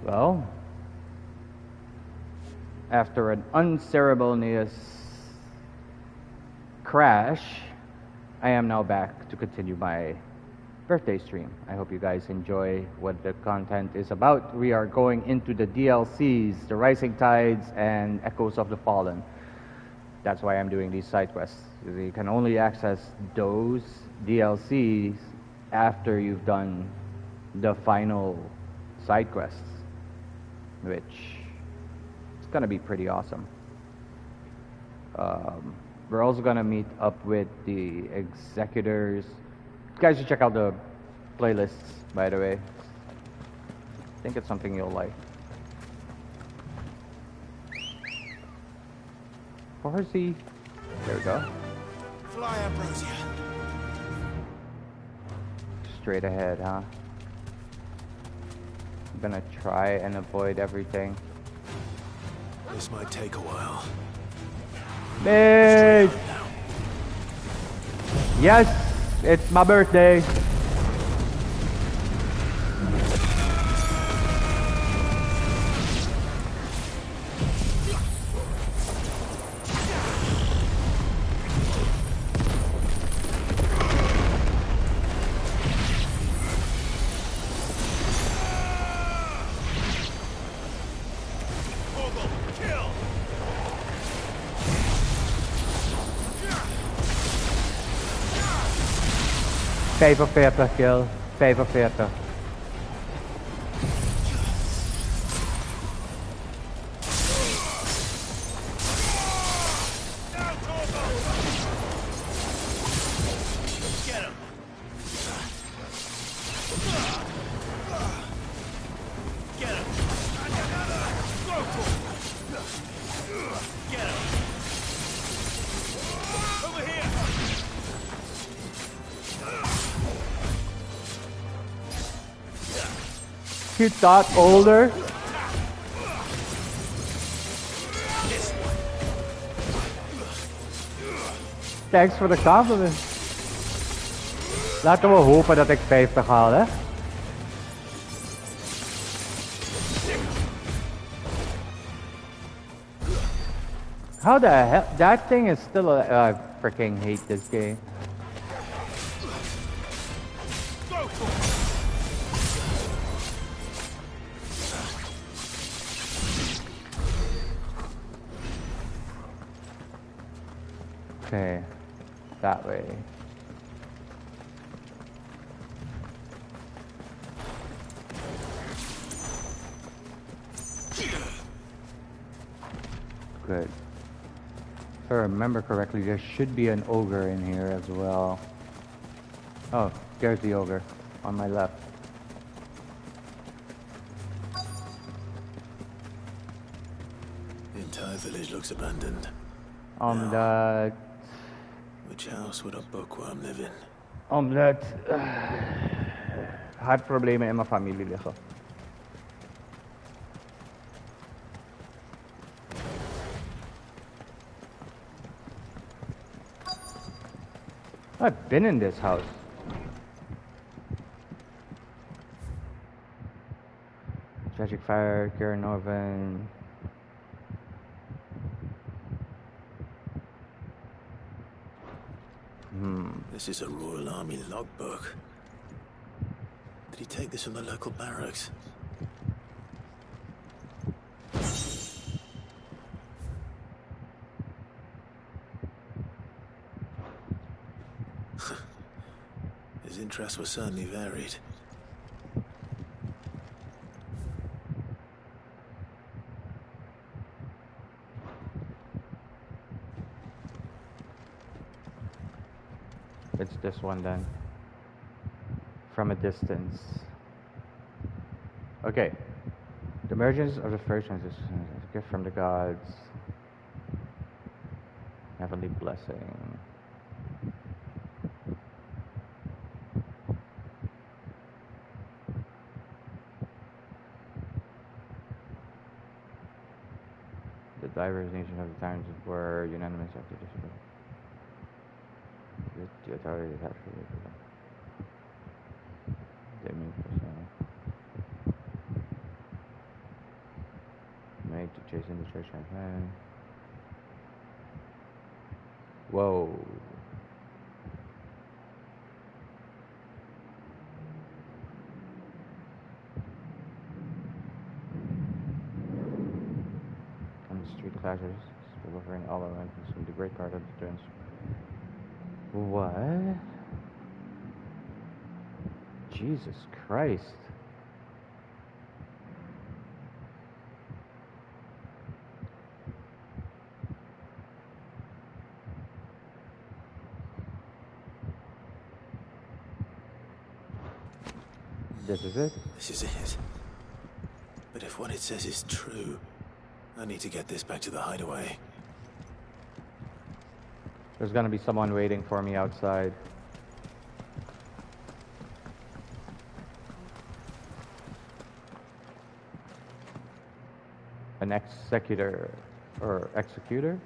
Well, after an unceremonious crash, I am now back to continue my birthday stream. I hope you guys enjoy what the content is about. We are going into the DLCs, the Rising Tides and Echoes of the Fallen. That's why I'm doing these side quests. You can only access those DLCs after you've done the final side quests, which is gonna be pretty awesome. We're also gonna meet up with the executors. Guys should check out the playlists, by the way. I think it's something you'll like. Horsey. There we go. Fly, Ambrosia. Straight ahead, huh? I'm gonna try and avoid everything. This might take a while. Hey! Yes! It's my birthday! Favor 40 kill. Favor 40. You thought older? Thanks for the compliment. Laten we hopen dat ik 50 haal, hè? How the hell? That thing is still a... I freaking hate this game. Okay, that way. Good. If I remember correctly, there should be an ogre in here as well. Oh, there's the ogre on my left. The entire village looks abandoned. Omdat... Which house would a bookworm live in? Omdat... hartproblemen in mijn familie liggen. I've been in this house. Tragic Fire, Karen Norven. This is a Royal Army logbook. Did he take this from the local barracks? His interests were certainly varied. It's this one then. From a distance. Okay. The emergence of the first transition is a gift from the gods. Heavenly blessing. The diverse nations of the times were unanimous after this. The authorities actually they mean chasing the church. Whoa. On the street clashes, delivering all around consumed a great part of the turns. What? Jesus Christ. This is it? This is it. But if what it says is true, I need to get this back to the hideaway. There's gonna be someone waiting for me outside. An executor or executor?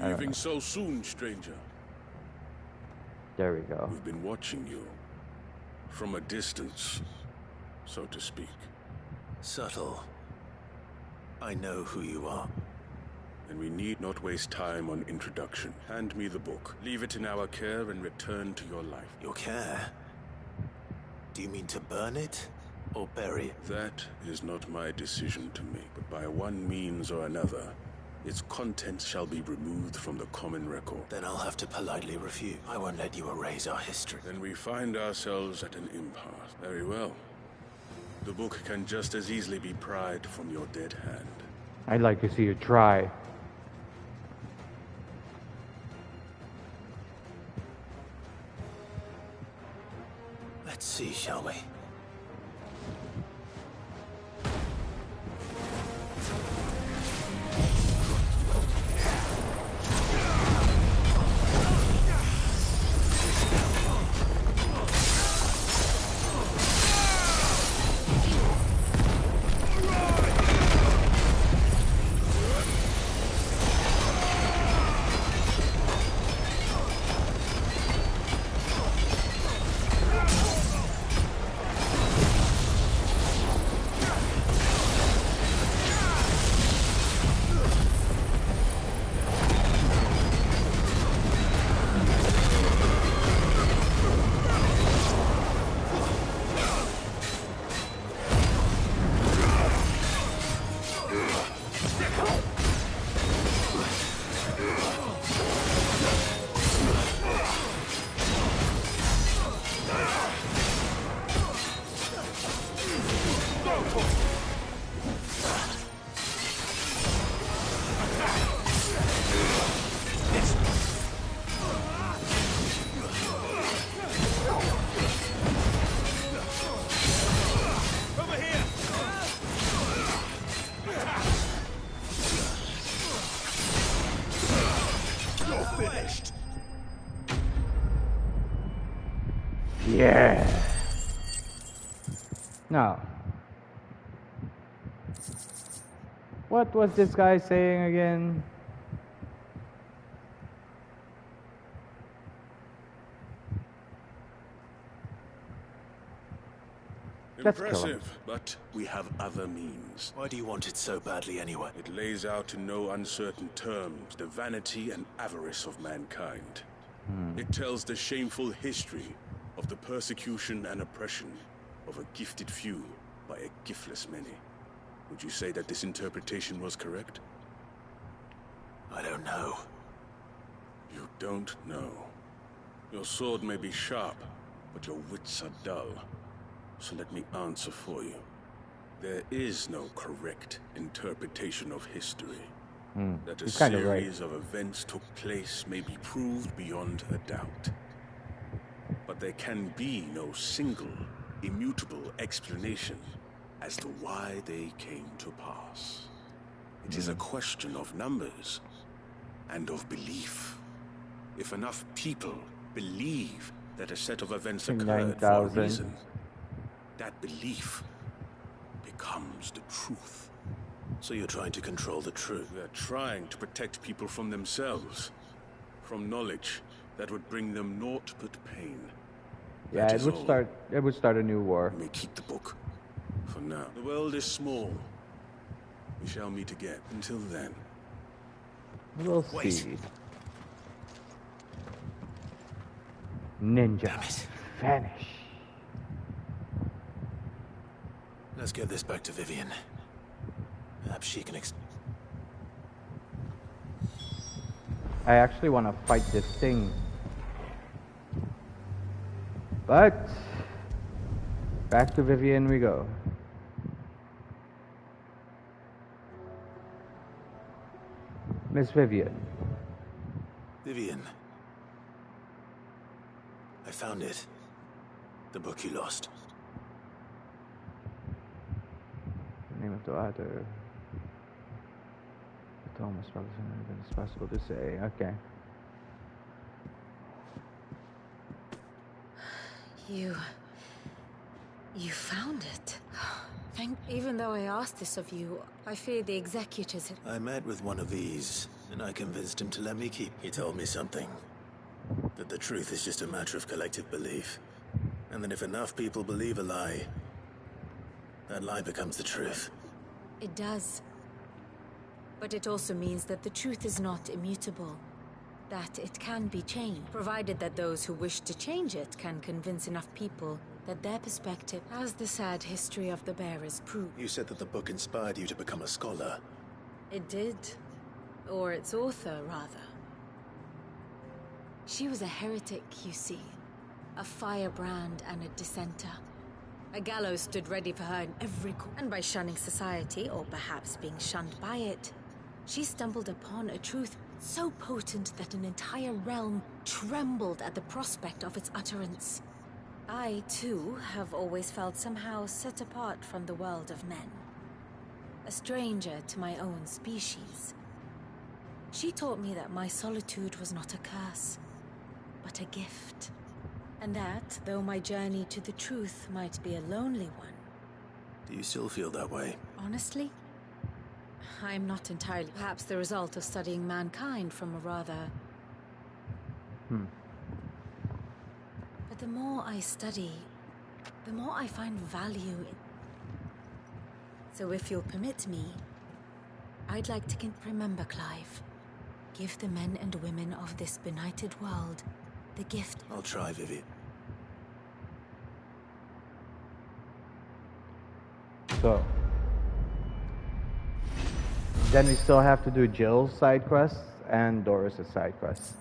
Leaving so soon, stranger. There we go. We've been watching you. From a distance, so to speak. Subtle. I know who you are. And we need not waste time on introduction. Hand me the book. Leave it in our care and return to your life. Your care? Do you mean to burn it? Or bury it? That is not my decision to make, but by one means or another, its contents shall be removed from the common record. Then I'll have to politely refuse. I won't let you erase our history. Then we find ourselves at an impasse. Very well. The book can just as easily be pried from your dead hand. I'd like to see you try. Let's see, shall we? Yeah. Now, what was this guy saying again? Let's kill him. Impressive, but we have other means. Why do you want it so badly anyway? It lays out in no uncertain terms the vanity and avarice of mankind. It tells the shameful history of the persecution and oppression of a gifted few by a giftless many. Would you say that this interpretation was correct? I don't know. You don't know. Your sword may be sharp, but your wits are dull. So let me answer for you. There is no correct interpretation of history. That a He's kind of series of events took place may be proved beyond a doubt. But there can be no single, immutable explanation as to why they came to pass. It is a question of numbers and of belief. If enough people believe that a set of events occurred for a 9,000. reason, that belief becomes the truth. So you're trying to control the truth? We are trying to protect people from themselves, from knowledge that would bring them naught but pain. Yeah, That it is would all. start a new war. You may keep the book for now. The world is small, We shall meet again. Until then. We'll Wait. see. Ninja. Damn it. Vanish. Let's get this back to Vivian. Perhaps she can I actually want to fight this thing. But back to Vivian we go. Miss Vivian. Vivian. I found it. The book you lost. The name of the author. Thomas Robinson, it's possible to say. Okay. You found it. Even though I asked this of you, I fear the executors had... I met with one of these, and I convinced him to let me keep. He told me something. That the truth is just a matter of collective belief. And that if enough people believe a lie, that lie becomes the truth. It does. But it also means that the truth is not immutable. That it can be changed, provided that those who wish to change it can convince enough people that their perspective, as the sad history of the bearers proves. You said that the book inspired you to become a scholar. It did. Or its author, rather. She was a heretic, you see. A firebrand and a dissenter. A gallows stood ready for her in every corner. And by shunning society, or perhaps being shunned by it, she stumbled upon a truth so potent that an entire realm trembled at the prospect of its utterance. I, too, have always felt somehow set apart from the world of men. A stranger to my own species. She taught me that my solitude was not a curse, but a gift. And that, though my journey to the truth might be a lonely one... Do you still feel that way? Honestly? I'm not entirely... Perhaps the result of studying mankind from a rather... But the more I study, the more I find value in... So if you'll permit me, I'd like to remember, Clive. Give the men and women of this benighted world the gift... I'll try, Vivian. So then we still have to do Jill's side quests and Doris' side quests.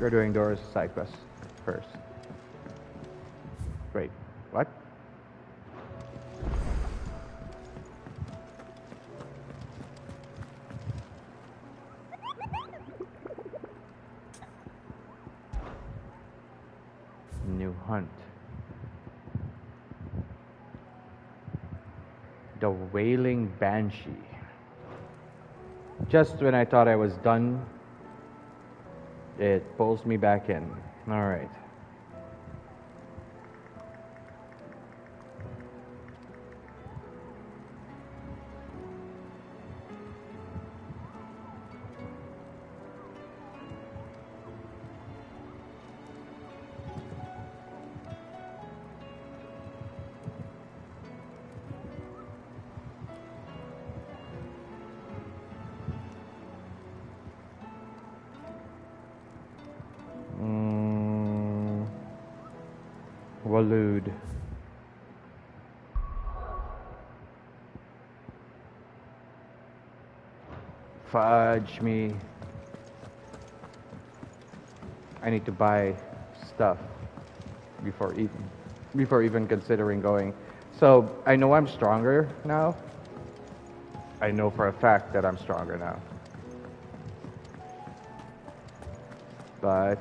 You're doing Doris' side quest first. Wait, what? New hunt. The Wailing Banshee. Just when I thought I was done, it pulls me back in. All right. Waloed. Fudge me. I need to buy stuff before even considering going. So I know I'm stronger now. I know for a fact that I'm stronger now. But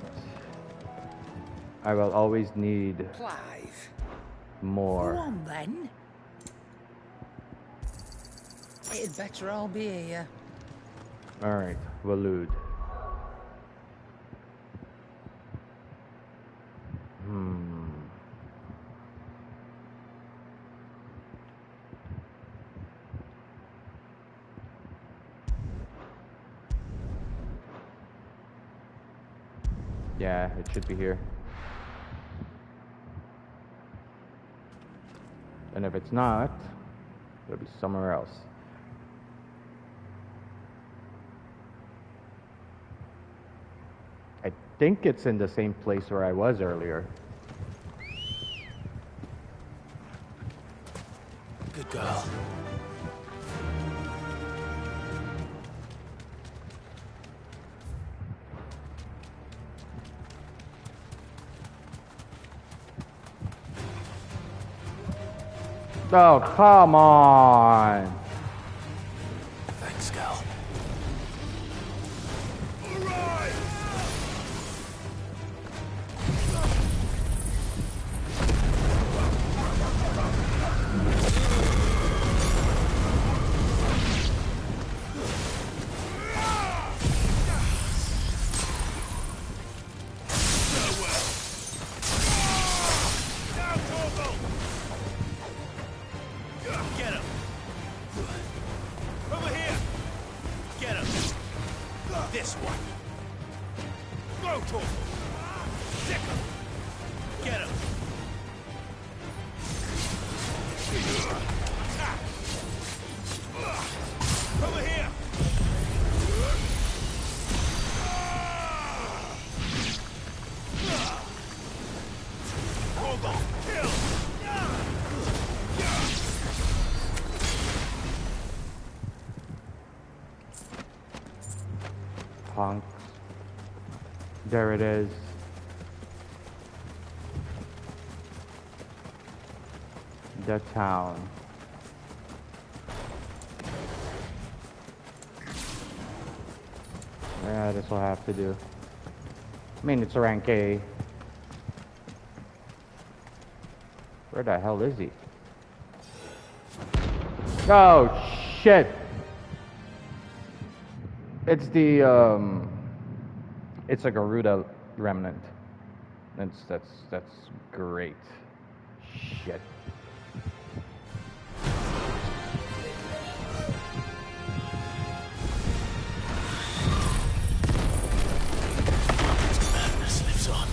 I will always need Clive. more. Go on then. It'd better all be here. Alright, Waloed. Yeah, it should be here. And if it's not, it'll be somewhere else. I think it's in the same place where I was earlier. Good girl. Oh, come on! Thanks, girl. Get him! Over here! Get him! This one! Go, Torval! Sick him! Get him! Over here! Torval, kill! Punks. There it is. The town. Yeah, this will have to do. I mean, it's a rank A. Where the hell is he? Oh, shit! It's the, it's a Garuda remnant. That's great. Shit. Madness lives on.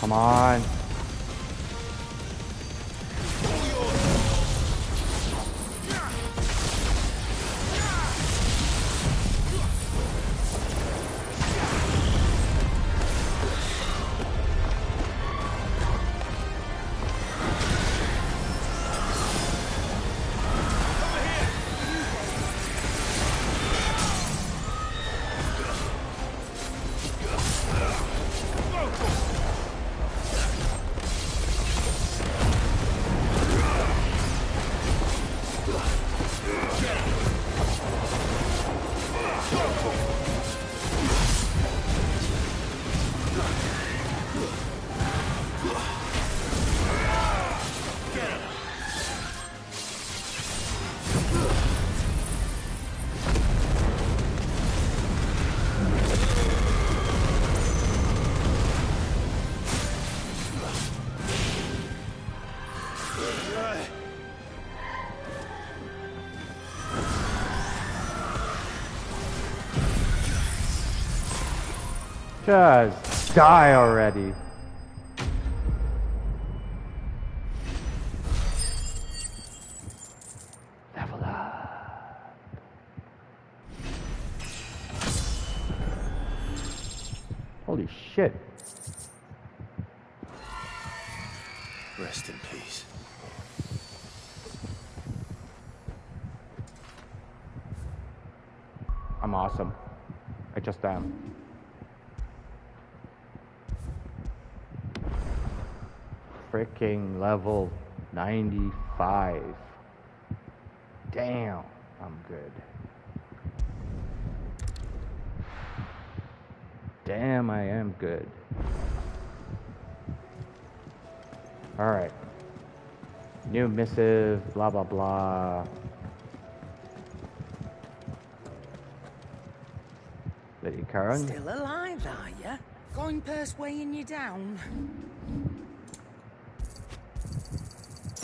Come on. Just die already. Level up. Holy shit. Rest in peace. I'm awesome. I just am. Freaking level 95. Damn, I'm good. Damn, I am good. Alright. New missive, blah blah blah. Lady Karen. Still alive, are ya? Going purse weighing you down?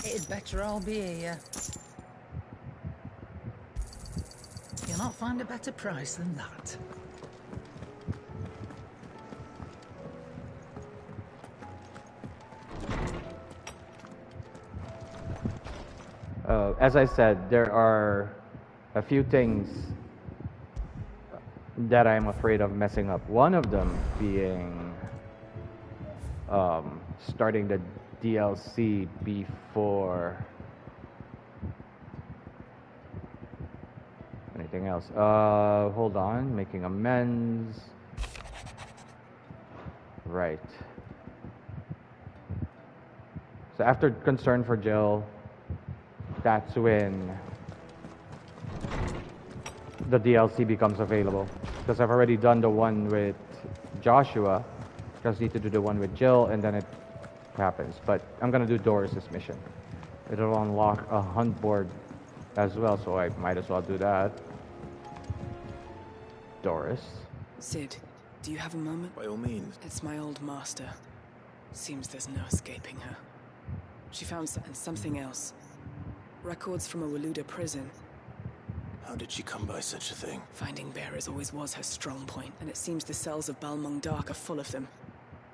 It'd better all be here. You'll not find a better price than that. As I said, there are a few things that I'm afraid of messing up. One of them being starting the DLC before anything else. Hold on, making amends. Right. So after concern for Jill, that's when the DLC becomes available. Because I've already done the one with Joshua. Just need to do the one with Jill and then it happens. But I'm gonna do Doris's mission. It'll unlock a hunt board as well, so I might as well do that. Doris. Sid, do you have a moment? By all means. It's my old master. Seems there's no escaping her. She found something else. Records from a Waluda prison. How did she come by such a thing? Finding bearers always was her strong point, and it seems the cells of Balmung Dark are full of them.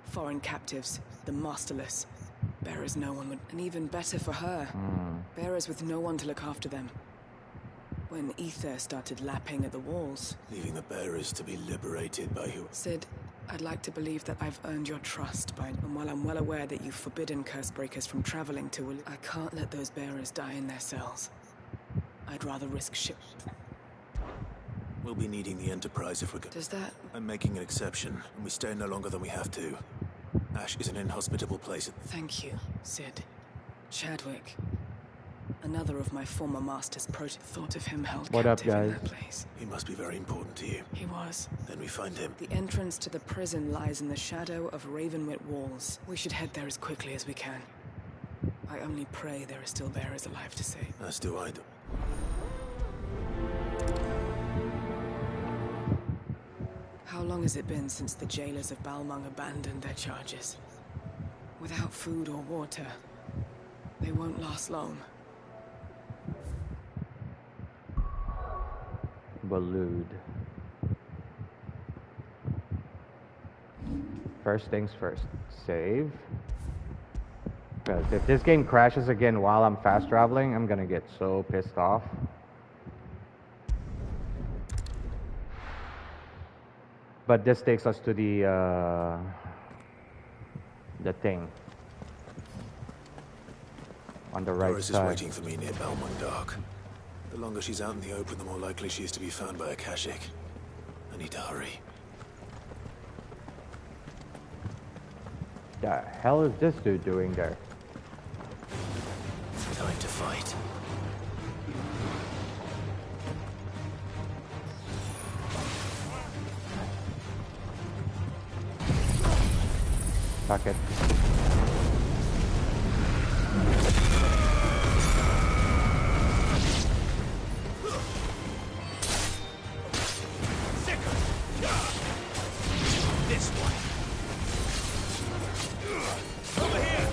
Foreign captives, the masterless. Bearers no one would... And even better for her. Bearers with no one to look after them. When Ether started lapping at the walls... Leaving the bearers to be liberated by who? Sid, I'd like to believe that I've earned your trust by... And while I'm well aware that you've forbidden Cursebreakers from traveling to... I can't let those bearers die in their cells. I'd rather risk ship... We'll be needing the Enterprise if we're going. Does that... I'm making an exception, and we stay no longer than we have to. Ash is an inhospitable place. Thank you, Sid. Chadwick. Another of my former master's thought of him held What up, captive in guys? that place. He must be very important to you. He was. Then we find him. The entrance to the prison lies in the shadow of Ravenwit walls. We should head there as quickly as we can. I only pray there are still bearers alive to save. As do I. How long has it been since the jailers of Balmung abandoned their charges? Without food or water, they won't last long. Balud. First things first. Save. Because if this game crashes again while I'm fast traveling, I'm gonna get so pissed off. But this takes us to the thing on the right Doris is side. waiting for me near Balmung Dark. The longer she's out in the open, the more likely she is to be found by Akashic. I need to hurry. The hell is this dude doing there? Time to fight. Fuck it. This one. Over here.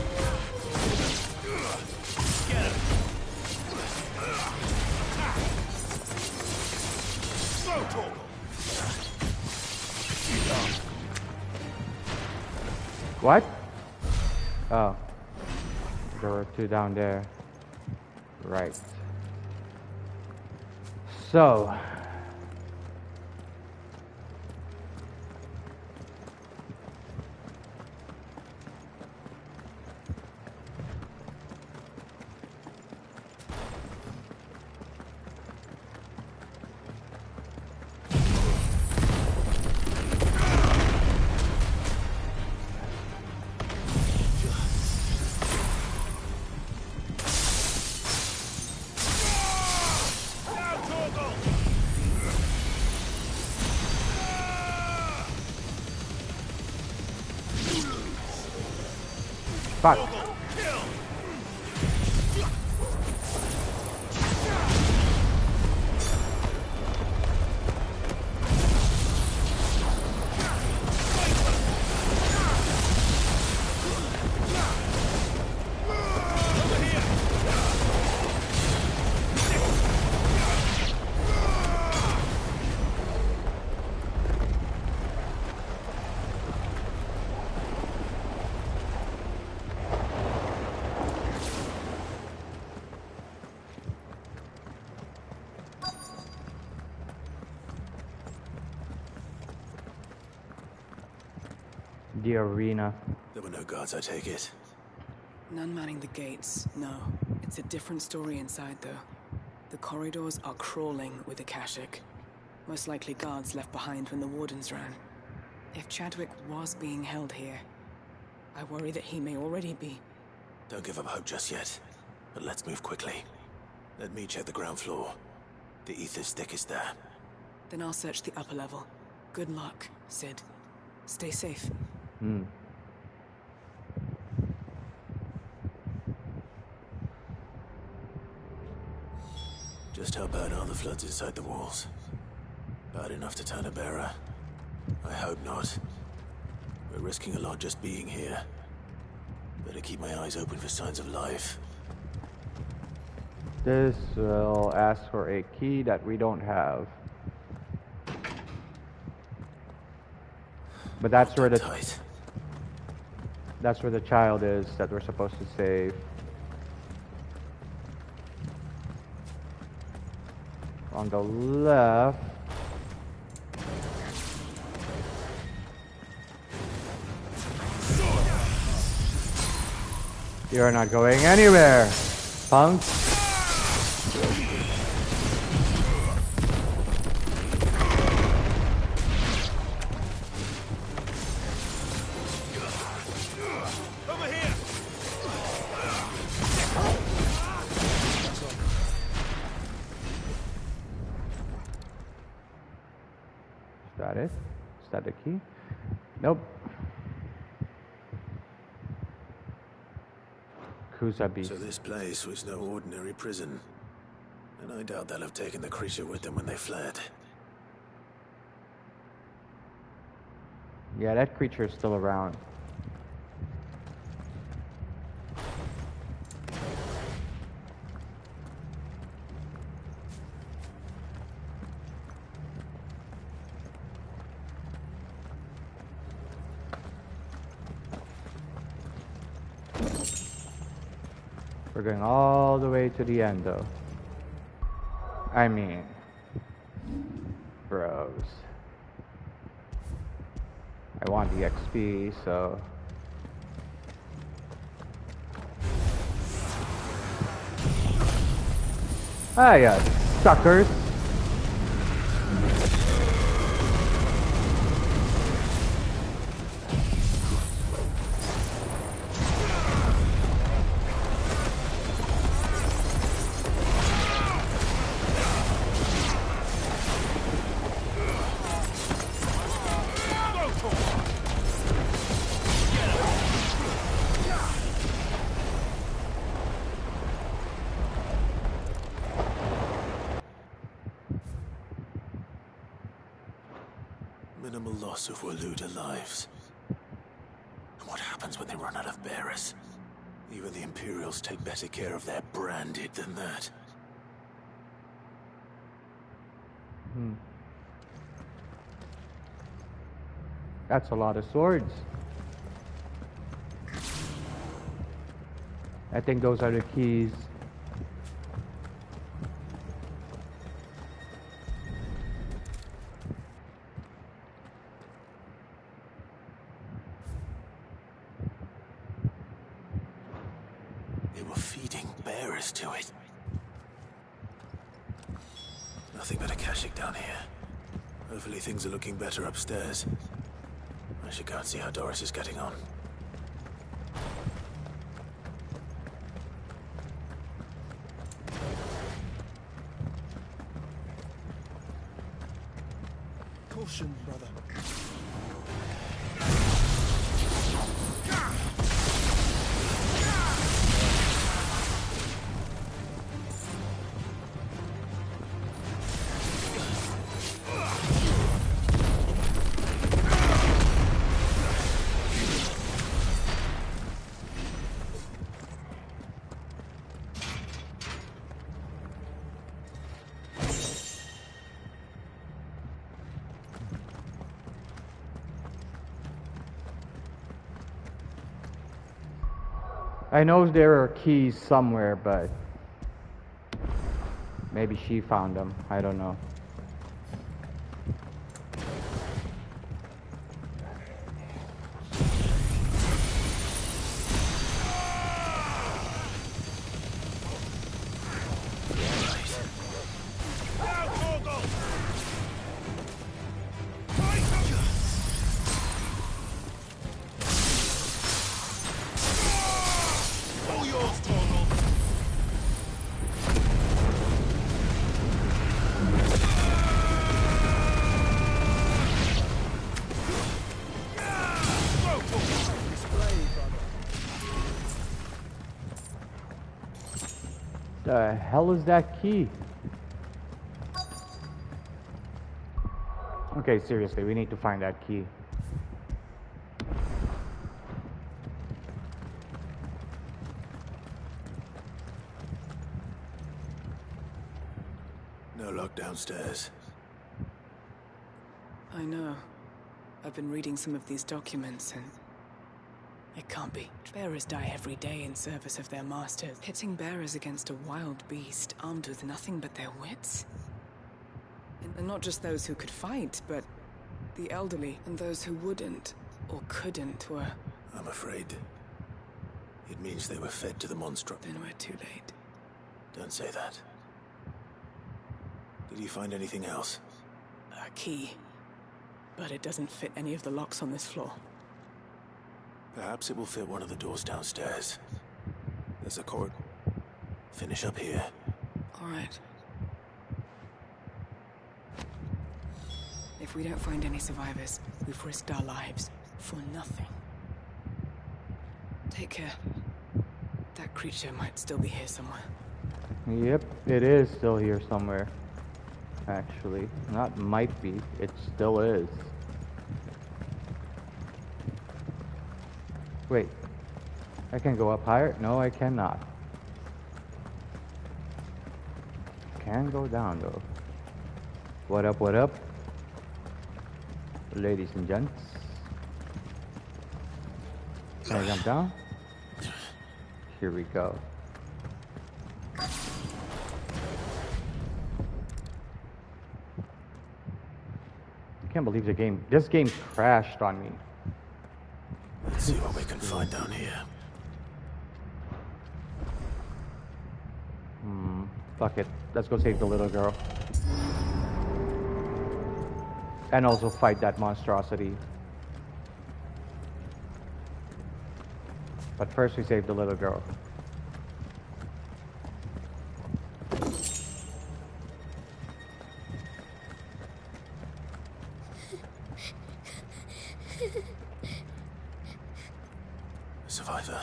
Get him. Slow talk. What? Oh. There were two down there. Right. So. Fuck. The arena. There were no guards, I take it. None manning the gates, no. It's a different story inside, though. The corridors are crawling with Akashic. Most likely guards left behind when the Wardens ran. If Chadwick was being held here, I worry that he may already be. Don't give up hope just yet. But let's move quickly. Let me check the ground floor. The ether's stick is there. Then I'll search the upper level. Good luck, Sid. Stay safe. Just how bad are the floods inside the walls? Bad enough to turn a bearer? I hope not. We're risking a lot just being here. Better keep my eyes open for signs of life. This will ask for a key that we don't have. But that's where the Tight. that's where the child is that we're supposed to save. On the left. You're not going anywhere, punk. Is that it? Is that the key? Nope. Kusabi. So this place was no ordinary prison. And I doubt they'll have taken the creature with them when they fled. Yeah, that creature is still around. We're going all the way to the end, though. I mean, bros. I want the XP, so... Ah, yeah, suckers. Minimal loss of Waluda lives. And what happens when they run out of bearers? Even the Imperials take better care of their branded than that. That's a lot of swords. I think those are the keys. They were feeding bearers to it. Nothing but a Akashic down here. Hopefully things are looking better upstairs. I should go and see how Doris is getting on. Caution, brother. I know there are keys somewhere, but maybe she found them. I don't know. The hell is that key? Okay, seriously, we need to find that key. No lock downstairs. I know. I've been reading some of these documents and... It can't be. Bearers die every day in service of their masters. Pitting bearers against a wild beast armed with nothing but their wits? And not just those who could fight, but the elderly and those who wouldn't or couldn't were... I'm afraid it means they were fed to the monster. Then we're too late. Don't say that. Did you find anything else? A key. But it doesn't fit any of the locks on this floor. Perhaps it will fit one of the doors downstairs. There's a corridor. Finish up here. All right. If we don't find any survivors, we've risked our lives for nothing. Take care. That creature might still be here somewhere. Yep, it is still here somewhere. Actually, not might be, it still is. Wait, I can go up higher? No, I cannot. Can go down though. What up, what up? Ladies and gents. Can I jump down? Here we go. I can't believe this game crashed on me. Let's see what we can find down here. Fuck it. Let's go save the little girl. And also fight that monstrosity. But first we save the little girl. Survivor.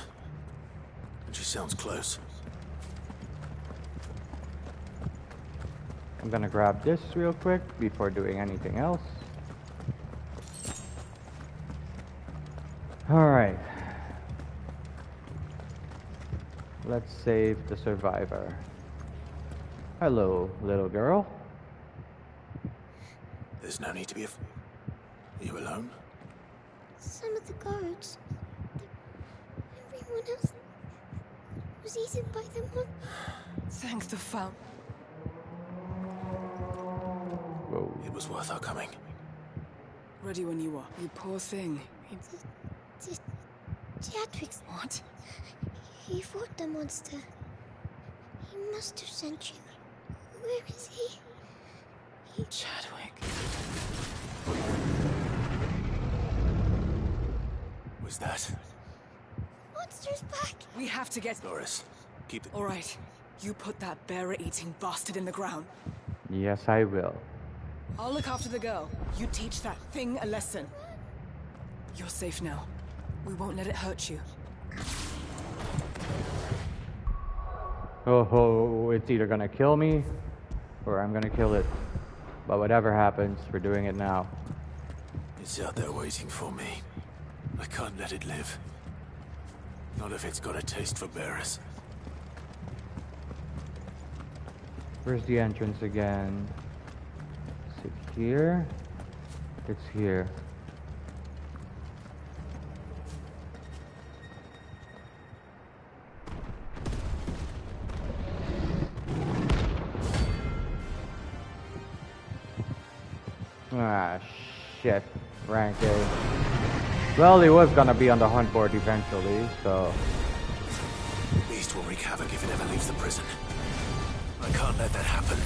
And she sounds close. I'm gonna grab this real quick before doing anything else. Alright. Let's save the survivor. Hello, little girl. There's no need to be Are you alone? Some of the guards... Everyone else was eaten by the monster. Thank the fountain. Whoa. It was worth our coming. Ready when you are. You poor thing. Chadwick's. What? He fought the monster. He must have sent you. Where is he? Chadwick. Was that? Monster's back! We have to get... Loris, keep it. All right. You put that bearer-eating bastard in the ground. Yes, I will. I'll look after the girl. You teach that thing a lesson. You're safe now. We won't let it hurt you. Oh, it's either gonna kill me or I'm gonna kill it. But whatever happens, we're doing it now. It's out there waiting for me. I can't let it live. Not if it's got a taste for bearers. Where's the entrance again? Is it here? It's here. Ah, shit. Rank A. Well, he was gonna be on the hunt board eventually, so... Beast will wreak havoc if it ever leaves the prison. I can't let that happen.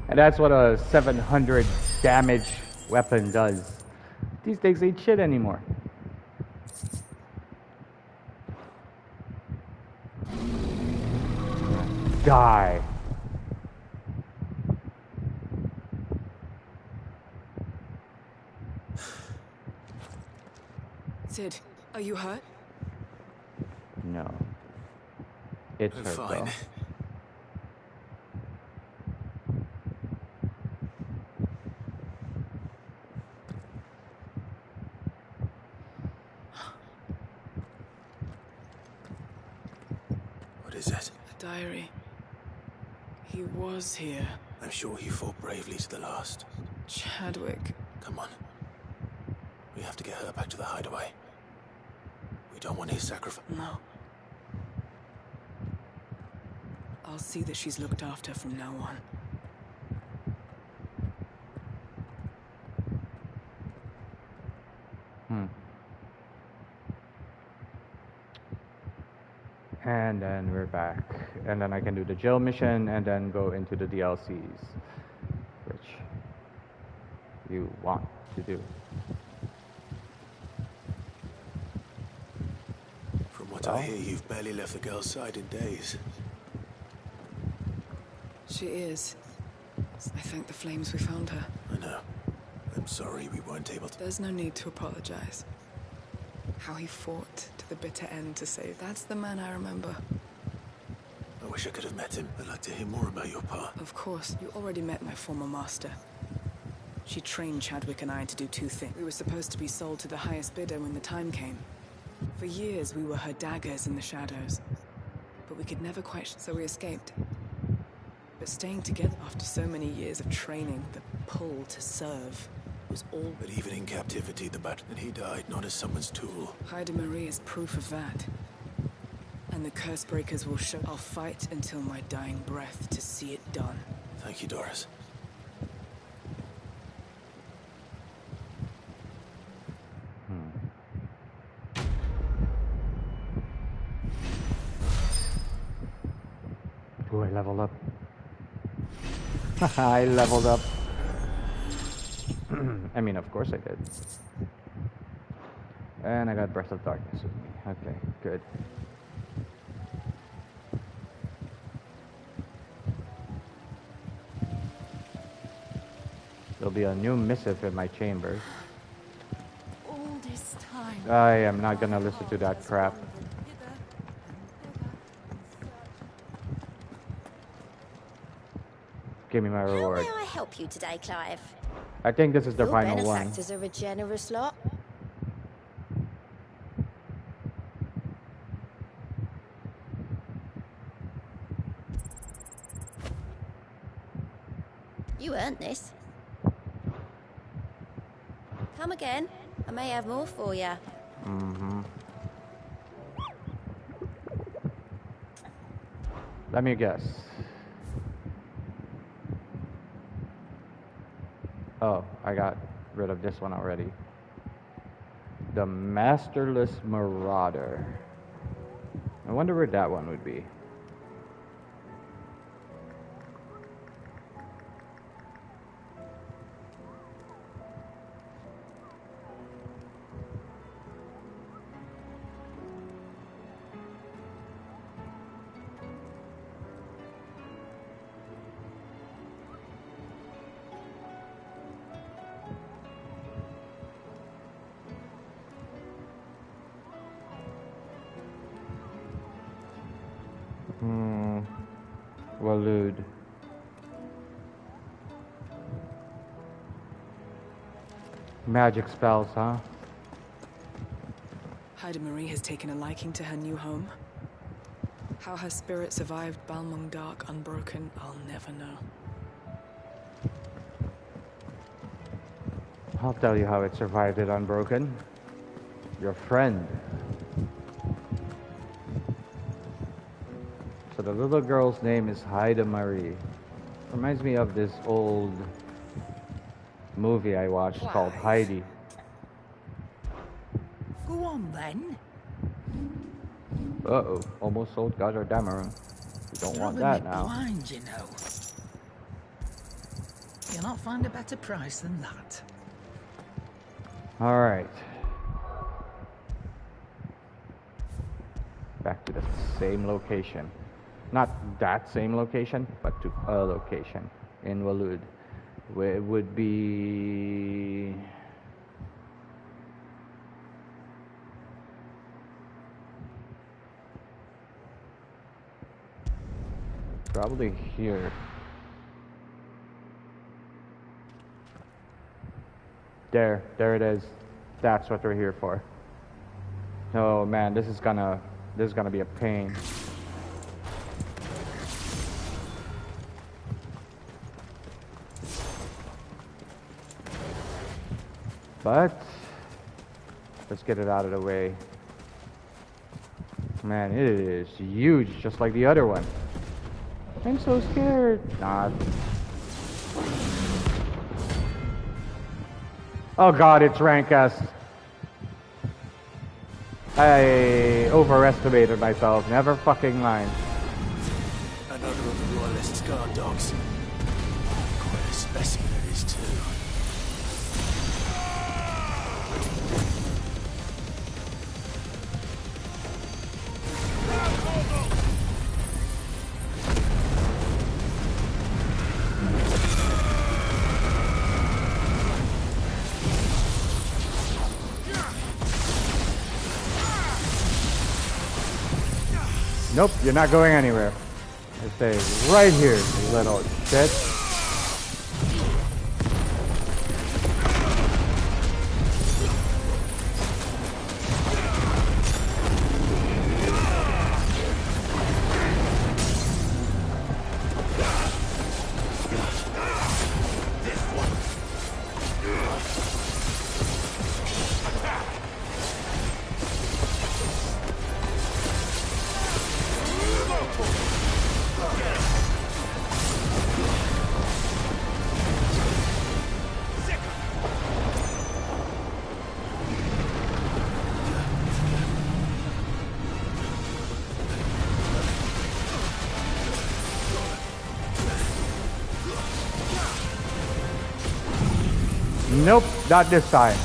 And that's what a 700 damage weapon does. These things ain't shit anymore. Die. Sid, are you hurt? No. It's I'm hurt fine. though. What is it? A diary. He was here. I'm sure he fought bravely to the last. Chadwick. Come on. We have to get her back to the hideaway. We don't want his sacrifice. No. I'll see that she's looked after from now on. And then we're back. And then I can do the jail mission and then go into the DLCs, which you want to do. From what I hear, you've barely left the girl's side in days. She is. I thank the flames we found her. I know. I'm sorry we weren't able to. There's no need to apologize. How he fought to the bitter end to save. That's the man I remember. wish I could have met him. I'd like to hear more about your part. Of course, you already met my former master. She trained Chadwick and I to do two things. We were supposed to be sold to the highest bidder when the time came. For years, we were her daggers in the shadows. But we could never quite, so we escaped. But staying together after so many years of training, the pull to serve was all. But even in captivity, and he died not as someone's tool. Hyde Marie is proof of that. And the curse breakers will show. I'll fight until my dying breath to see it done. Thank you, Doris. Ooh, I leveled up. I leveled up. I mean, of course I did. And I got Breath of Darkness with me. Okay, good. There'll be a new missive in my chambers. All this time. I am not gonna listen to that crap. Give me my reward. How may I help you today, Clive? I think this is the Your final one. benefactors are a generous lot. You earned this. Come again. I may have more for you. Let me guess. Oh, I got rid of this one already. The Masterless Marauder. I wonder where that one would be. Waloed. Magic spells, huh? Hyde Marie has taken a liking to her new home. How her spirit survived Balmung Dark unbroken, I'll never know. I'll tell you how it survived it unbroken. Your friend. So the little girl's name is Hyde Marie. Reminds me of this old movie I watched called Heidi. Go on then. Uh-oh, almost sold Godard Dameron. You don't want that now. Blind, you know. You'll not find a better price than that. Alright. Back to the same location. Not that same location, but to a location in Waloed. Where it would be... probably here. There it is. That's what we're here for. Oh man, this is gonna be a pain. But let's get it out of the way. Man, it is huge, just like the other one. I'm so scared. Nah. Oh god, it's Rankas. I overestimated myself. Never fucking mind. Another of the Royalists' guard dogs. Quite a specimen it is, too. Nope, you're not going anywhere. Stay right here, you little shit. Nope, not this time.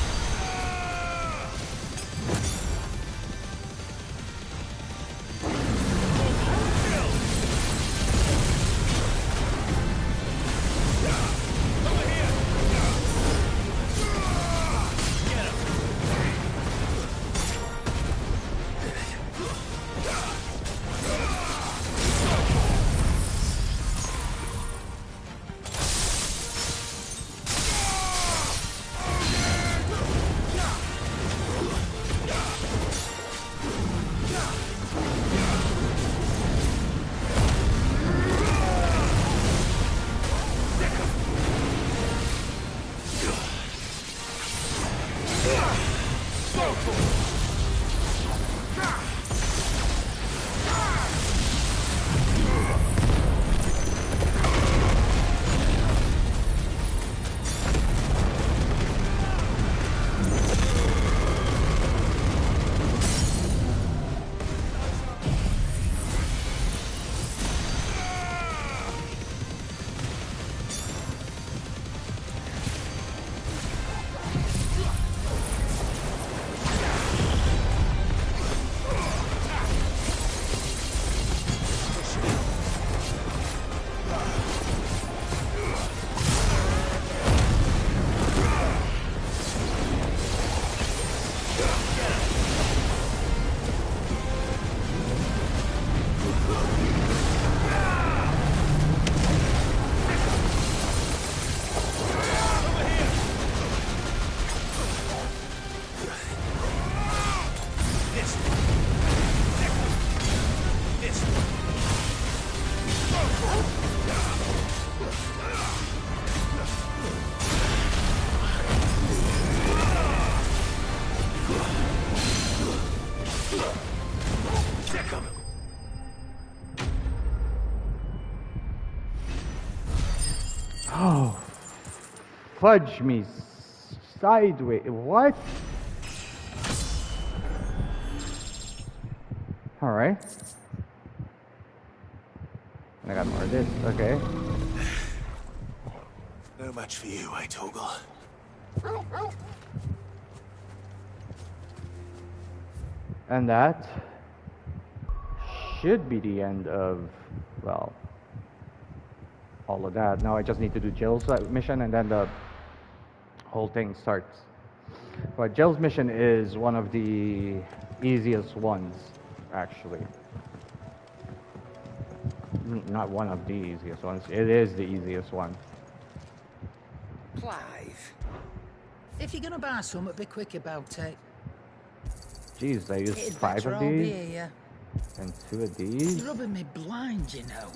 Oh, fudge me sideways. What? All right. I got more of this. Okay. No match for you, eh, Torgal? And that should be the end of, well, all of that. Now I just need to do Jill's mission and then the whole thing starts. But Jill's mission is one of the easiest ones, actually. Not one of the easiest ones. It is the easiest one. Clive, if you're gonna buy something, be quick about it. Jeez, I used It'd 5 better of all be these here. and 2 of these. You're rubbing me blind, you know.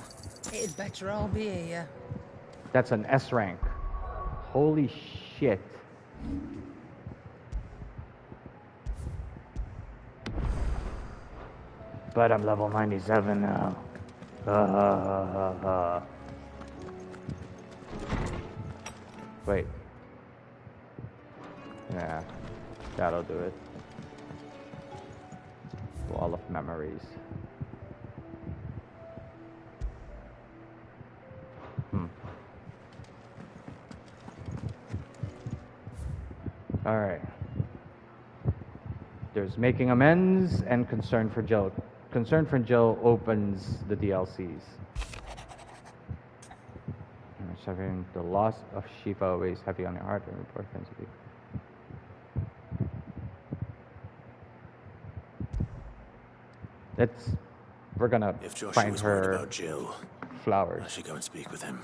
It'd better all be here. That's an S rank. Holy shit. But I'm level 97 now. Wait. Yeah, that'll do it. Wall of memories. Alright. There's making amends and concern for Jill. Concern for Jill opens the DLCs. Suffering the loss of Shiva weighs heavy on your heart and report offensively. we're gonna If Joshua find was worried her about Jill, flowers. I should go and speak with him.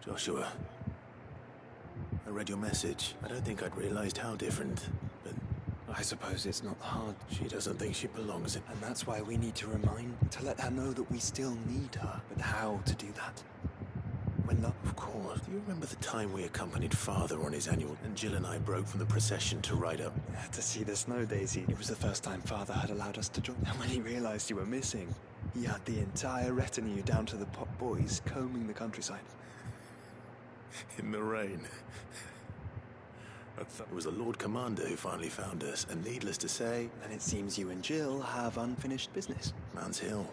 Joshua, I read your message. I don't think I'd realized how different, but I suppose it's not hard. she doesn't think she belongs in. And that's why we need to to let her know that we still need her. But how to do that? When not? Of course. Do you remember the time we accompanied Father on his annual, and Jill and I broke from the procession to ride up? To see the snow daisy. It was the first time Father had allowed us to join. And when he realized you were missing, he had the entire retinue down to the pot boys combing the countryside. In the rain. It was the Lord Commander who finally found us, and needless to say, And it seems you and Jill have unfinished business. Man's Hill.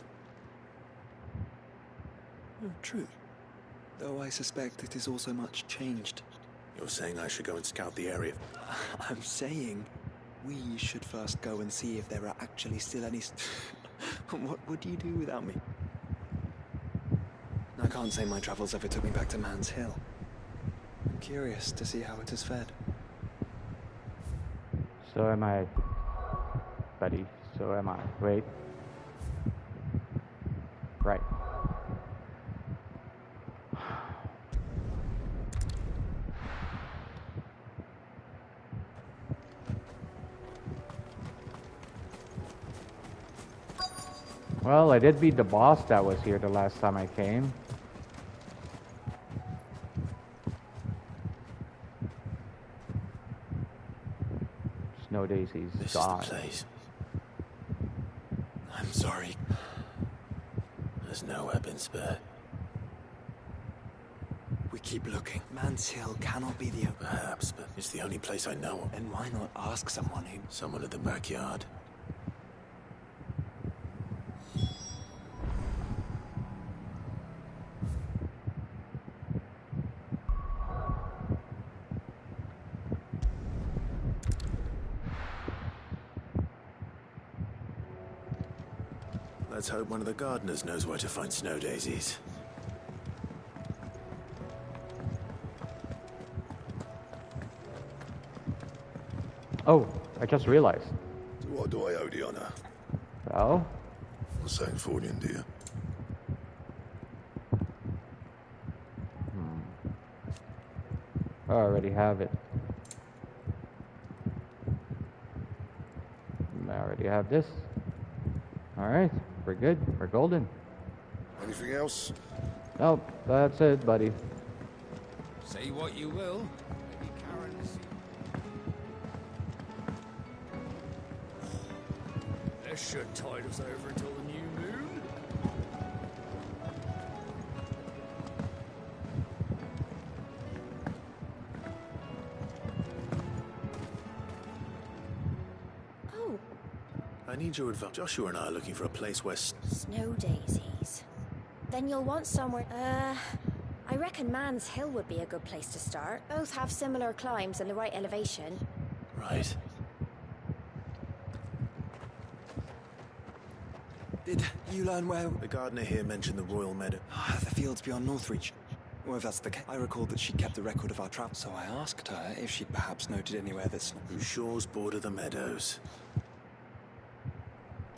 True. Though I suspect it is also much changed. You're saying I should go and scout the area? I'm saying we should first go and see if there are actually still any... What would you do without me? I can't say my travels ever took me back to Man's Hill. I'm curious to see how it has fared. So am I, buddy. So am I. Wait. Right. Well, I did beat the boss that was here the last time I came. Snow Daisy's This gone. is the place. I'm sorry. There's no weapon spare. We keep looking. Man's Hill cannot be the... Perhaps, but it's the only place I know of. Then why not ask someone who... Someone at the backyard. Let's hope one of the gardeners knows where to find snow daisies. Oh, I just realized. To what do I owe the honor? Well, For St. Fornian, dear. I already have it. I already have this. Alright, we're good. We're golden. Anything else? Nope, that's it, buddy. Say what you will. Maybe Karen's... This should tide us over until the new moon. Oh, I need your advice. Joshua and I are looking for a place where... snow daisies. Then you'll want somewhere... I reckon Man's Hill would be a good place to start. Both have similar climbs and the right elevation. Right. Did you learn where... The gardener here mentioned the Royal Meadow. The fields beyond Northreach. Well, if that's the case, I recalled that she kept a record of our travel, so I asked her if she'd perhaps noted anywhere that's... Whose shores border the meadows.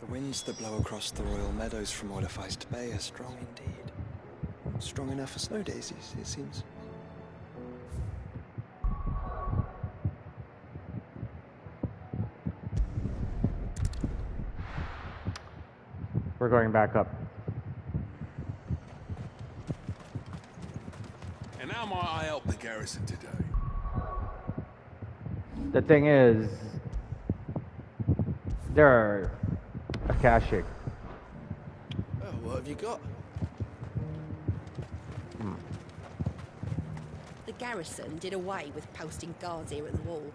The winds that blow across the Royal Meadows from Orlefeist Bay are strong indeed. Strong enough for snow daisies, it seems. We're going back up. And how might I help the garrison today? The thing is, there are Akashic. Oh, what have you got? The garrison did away with posting guards here at the wall.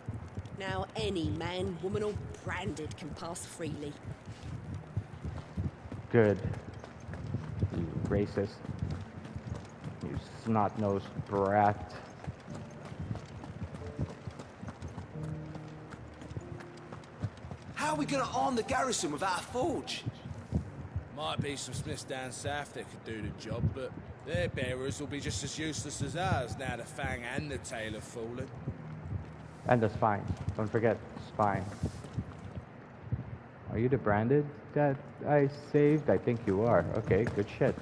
Now any man, woman or branded can pass freely. Good. You racist. You snot-nosed brat. How are we gonna arm the garrison without a forge? Might be some smiths down south that could do the job, but their bearers will be just as useless as ours now the Fang and the Tail have fallen. And the spine. Don't forget spine. Are you the branded that I saved? I think you are. Okay, good shit.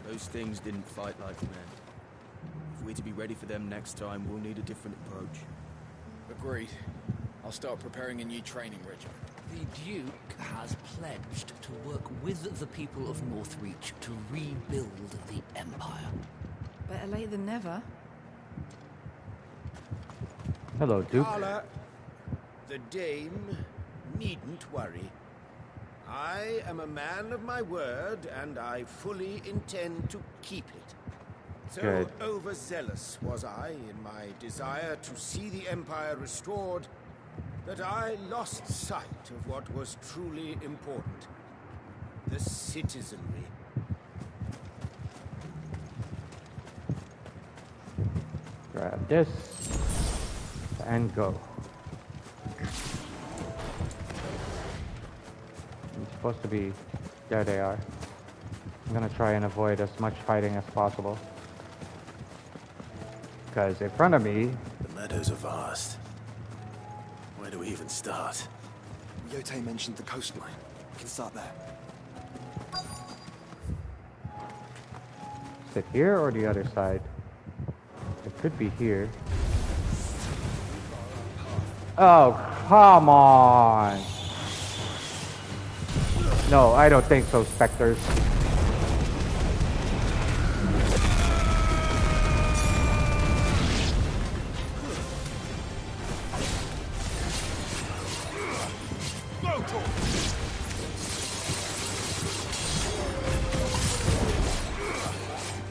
Those things didn't fight like men. If we're to be ready for them next time, we'll need a different approach. Agreed. I'll start preparing a new training regiment. The Duke has pledged to work with the people of Northreach to rebuild the Empire. Better late than never. Hello, Duke. Carla, the Dame needn't worry. I am a man of my word, and I fully intend to keep it. So Good. overzealous was I in my desire to see the Empire restored that I lost sight of what was truly important. The citizenry. Grab this and go. It's supposed to be... There they are. I'm gonna try and avoid as much fighting as possible. Because in front of me... The meadows are vast. Where do we even start? Yote mentioned the coastline. We can start there. Is it here or the other side? It could be here. Oh, come on! No, I don't think so, Spectres.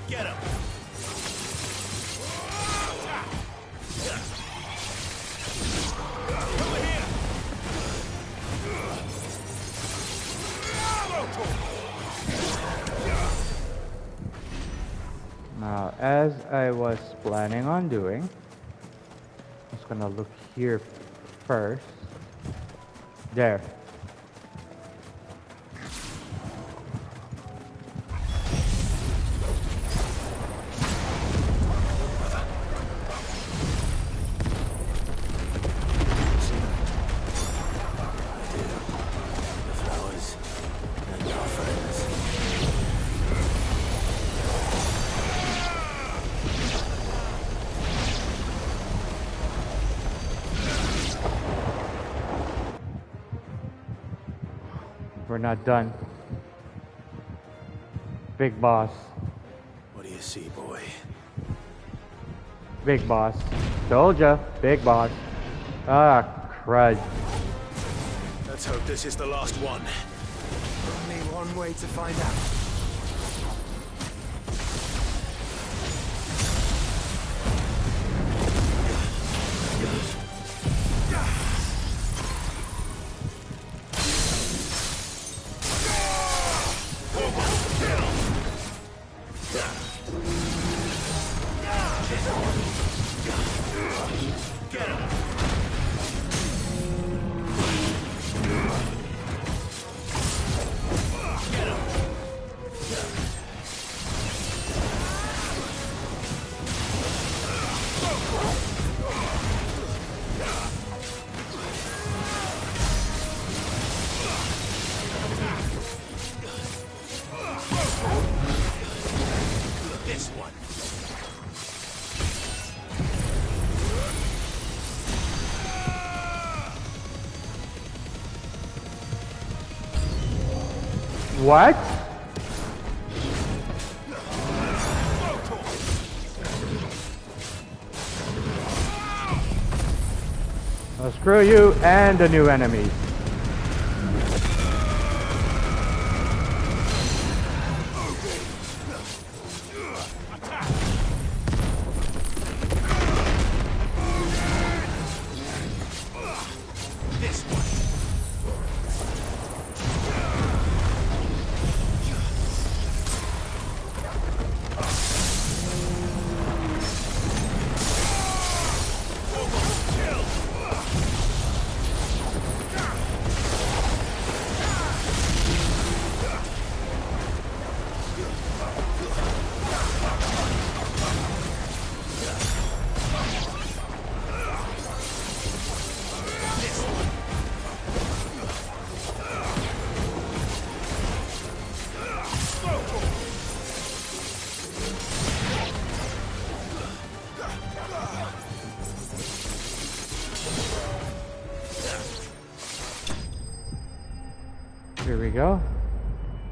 Get him! Now, as I was planning on doing, I'm just gonna look here first. There. We're not done. Big boss. What do you see, boy? Big boss. Told ya. Big boss. Ah, crud. Let's hope this is the last one. Only one way to find out. This one. What? Well, screw you and the new enemies. This one. Here we go.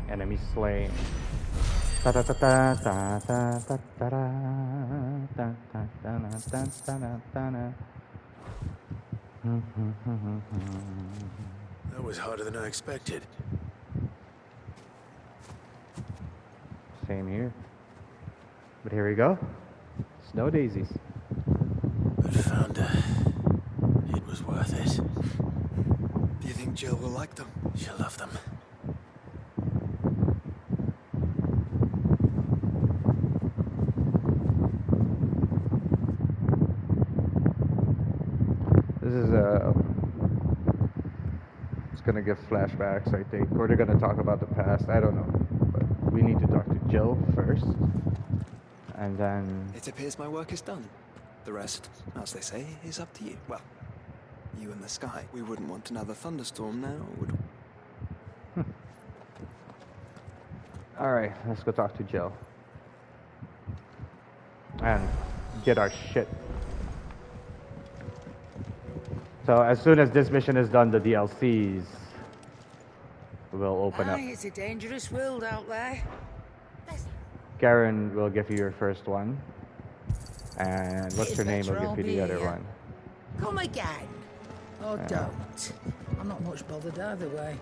Enemy slain. Ta ta ta ta ta ta ta ta ta ta ta ta ta ta. That was harder than I expected. Same here. But here we go. Snow daisies. But found her. It was worth it. Do you think Jill will like them? She'll love them. This is it's gonna give flashbacks, I think, or they're gonna talk about the past. I don't know, but we need to talk to Jill first, and then. It appears my work is done. The rest, as they say, is up to you. Well, you and the sky. We wouldn't want another thunderstorm now, would we? All right, let's go talk to Jill and get our shit. So as soon as this mission is done, the DLCs will open up. It's a dangerous world out there. Karen will give you your first one. And what's her name? Will give you the other one. Come again. Oh, don't. I'm not much bothered either way.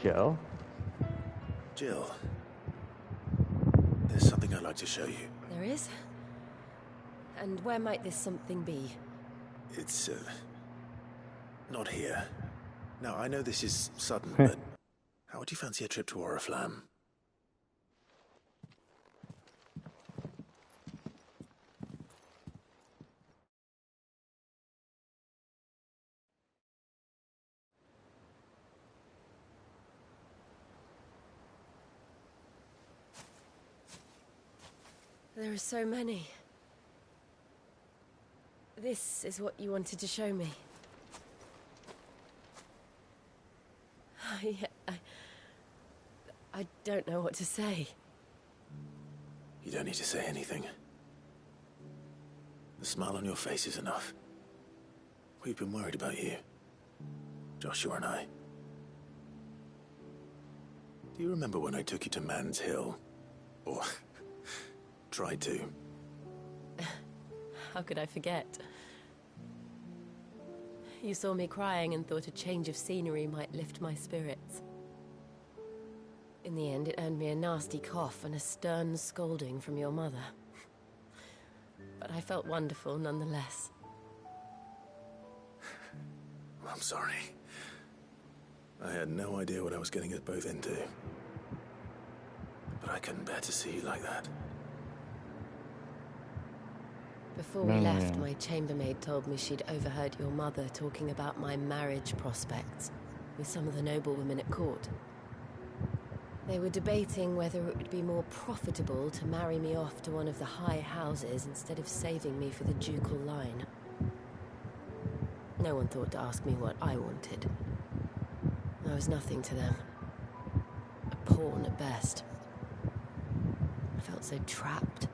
Jill? Jill. There's something I'd like to show you. There is? And where might this something be? It's, not here. Now, I know this is sudden, but how would you fancy a trip to Oriflamme? There are so many. This is what you wanted to show me. I don't know what to say. You don't need to say anything. The smile on your face is enough. We've been worried about you. Joshua and I. Do you remember when I took you to Man's Hill? Or tried to? How could I forget? You saw me crying and thought a change of scenery might lift my spirits. In the end, it earned me a nasty cough and a stern scolding from your mother. But I felt wonderful nonetheless. I'm sorry. I had no idea what I was getting us both into. But I couldn't bear to see you like that. Before we left, my chambermaid told me she'd overheard your mother talking about my marriage prospects with some of the noblewomen at court. They were debating whether it would be more profitable to marry me off to one of the high houses instead of saving me for the ducal line. No one thought to ask me what I wanted. I was nothing to them. A pawn at best. I felt so trapped,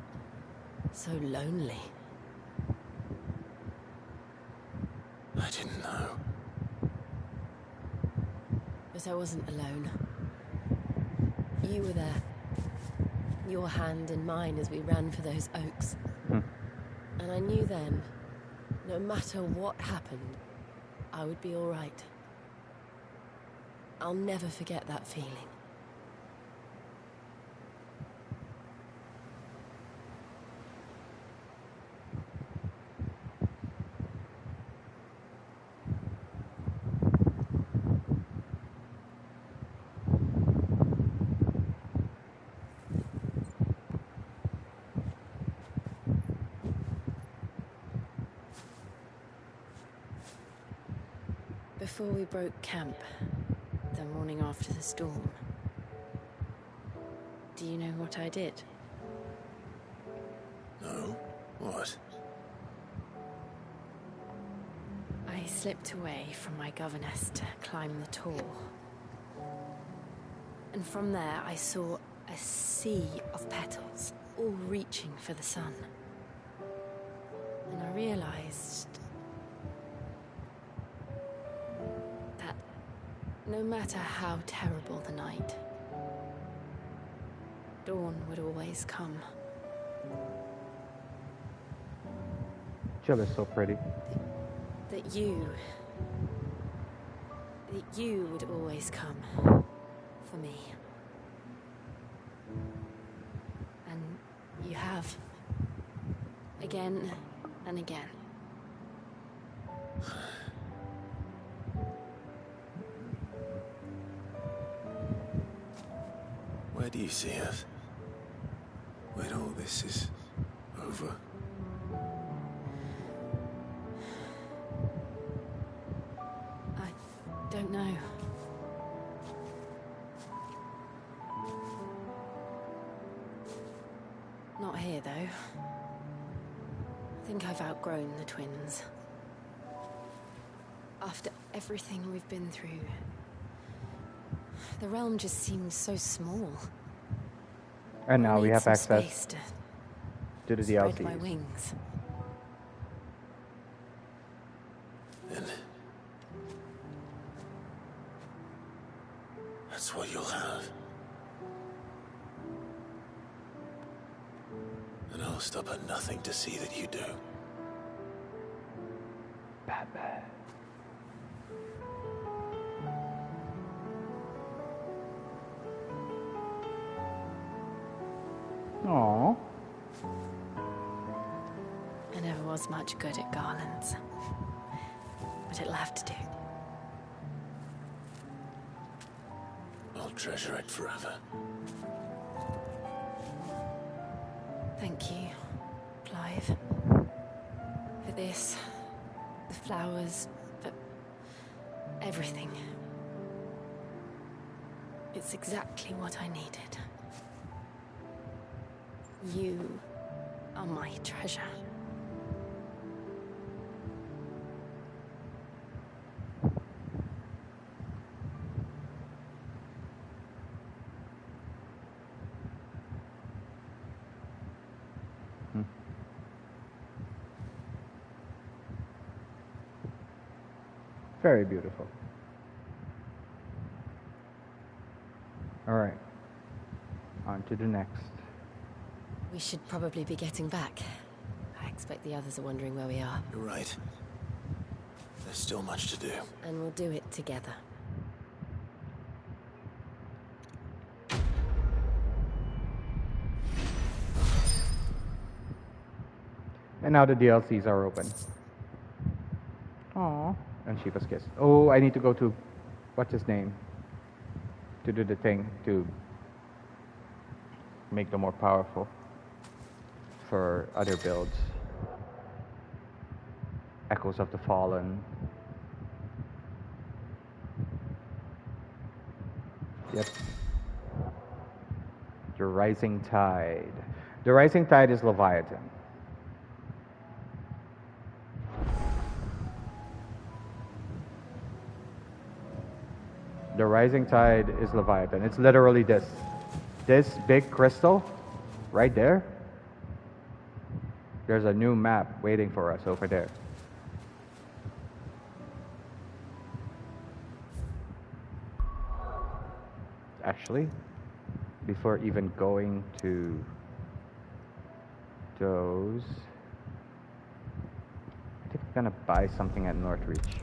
so lonely. I didn't know. But I wasn't alone. You were there. Your hand in mine as we ran for those oaks. And I knew then, no matter what happened, I would be all right. I'll never forget that feeling. Before we broke camp, the morning after the storm, do you know what I did? No? What? I slipped away from my governess to climb the Tor. And from there I saw a sea of petals, all reaching for the sun. And I realized that no matter how terrible the night, dawn would always come. Jill is so pretty. That you would always come for me. And you have. Again and again. Where do you see us? When all this is over? I don't know. Not here, though. I think I've outgrown the twins. After everything we've been through, the realm just seems so small. And now I we need have some access space to the spread DLCs. my wings. Then that's what you'll have. And I'll stop at nothing to see that you do. Batman. Aww. I never was much good at garlands, but it'll have to do. I'll treasure it forever. Thank you, Clive. For this, the flowers, for everything. It's exactly what I needed. You are my treasure. Very beautiful. All right. On to the next. We should probably be getting back. I expect the others are wondering where we are. You're right. There's still much to do. And we'll do it together. And now the DLCs are open. Aww. And Shiva's Kiss. Oh, I need to go to... What's his name? To do the thing. To make them more powerful. For other builds. Echoes of the Fallen. Yep. The Rising Tide. The Rising Tide is Leviathan. The Rising Tide is Leviathan. It's literally this. This big crystal right there. There's a new map waiting for us over there. Actually, before even going to those, I think I'm gonna buy something at Northreach.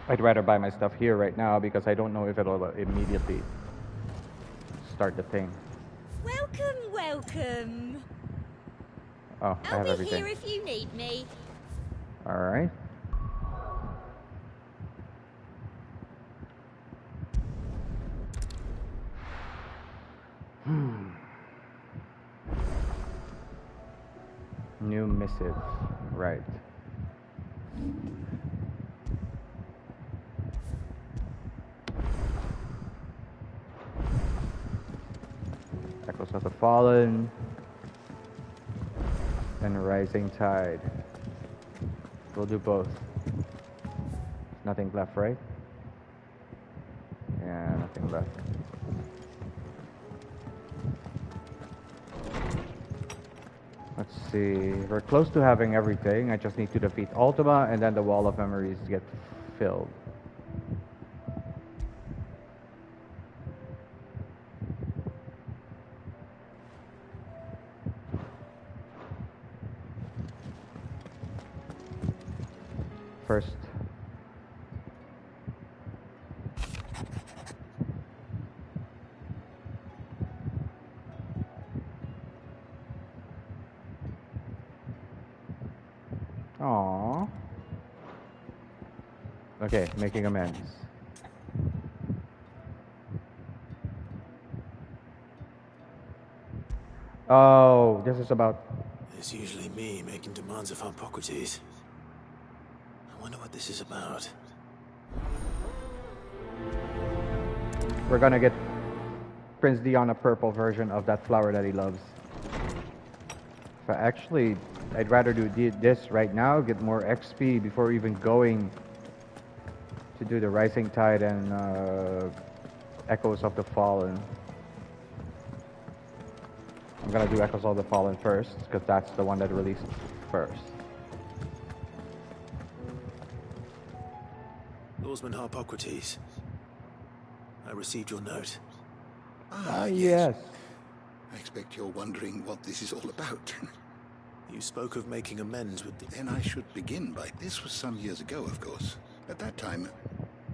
I'd rather buy my stuff here right now because I don't know if it'll immediately start the thing. Welcome, welcome. Oh, I have I'll be everything. here if you need me. All right. New missive, right. Echoes of the Fallen and Rising Tide. We'll do both. Nothing left, right? Yeah, nothing left. Let's see. We're close to having everything. I just need to defeat Ultima, and then the Wall of Memories get filled. First. Aww. Okay, making amends. Oh, this is about... It's usually me making demands of Harpocrates. I wonder what this is about. We're gonna get Prince Dion a purple version of that flower that he loves. But actually, I'd rather do this right now, get more XP before even going to do the Rising Tide and Echoes of the Fallen. I'm gonna do Echoes of the Fallen first, because that's the one that released first. Lawsman Harpocrates, I received your note. Ah, yes. I expect you're wondering what this is all about. You spoke of making amends with the... Then I should begin by... This was some years ago, of course. At that time,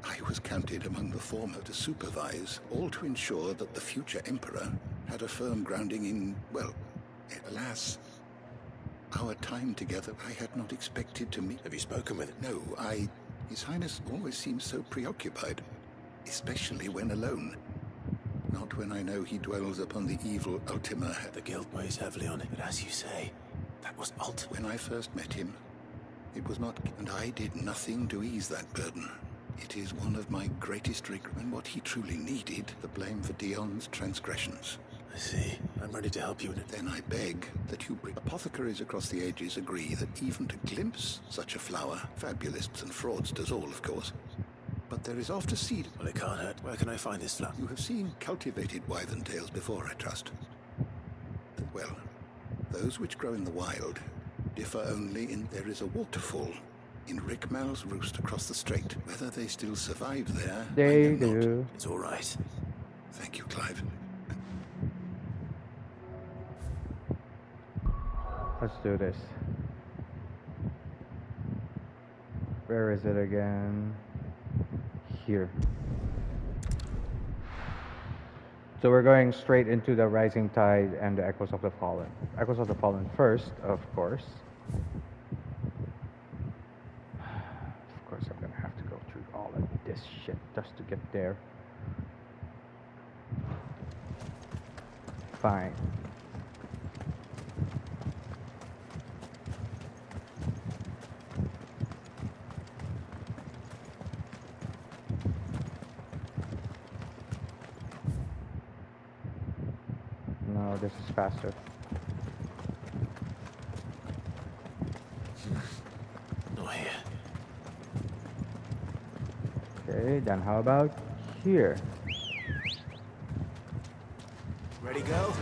I was counted among the former to supervise, all to ensure that the future Emperor had a firm grounding in, well, alas, our time together. I had not expected to meet... Have you spoken with him? No, His Highness always seems so preoccupied, especially when alone. Not when I know he dwells upon the evil Ultima. The guilt weighs heavily on it, but as you say, that was Ultima. When I first met him, it was not... And I did nothing to ease that burden. It is one of my greatest regrets, and what he truly needed, the blame for Dion's transgressions. I see. I'm ready to help you in it. Then I beg that you bring... Apothecaries across the ages agree that even to glimpse such a flower, fabulists and fraudsters all, of course, but there is oft a seed. Well, it can't hurt. Where can I find this flower? You have seen cultivated wyvern tails before, I trust. Well, those which grow in the wild differ only in there is a waterfall in Rickmal's roost across the strait. Whether they still survive there, they I know do. Not. It's all right. Thank you, Clive. Let's do this. Where is it again? Here. So we're going straight into the Rising Tide and the Echoes of the Fallen. Echoes of the Fallen first, of course. Of course, I'm gonna have to go through all of this shit just to get there. Fine. No, this is faster. Not here. Okay, then how about here? Ready, go?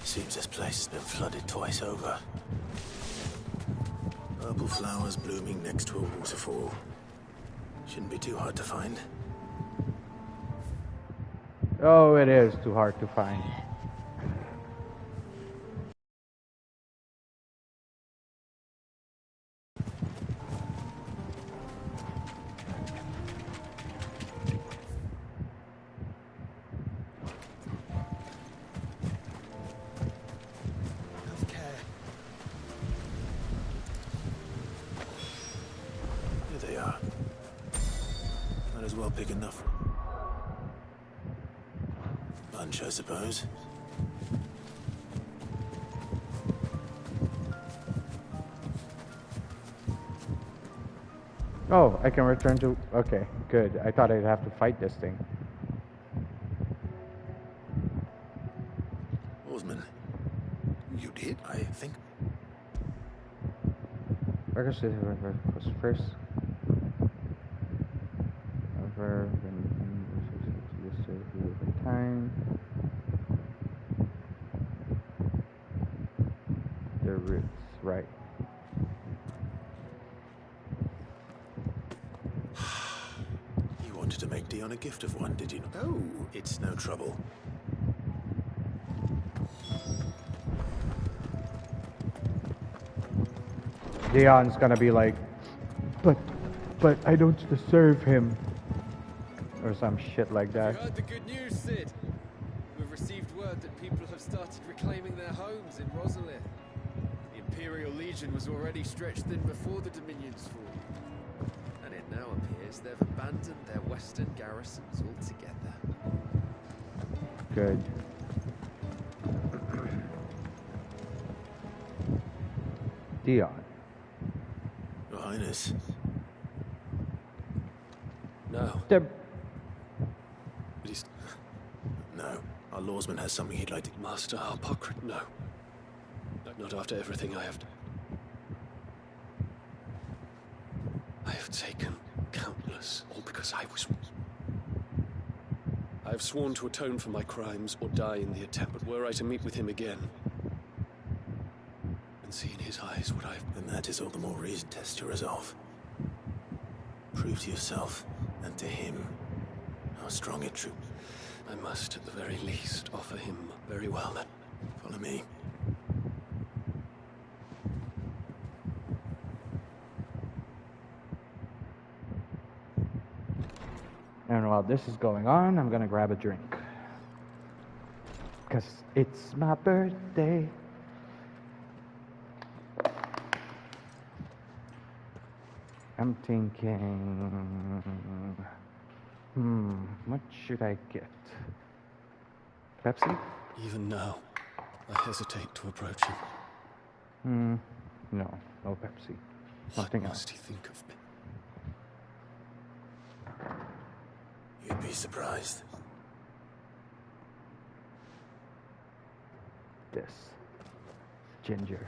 Seems this place has been flooded twice over. Purple flowers blooming next to a waterfall. Shouldn't be too hard to find. Oh, it is too hard to find. I'll pick enough. Lunch, I suppose. Oh, I can return to... Okay, good. I thought I'd have to fight this thing. Osman. You did? I think... Records was first... Over time. The roots, right. You wanted to make Dion a gift of one, did you not? Oh. It's no trouble. Dion's gonna be like, but I don't deserve him. Or some shit like that. You heard the good news, Cid? We've received word that people have started reclaiming their homes in Rosalith. The Imperial Legion was already stretched thin before the Dominion's fall. And it now appears they've abandoned their western garrisons altogether. Good. Dion. Your Highness. No. Please. No. Our lawsman has something he'd like to... Master Harpocrates, no. Not after everything I have done. I have taken countless, all because I have sworn to atone for my crimes or die in the attempt, but were I to meet with him again and see in his eyes what I've... Then that is all the more reason to test your resolve. Prove to yourself and to him how strong it true. I must, at the very least, offer him very well then. Follow me. And while this is going on, I'm gonna grab a drink. Because it's my birthday. I'm thinking... what should I get? Pepsi? Even now, I hesitate to approach him. No Pepsi. What Something must else. he think of me? You'd be surprised. This. Ginger.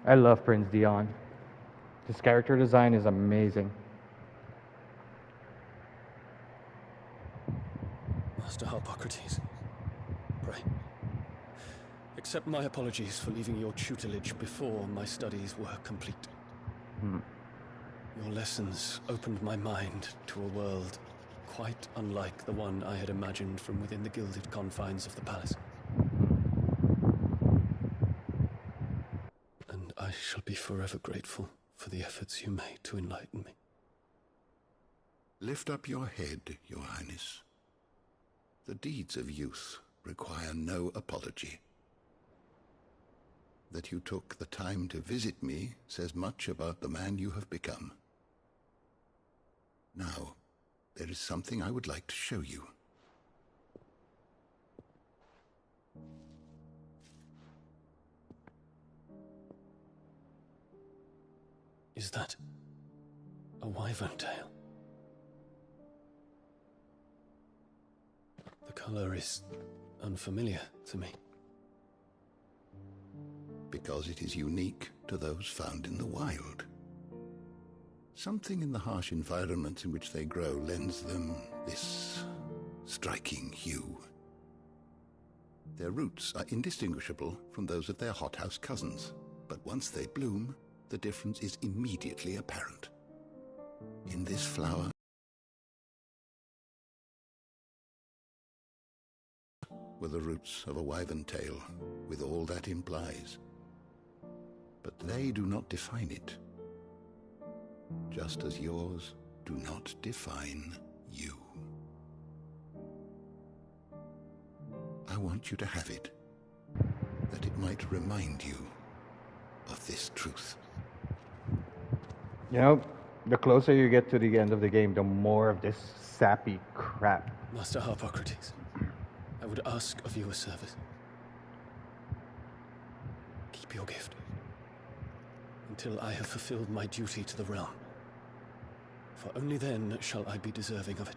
I love Prince Dion. His character design is amazing. Master Harpocrates, pray, accept my apologies for leaving your tutelage before my studies were complete. Your lessons opened my mind to a world quite unlike the one I had imagined from within the gilded confines of the palace. And I shall be forever grateful for the efforts you made to enlighten me. Lift up your head, Your Highness. The deeds of youth require no apology. That you took the time to visit me says much about the man you have become. Now, there is something I would like to show you. Is that a wyvern tail? The color is unfamiliar to me. Because it is unique to those found in the wild. Something in the harsh environment in which they grow lends them this striking hue. Their roots are indistinguishable from those of their hothouse cousins, but once they bloom, the difference is immediately apparent. In this flower were the roots of a wyvern tail, with all that implies. But they do not define it, just as yours do not define you. I want you to have it, that it might remind you of this truth. You know, the closer you get to the end of the game, the more of this sappy crap. Master Harpocrates, I would ask of you a service. Keep your gift until I have fulfilled my duty to the realm. For only then shall I be deserving of it.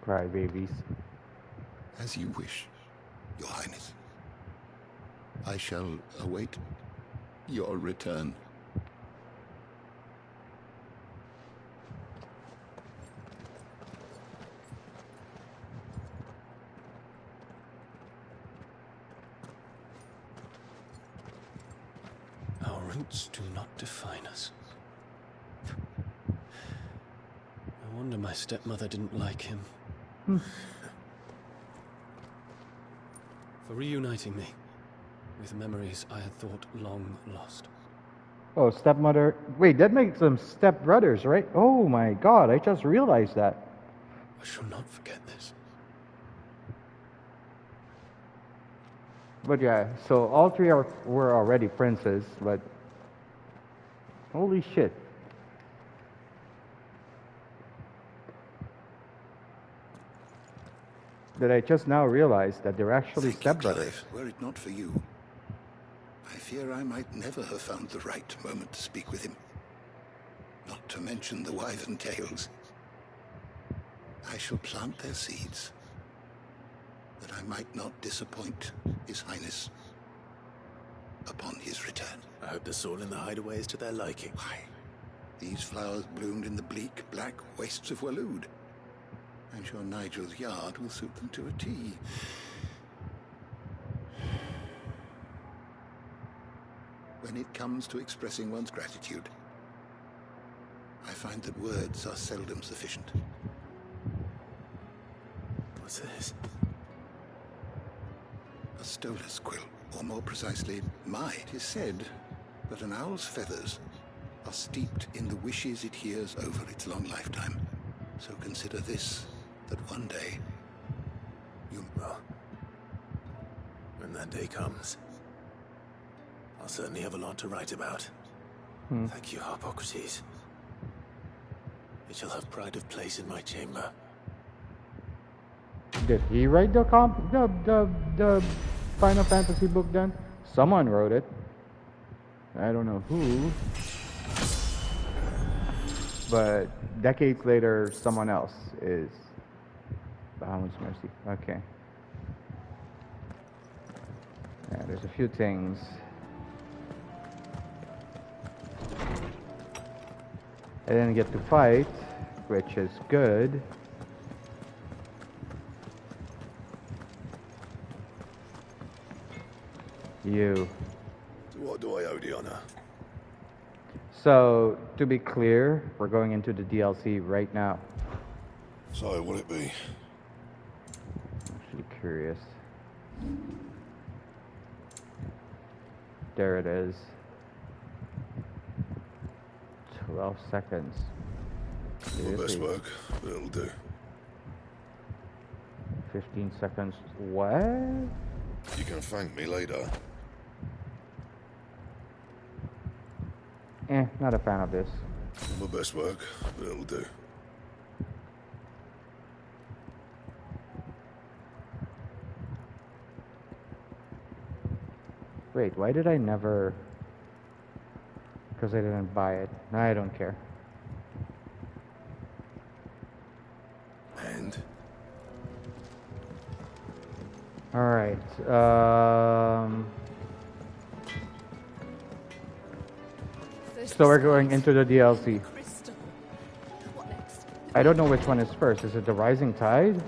Cry babies. As you wish, Your Highness. I shall await your return. Our roots do not define us. I wonder my stepmother didn't like him. For reuniting me with memories I had thought long lost. Oh, stepmother. Wait, that makes them stepbrothers, right? Oh my god, I just realized that. I shall not forget this. But yeah, so all three were already princes, but holy shit. That I just now realized that they're actually stepbrothers. Were it not for you, I fear I might never have found the right moment to speak with him. Not to mention the Wyvern tales. I shall plant their seeds, that I might not disappoint His Highness upon his return. I hope the soil in the hideaway is to their liking. Why? These flowers bloomed in the bleak, black wastes of Waloed. I'm sure Nigel's yard will suit them to a T. When it comes to expressing one's gratitude, I find that words are seldom sufficient. What's this? A Stolas quill, or more precisely, it is said that an owl's feathers are steeped in the wishes it hears over its long lifetime. So consider this, that one day, you... Well, when that day comes, I'll certainly have a lot to write about. Thank you, Harpocrates. It shall have pride of place in my chamber. Did he write the Final Fantasy book then? Someone wrote it. I don't know who. But decades later, someone else is Bahamut's Mercy. Okay. Yeah, there's a few things. I didn't get to fight, which is good. You. To what do I owe the honor? So, to be clear, we're going into the DLC right now. So, will it be? Actually curious. There it is. 12 seconds. My best work, but it'll do. 15 seconds. What? You can thank me later. Not a fan of this. My best work, but it'll do. Wait, why did I never... Because I didn't buy it. No, I don't care. And? Alright, so we're going into the DLC. I don't know which one is first. Is it the Rising Tide?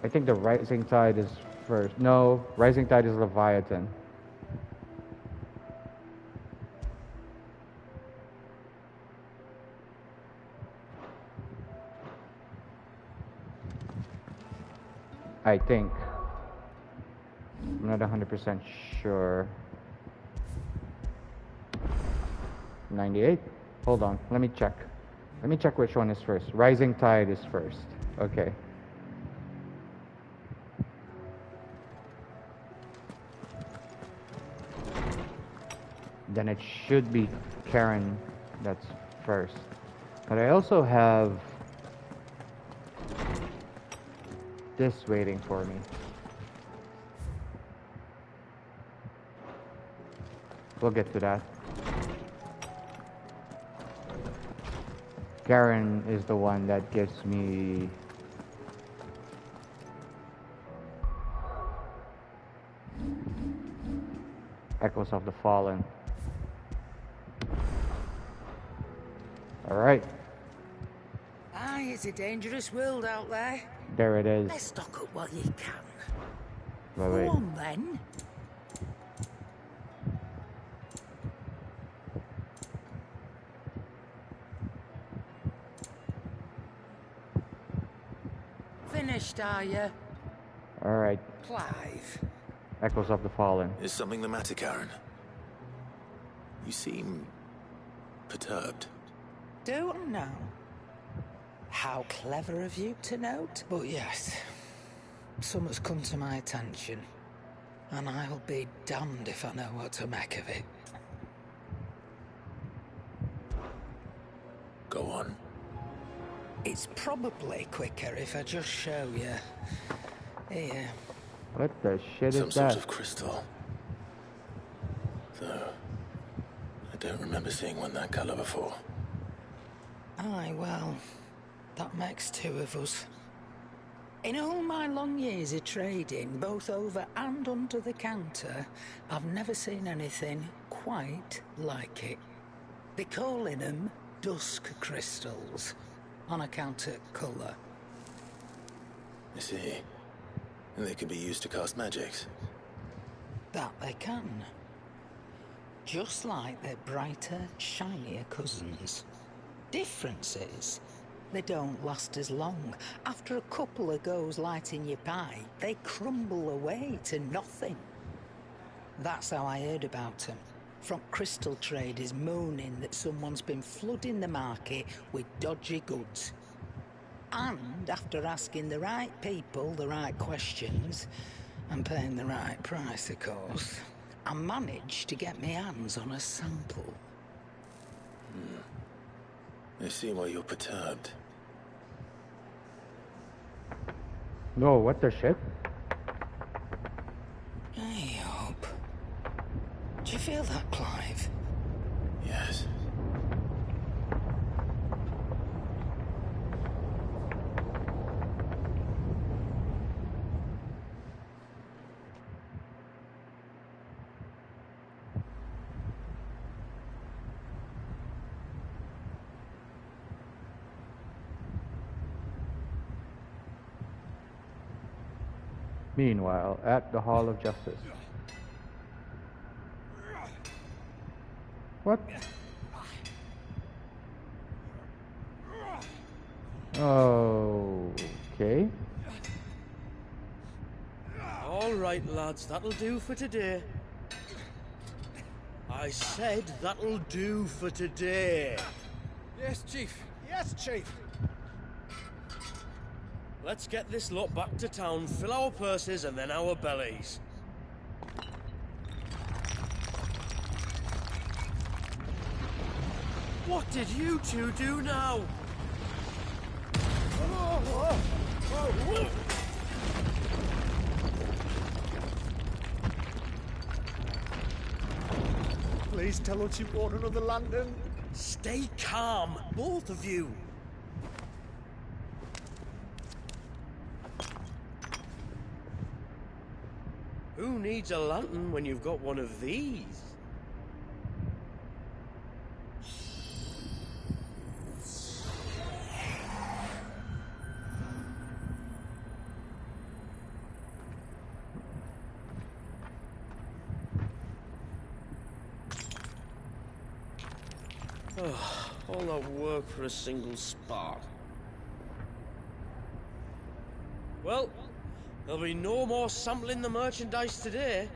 I think the Rising Tide is first. No, Rising Tide is Leviathan. I think. I'm not 100% sure. 98. Hold on, let me check. Let me check which one is first. Rising Tide is first. Okay. Then it should be Karen that's first. But I also have this waiting for me. We'll get to that. Karen is the one that gives me Echoes of the Fallen. Alright. Aye, it's a dangerous world out there. There it is. Let's stock up what you can. Wait. Go on then. Finished, are you? Alright. Clive. Echoes of the Fallen. Is something the matter, Karen? You seem perturbed. Don't know. How clever of you to note. But yes, something's come to my attention. And I'll be damned if I know what to make of it. Go on. It's probably quicker if I just show you. Here. What the shit Some is that? sort of crystal. Though, I don't remember seeing one that color before. Aye, well, that makes two of us. In all my long years of trading, both over and under the counter, I've never seen anything quite like it. They're calling them dusk crystals, on account of colour. I see. And they can be used to cast magics. That they can. Just like their brighter, shinier cousins. Difference is, they don't last as long. After a couple of goes lighting your pie, they crumble away to nothing. That's how I heard about them. From crystal traders moaning that someone's been flooding the market with dodgy goods. And after asking the right people the right questions, and paying the right price, of course, I managed to get my hands on a sample. I see why you're perturbed. No, what the shit? I hope. Do you feel that, Clive? Yes. Meanwhile, at the Hall of Justice. What? Okay. All right, lads, that'll do for today. I said that'll do for today. Yes, Chief. Yes, Chief. Let's get this lot back to town, fill our purses and then our bellies. What did you two do now? Please tell us you bought another lantern. Stay calm, both of you. Who needs a lantern when you've got one of these? All that work for a single spark. Well, there'll be no more sampling the merchandise today.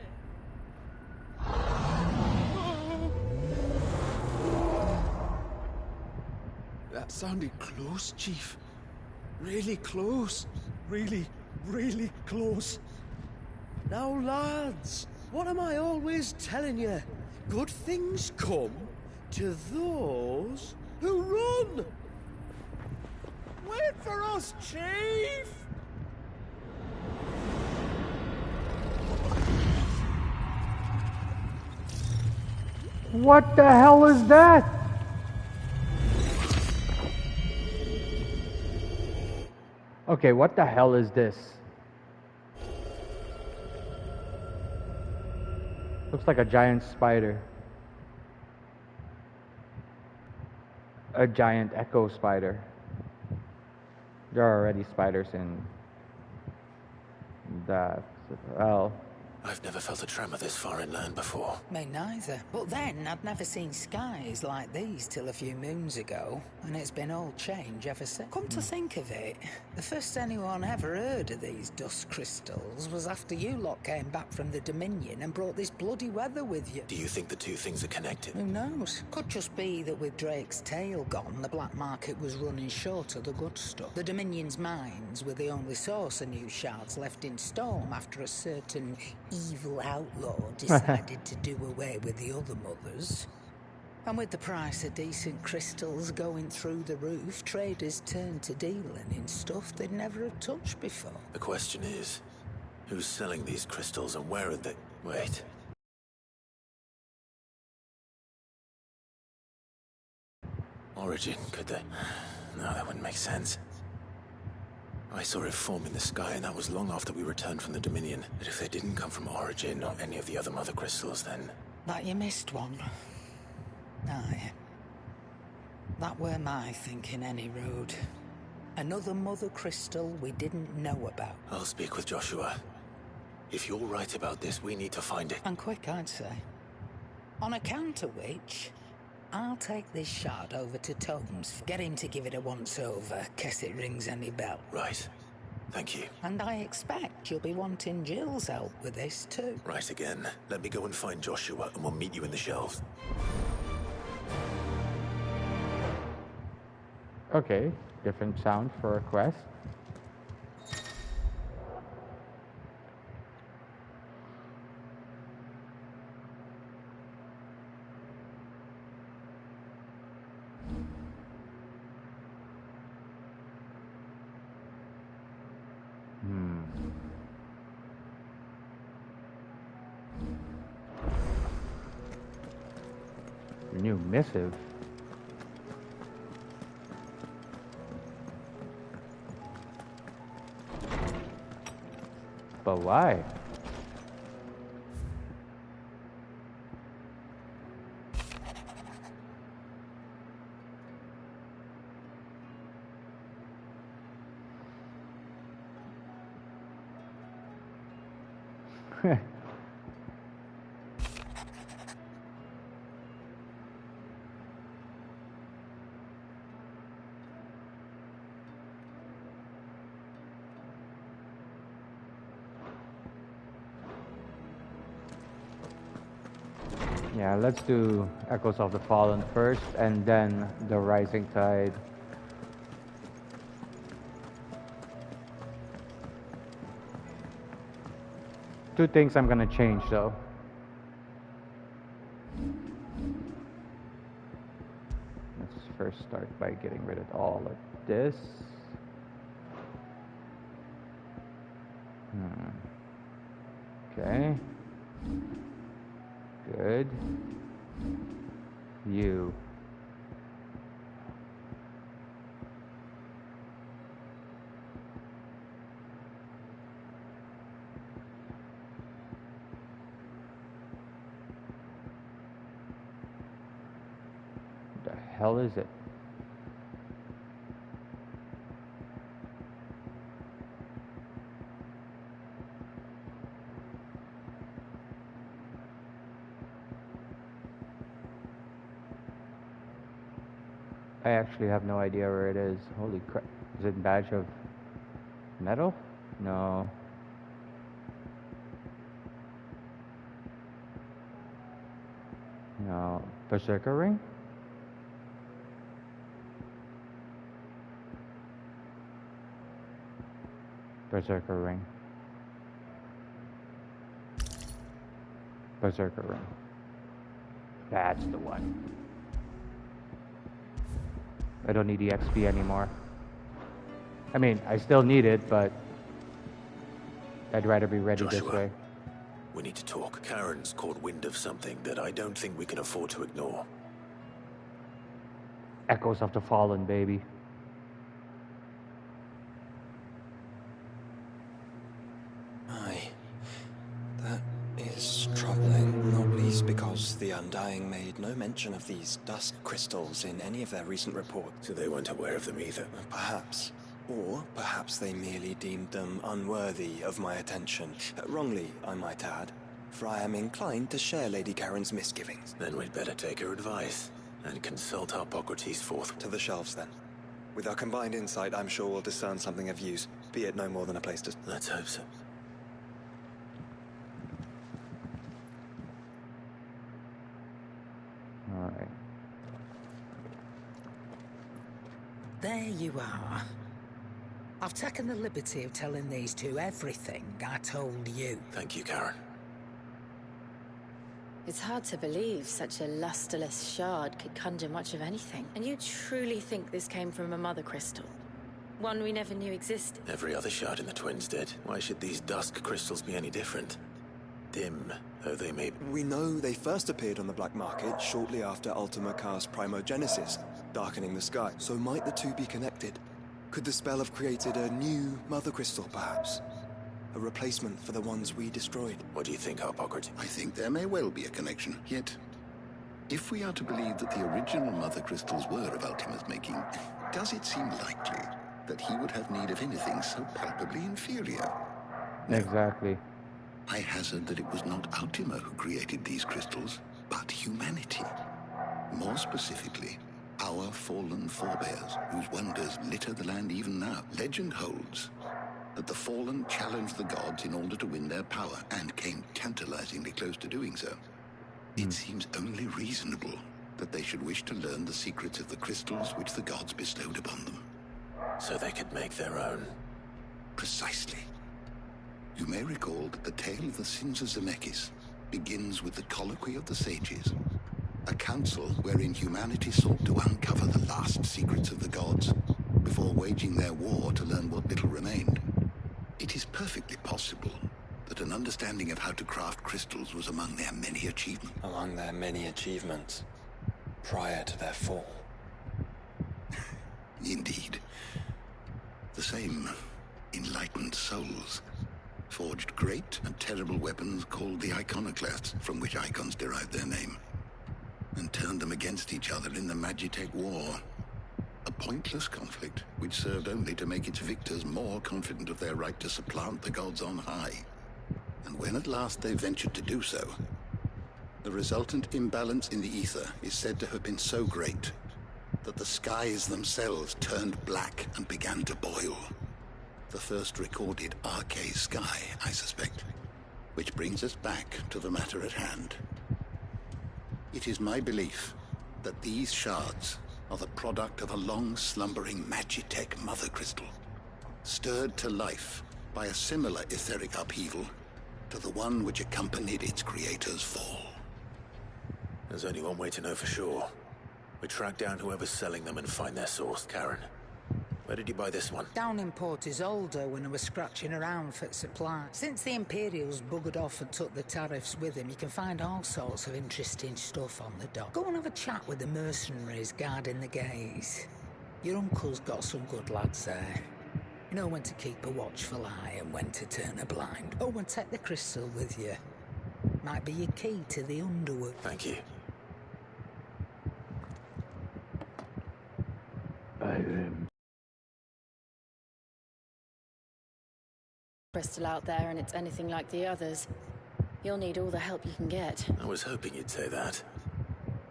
sounded close, Chief. Really close. Really, really close. Now, lads, what am I always telling you? Good things come to those who run! Wait for us, Chief! What the hell is that? Okay, what the hell is this? Looks like a giant spider. A giant echo spider. There are already spiders in that. Well, I've never felt a tremor this far inland before. Me neither. But then, I'd never seen skies like these till a few moons ago, and it's been all change ever since. Come to think of it, the first anyone ever heard of these dust crystals was after you lot came back from the Dominion and brought this bloody weather with you. Do you think the two things are connected? Who knows? Could just be that with Drake's tail gone, the black market was running short of the good stuff. The Dominion's mines were the only source of new shards left in Storm after a certain evil outlaw decided to do away with the other mothers. And with the price of decent crystals going through the roof, traders turned to dealing in stuff they'd never have touched before. The question is, who's selling these crystals and where are they? Wait. Origin, could they? No, that wouldn't make sense. I saw it form in the sky, and that was long after we returned from the Dominion. But if they didn't come from Origin or any of the other mother crystals, then... That you missed one. Aye. That were my thinking, any road. Another mother crystal we didn't know about. I'll speak with Joshua. If you're right about this, we need to find it. And quick, I'd say. On account of which, I'll take this shard over to Tomes. Get him to give it a once-over, case it rings any bell. Right. Thank you. And I expect you'll be wanting Jill's help with this, too. Right again. Let me go and find Joshua, and we'll meet you in the shelves. okay. Different sound for a quest. New missive. But why? Yeah, let's do Echoes of the Fallen first, and then the Rising Tide. Two things I'm gonna change though. Let's first start by getting rid of all of this. Okay. Good. You. The hell is it? I actually have no idea where it is. Holy crap. Is it Badge of Metal? No. No. Berserker Ring? Berserker ring. Berserker ring. That's the one. I don't need EXP anymore. I mean, I still need it, but I'd rather be ready this Joshua, way. we need to talk. Karen's caught wind of something that I don't think we can afford to ignore. Echoes of the Fallen, baby. Aye. That is troubling, not least because the Undying made no mention of these dusk crystals in any of their recent reports. So they weren't aware of them either. Perhaps. Or perhaps they merely deemed them unworthy of my attention. Wrongly, I might add, for I am inclined to share Lady Karen's misgivings. Then we'd better take her advice and consult Harpocrates forth. To the shelves, then. With our combined insight, I'm sure we'll discern something of use, be it no more than a place to... Let's hope so. Alright. There you are. I've taken the liberty of telling these two everything I told you. Thank you, Karen. It's hard to believe such a lusterless shard could conjure much of anything. And you truly think this came from a mother crystal? One we never knew existed? Every other shard in the Twins did. Why should these dusk crystals be any different? Dim, though they may be. We know they first appeared on the black market shortly after Ultima cast Primogenesis, darkening the sky. So might the two be connected? Could the spell have created a new mother crystal, perhaps? A replacement for the ones we destroyed? What do you think, Harpocrates? I think there may well be a connection. Yet, if we are to believe that the original mother crystals were of Ultima's making, does it seem likely that he would have need of anything so palpably inferior? No. Exactly. I hazard that it was not Ultima who created these crystals, but humanity. More specifically, our fallen forebears, whose wonders litter the land even now. Legend holds that the fallen challenged the gods in order to win their power, and came tantalizingly close to doing so. It seems only reasonable that they should wish to learn the secrets of the crystals which the gods bestowed upon them. So they could make their own. Precisely. You may recall that the tale of the sins of Zemeckis begins with the Colloquy of the Sages, a council wherein humanity sought to uncover the last secrets of the gods before waging their war to learn what little remained. It is perfectly possible that an understanding of how to craft crystals was among their many achievements. Among their many achievements, prior to their fall. Indeed. The same enlightened souls forged great and terrible weapons called the Iconoclasts, from which icons derived their name, and turned them against each other in the Magitech War. A pointless conflict which served only to make its victors more confident of their right to supplant the gods on high. And when at last they ventured to do so, the resultant imbalance in the ether is said to have been so great that the skies themselves turned black and began to boil. The first recorded Arcade sky, I suspect. Which brings us back to the matter at hand. It is my belief that these shards are the product of a long-slumbering Magitech mother crystal, stirred to life by a similar etheric upheaval to the one which accompanied its creator's fall. There's only one way to know for sure. We track down whoever's selling them and find their source. Karen, where did you buy this one? Down in Port Isolde when I was scratching around for supply. Since the Imperials buggered off and took the tariffs with them, you can find all sorts of interesting stuff on the dock. Go and have a chat with the mercenaries guarding the gates. Your uncle's got some good lads there. You know when to keep a watchful eye and when to turn a blind. Oh, and take the crystal with you. Might be your key to the underworld. Thank you. Crystal out there and it's anything like the others. You'll need all the help you can get. I was hoping you'd say that.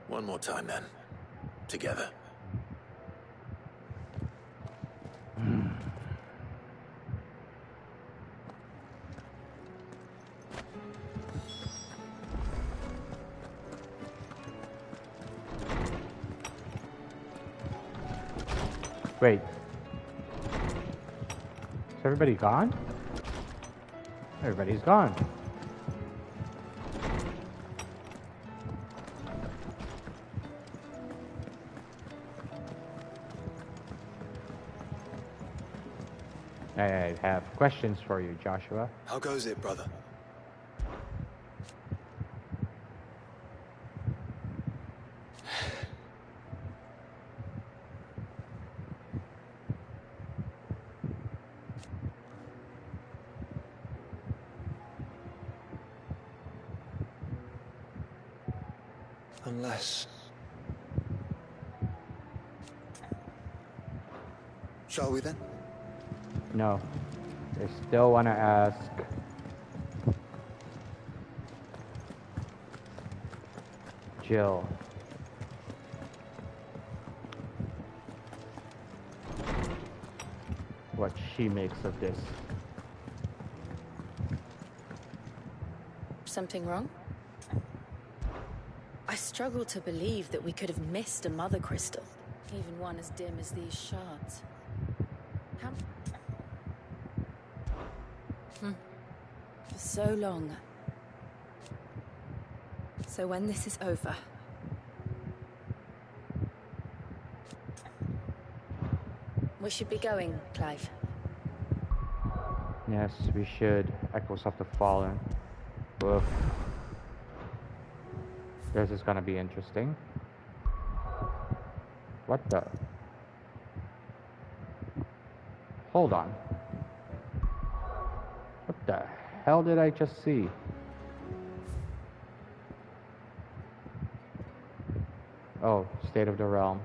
One more time then. Together. Wait. Is everybody gone? Everybody's gone. I have questions for you, Joshua. How goes it, brother? Unless... Shall we then? No. I still want to ask. Jill. What she makes of this. Something wrong? I struggle to believe that we could have missed a mother crystal. Even one as dim as these shards. How... For so long. So when this is over... We should be going, Clive. Yes, we should. Echoes of the Fallen. Woof. This is gonna be interesting. What the? Hold on. What the hell did I just see? Oh, State of the Realm.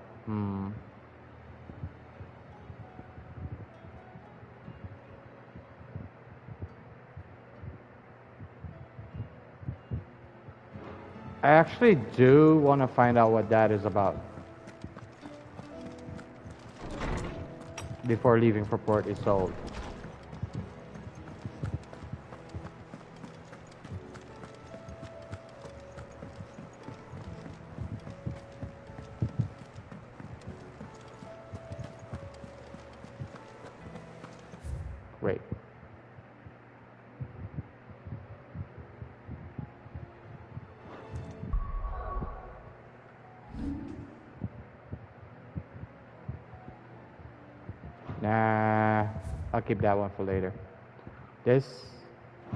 I actually do want to find out what that is about before leaving for Port Isolde. Great. Nah, I'll keep that one for later.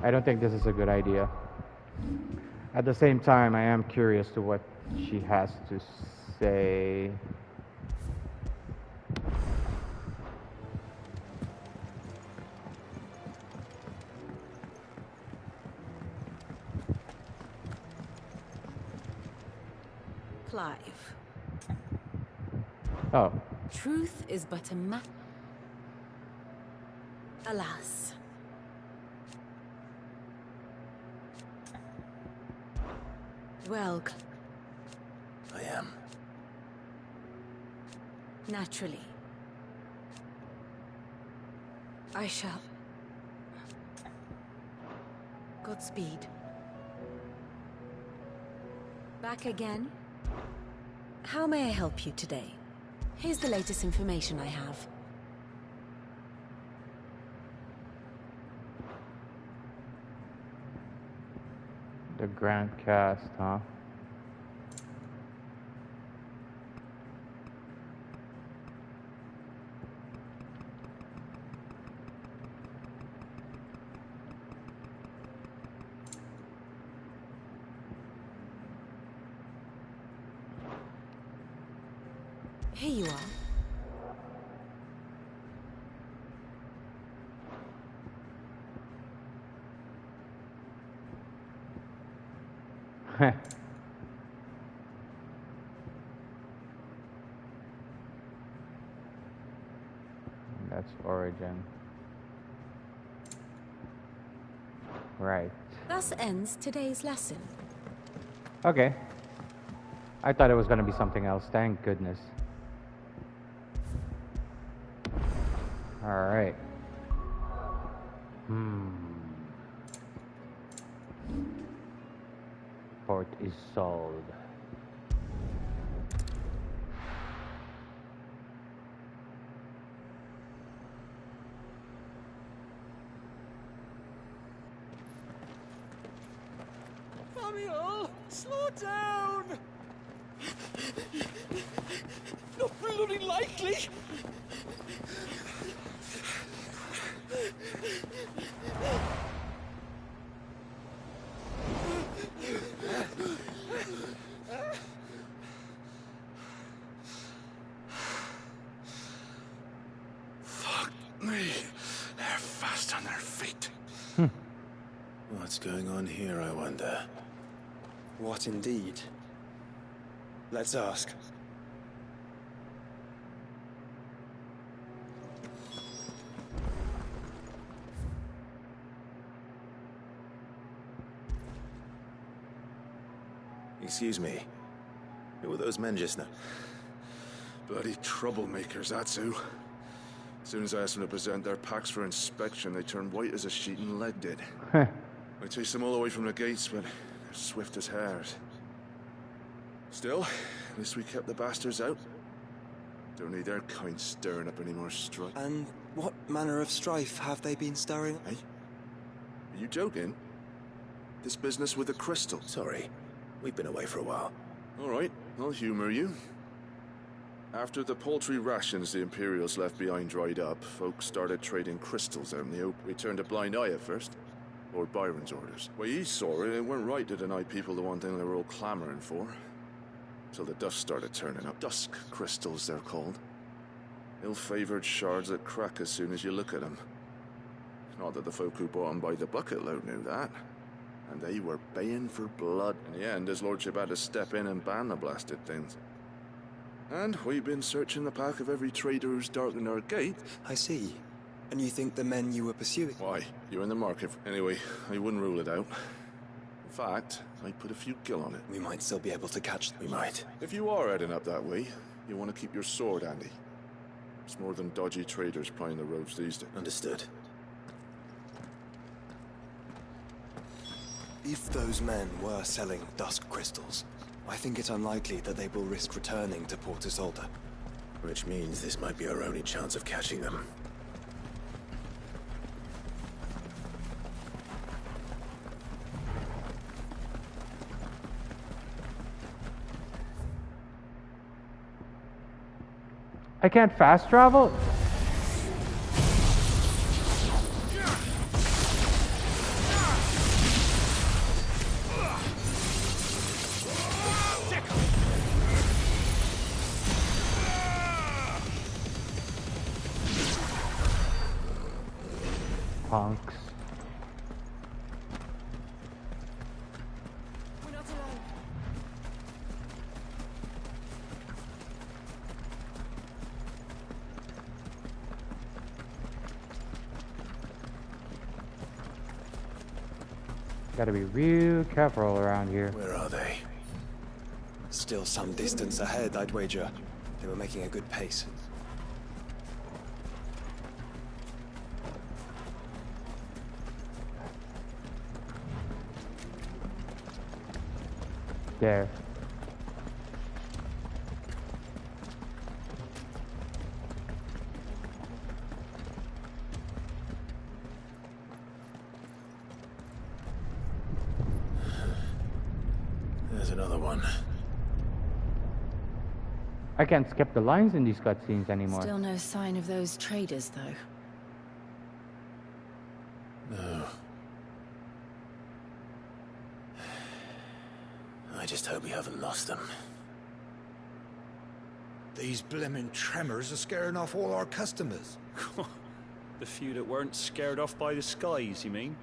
I don't think this is a good idea. At the same time, I am curious to what she has to say. Clive. Oh. Truth is but a Alas. Well, I am. Naturally. I shall. Godspeed. Back again? How may I help you today? Here's the latest information I have. The Grand Cast, huh? Here you are. That's Origin. Right. Thus ends today's lesson. Okay. I thought it was gonna be something else. Thank goodness. Alright. Port Isolde. Samuel! Slow down! Not bloody likely! Fuck me. They're fast on their feet. What's going on here, I wonder? What indeed? Let's ask. Excuse me. Who were those men just now? Bloody troublemakers, that's who. As soon as I asked them to present their packs for inspection, they turned white as a sheet and legged it. I chased them all away from the gates, but they're swift as hares. Still, at least we kept the bastards out. Don't need their kind stirring up any more strife. And what manner of strife have they been stirring? Hey? Are you joking? This business with the crystal? Sorry. We've been away for a while. All right, I'll humor you. After the paltry rations the Imperials left behind dried up, folks started trading crystals out in the open. We turned a blind eye at first. Lord Byron's orders. Well, he saw it, it weren't right to deny people the one thing they were all clamoring for. Till the dust started turning up. Dusk crystals, they're called. Ill-favored shards that crack as soon as you look at them. Not that the folk who bought them by the bucketload knew that. And they were baying for blood. In the end, his lordship had to step in and ban the blasted things. And we've been searching the path of every trader who's darkened our gate. I see. And you think the men you were pursuing? Why? You're in the market. Anyway, I wouldn't rule it out. In fact, I'd put a few gil on it. We might still be able to catch them. We might. If you are heading up that way, you want to keep your sword handy. It's more than dodgy traders plying the roads these days. Understood. If those men were selling dusk crystals, I think it unlikely that they will risk returning to Port Isolde. Which means this might be our only chance of catching them. I can't fast travel? Punks. We're not alone. Gotta be real careful around here. Where are they? Still some distance ahead, I'd wager. They were making a good pace. There. There's another one. I can't skip the lines in these cutscenes anymore. Still no sign of those traders, though. No. I just hope we haven't lost them. These blimmin' tremors are scaring off all our customers. The few that weren't scared off by the skies, you mean?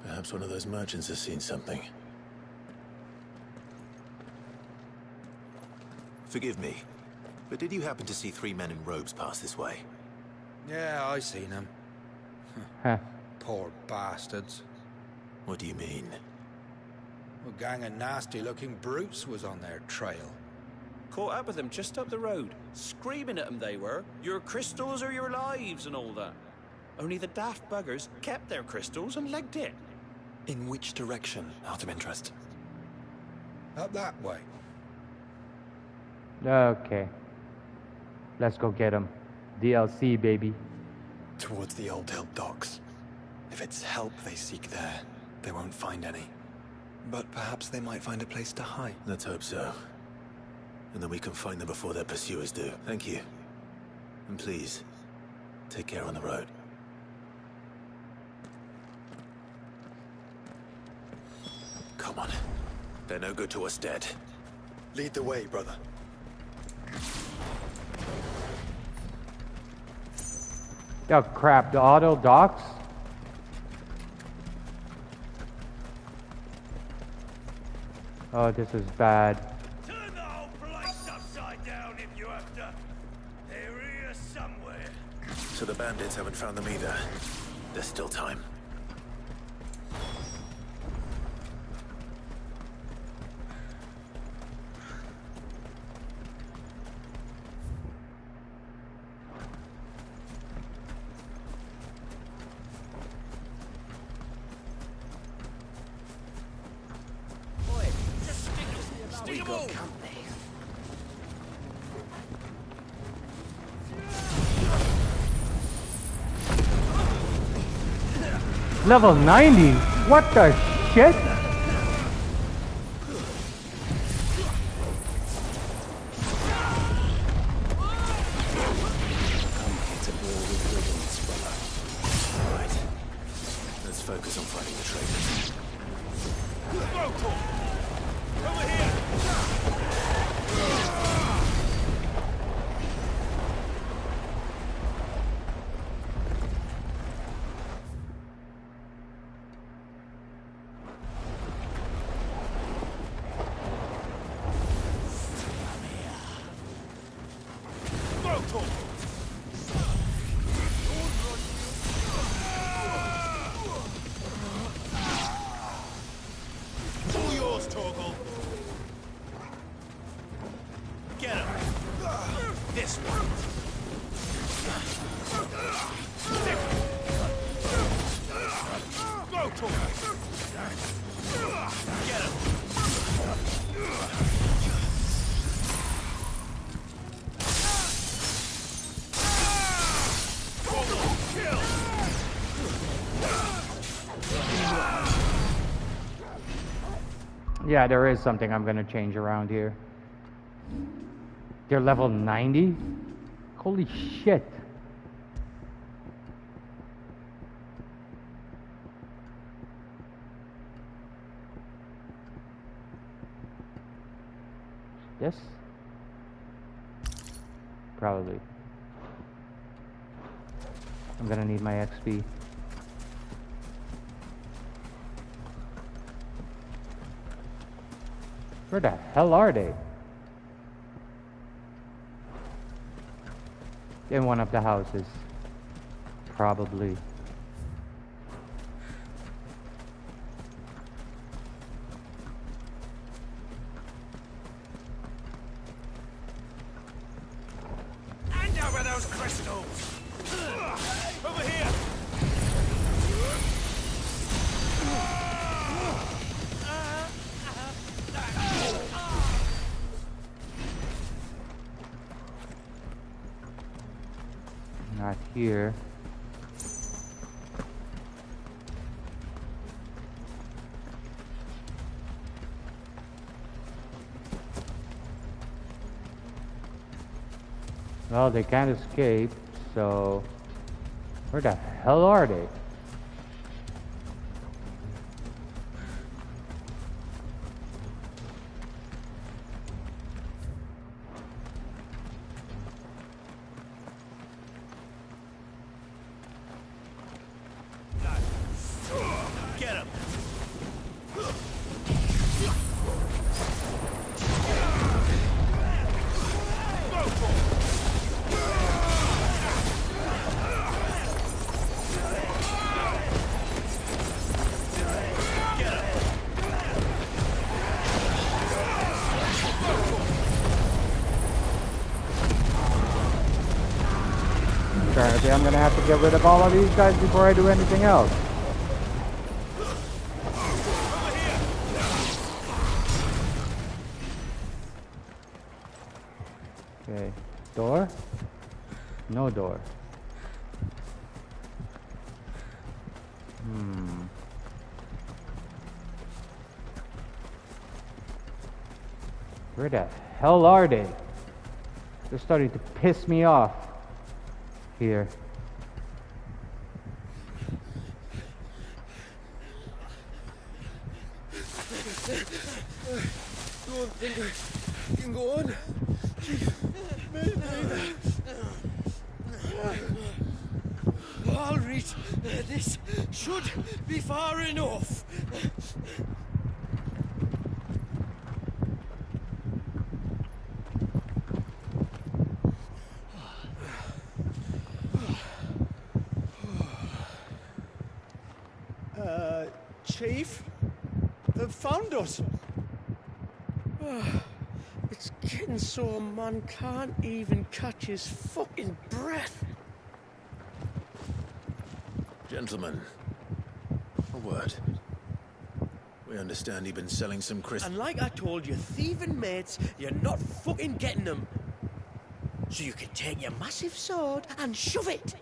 Perhaps one of those merchants has seen something. Forgive me, but did you happen to see 3 men in robes pass this way? Yeah, I seen them. Huh. Poor bastards. What do you mean? A gang of nasty-looking brutes was on their trail. Caught up with them just up the road. Screaming at them they were. Your crystals are your lives and all that. Only the daft buggers kept their crystals and legged it. In which direction, out of interest? Up that way. Okay. Let's go get him. DLC, baby. Towards the Old Hill docks. If it's help they seek there, they won't find any. But perhaps they might find a place to hide. Let's hope so. And then we can find them before their pursuers do. Thank you. And please, take care on the road. Come on. They're no good to us dead. Lead the way, brother. Oh crap, the auto docks? Oh, this is bad. Turn the whole place upside down if you have to. They're here somewhere. So the bandits haven't found them either. There's still time. Level 90? What the shit? Right. Let's focus on fighting the traitors. Over here! All yours, Torgal. Get him. This one. Go, Torgal. Get him. Yeah, there is something I'm gonna change around here. They're level 90? Holy shit. This? Probably. I'm gonna need my XP. Where the hell are they? In one of the houses. Probably. Hand over those crystals! Over here! Not here. Well, they can't escape, so where the hell are they? Get him! Apparently I'm gonna have to get rid of all of these guys before I do anything else. Okay, door? No door. Where the hell are they? They're starting to piss me off here. Don't think I can go on. I'll reach. This should be far enough. Chief? They've found us. It's getting so a man can't even catch his fucking breath. Gentlemen, a word. We understand you've been selling some crystals. And like I told you, thieving mates, you're not fucking getting them. So you can take your massive sword and shove it.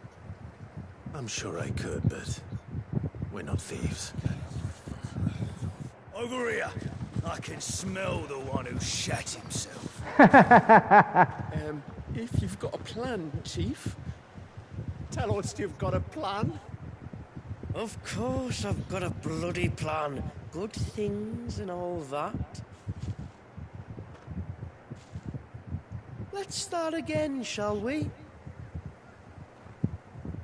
I'm sure I could, but we're not thieves. Over here. I can smell the one who shat himself. If you've got a plan, Chief. Tell us you've got a plan. Of course I've got a bloody plan. Good things and all that. Let's start again, shall we?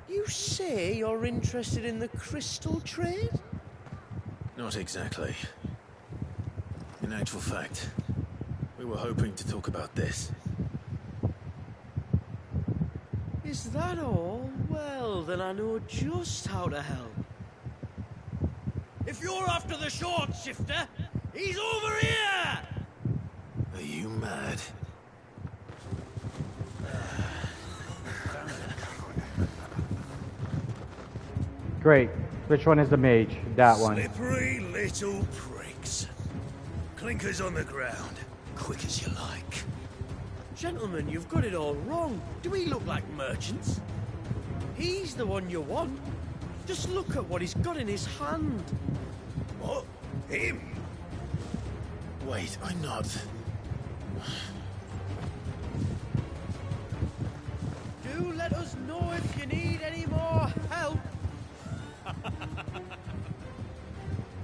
You say you're interested in the crystal trade? Not exactly. In actual fact, we were hoping to talk about this. Is that all? Well, then I know just how to help. If you're after the short shifter, he's over here! Are you mad? Great. Which one is the mage? That one. Slippery little pricks. Clinkers on the ground. Quick as you like. Gentlemen, you've got it all wrong. Do we look like merchants? He's the one you want. Just look at what he's got in his hand. What? Him? Wait, I'm not. Do let us know if you need any more help.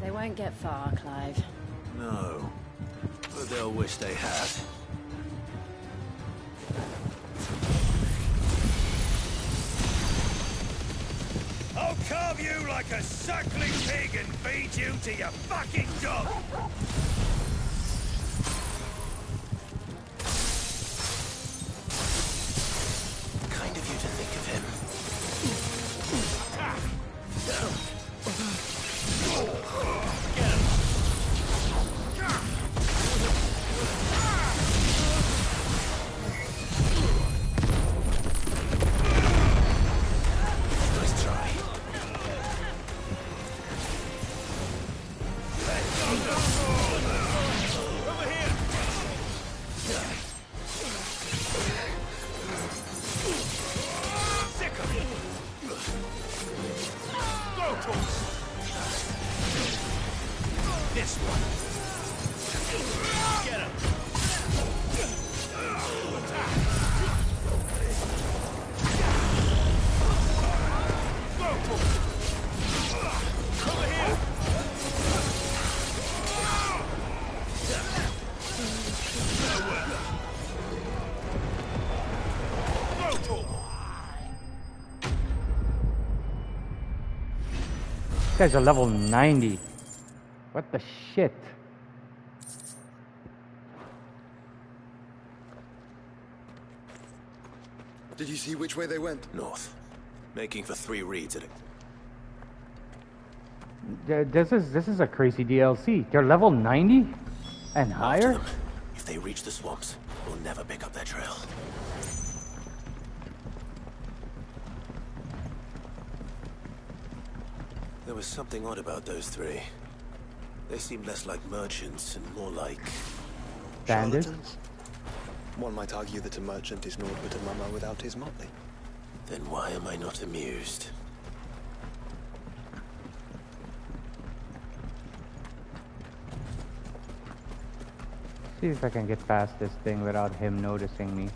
They won't get far, Clive. No. But they'll wish they had. I'll carve you like a suckling pig and feed you to your fucking dog! Kind of you to think of him. Nice try. Over here! Sick of it! Go to him! This one. Get him! Go to him! Over here! Go to him! These guys are level 90. What the shit? Did you see which way they went? North. Making for 3 reads at it. This is a crazy DLC. They're level 90 and higher. If they reach the swamps, we'll never pick up their trail. There was something odd about those 3. They seemed less like merchants and more like... Bandits? Charlatans? One might argue that a merchant is naught but a mummer without his motley. Then why am I not amused? See if I can get past this thing without him noticing me.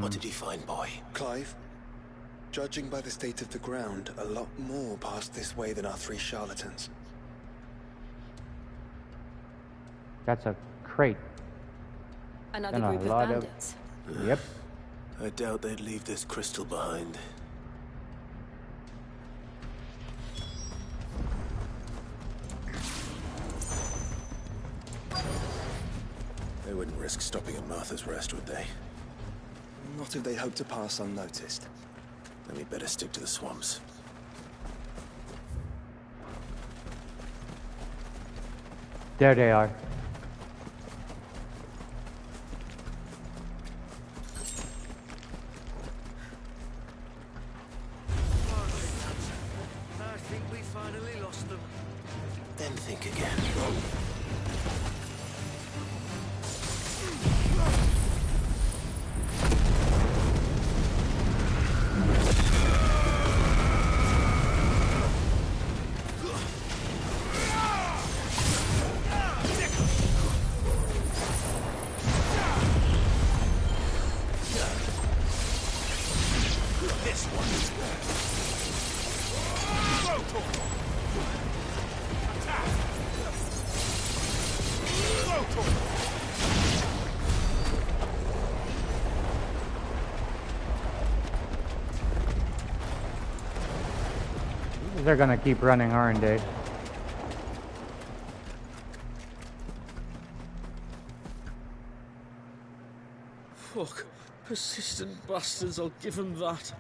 What did you find, boy? Clive, judging by the state of the ground, a lot more passed this way than our 3 charlatans. That's a crate. Another And a group of lot bandits. Yep. I doubt they'd leave this crystal behind. They wouldn't risk stopping at Martha's Rest, would they? Not if they hope to pass unnoticed. Then we'd better stick to the swamps. There they are. I think we finally lost them. Then think again. They're gonna keep running, aren't they? Fuck. Persistent bastards, I'll give them that.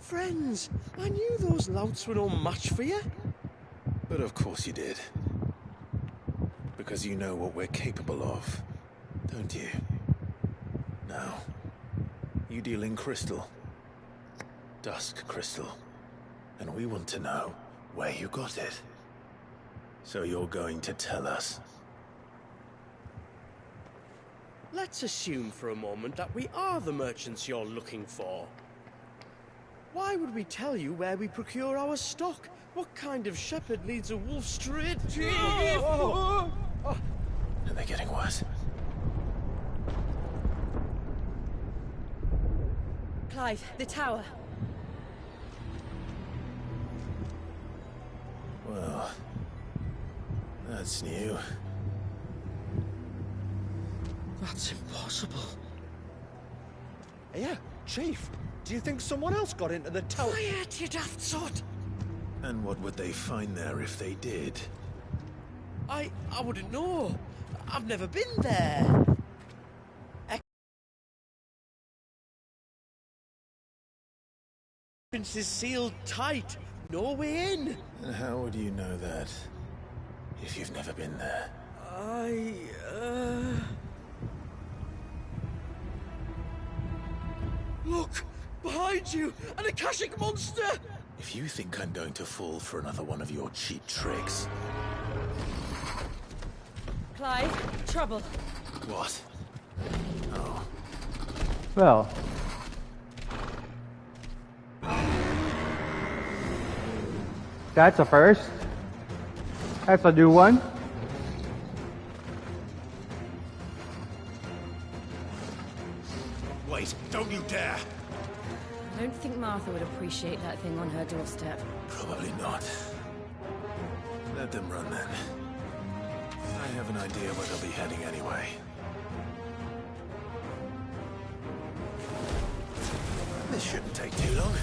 Friends, I knew those louts were no match for you. But of course you did. Because you know what we're capable of, don't you? Now, you deal in crystal. Dusk crystal. And we want to know where you got it. So you're going to tell us. Let's assume for a moment that we are the merchants you're looking for. Why would we tell you where we procure our stock? What kind of shepherd leads a wolf straight to... Are they getting worse? Clive, the tower. Well, that's new. That's impossible. Yeah, Chief. Do you think someone else got into the tower? Quiet, you daft sot! And what would they find there if they did? I wouldn't know. I've never been there. Entrance is sealed tight. No way in. And how would you know that if you've never been there? Look! Behind you! An Akashic monster! If you think I'm going to fall for another one of your cheap tricks... Clive, trouble. What? Oh. Well. That's a first. That's a new one. Wait, don't you dare! I don't think Martha would appreciate that thing on her doorstep. Probably not. Let them run then. I have an idea where they'll be heading anyway. This shouldn't take too long.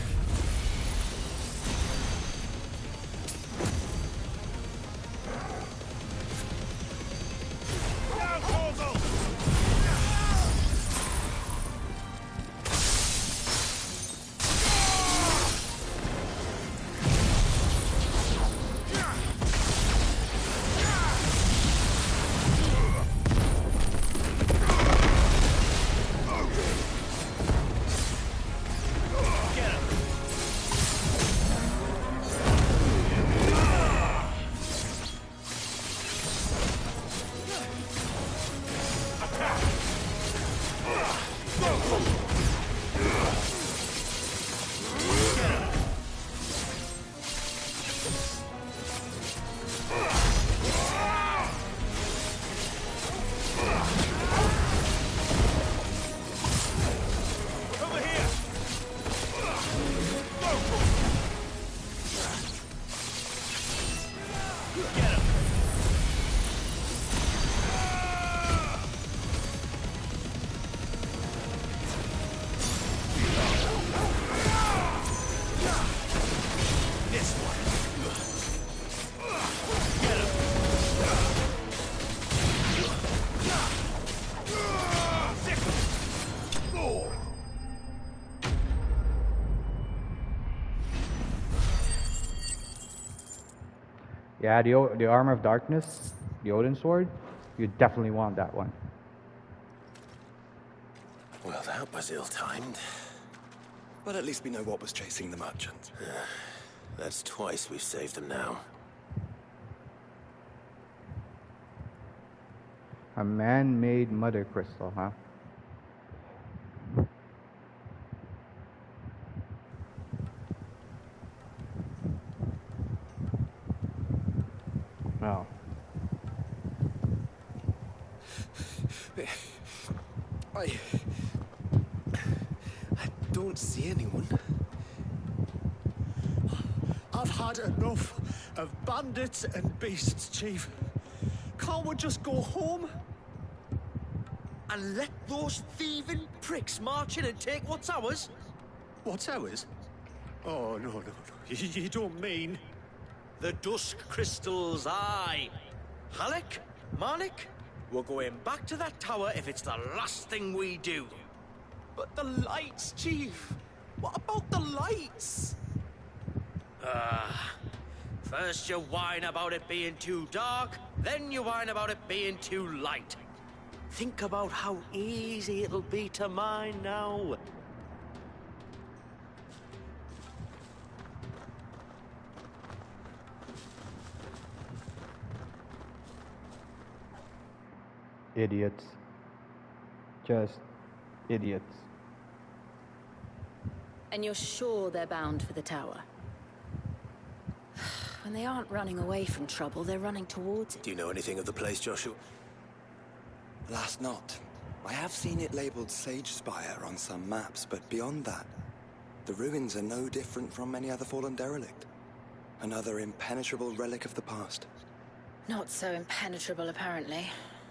Yeah, the Armor of Darkness, the Odin Sword, you definitely want that one. Well, that was ill-timed. But at least we know what was chasing the merchant. That's twice we've saved them now. A man-made mother crystal, huh? Oh. I don't see anyone. I've had enough of bandits and beasts, Chief. Can't we just go home? And let those thieving pricks march in and take what's ours? What's ours? Oh, no. You don't mean... The Dusk Crystals, aye. Halleck, Marnik, we're going back to that tower if it's the last thing we do. But the lights, Chief. What about the lights? First you whine about it being too dark, then you whine about it being too light. Think about how easy it'll be to mine now. Idiots. Just idiots. And you're sure they're bound for the tower? When they aren't running away from trouble, they're running towards it. Do you know anything of the place, Joshua? Last not. I have seen it labeled Sage Spire on some maps, but beyond that, the ruins are no different from any other fallen derelict. Another impenetrable relic of the past. Not so impenetrable, apparently.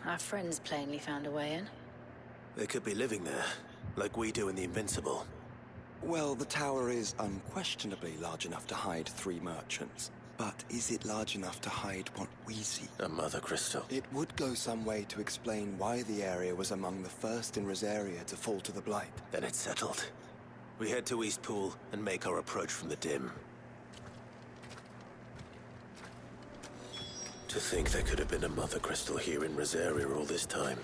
Our friends plainly found a way in. They could be living there, like we do in the Invincible. Well, the tower is unquestionably large enough to hide 3 merchants. But is it large enough to hide what we see? A mother crystal. It would go some way to explain why the area was among the first in Rosaria to fall to the Blight. Then it's settled. We head to Eastpool and make our approach from the dim. To think there could have been a mother crystal here in Rosaria all this time.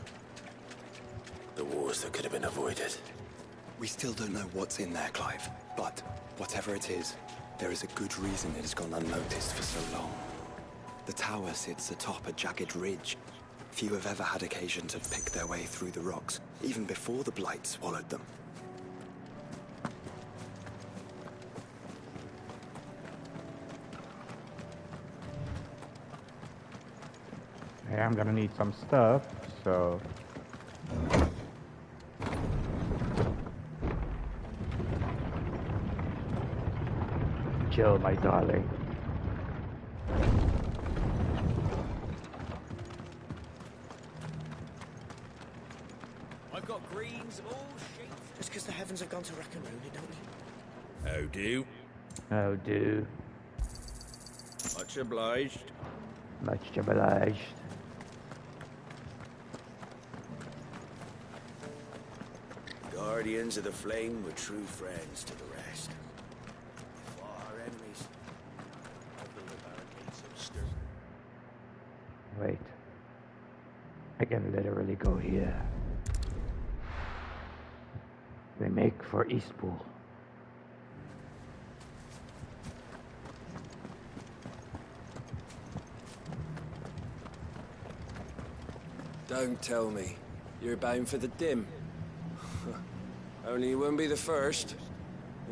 The wars that could have been avoided. We still don't know what's in there, Clive. But whatever it is, there is a good reason it has gone unnoticed for so long. The tower sits atop a jagged ridge. Few have ever had occasion to pick their way through the rocks, even before the Blight swallowed them. Hey, I'm gonna need some stuff, so... Chill, my darling. I've got greens of all shapes. Just because the heavens have gone to rack and ruin it, don't they? Oh, do? Oh, do. Much obliged. Much obliged. Guardians of the Flame were true friends to the rest. Fought our enemies. I built a barricade so stern. Wait. I can literally go here. We make for Eastpool. Don't tell me. You're bound for the dim. Only you wouldn't be the first.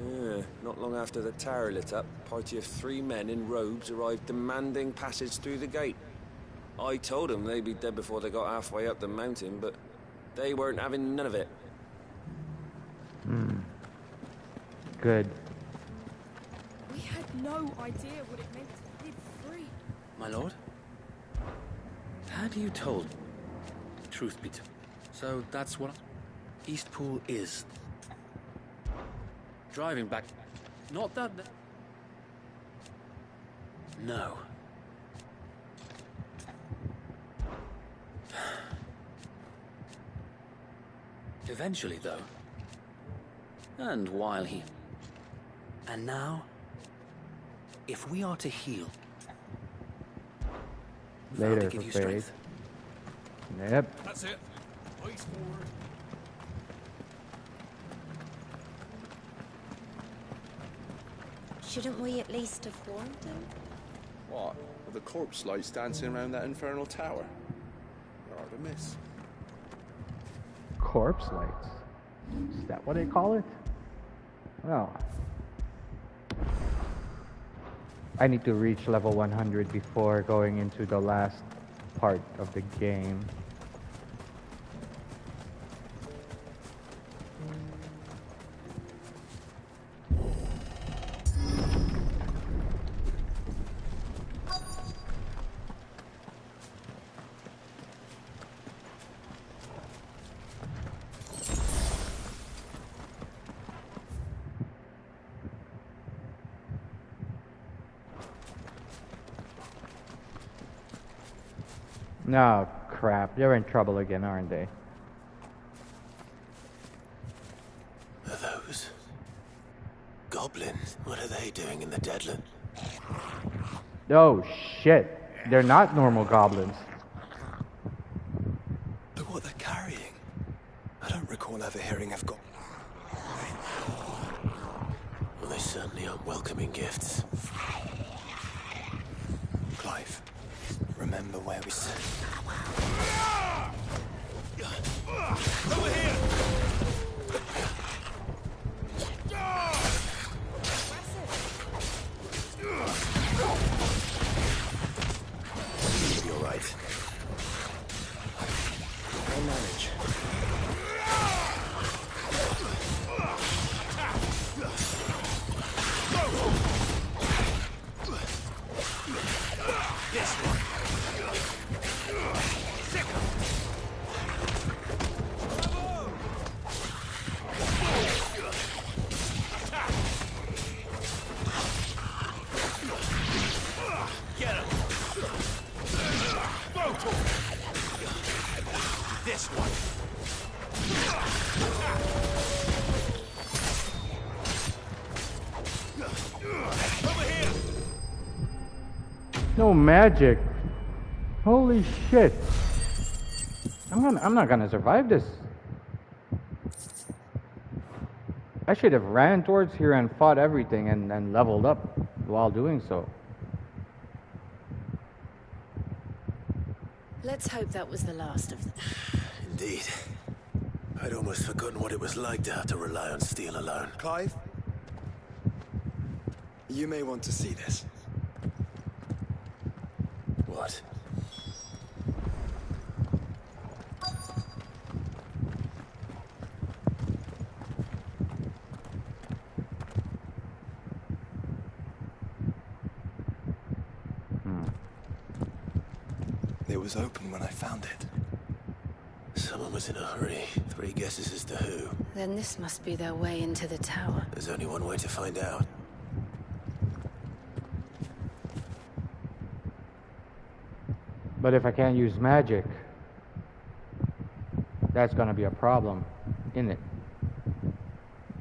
Yeah, not long after the tower lit up, a party of 3 men in robes arrived demanding passage through the gate. I told them they'd be dead before they got halfway up the mountain, but they weren't having none of it. Good. We had no idea what it meant to live free. My lord? Had you told me? Truth be told. So that's what Eastpool is. Driving back. Not that. No. Eventually, though. And while he. And now, if we are to heal. Later, to give for you faith. strength. Yep. That's it. Hoist forward. Shouldn't we at least have warned him? What? With the corpse lights dancing around that infernal tower? You're hard to miss. Corpse lights. Is that what they call it? Well, I need to reach level 100 before going into the last part of the game. No, crap. They're in trouble again, aren't they? Are those goblins? What are they doing in the Deadland? Oh, shit. They're not normal goblins. Look what they're carrying. I don't recall ever hearing of Well, they certainly aren't welcoming gifts. Clive, remember where we said... Over here! You're right. I'll manage. This one. Get him. This one. Over here. No magic. Holy shit. I'm not gonna survive this. I should have ran towards here and fought everything and leveled up while doing so. Let's hope that was the last of them. Indeed. I'd almost forgotten what it was like to have to rely on steel alone. Clive? You may want to see this. What? It was open when I found it. Someone was in a hurry. 3 guesses as to who. Then this must be their way into the tower. There's only one way to find out. But if I can't use magic, that's gonna be a problem, isn't it?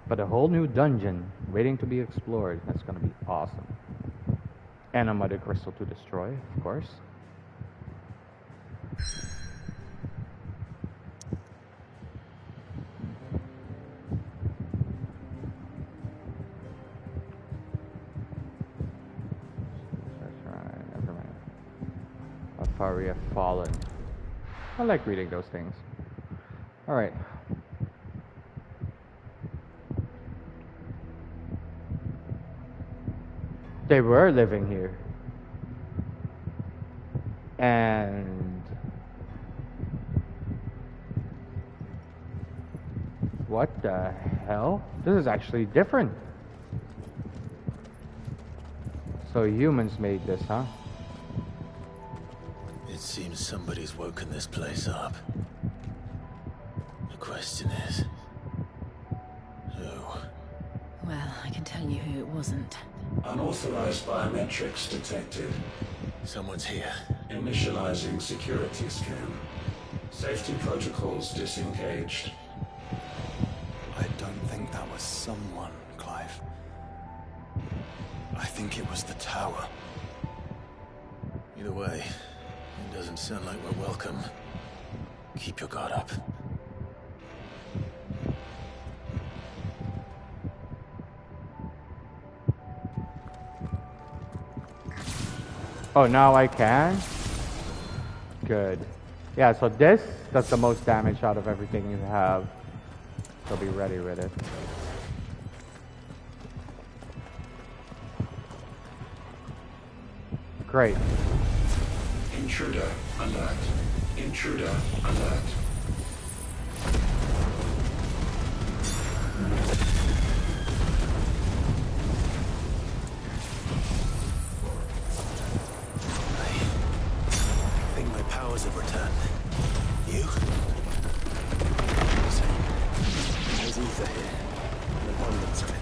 But a whole new dungeon waiting to be explored. That's gonna be awesome. And a mother crystal to destroy, of course. We have fallen. I like reading those things. Alright. They were living here. And what the hell? This is actually different. So humans made this, huh? It seems somebody's woken this place up. The question is, who? Well, I can tell you who it wasn't. Unauthorized biometrics detected. Someone's here. Initializing security scan. Safety protocols disengaged. I don't think that was someone, Clive. I think it was the tower. Either way, it doesn't sound like we're welcome. Keep your guard up. Oh, now I can? Good. Yeah, so this does the most damage out of everything you have. So be ready with it. Great. Intruder alert. Intruder alert. I think my powers have returned. You? Same. There's ether here. An abundance of it.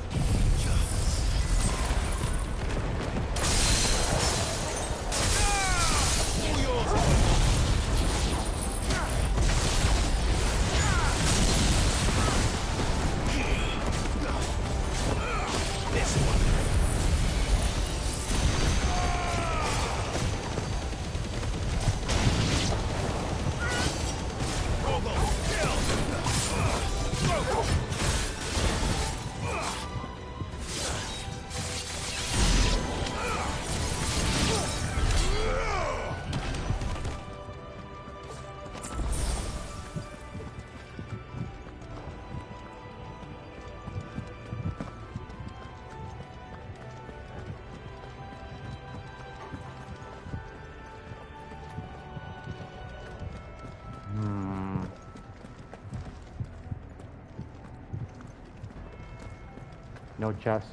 No chests.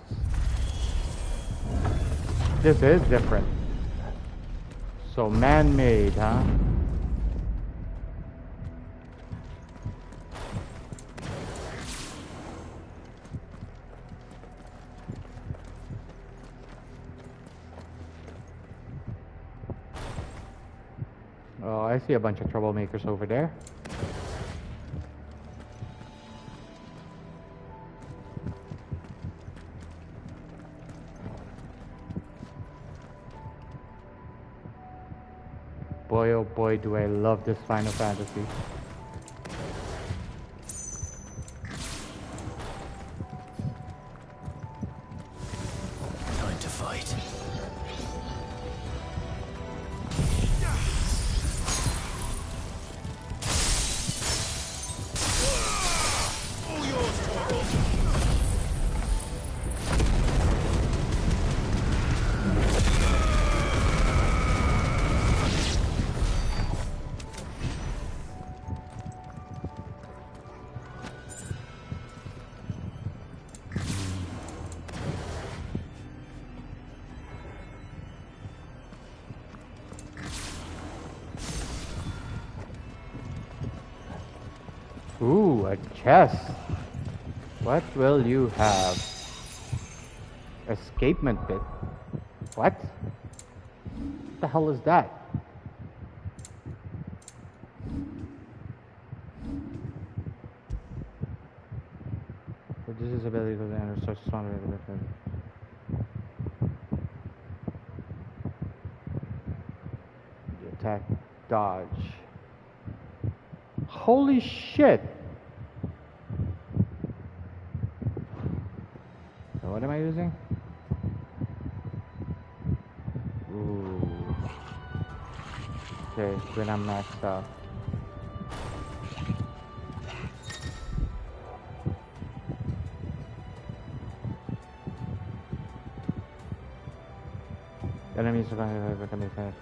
This is different. So man-made, huh? Oh, I see a bunch of troublemakers over there. Boy, oh boy, do I love this Final Fantasy. Time to fight. Ooh, a chest. What will you have? Escapement bit. What? What the hell is that? Reduces ability to enter such stronger. Attack, dodge. Holy shit! So what am I using? Ooh. Okay, when I'm maxed out. Enemies are going to be fast.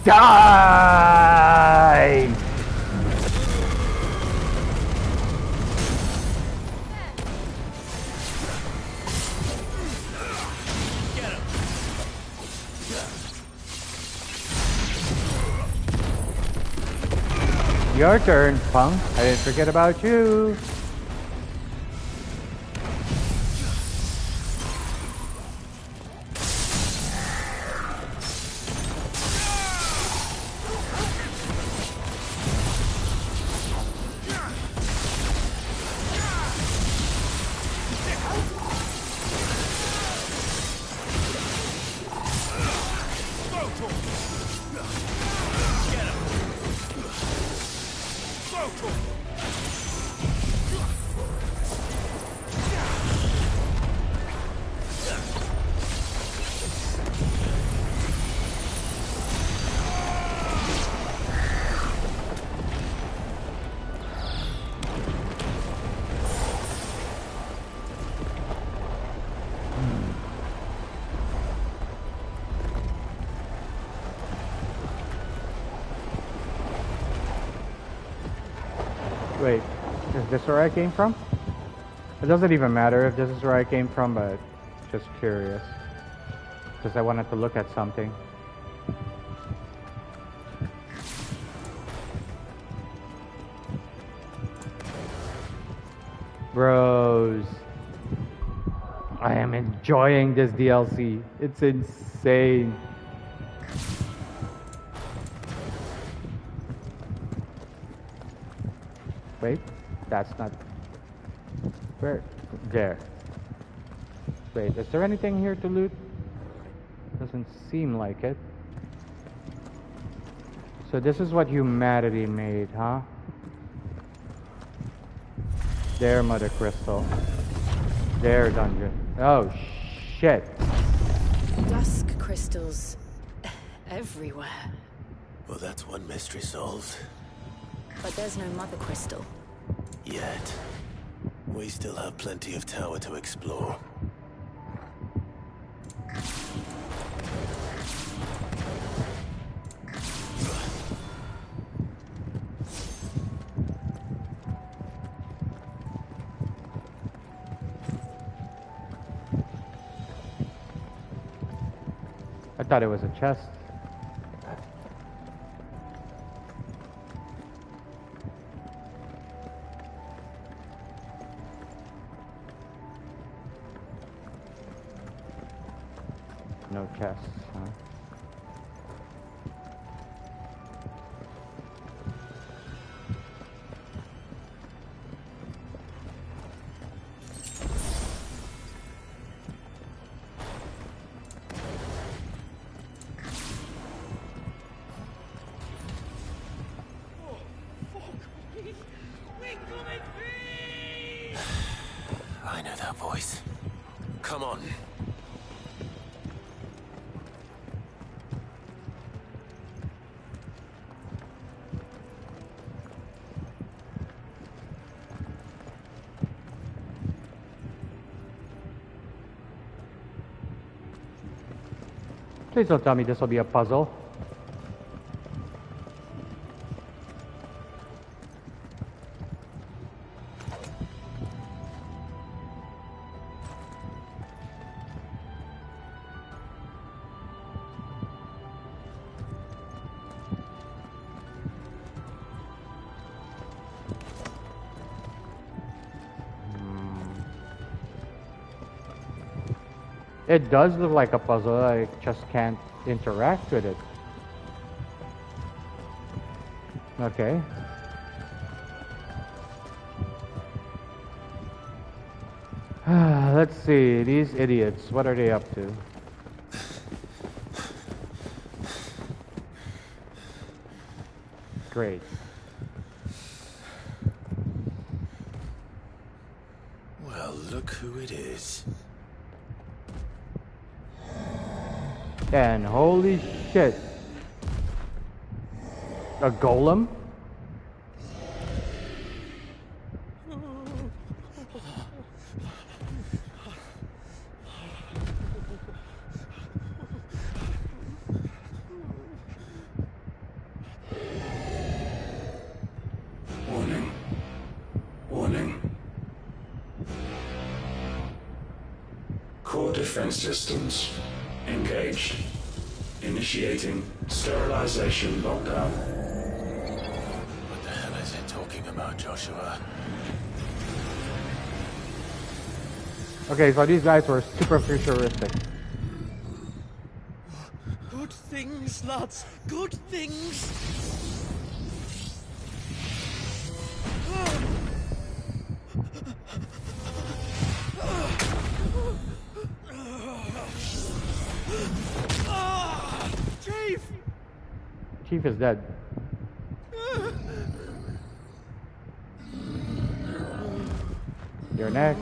time! Your turn, punk. I didn't forget about you. Wait, is this where I came from? It doesn't even matter if this is where I came from, but just curious. Because I wanted to look at something. Bros, I am enjoying this DLC. It's insane. Wait, that's not... Where? There. Wait, is there anything here to loot? Doesn't seem like it. So this is what humanity made, huh? Their Mother Crystal. Their dungeon. Oh, shit. Dusk crystals everywhere. Well, that's one mystery solved. But there's no Mother Crystal. Yet. We still have plenty of tower to explore. I thought it was a chest. No chests, huh? I know that voice. Come on. Please don't tell me this will be a puzzle. It does look like a puzzle, I just can't interact with it. Okay. Let's see, these idiots, what are they up to? Great. Well, look who it is. And holy shit. A golem? Core defense systems engaged. Initiating sterilization lockdown. What the hell is it talking about, Joshua? Okay, so these guys were super futuristic. Good things, lads. Good things. Chief! Chief is dead. You're next.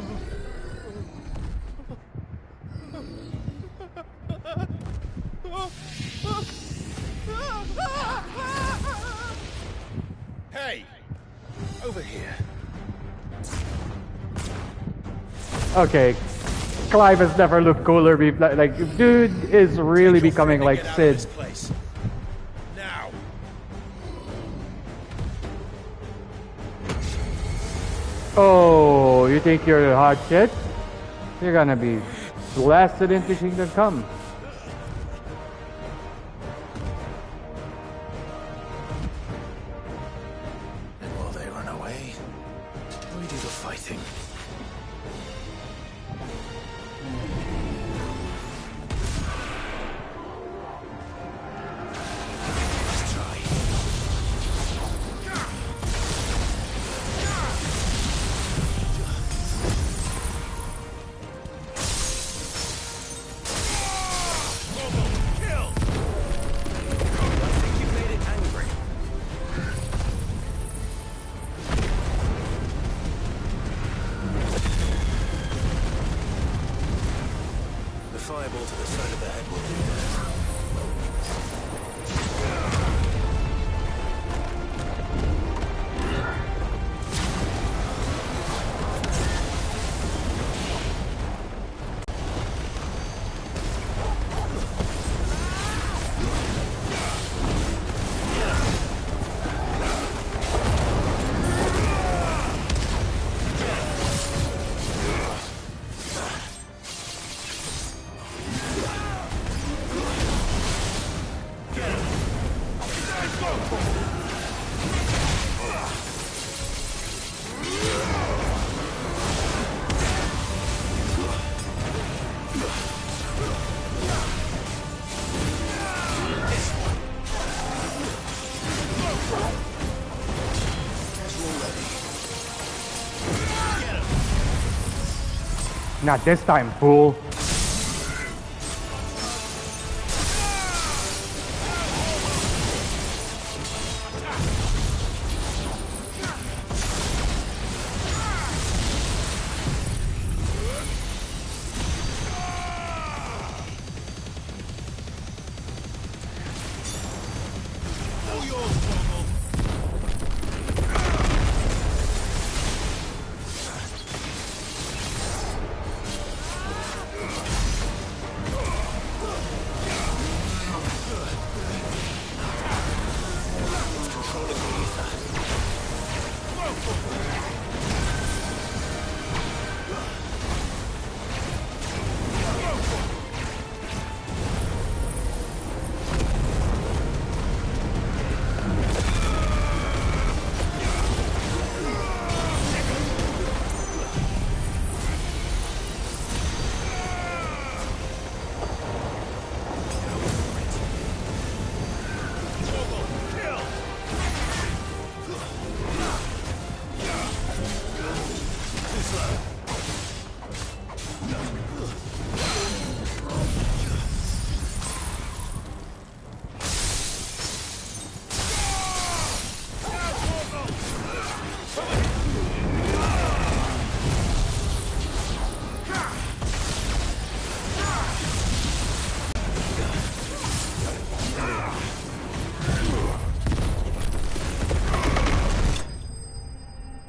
Hey! Over here. Okay, Clive has never looked cooler. Like, dude is really becoming like Sid. Now. Oh, you think you're hot shit? You're gonna be blasted into Kingdom Come. And while they run away, we do the fighting. Let's try. Fireball to the side of the head will do that. Not this time, fool.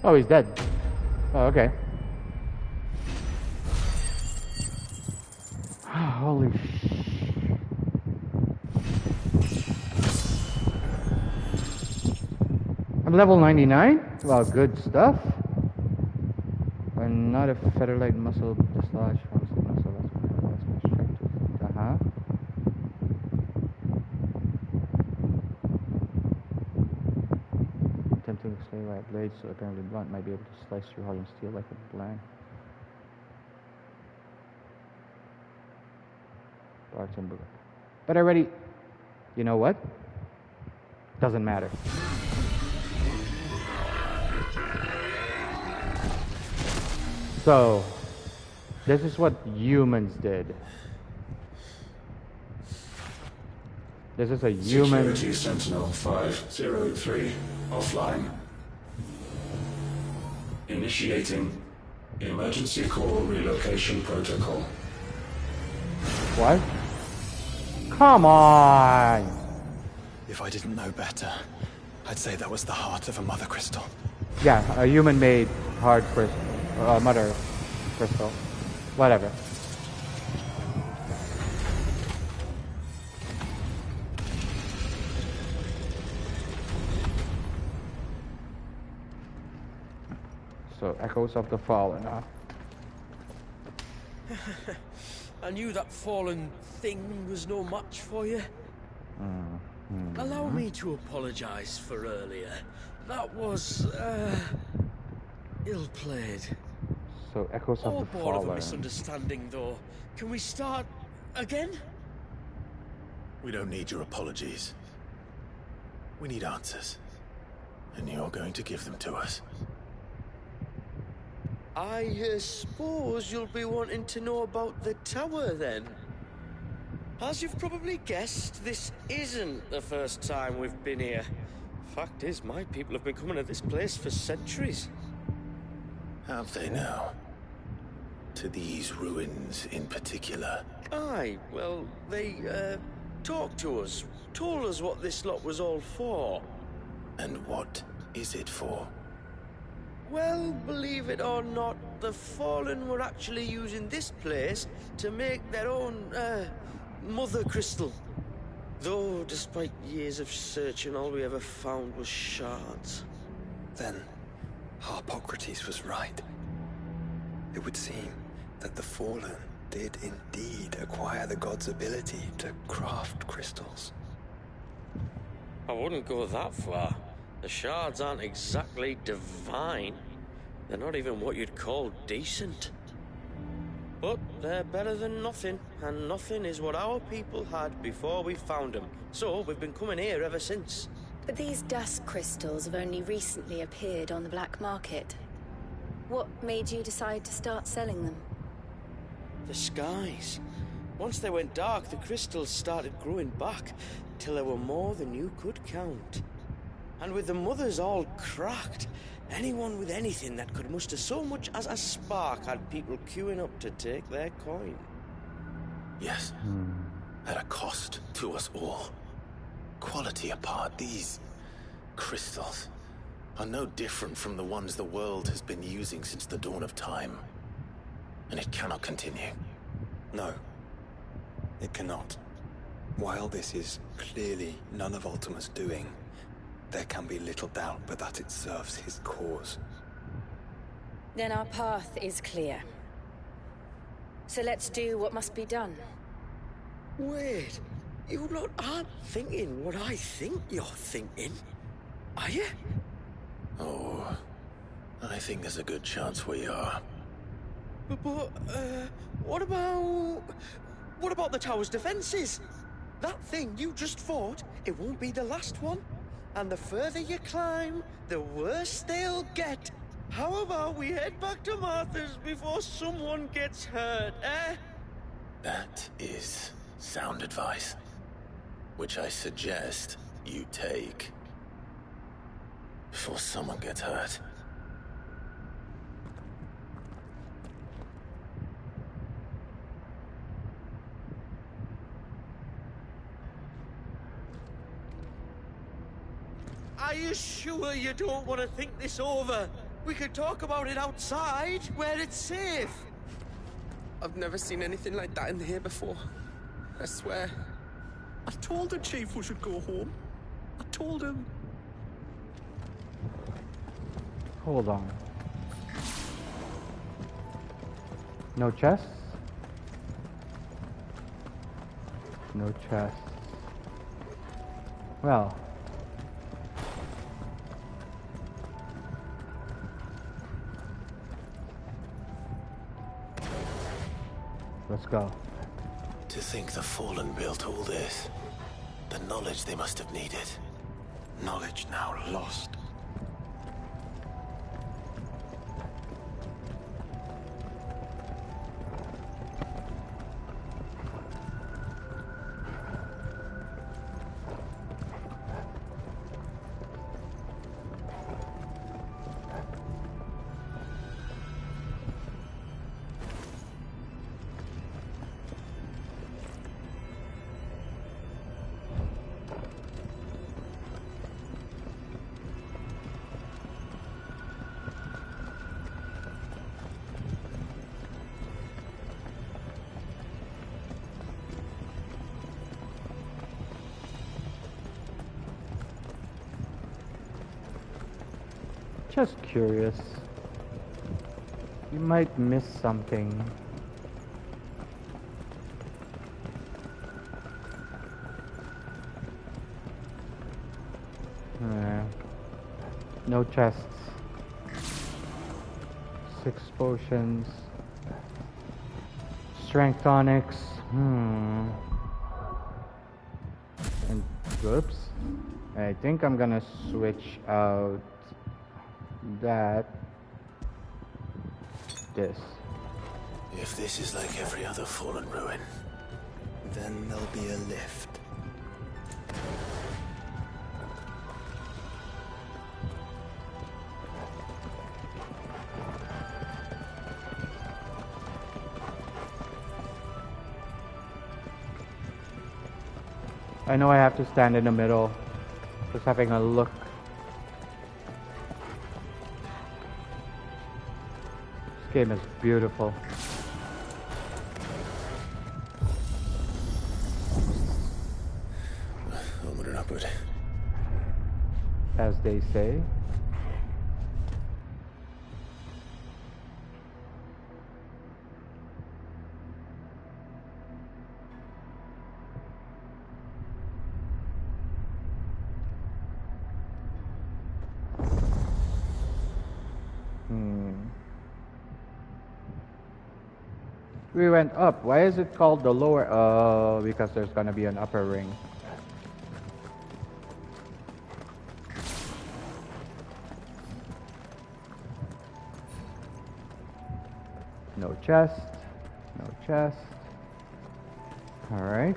Oh, he's dead. Oh, okay. Holy I'm level 99? Wow, good stuff. I'm not a featherlight muscle dislodge from the muscle. Huh? Attempting to slay by blades, so apparently blunt might be able to slice through hardened steel like a blank. But already, you know what? Doesn't matter. So, this is what humans did. This is a human... Security Sentinel 503 offline. Initiating emergency call relocation protocol. What? Come on! If I didn't know better, I'd say that was the heart of a mother crystal. Yeah, a human-made hard crystal. Mother crystal. Whatever. So, Echoes of the Fallen, huh? I knew that fallen thing was no match for you. Allow me to apologize for earlier. That was, ill-played. So, Echoes of All the born of a Fallen. misunderstanding, though. Can we start again? We don't need your apologies. We need answers. And you're going to give them to us. I suppose you'll be wanting to know about the tower, then. As you've probably guessed, this isn't the first time we've been here. Fact is, my people have been coming to this place for centuries. Have they now? To these ruins in particular? Aye, well, they, talked to us. Told us what this lot was all for. And what is it for? Well, believe it or not, the Fallen were actually using this place to make their own, mother crystal. Though, despite years of searching, all we ever found was shards. Then, Harpocrates was right. It would seem that the Fallen did indeed acquire the god's ability to craft crystals. I wouldn't go that far. The shards aren't exactly divine. They're not even what you'd call decent. But they're better than nothing, and nothing is what our people had before we found them. So we've been coming here ever since. But these dust crystals have only recently appeared on the black market. What made you decide to start selling them? The skies. Once they went dark, the crystals started growing back, till there were more than you could count. And with the mothers all cracked, anyone with anything that could muster so much as a spark had people queuing up to take their coin. Yes. At a cost to us all. Quality apart, these crystals are no different from the ones the world has been using since the dawn of time. And it cannot continue. No, it cannot. While this is clearly none of Ultima's doing, there can be little doubt but that it serves his cause. Then our path is clear. So let's do what must be done. Wait, you lot aren't thinking what I think you're thinking, are you? Oh, I think there's a good chance we are. But what about the tower's defenses? That thing you just fought, it won't be the last one. And the further you climb, the worse they'll get. How about we head back to Martha's before someone gets hurt, eh? That is sound advice, which I suggest you take before someone gets hurt. Are you sure you don't want to think this over? We could talk about it outside, where it's safe. I've never seen anything like that in here before. I swear. I told the chief we should go home. I told him. Hold on. No chests? No chest. Well. Let's go. To think the Fallen built all this. The knowledge they must have needed. Knowledge now lost. Just curious. You might miss something. No chests. 6 potions. Strength tonics. And whoops. I think I'm gonna switch out this. If this is like every other Fallen ruin, then there'll be a lift. I know I have to stand in the middle. Just having a look. This game is beautiful. Onward and upward. As they say. We went up. Why is it called the lower? Oh, because there's gonna be an upper ring. No chest. No chest. Alright.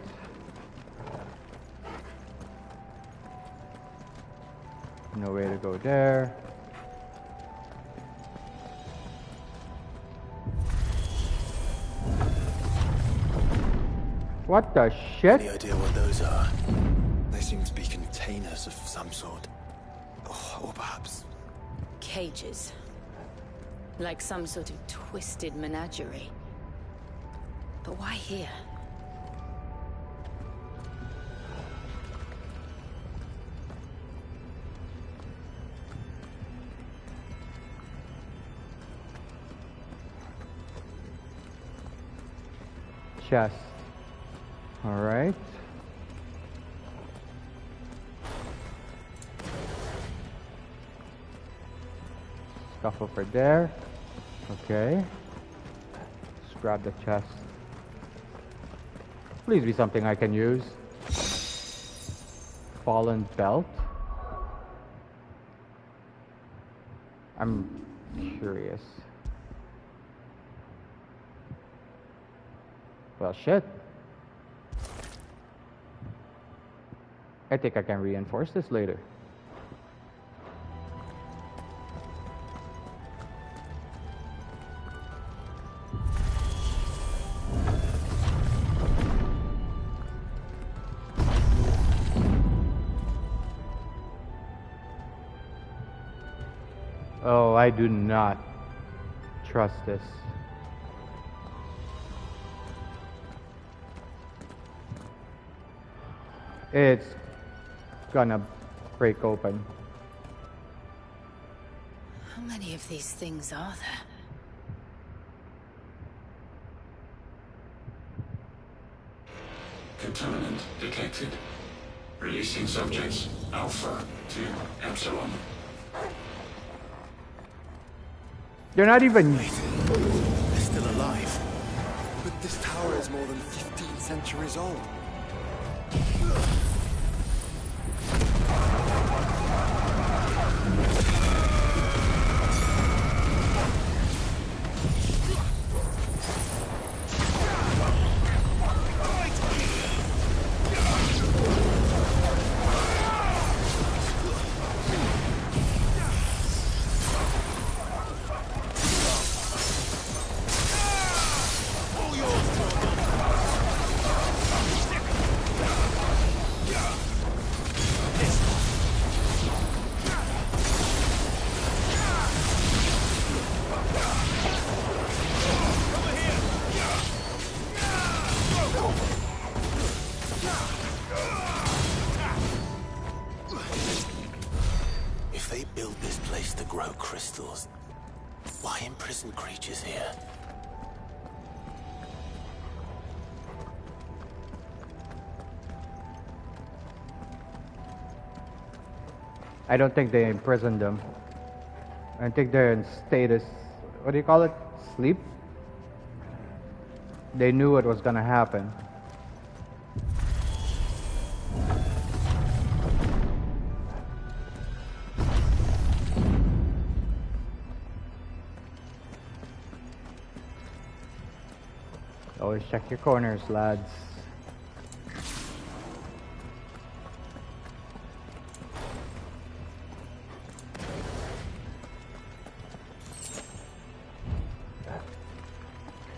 No way to go there. What the shit? Any idea what those are? They seem to be containers of some sort. Or perhaps... cages. Like some sort of twisted menagerie. But why here? Chest. All right. Scuffle for there. Okay. Let's grab the chest. Please be something I can use. Fallen belt. I'm curious. Well, shit. I think I can reinforce this later. Oh, I do not trust this. It's gonna break open. How many of these things are there? Contaminant detected. Releasing subjects Alpha to Epsilon. They're not even... They're still alive. But this tower is more than 15 centuries old. If they build this place to grow crystals, why imprison creatures here? I don't think they imprisoned them. I think they're in status... What do you call it? Sleep? They knew what was gonna happen. Always check your corners, lads.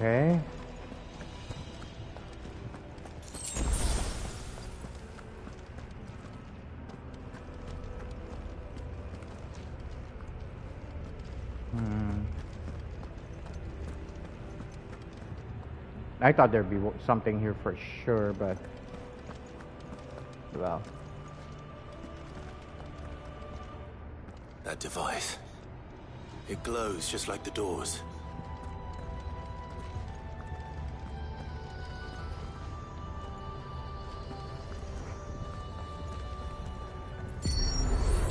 Okay. I thought there'd be something here for sure, but... well... That device. It glows just like the doors.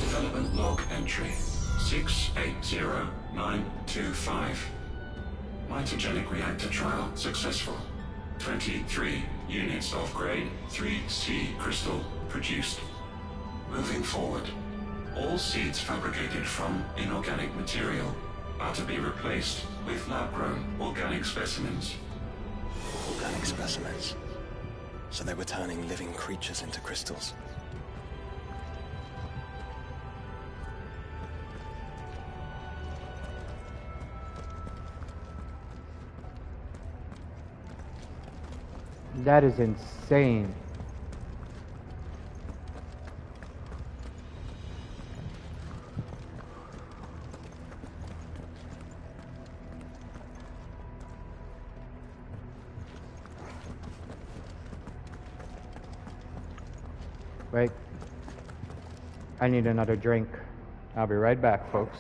Development log entry 680925. Mitogenic reactor trial successful. 23 units of grade 3C crystal produced. Moving forward, all seeds fabricated from inorganic material are to be replaced with lab-grown organic specimens. Organic specimens. So they were turning living creatures into crystals. That is insane. Wait. I need another drink. I'll be right back, folks.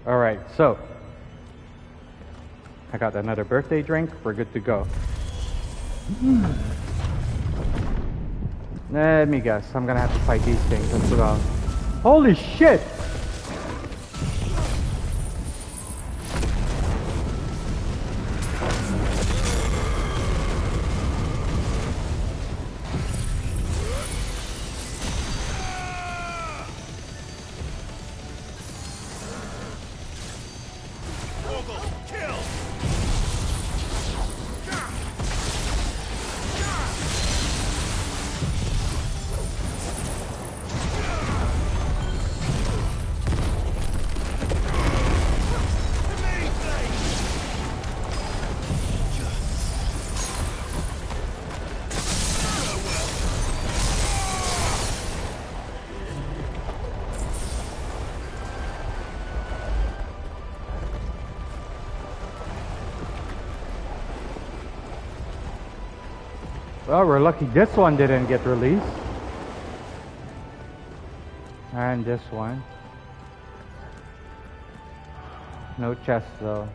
Alright, so I got another birthday drink. We're good to go. Let me guess. I'm gonna have to fight these things as well. Holy shit! Well, we're lucky this one didn't get released. And this one. No chest though.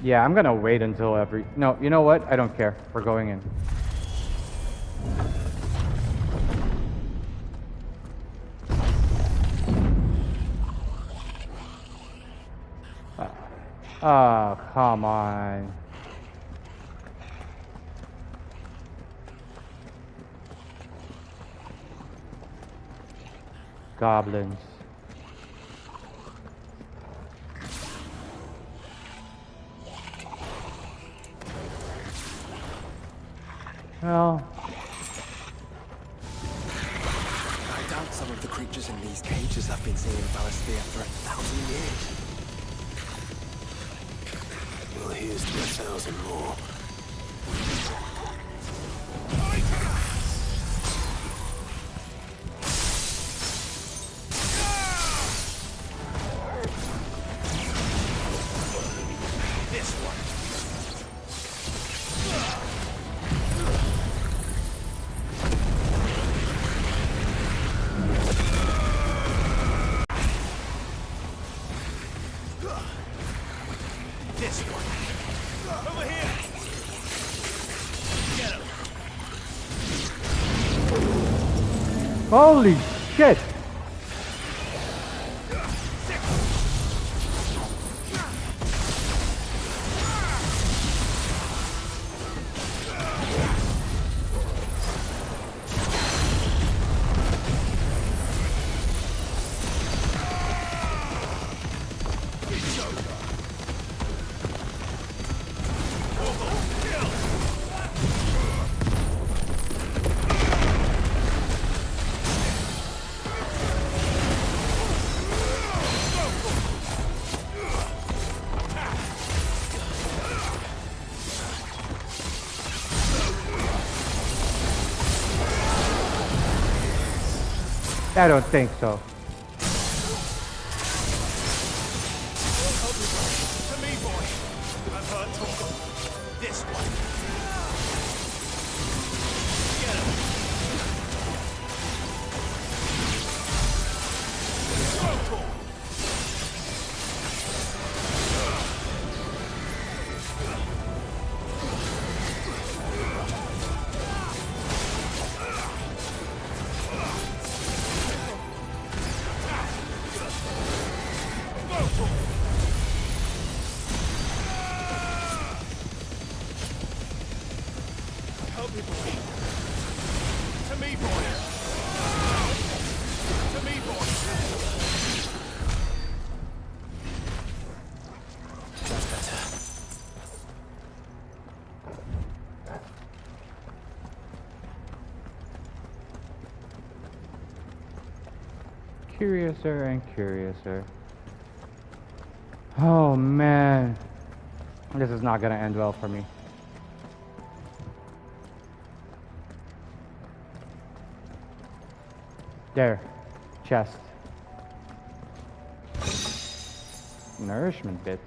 Yeah, I'm gonna wait until every... No, you know what? I don't care. We're going in. Oh, come on. Goblins. Well, I doubt some of the creatures in these cages have been seeing Valisthea for 1,000 years. Well, here's to 1,000 more. This one. This one. Over here. Get him. holy shit! I don't think so. To me, boy. I've heard talk of this one. Get him. Help me, boy. To me, boy. To me, boy. That's better. Curiouser and curiouser. Oh man. This is not gonna end well for me. There. Chest. Nourishment bit.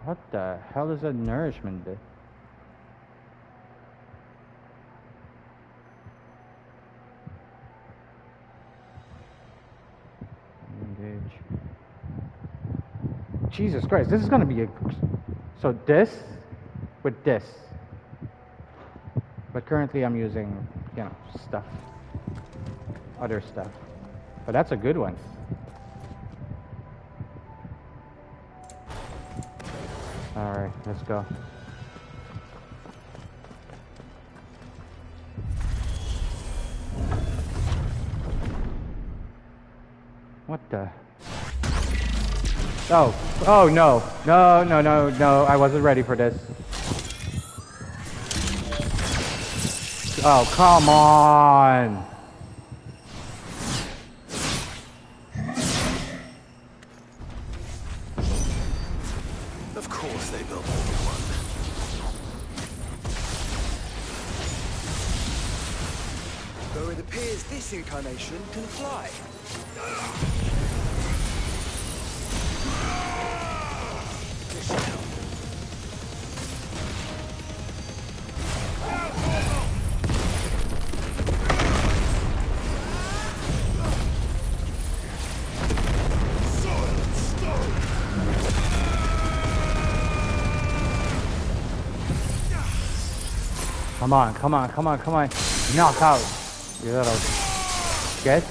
What the hell is a nourishment bit? Engage. Jesus Christ, this is gonna be a... So this with this. But currently I'm using, you know, stuff. Other stuff. But that's a good one. Alright, let's go. What the? Oh, oh no. No, no, no, no. I wasn't ready for this. Oh, come on. Of course they built only one. Though it appears this incarnation can fly. Come on, come on, come on, come on. Knock out. You little shit.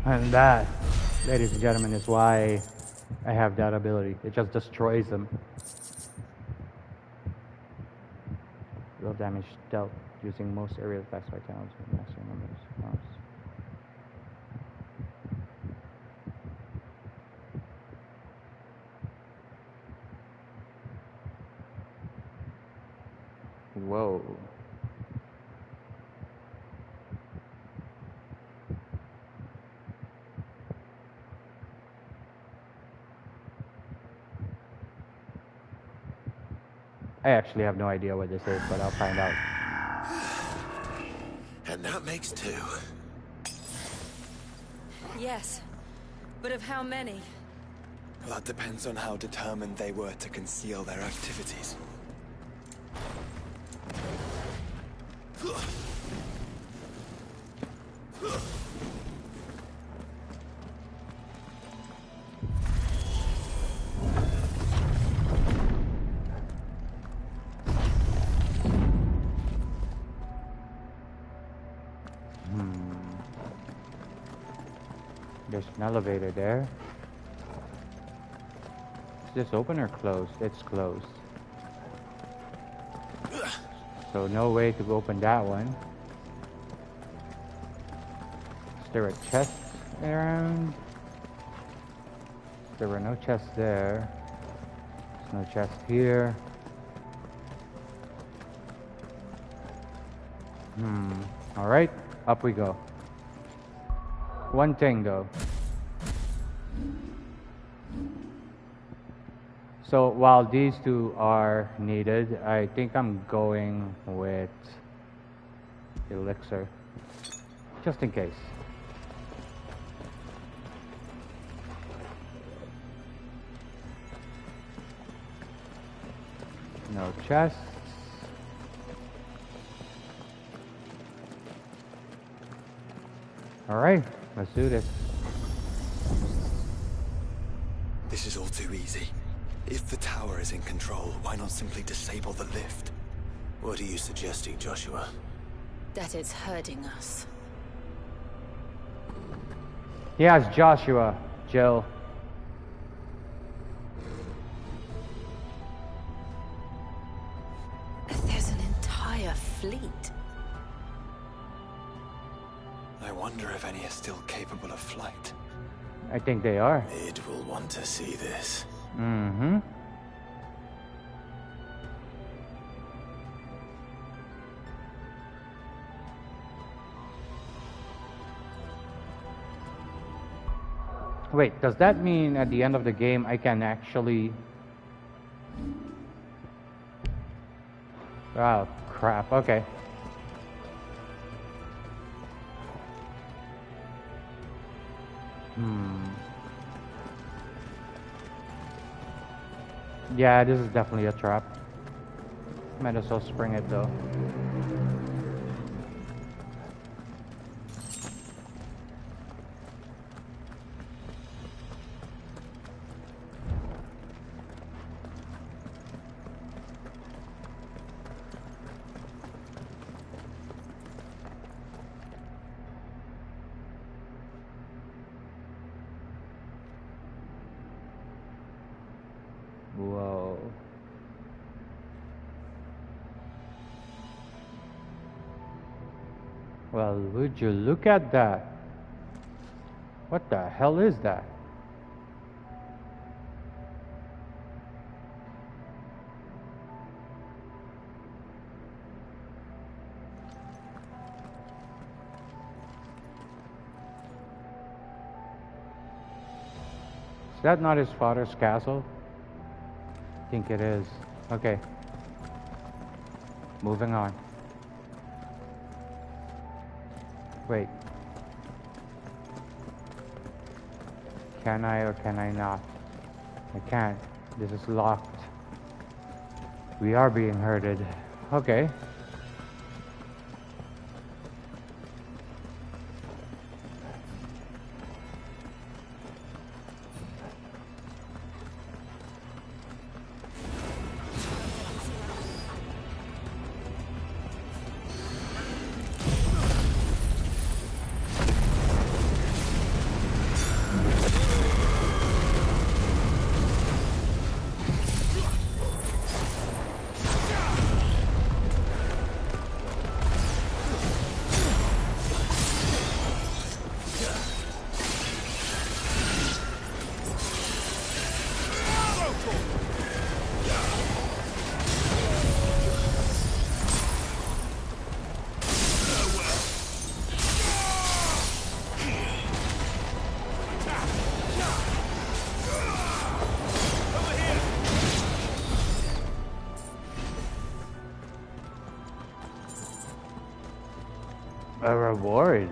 And that, ladies and gentlemen, is why I have that ability. It just destroys them. Real damage dealt using most aerial attacks by talents with master numbers. Whoa. I actually have no idea what this is, but I'll find out. And that makes 2. Yes, but of how many? That depends on how determined they were to conceal their activities. There's an elevator there. Is this open or closed? It's closed. So no way to open that one. Is there a chest around? There were no chests there. There's no chest here. Alright, up we go. One thing though. So while these two are needed, I think I'm going with elixir. Just in case. No chests. Alright, let's do this. This is all too easy. If the tower is in control, why not simply disable the lift? What are you suggesting, Joshua? That it's hurting us. Yes, Joshua, Jill. There's an entire fleet. I wonder if any are still capable of flight. I think they are. Mid will want to see this. Mm-hmm. Wait, does that mean at the end of the game I can actually... Oh, crap. Okay. Yeah, this is definitely a trap. Might as well spring it though. Whoa. Well, would you look at that? What the hell is that? Is that not his father's castle? I think it is. Okay. Moving on. Wait. Can I or can I not? I can't. This is locked. We are being herded. Okay. A reward?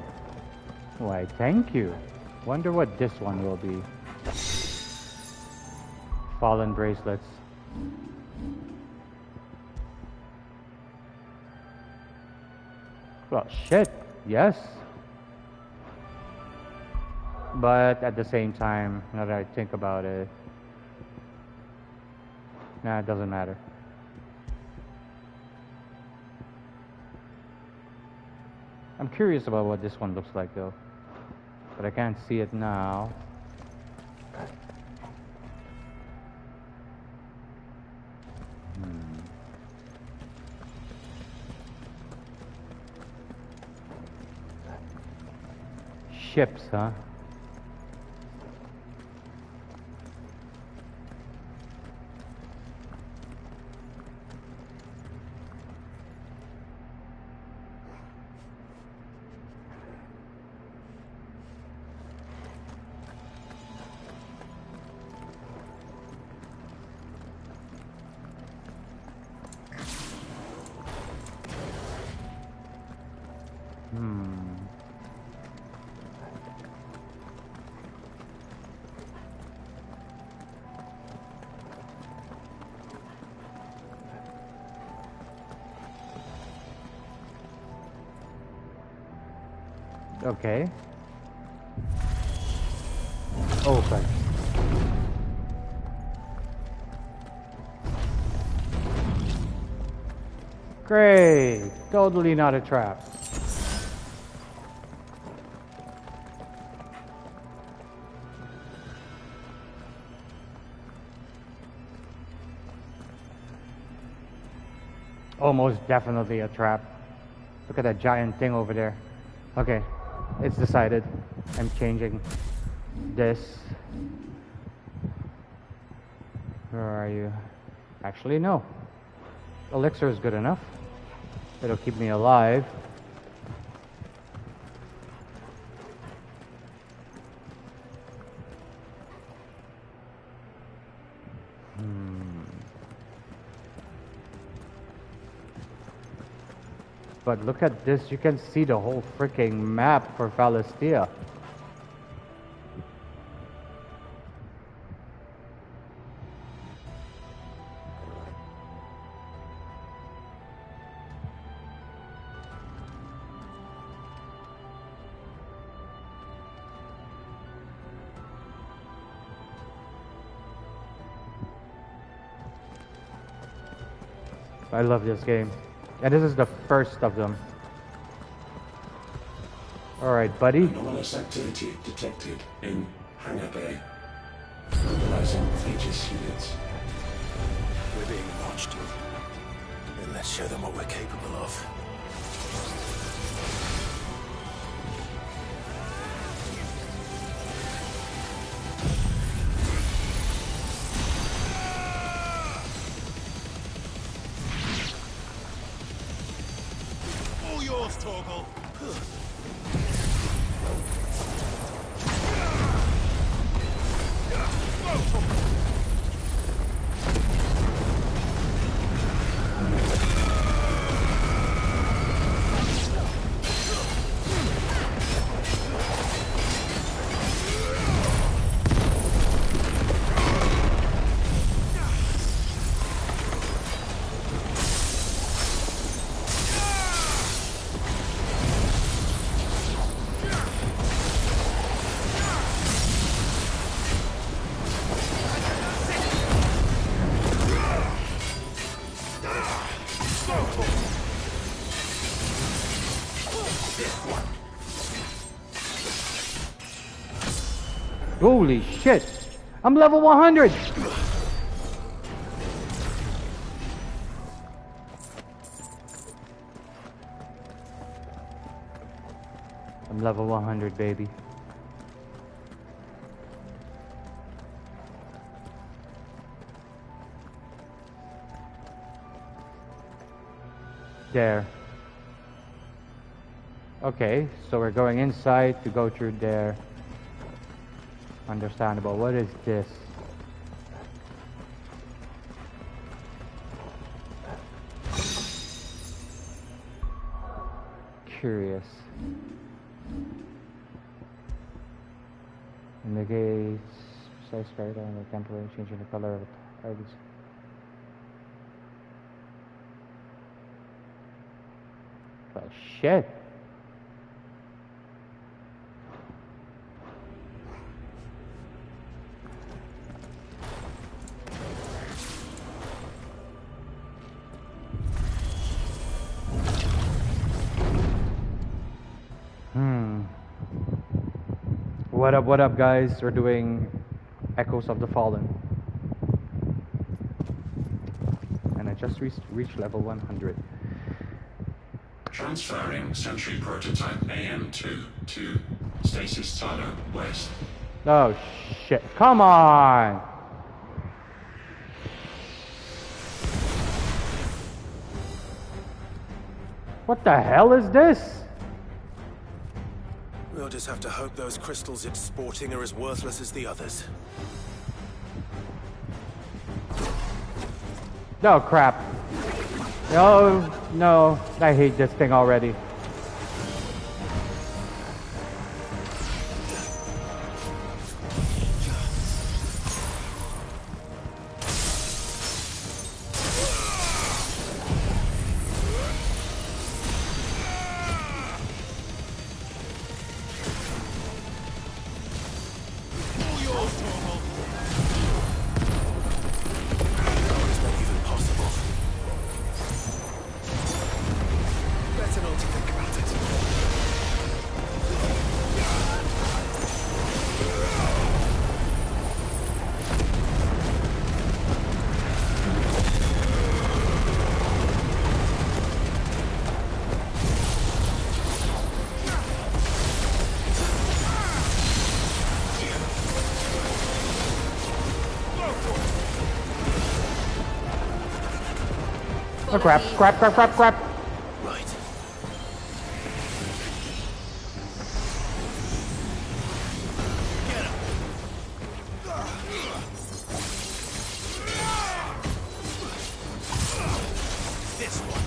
Why, thank you. Wonder what this one will be. Fallen bracelets. Well, shit, yes. But at the same time, now that I think about it, nah, it doesn't matter. I'm curious about what this one looks like though, but I can't see it now. Ships, huh? Okay. Open. Great. Totally not a trap. Almost definitely a trap. Look at that giant thing over there. Okay. It's decided. I'm changing this. Where are you? Actually, no. Elixir is good enough. It'll keep me alive. But look at this, you can see the whole freaking map for Valisthea. I love this game. And this is the first of them. Alright, buddy. Anomalous activity detected in Hangar Bay. Mobilizing Aegis units. We're being watched. Then let's show them what we're capable of. All yours, Torgal. Holy shit! I'm level 100! I'm level 100, baby. There. Okay, so we're going inside to go through there. Understandable. What is this? Curious. Indicates precise character and the temporary change in the color of the target's. Well, shit. What up, guys? We're doing Echoes of the Fallen. And I just reached level 100. Transferring Sentry Prototype AM2 to Stasis Silo West. Oh, shit. Come on! What the hell is this? We'll just have to hope those crystals it's sporting are as worthless as the others. Oh, crap. Oh, no. I hate this thing already. Oh, crap, crap, crap, crap, crap. Right. This one.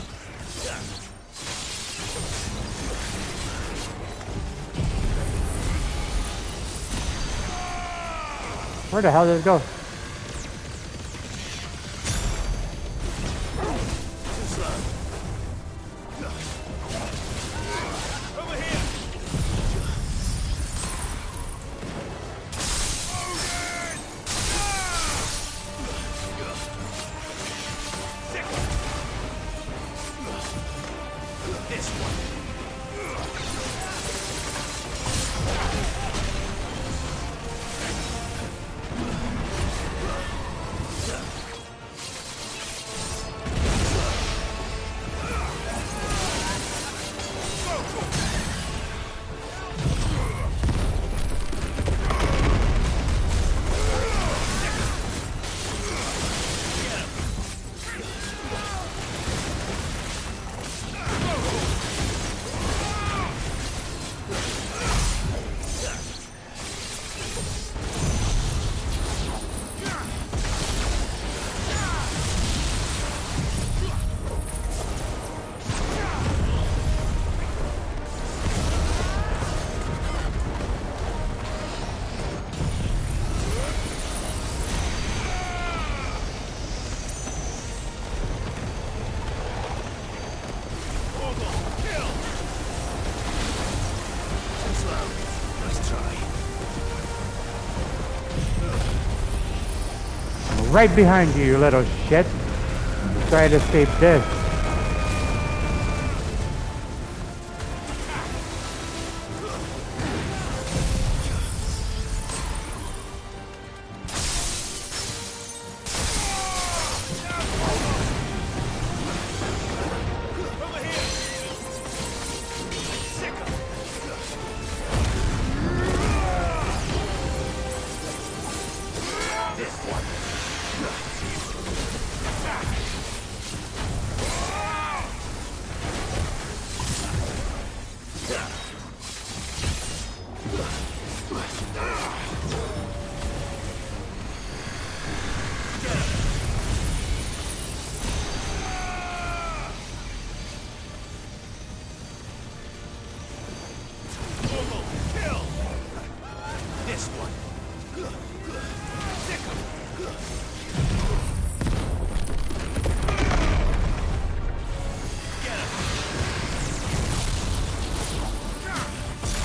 Where the hell did it go? Right behind you, you little shit. Try to escape this.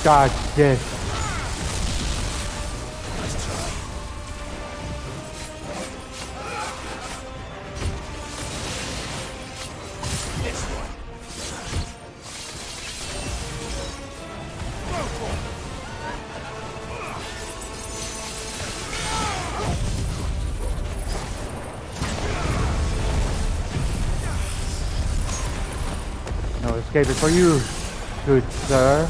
Dodge this. No escaping for you, good sir.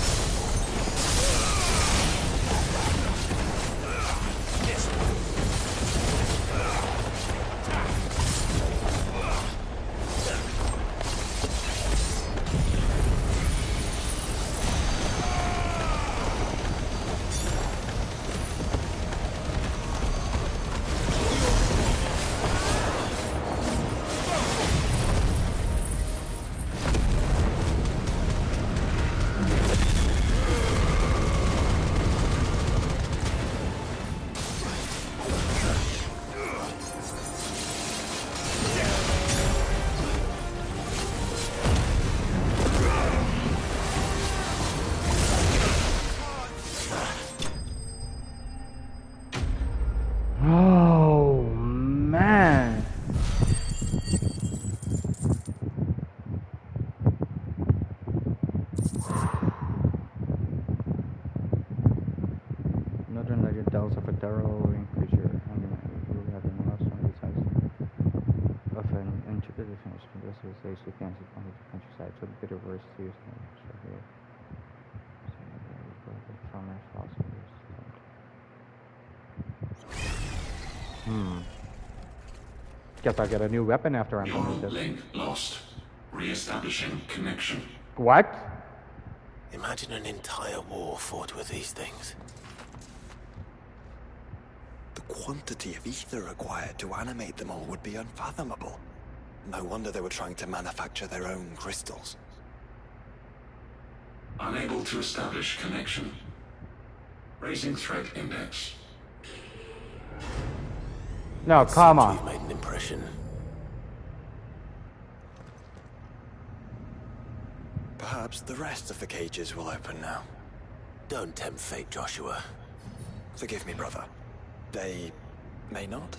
Guess I'll get a new weapon after I'm done with this. Link lost. Re-establishing connection. What? Imagine an entire war fought with these things. The quantity of ether required to animate them all would be unfathomable. No wonder they were trying to manufacture their own crystals. Unable to establish connection. Raising threat index. No, come on. We've made an impression. Perhaps the rest of the cages will open now. Don't tempt fate, Joshua. Forgive me, brother. They may not.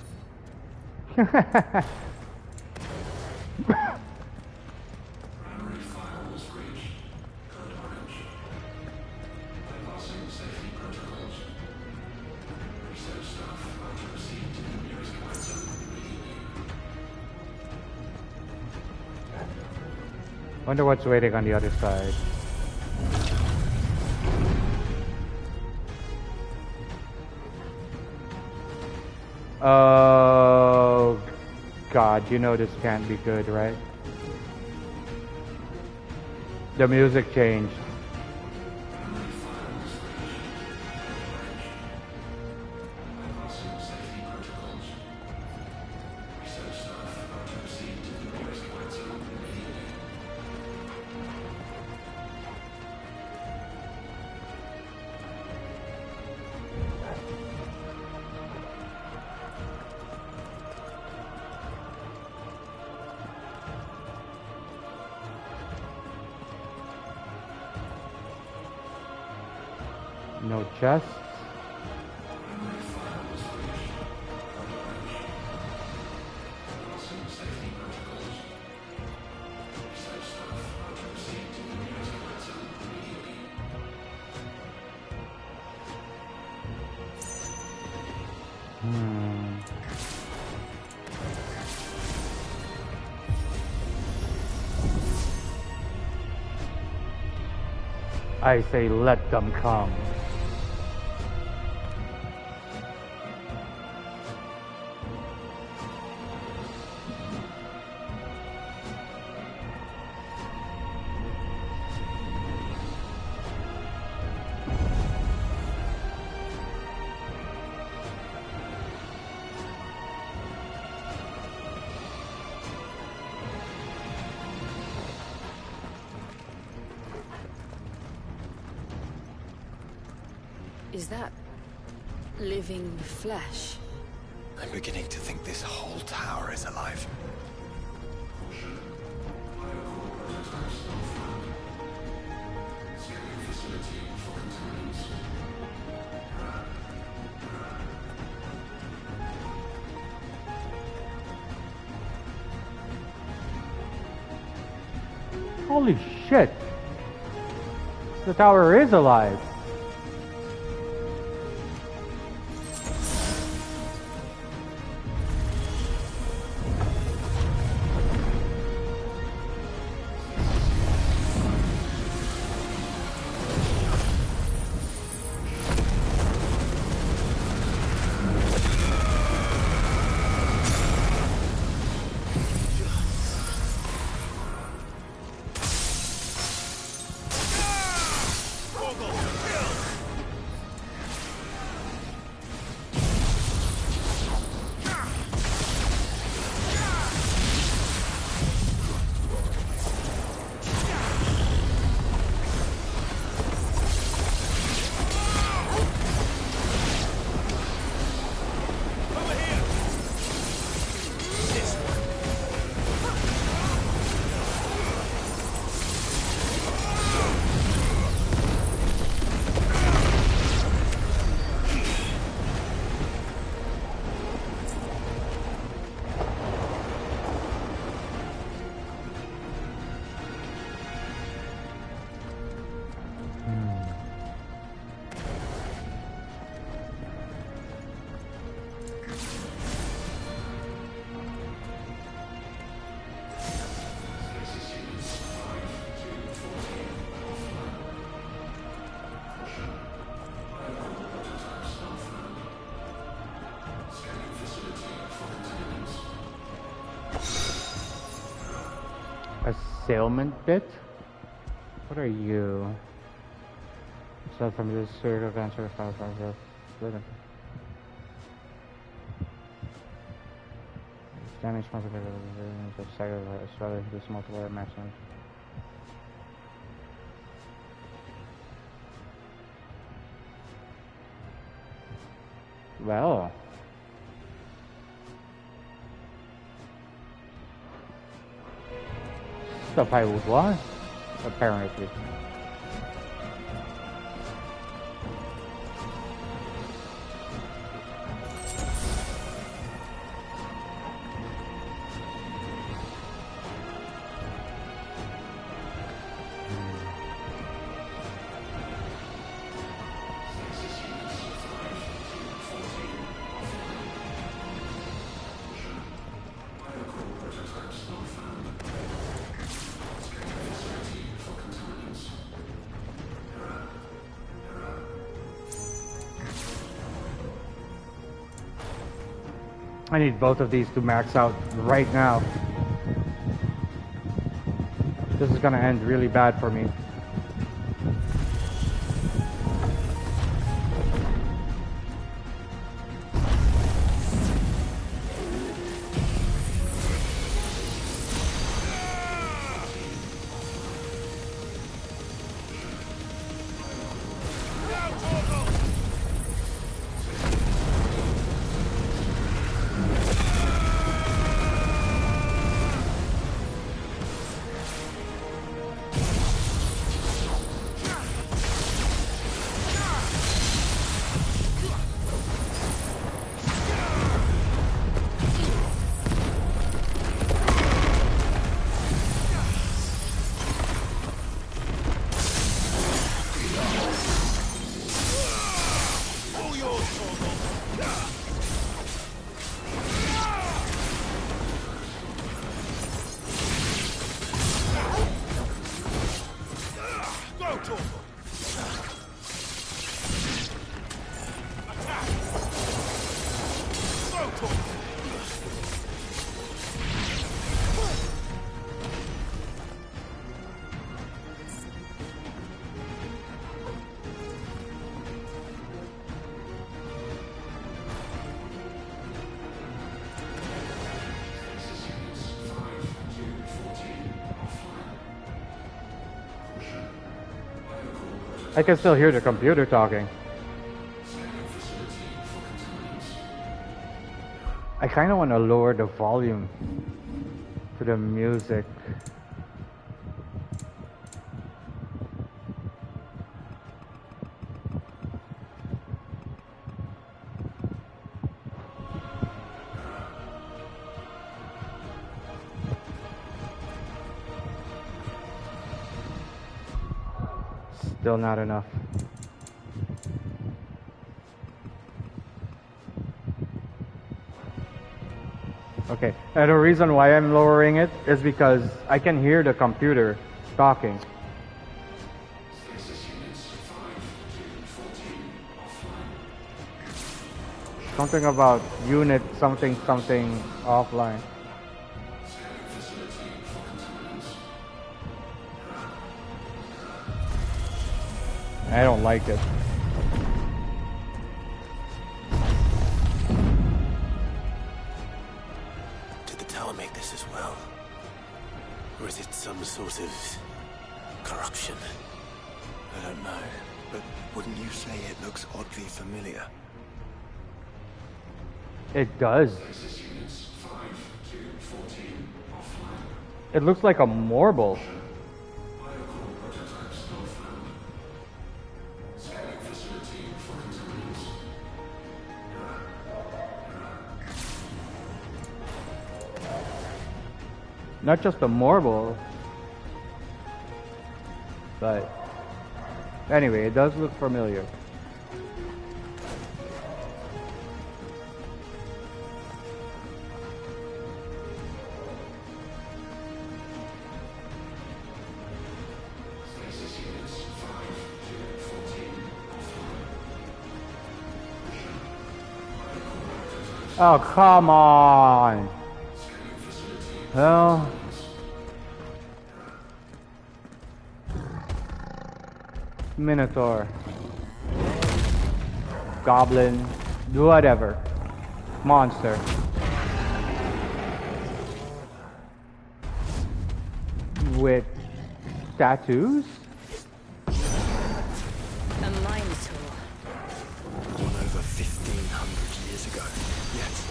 Wonder what's waiting on the other side. Oh God, you know this can't be good, right? The music changed. No chests. I say let them come. Is that living flesh? I'm beginning to think this whole tower is alive. Holy shit! The tower is alive. Assailment bit? What are you? So from this sort of answer file damage multiplier of cycle this multiplier maximum. Well, stuff I would want, apparently. I need both of these to max out right now. This is gonna end really bad for me. I can still hear the computer talking. I kind of want to lower the volume to the music. Still not enough. Okay, and the reason why I'm lowering it is because I can hear the computer talking. Something about unit something something offline. I don't like it. Did the tower make this as well? Or is it some sort of corruption? I don't know, but wouldn't you say it looks oddly familiar? It does. It looks like a marble. Not just a marble, but anyway, it does look familiar. Oh, come on. Well, Minotaur, Goblin, whatever, monster. With tattoos? A Minotaur. Born over 1,500 years ago. Yes.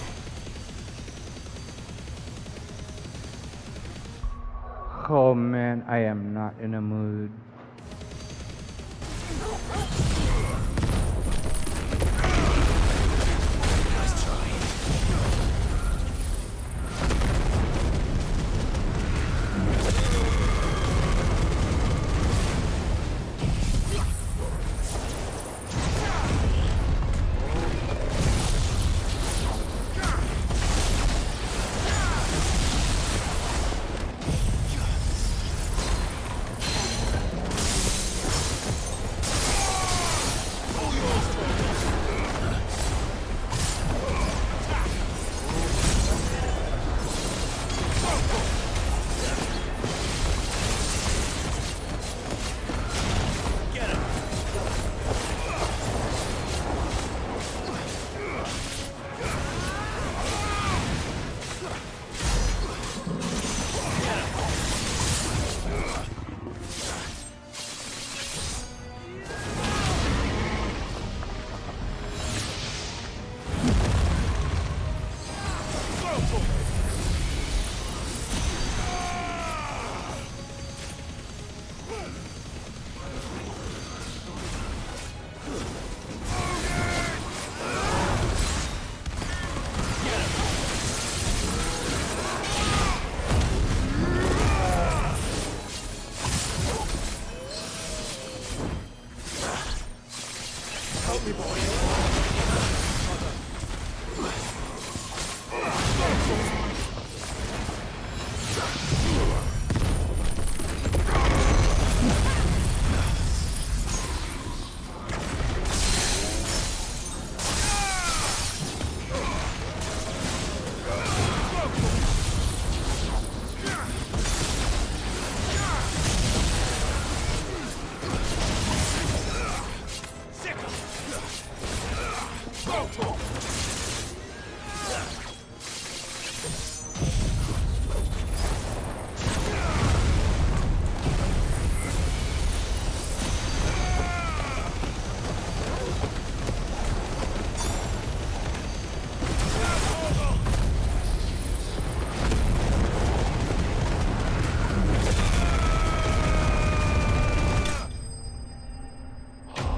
Oh man, I am not in a mood.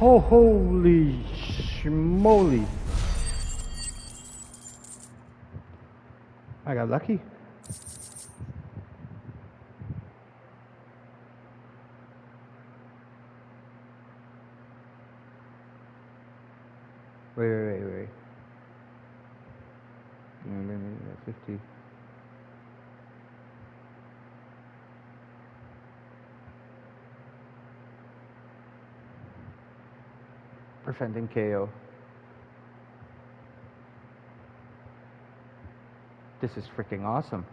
Oh, holy schmoly. I got lucky. Wait. 50. Preventing KO. This is freaking awesome.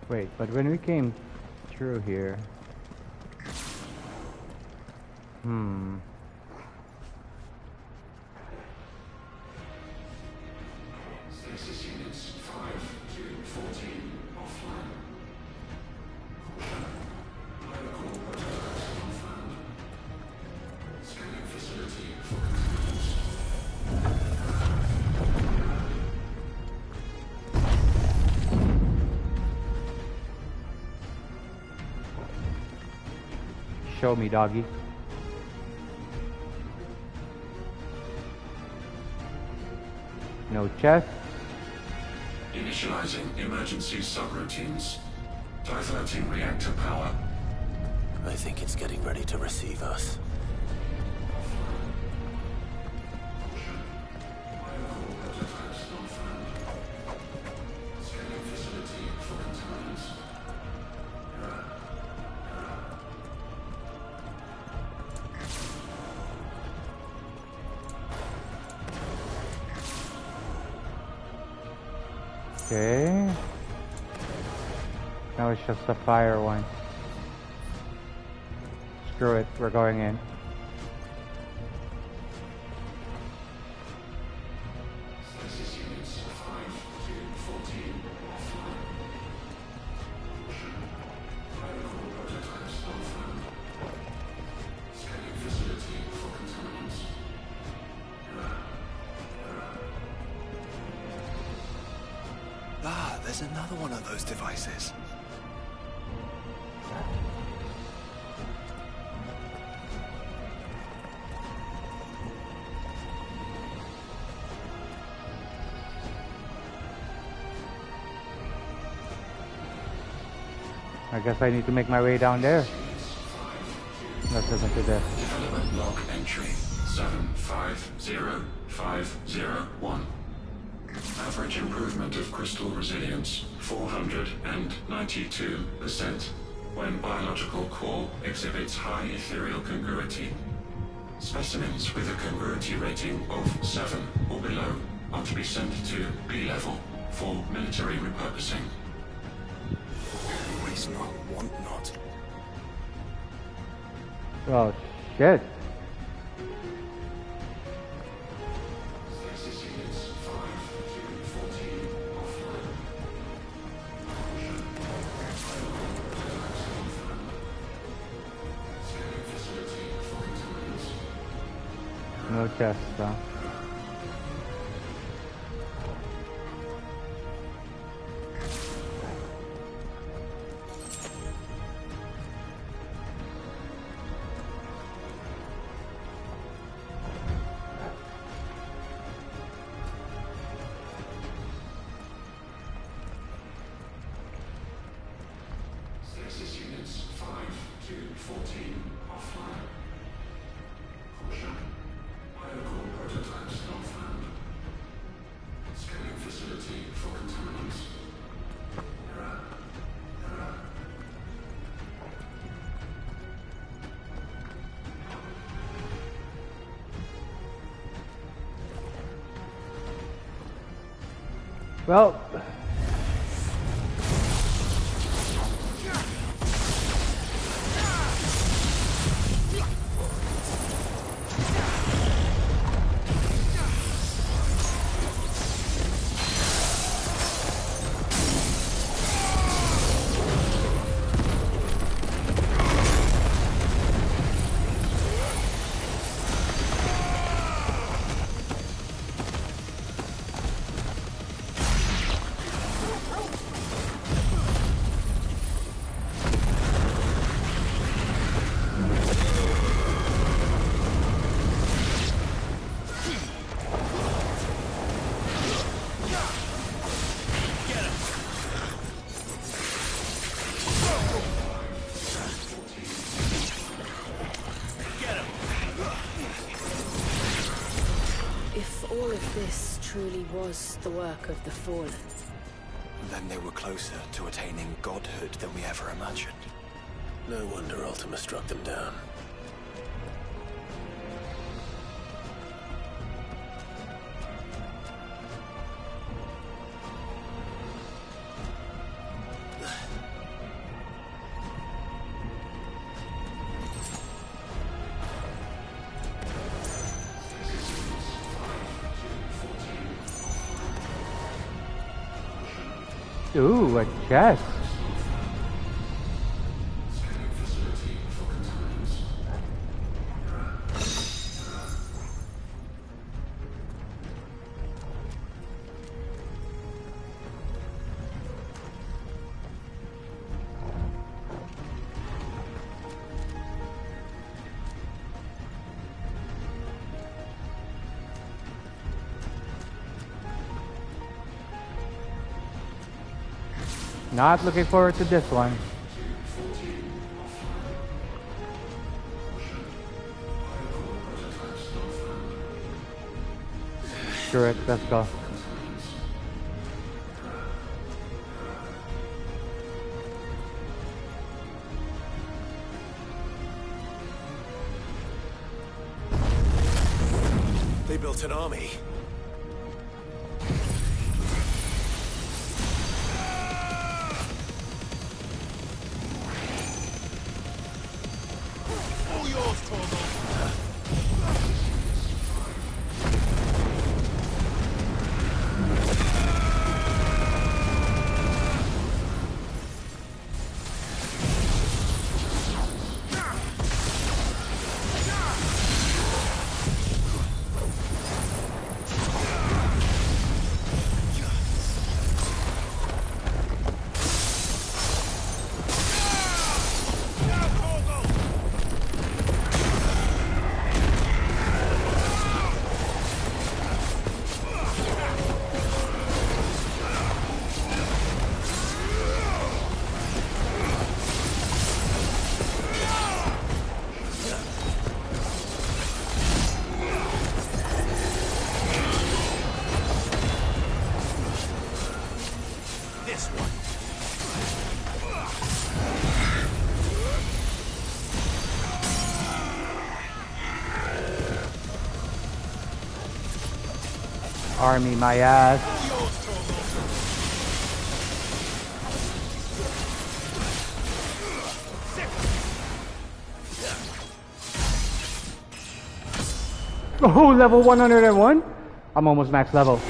Wait, but when we came through here... Stasis units 5 to 14 offline. Local prototypes confirmed. Scanning facility for containment. Show me, doggy. No chest. Initializing emergency subroutines. Diverting reactor power. I think it's getting ready to receive us. Okay. Now it's just the fire one. Screw it, we're going in. Stasis units 5 to 14 offline. there's another one of those devices. I guess I need to make my way down there. Let's listen to this. Development log entry 750501. Average improvement of crystal resilience 492% when biological core exhibits high ethereal congruity. Specimens with a congruity rating of 7 or below are to be sent to B level for military repurposing. Always not, want not. Oh, shit. No chest, huh? Stasis units 5 to 14 offline. Caution. Biocore prototypes not found. Scanning facility for contaminants. Error. Error. Well, If all of this truly was the work of the Fallen, Then they were closer to attaining godhood than we ever imagined. No wonder Ultima struck them down. ooh, a chest. Not looking forward to this one. Correct, let's go. They built an army. All yours, Torgal. army my ass. Oh, level 101? I'm almost max level.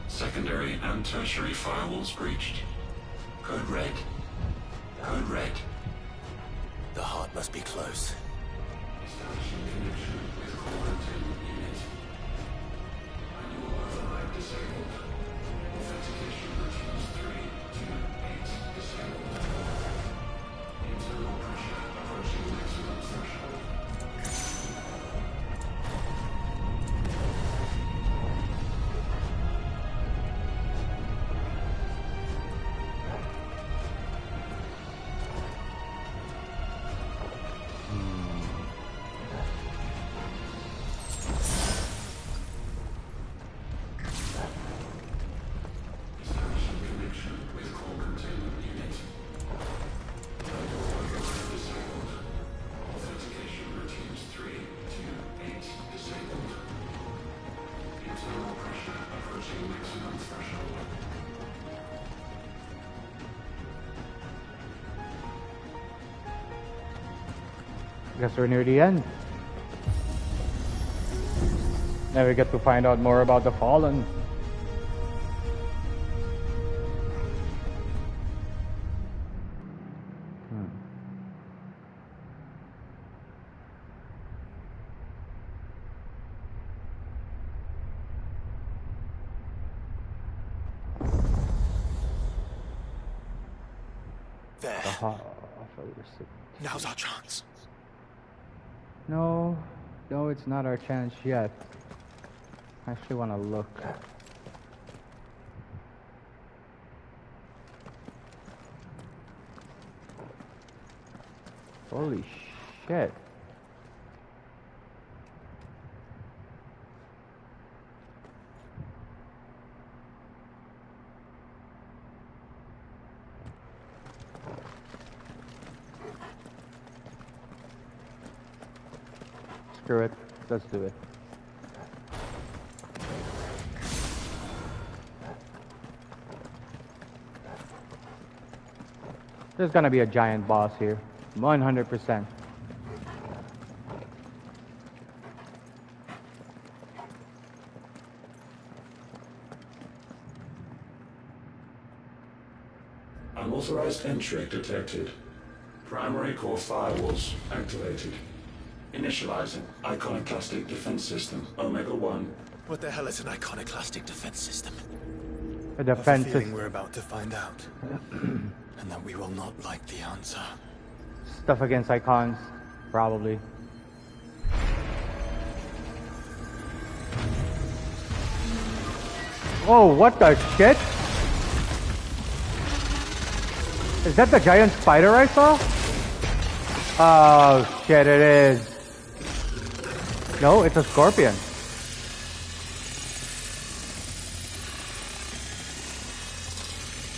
Secondary and tertiary firewalls breached. Code red. Code red. The heart must be close. Establishing connection with core containment unit. Manual override disabled. Authentication routines 328 disabled. Internal pressure approaching maximum threshold. Establishing connection with core containment unit. Manual override disabled. Authentication routines 328 disabled. Internal pressure approaching maximum threshold. Guess we're near the end. Now we get to find out more about the Fallen. There. The Now's our chance. No, it's not our chance yet. I actually want to look. Holy shit. Screw it. Let's do it. There's gonna be a giant boss here. 100%. Unauthorized entry detected. Primary core firewalls activated. Initializing iconoclastic defense system Omega-1. What the hell is an iconoclastic defense system? A defense I have a feeling we're about to find out. And that we will not like the answer. Stuff against icons, probably. Oh, what the shit? Is that the giant spider I saw? Oh shit, it is. No, it's a scorpion.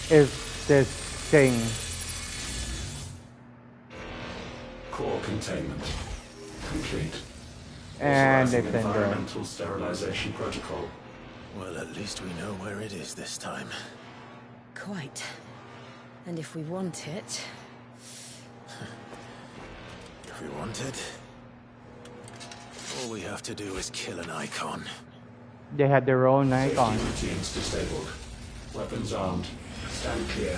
Is this thing? Core containment complete. And Authorizing it's in there. environmental sterilization protocol. Well, at least we know where it is this time. Quite. And if we want it... If we want it, all we have to do is kill an icon. They had their own icon. Safety routines disabled. Weapons armed. Stand clear.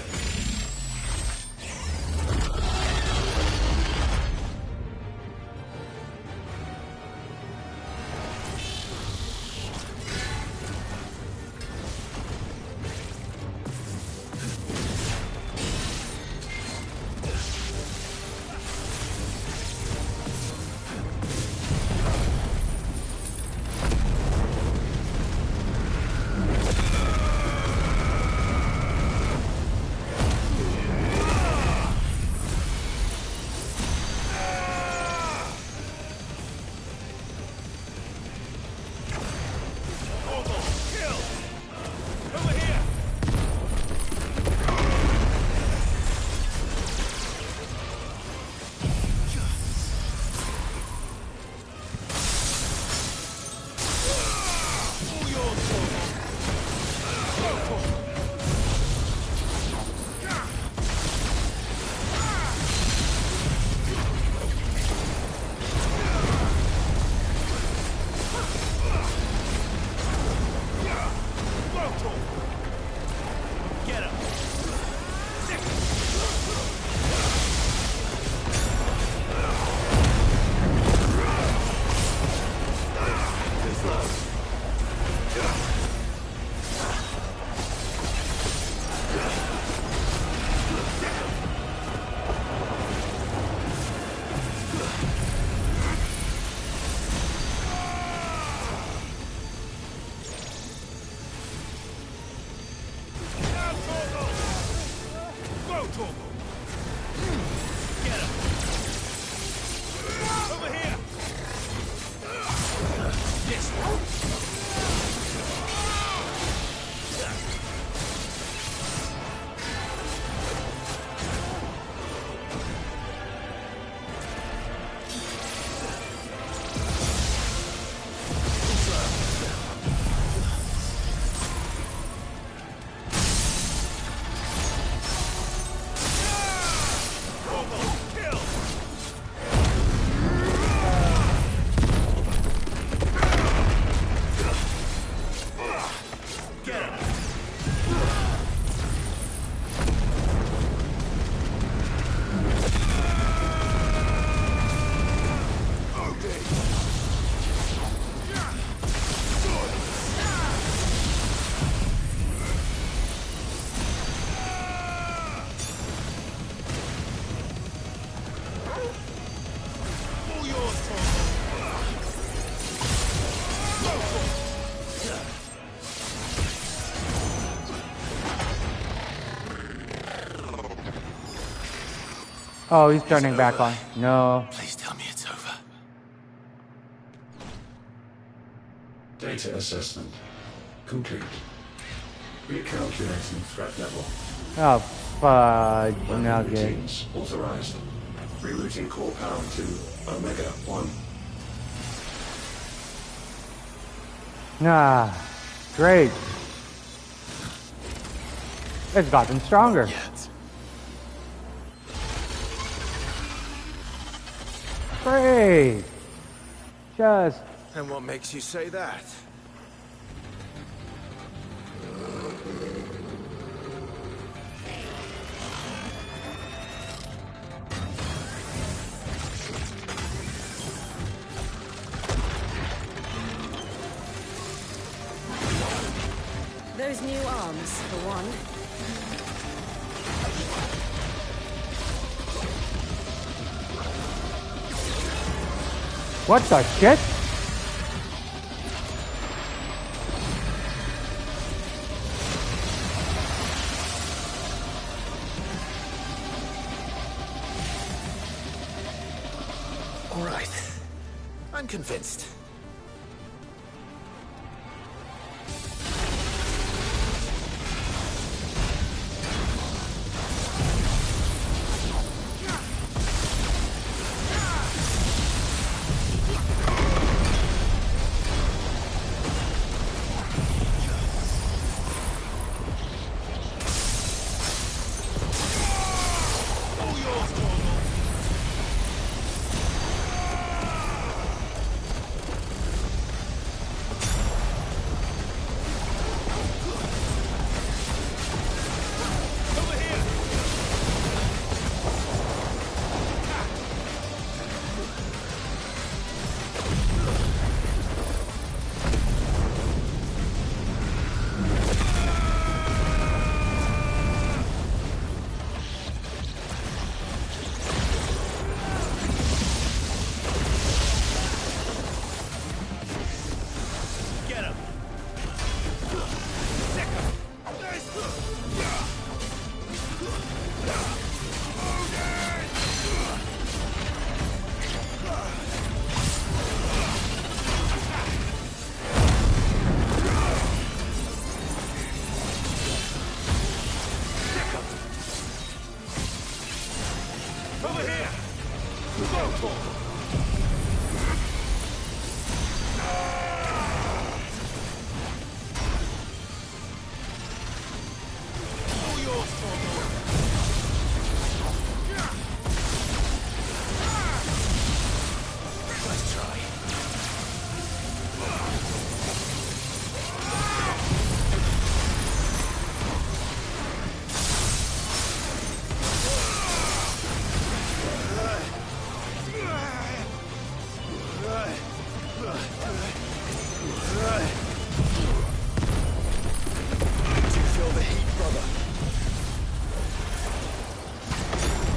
Go, Torgal! Get him! Over here! This one! Oh, he's turning back on. No. Please tell me it's over. Data assessment complete. Recalculating threat level. Oh, fudge nugget. Routines authorized. Rerouting core power to Omega 1. Ah, great. It's gotten stronger. Great. Just. And what makes you say that? Those new arms, for one. What the shit? All right. I'm convinced.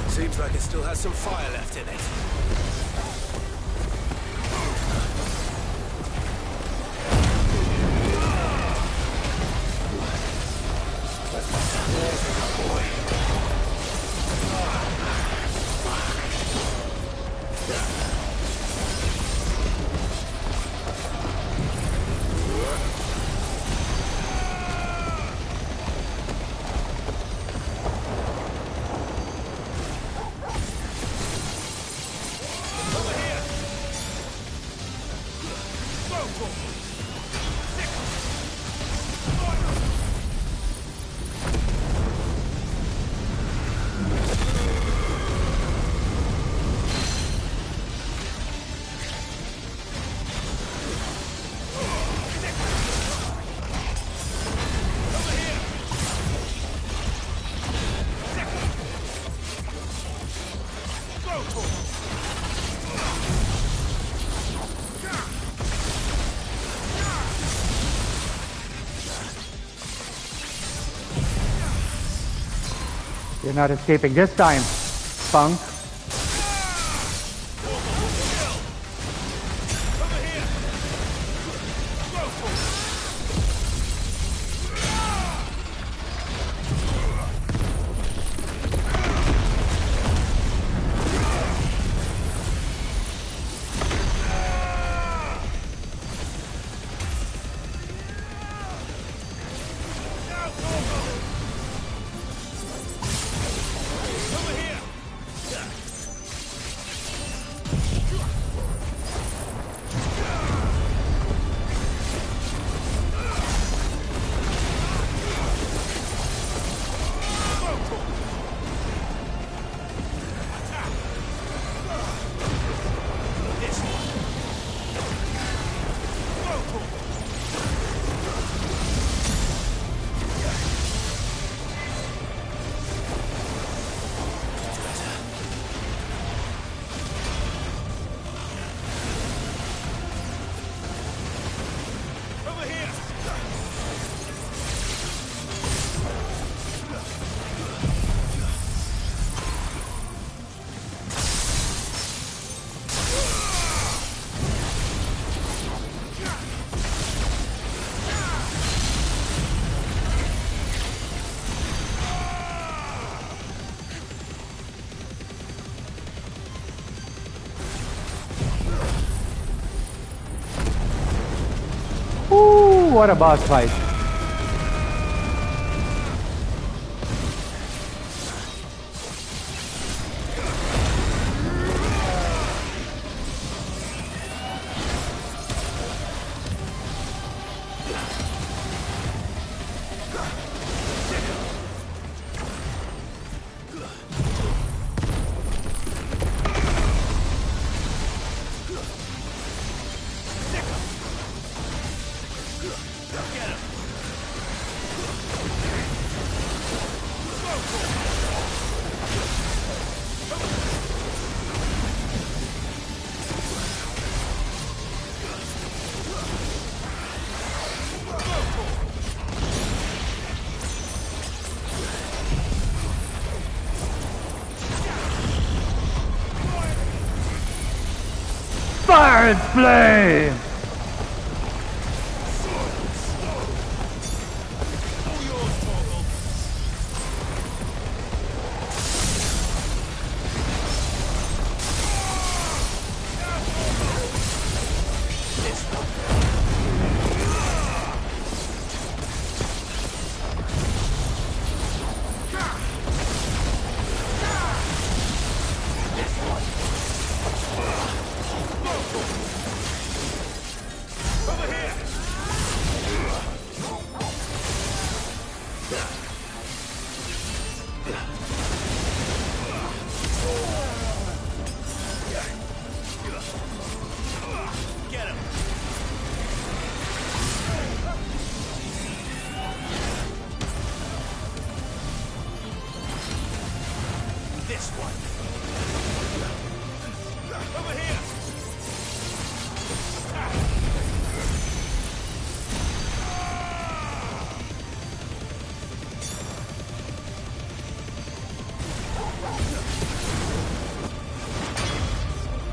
Seems like it still has some fire left in it. You're not escaping this time, punk. What a boss fight. Fire and flame!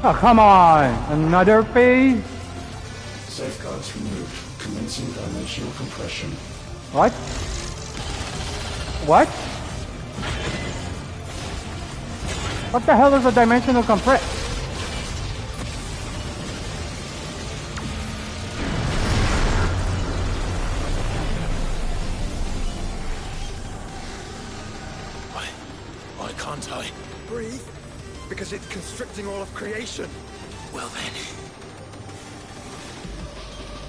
Oh, come on! Another phase? Safeguards removed. Commencing dimensional compression. What? What? What the hell is a dimensional compress? Why can't I? Breathe, because it's constricting all of creation. Well then,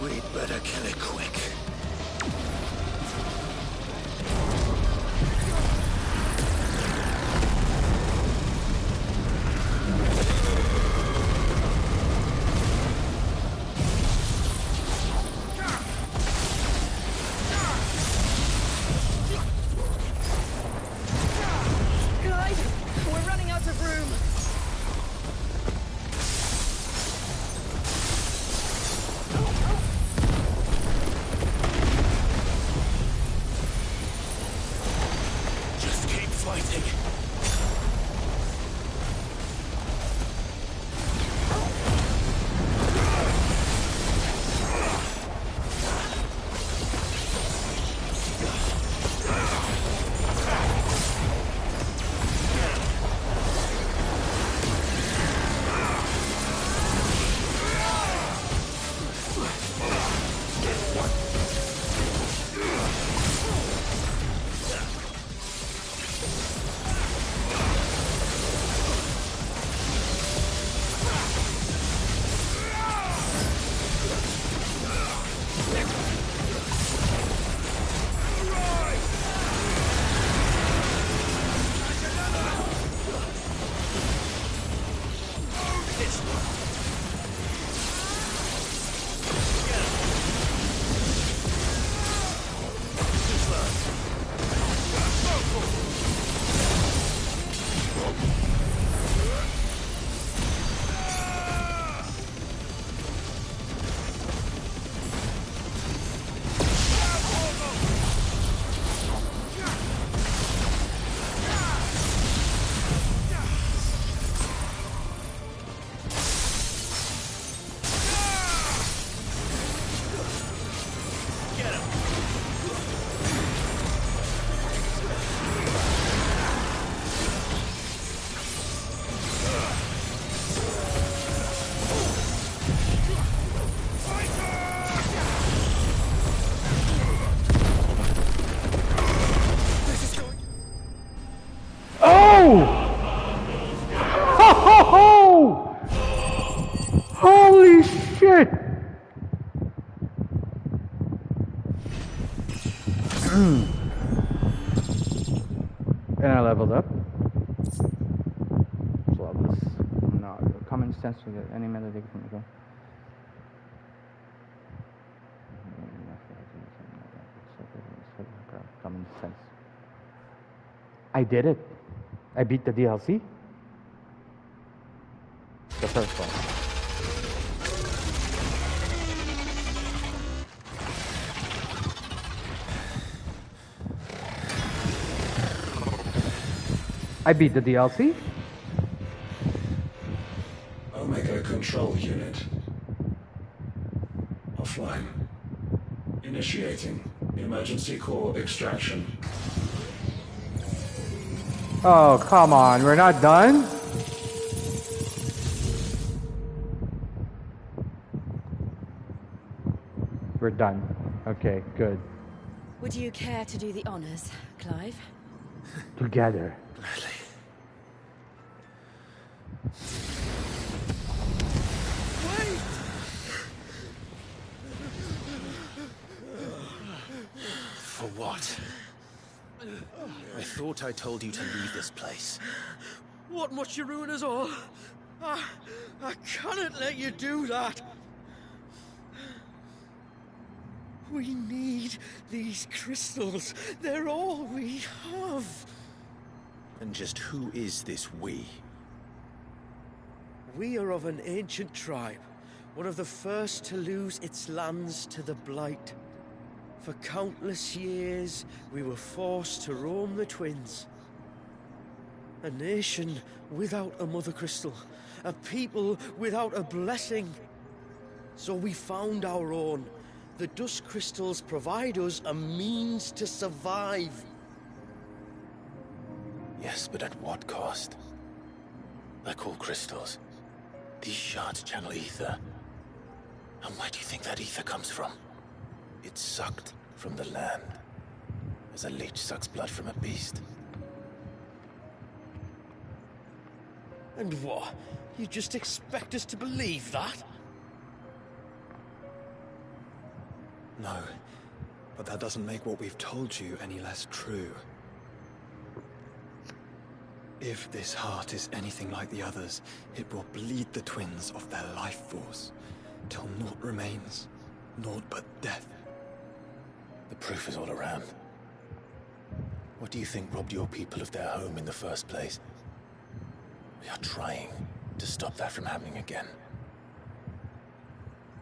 we'd better kill it quick. We're running out of room. Just keep fighting. Oh! Holy shit! And I leveled up. So this no common sense to get any melody from the game. Common sense. I did it. I beat the DLC. The first one. I beat the DLC. Omega Control Unit. Offline. Initiating emergency core extraction. Oh, come on. We're not done? We're done. Okay, good. Would you care to do the honors, Clive? Together. Gladly. For what? I thought I told you to leave this place. What must you ruin us all? I cannot let you do that. We need these crystals. They're all we have. And just who is this we? We are of an ancient tribe, one of the first to lose its lands to the Blight. For countless years, we were forced to roam the Twins. A nation without a Mother Crystal, a people without a blessing. So we found our own. The Dusk Crystals provide us a means to survive. Yes, but at what cost? They're called crystals. These shards channel ether. And where do you think that ether comes from? It's sucked from the land, as a leech sucks blood from a beast. And what? You just expect us to believe that? No, but that doesn't make what we've told you any less true. If this heart is anything like the others, it will bleed the twins of their life force, till naught remains, naught but death. The proof is all around. What do you think robbed your people of their home in the first place? We are trying to stop that from happening again.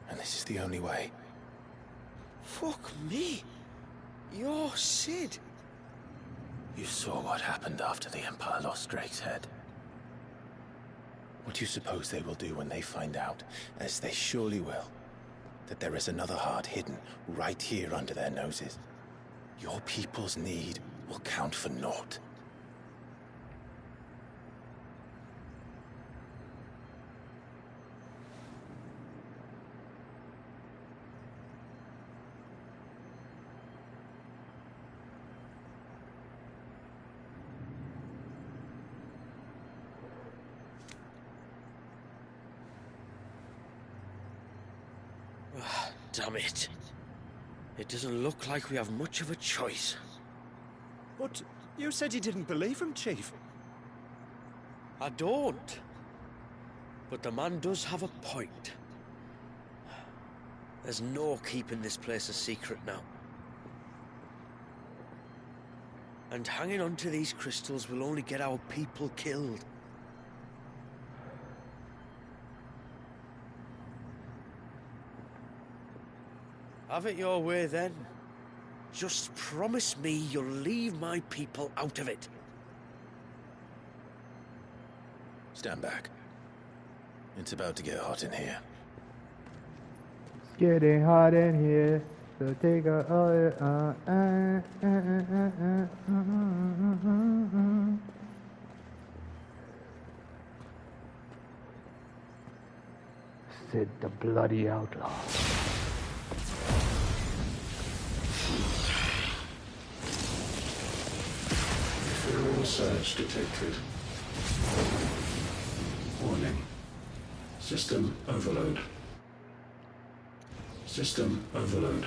And this is the only way. Fuck me. You're Sid. You saw what happened after the Empire lost Drake's head. What do you suppose they will do when they find out, as they surely will, that there is another heart hidden right here under their noses? Your people's need will count for naught. Damn it. It doesn't look like we have much of a choice. But you said you didn't believe him, Chief. I don't. But the man does have a point. There's no keeping this place a secret now. And hanging on to these crystals will only get our people killed. Have it your way, then. Just promise me you'll leave my people out of it. Stand back. It's about to get hot in here. It's getting hot in here, so take a... Sid the Bloody Outlaw. Ethereal surge detected. Warning. System overload. System overload.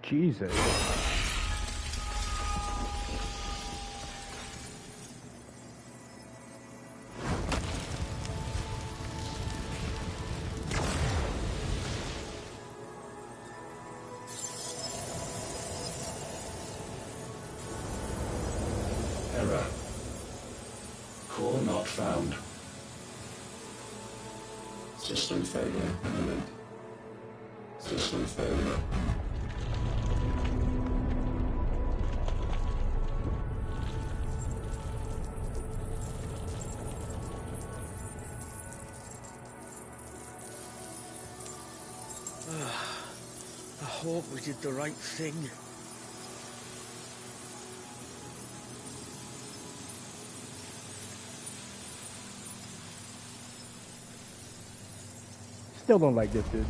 Jesus. Error. Core not found. System failure imminent. System failure. I hope we did the right thing. Still don't like this dude.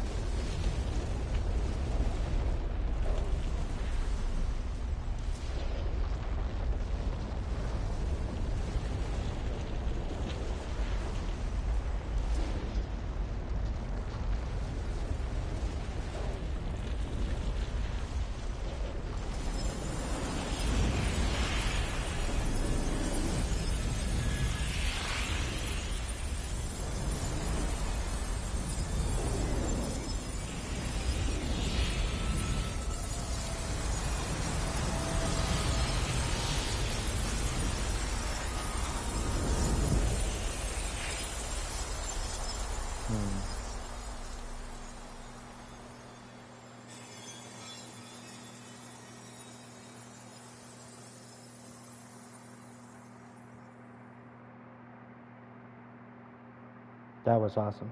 That was awesome.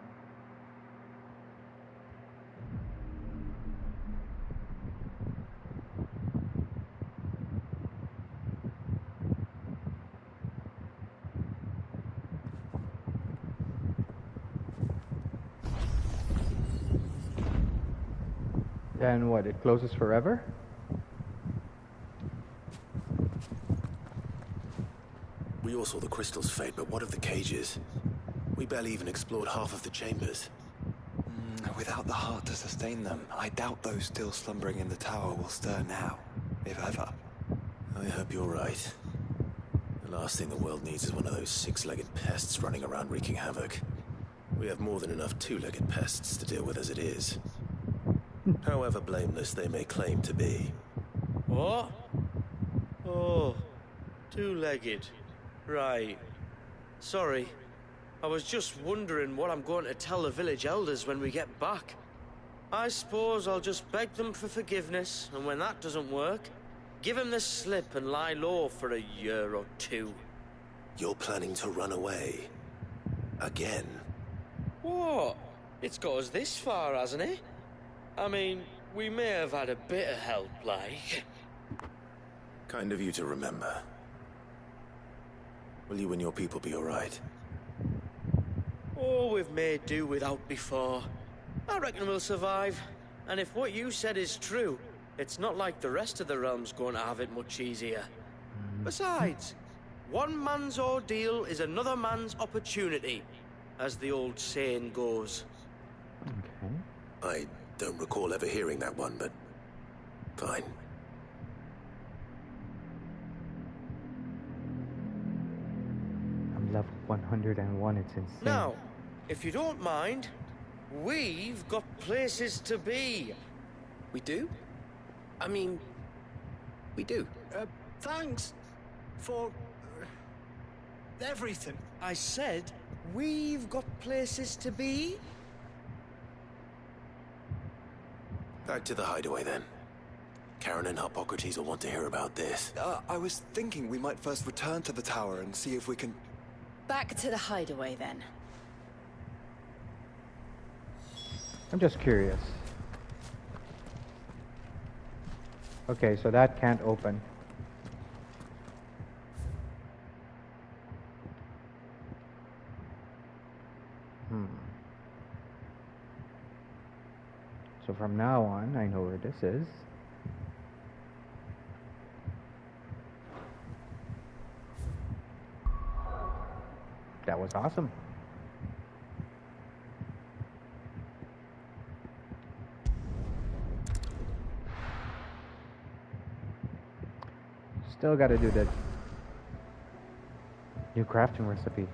Then what, it closes forever? We all saw the crystal's fate, but what of the cages? We barely even explored half of the chambers. Without the heart to sustain them, I doubt those still slumbering in the tower will stir now, if ever. I hope you're right. The last thing the world needs is one of those six-legged pests running around wreaking havoc. We have more than enough two-legged pests to deal with as it is. However blameless they may claim to be. What? Oh, two-legged. Right. Sorry. I was just wondering what I'm going to tell the village elders when we get back. I suppose I'll just beg them for forgiveness, and when that doesn't work, give them the slip and lie low for a year or two. You're planning to run away? Again? What? It's got us this far, hasn't it? I mean, we may have had a bit of help, like. Kind of you to remember. Will you and your people be alright? Oh, we've made do without before. I reckon we'll survive. And if what you said is true, it's not like the rest of the realm's going to have it much easier. Besides, one man's ordeal is another man's opportunity, as the old saying goes. Okay. I don't recall ever hearing that one, but fine. I'm level 101, it's insane. Now, if you don't mind, we've got places to be. We do? I mean, we do. Thanks for everything. I said, we've got places to be. Back to the hideaway then. Karen and Hippocrates will want to hear about this. I was thinking we might first return to the tower and see if we can... Back to the hideaway, then. I'm just curious. Okay, so that can't open. So from now on, I know where this is. That was awesome. Still got to do the new crafting recipe.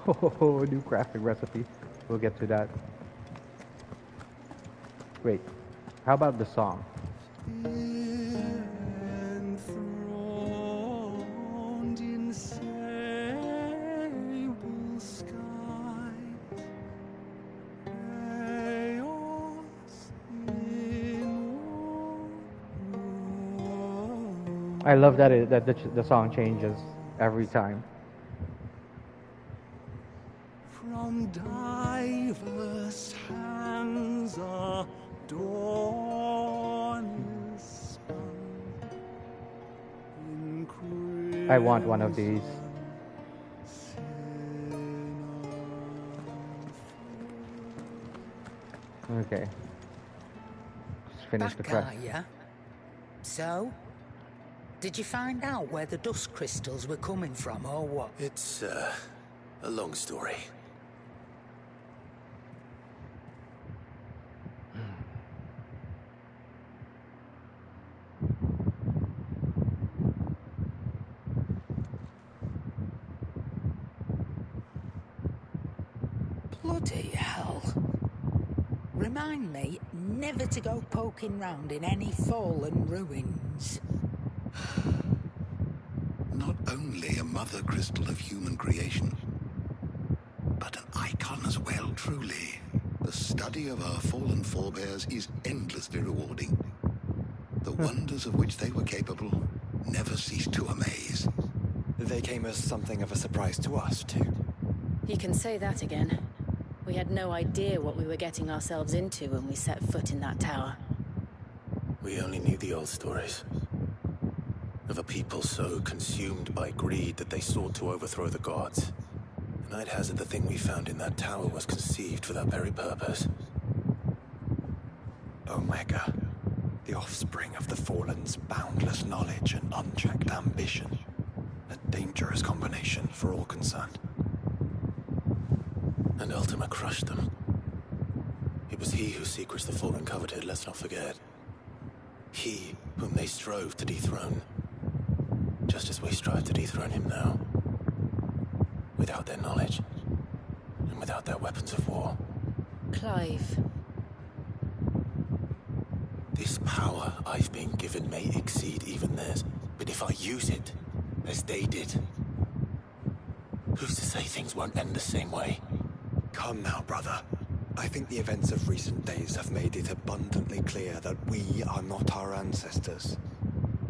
Oh, new crafting recipe. We'll get to that. Wait, how about the song? I love that the song changes every time. From diverse hands a dawn is spun. I want one of these. Okay. Just finish the Back, quest. are ya? So? Did you find out where the dust crystals were coming from, or what? It's, a long story. Bloody hell. Remind me never to go poking round in any fallen ruins. Not only a mother crystal of human creation, but an icon as well, truly. The study of our fallen forebears is endlessly rewarding. The wonders of which they were capable never cease to amaze. They came as something of a surprise to us, too. You can say that again. We had no idea what we were getting ourselves into when we set foot in that tower. We only knew the old stories. Of a people so consumed by greed that they sought to overthrow the gods. I'd hazard the thing we found in that tower was conceived for that very purpose. Omega, the offspring of the Fallen's boundless knowledge and unchecked ambition. A dangerous combination for all concerned. And Ultima crushed them. It was he whose secrets the Fallen coveted, let's not forget. He whom they strove to dethrone. Just as we strive to dethrone him now. Without their knowledge. And without their weapons of war. Clive. This power I've been given may exceed even theirs, but if I use it, as they did, who's to say things won't end the same way? Come now, brother. I think the events of recent days have made it abundantly clear that we are not our ancestors.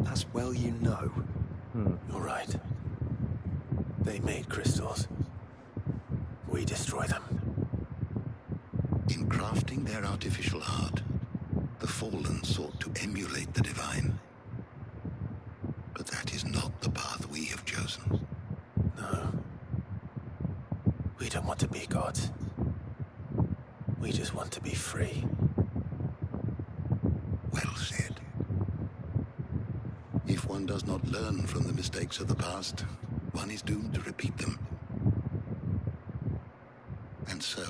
As well you know. You're right. They made crystals. We destroy them. In crafting their artificial art, the Fallen sought to emulate the divine. But that is not the path we have chosen. No. We don't want to be gods. We just want to be free. Well said. If one does not learn from the mistakes of the past, one is doomed to repeat them. And so,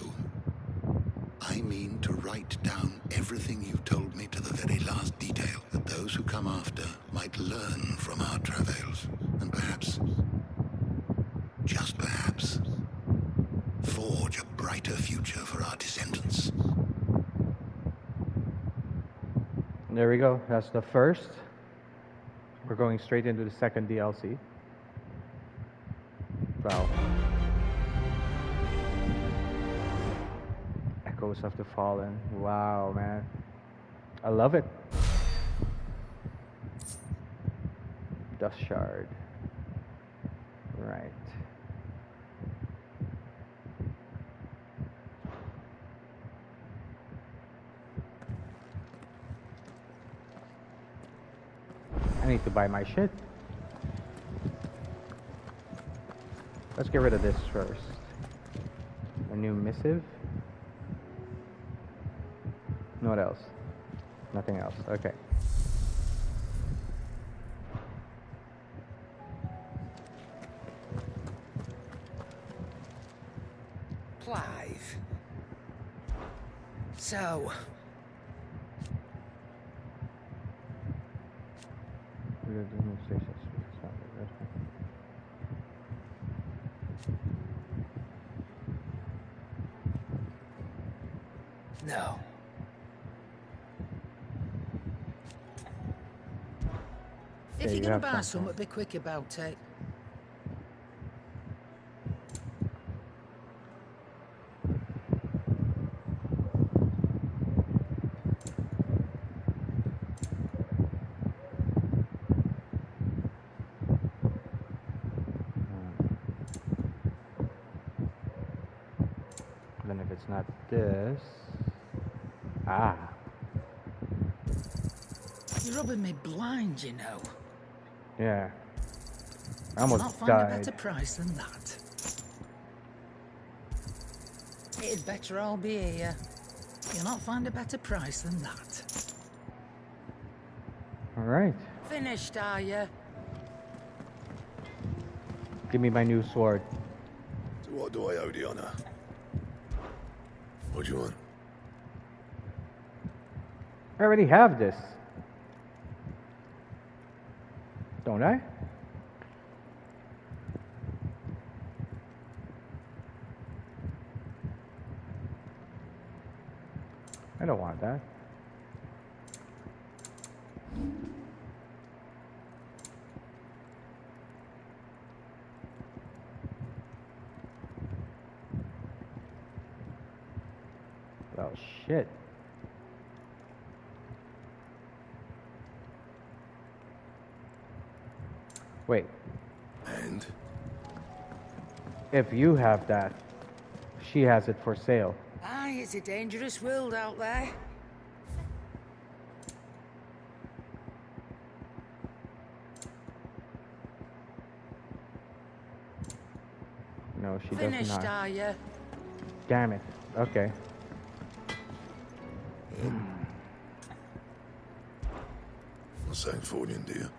I mean to write down everything you told me to the very last detail, that those who come after might learn from our travails, and perhaps, just perhaps, forge a brighter future for our descendants. There we go. That's the first. We're going straight into the second DLC. Wow. Echoes of the Fallen. Wow, man. I love it. Dust Shard. Right. I need to buy my shit. Let's get rid of this first. A new missive. What else? Nothing else. Okay. Clive. So, no. If you're gonna buy something, be quick about it. Then if it's not this... Ah. You're rubbing me blind, you know. Yeah. I You'll almost not find died. a better price than that. It'd better all be here. You'll not find a better price than that. Alright. Finished, are you? Give me my new sword. So what do I owe the honor? What do you want? I already have this. Don't I? I don't want that. Oh shit. Wait. And? If you have that, she has it for sale. Aye, it's a dangerous world out there. No, No, she does Finished, not. are you? Damn it. Okay. Sanctfordian, dear.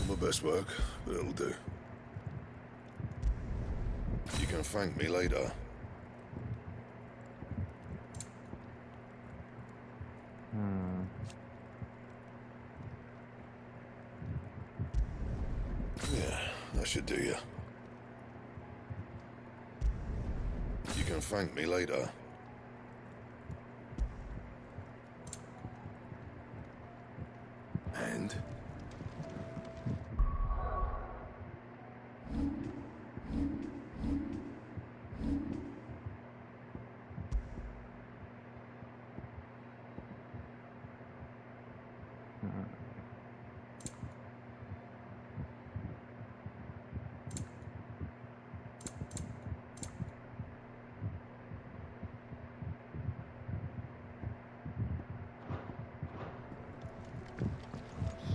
My best work, but it'll do. You can thank me later. Yeah, that should do you. You can thank me later. And?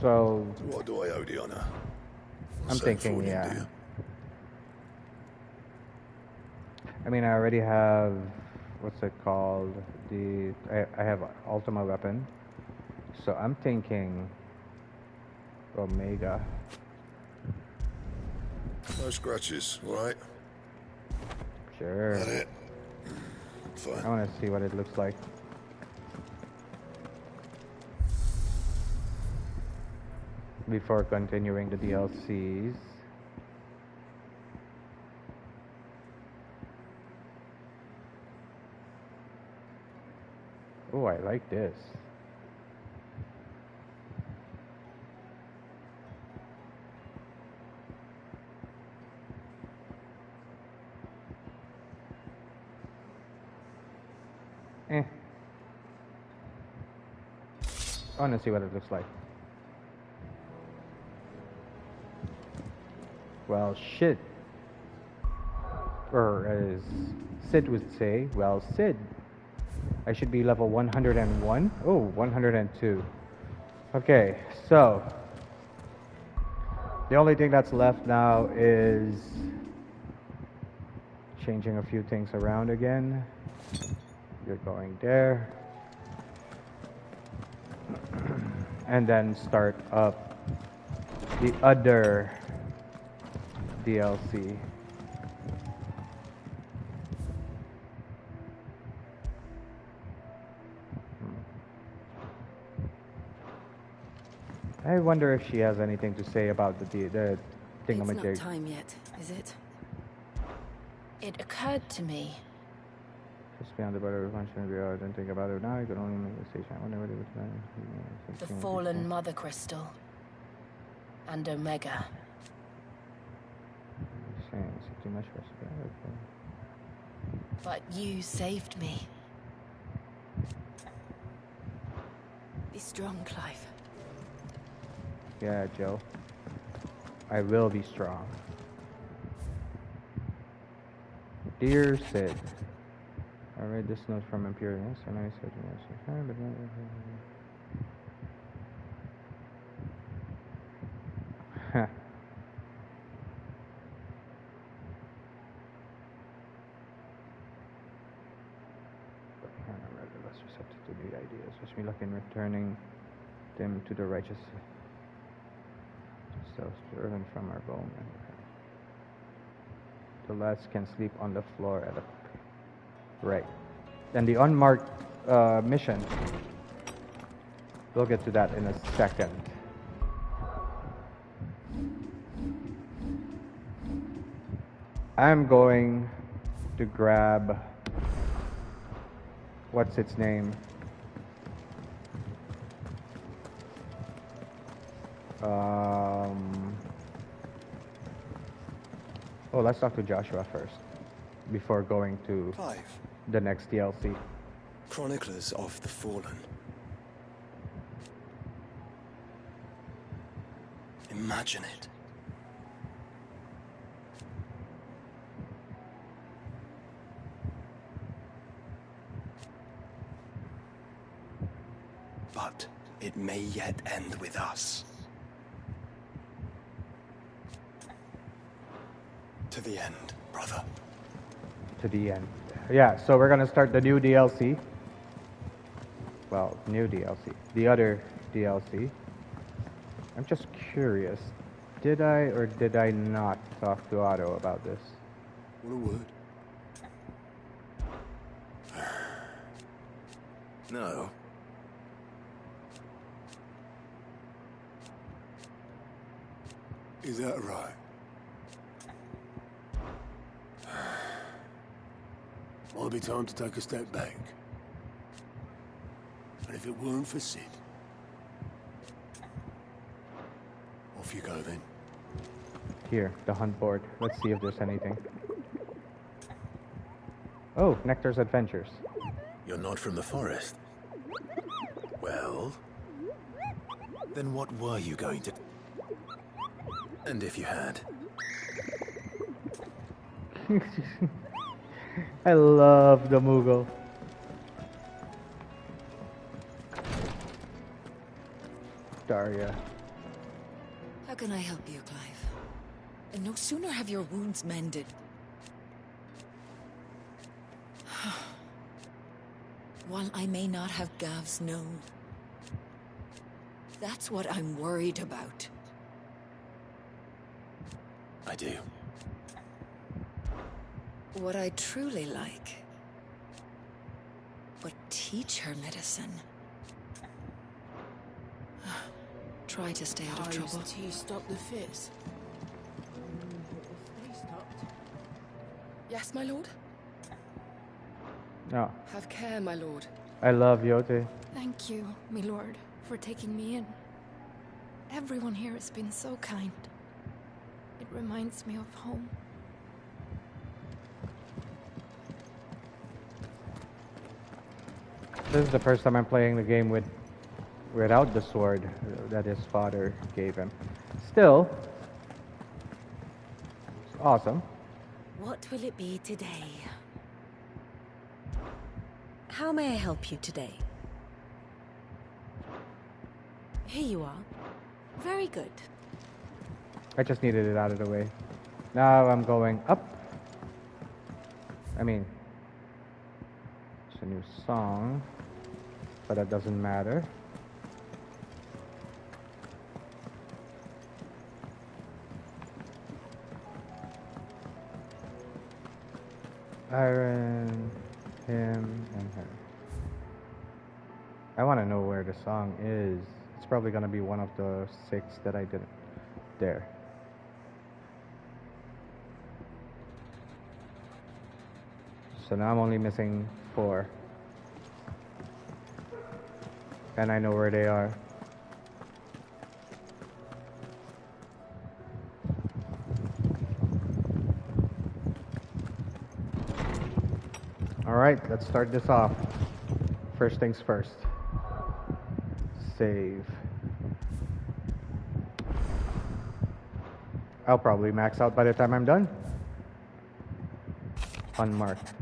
So What do I owe the honor? I'm thinking, yeah. I mean, I already have, what's it called? I have Ultima weapon. So I'm thinking Omega. No scratches, right? Sure. That it? Fine. I want to see what it looks like. Before continuing the DLCs. Oh, I like this. I want to see what it looks like. Well, shit. Or as Sid would say, well, Sid. I should be level 101. Oh, 102. Okay, so the only thing that's left now is changing a few things around again. You're going there. And then start up the other DLC. I wonder if she has anything to say about the thingamajig. It's not time yet, is it? It occurred to me. Just beyond the border of function, we are. Don't think about it now. You can only make a station. I wonder what it was. The fallen Mother Crystal. And Omega. Too much for us. But you saved me. Be strong, Clive. Yeah, Joe. I will be strong. Dear Sid, I read this note from Imperius, and I said yes, but huh. To the ideas, wish me luck in returning them to the righteous selves to earn from our bone. The lads can sleep on the floor at a right. Then the unmarked mission. We'll get to that in a second. I'm going to grab what's its name? Oh, let's talk to Joshua first before going to Clive. The next DLC. Chroniclers of the Fallen. Imagine it. But it may yet end with us. To the end, brother. To the end. Yeah, so we're gonna start the new DLC. Well, new DLC. The other DLC. I'm just curious. Did I or did I not talk to Otto about this? What a word. No. Is that right? Might be time to take a step back. And if it weren't for Sid, off you go then. Here, the hunt board. Let's see if there's anything. Oh, Nectar's Adventures. You're not from the forest. Well, then what were you going to... And if you had? I love the Moogle. Daria. How can I help you, Clive? And no sooner have your wounds mended. While I may not have Gav's know, that's what I'm worried about. I do. What I truly like. But teach her medicine. Try to stay out of trouble. Tea stop the fits. Yes, my lord? No. Have care, my lord. I love Yote. Thank you, my lord, for taking me in. Everyone here has been so kind. It reminds me of home. This is the first time I'm playing the game without the sword that his father gave him. Still, it's awesome. What will it be today? How may I help you today? Here you are. Very good. I just needed it out of the way. Now I'm going up. I mean, it's a new song, but that doesn't matter. Iron, him, and her. I want to know where the song is. It's probably going to be one of the 6 that I didn't. There. So now I'm only missing 4. And I know where they are. Alright, let's start this off. First things first. Save. I'll probably max out by the time I'm done. Unmarked.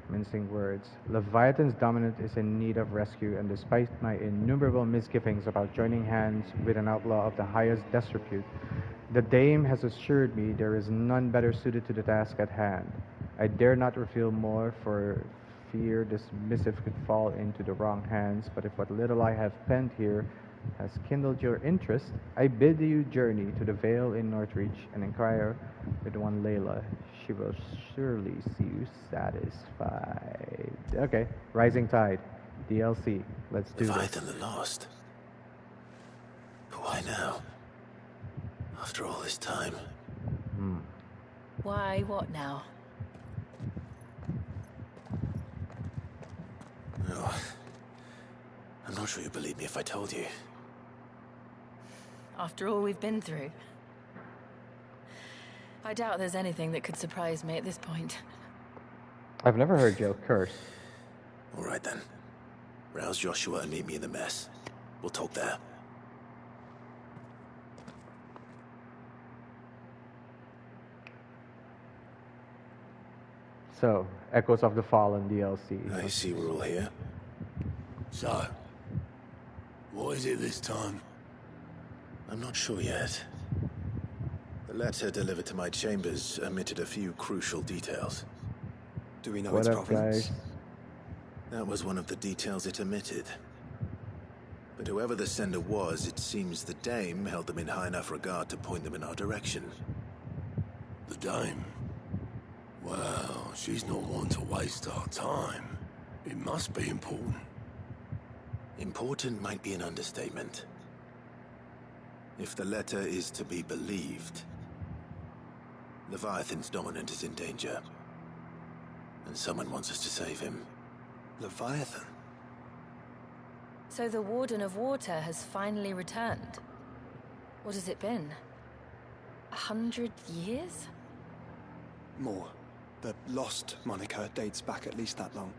Mincing words. Leviathan's dominant is in need of rescue, and despite my innumerable misgivings about joining hands with an outlaw of the highest disrepute, the dame has assured me there is none better suited to the task at hand. I dare not reveal more for fear this missive could fall into the wrong hands, but if what little I have penned here has kindled your interest, I bid you journey to the Vale in Northreach and inquire with one Layla. She will surely see you satisfied. Okay, Rising Tide, DLC. Let's do this. Leviathan the Lost. But why now? After all this time. Why, what now? No. I'm not sure you'd believe me if I told you. After all we've been through. I doubt there's anything that could surprise me at this point. I've never heard Joe curse. All right then. Rouse Joshua and meet me in the mess. We'll talk there. So, Echoes of the Fallen DLC. I see we're all here. So, what is it this time? I'm not sure yet. The letter delivered to my chambers omitted a few crucial details. Do we know What its up, provenance? guys? That was one of the details it omitted. But whoever the sender was, it seems the dame held them in high enough regard to point them in our direction. The dame? Well, she's not one to waste our time. It must be important. Important might be an understatement. If the letter is to be believed, Leviathan's dominant is in danger. And someone wants us to save him. Leviathan? So the Warden of Water has finally returned. What has it been? 100 years? More. The Lost moniker dates back at least that long.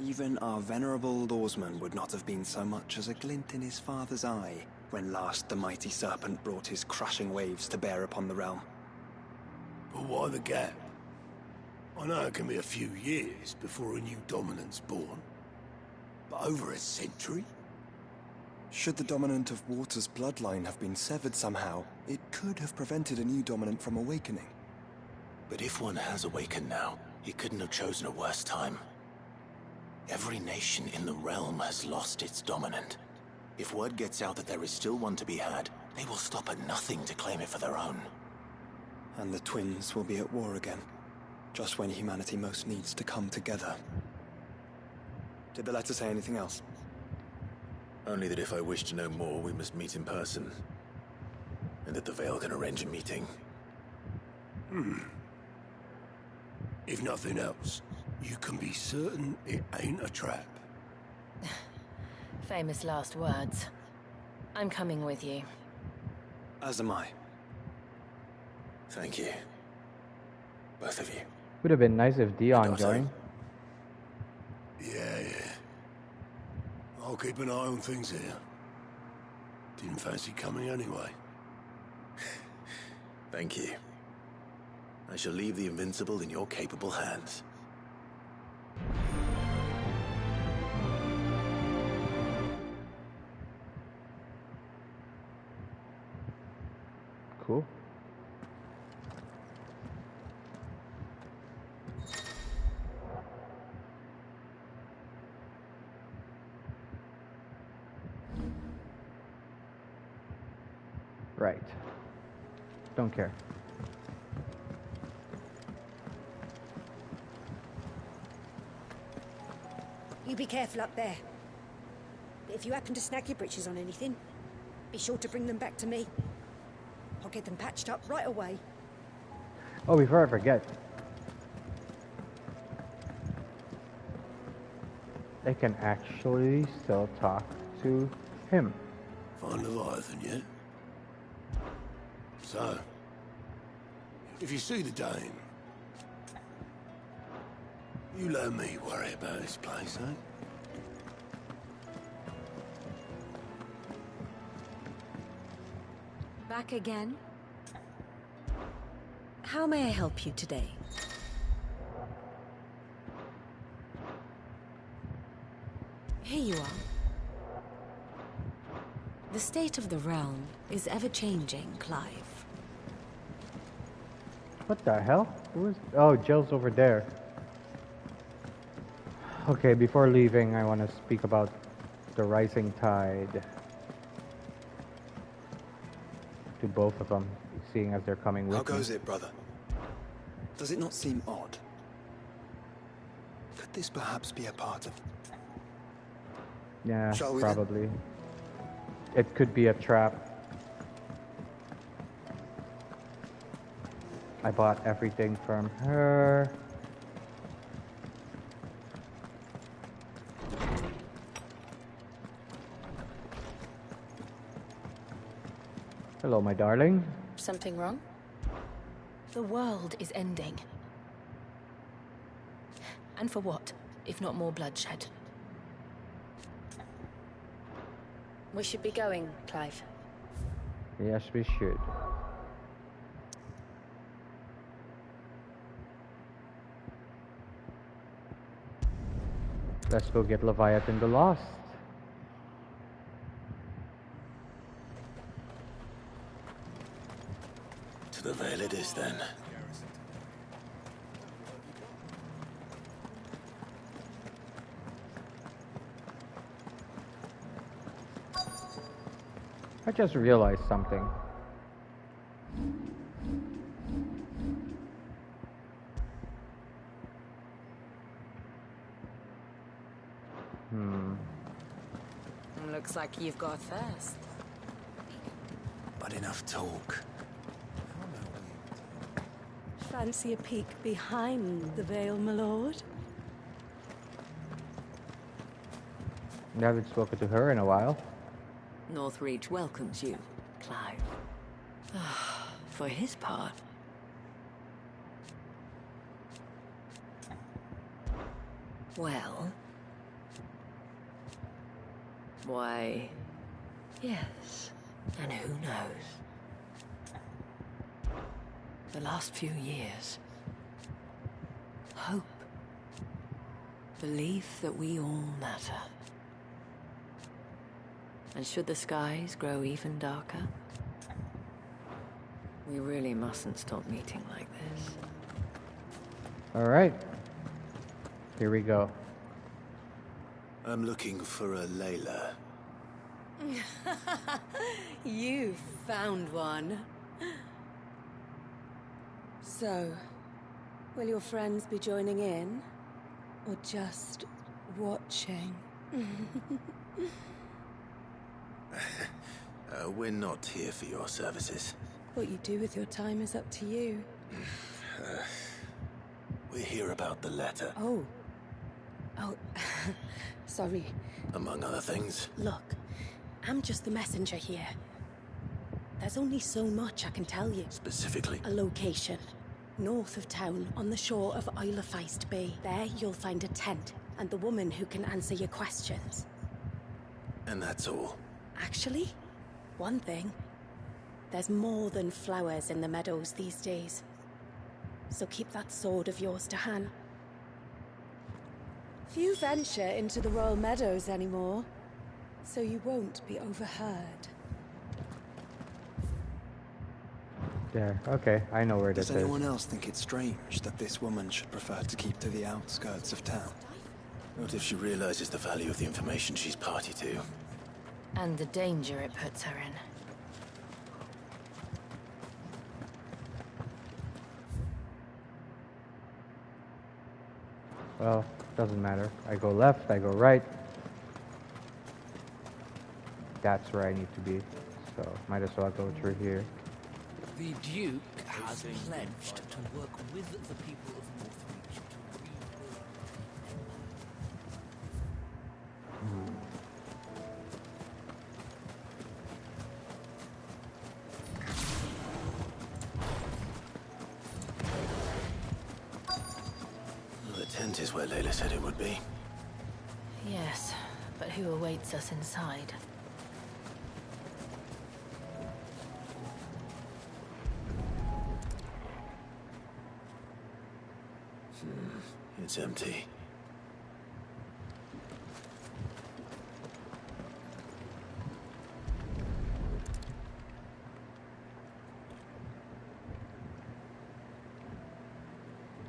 Even our venerable lawsman would not have been so much as a glint in his father's eye when last the mighty serpent brought his crashing waves to bear upon the realm. But why the gap? I know it can be a few years before a new dominant's born. But over a century? Should the dominant of Water's bloodline have been severed somehow, it could have prevented a new dominant from awakening. But if one has awakened now, he couldn't have chosen a worse time. Every nation in the realm has lost its dominant. If word gets out that there is still one to be had, they will stop at nothing to claim it for their own. And the twins will be at war again, just when humanity most needs to come together. Did the letter say anything else? Only that if I wish to know more, we must meet in person. And that the Veil can arrange a meeting. If nothing else, you can be certain it ain't a trap. Famous last words. I'm coming with you. As am I. Thank you. Both of you. Would have been nice if Dion joined. Yeah. I'll keep an eye on things here. Didn't fancy coming anyway. Thank you. I shall leave the Invincible in your capable hands. Cool. Right. Don't care. You be careful up there. But if you happen to snag your britches on anything, be sure to bring them back to me. I'll get them patched up right away. Oh, before I forget. I can actually still talk to him. Find Leviathan yet? So, if you see the dame, you let me worry about this place, eh? Back again? How may I help you today? Here you are. The state of the realm is ever-changing, Clive. What the hell? Who is... Oh, Jill's over there. Okay, before leaving, I want to speak about the rising tide. To both of them, seeing as they're coming with How me. goes it, brother? Does it not seem odd? Could this perhaps be a part of... Yeah, Shall we then? probably. It could be a trap. I bought everything from her. Hello, my darling. Something wrong? The world is ending. And for what, if not more bloodshed? We should be going, Clive. Yes, we should. Let's go get Leviathan the Lost. To the Vale it is, then. I just realized something. Looks like you've got thirst. But enough talk. Fancy a peek behind the veil, my lord? I haven't spoken to her in a while. Northreach welcomes you, Clive. For his part, well, why, yes, and who knows? The last few years, hope, belief that we all matter. And should the skies grow even darker, we really mustn't stop meeting like this. Alright. Here we go. I'm looking for a Layla. You found one. So, will your friends be joining in? Or just watching? We're not here for your services. What you do with your time is up to you. We're here about the letter. Oh, sorry. Among other things. Look, I'm just the messenger here. There's only so much I can tell you. Specifically? A location. North of town, on the shore of Isle of Feist Bay. There you'll find a tent, and the woman who can answer your questions. And that's all? Actually, one thing. There's more than flowers in the meadows these days. So keep that sword of yours to hand. Few venture into the Royal Meadows anymore, so you won't be overheard. There, okay, I know where this Does is. anyone else think it's strange that this woman should prefer to keep to the outskirts of town? What if she realizes the value of the information she's party to? And the danger it puts her in. Well, doesn't matter. I go left, I go right. That's where I need to be. So, might as well go through here. The Duke has pledged to work with the people of Northreach to The tent is where Layla said it would be. Yes, but who awaits us inside? It's empty.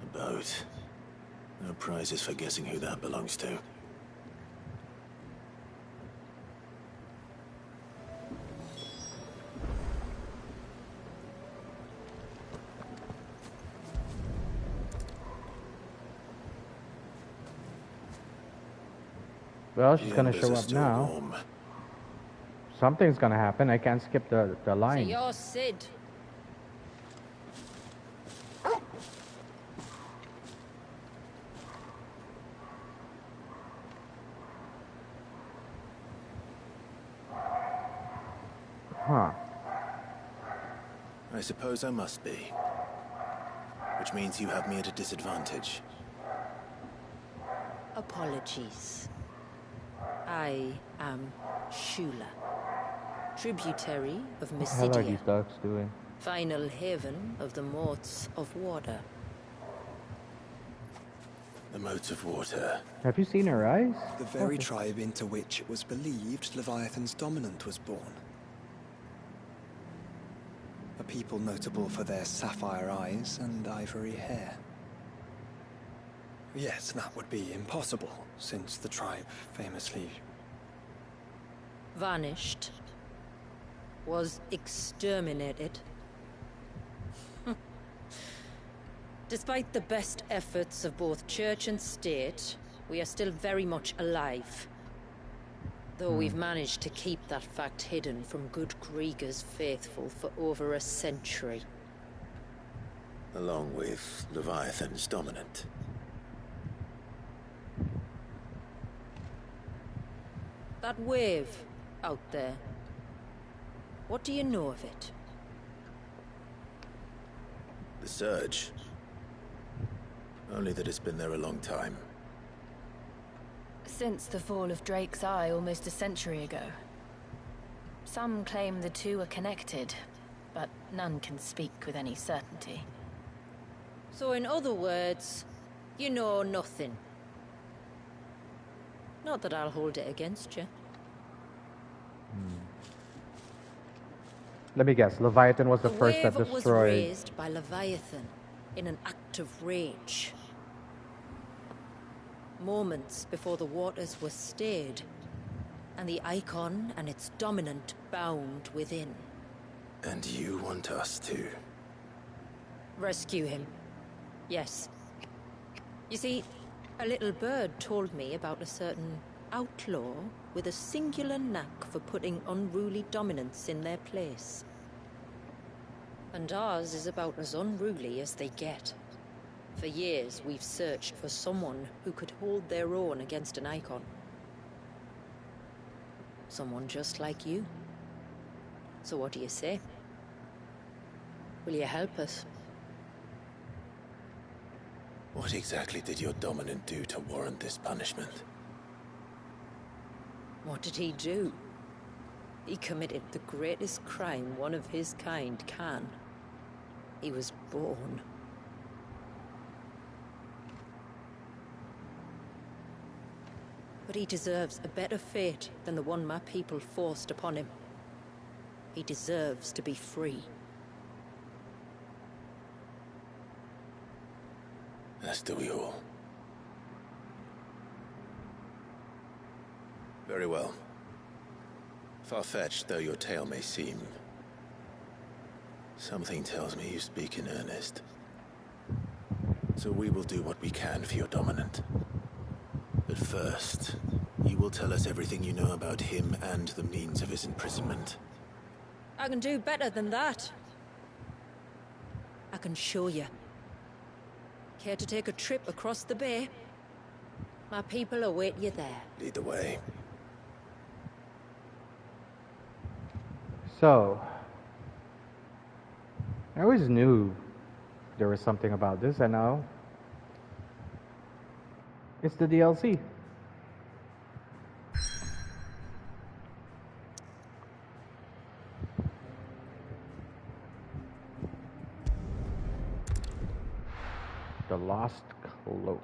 A boat. No prizes for guessing who that belongs to. Well, she's gonna embers show are up still now. warm. Something's gonna happen. I can't skip the So line. you're Sid. Huh. I suppose I must be. Which means you have me at a disadvantage. Apologies. I am Shula, tributary of What the hell are Mysidia, these dogs doing? final haven of the Morts of Water. The motes of water. Have you seen her eyes? The very tribe into which it was believed Leviathan's dominant was born. A people notable for their sapphire eyes and ivory hair. Yes, that would be impossible, since the tribe famously... vanished. Was exterminated. Despite the best efforts of both church and state, we are still very much alive. Though we've managed to keep that fact hidden from good Grieger's faithful for over a century. Along with Leviathan's dominant. That wave out there. What do you know of it? The surge. Only that it's been there a long time. Since the fall of Drake's Eye almost a century ago. Some claim the two are connected, but none can speak with any certainty. So in other words, you know nothing. Not that I'll hold it against you. Let me guess. Leviathan was the first that wave was destroyed. raised by Leviathan in an act of rage. Moments before the waters were stayed, and the icon and its dominant bound within. And you want us to? Rescue him. Yes. You see, a little bird told me about a certain outlaw with a singular knack for putting unruly dominants in their place. And ours is about as unruly as they get. For years, we've searched for someone who could hold their own against an icon. Someone just like you. So what do you say? Will you help us? What exactly did your dominant do to warrant this punishment? What did he do? He committed the greatest crime one of his kind can. He was born. But he deserves a better fate than the one my people forced upon him. He deserves to be free. As do we all. Very well. Far-fetched though your tale may seem, something tells me you speak in earnest. So we will do what we can for your dominant. But first, you will tell us everything you know about him and the means of his imprisonment. I can do better than that. I can show you. Care to take a trip across the bay? My people await you there. Lead the way. So, I always knew there was something about this, and now it's the DLC. The Lost Cloak.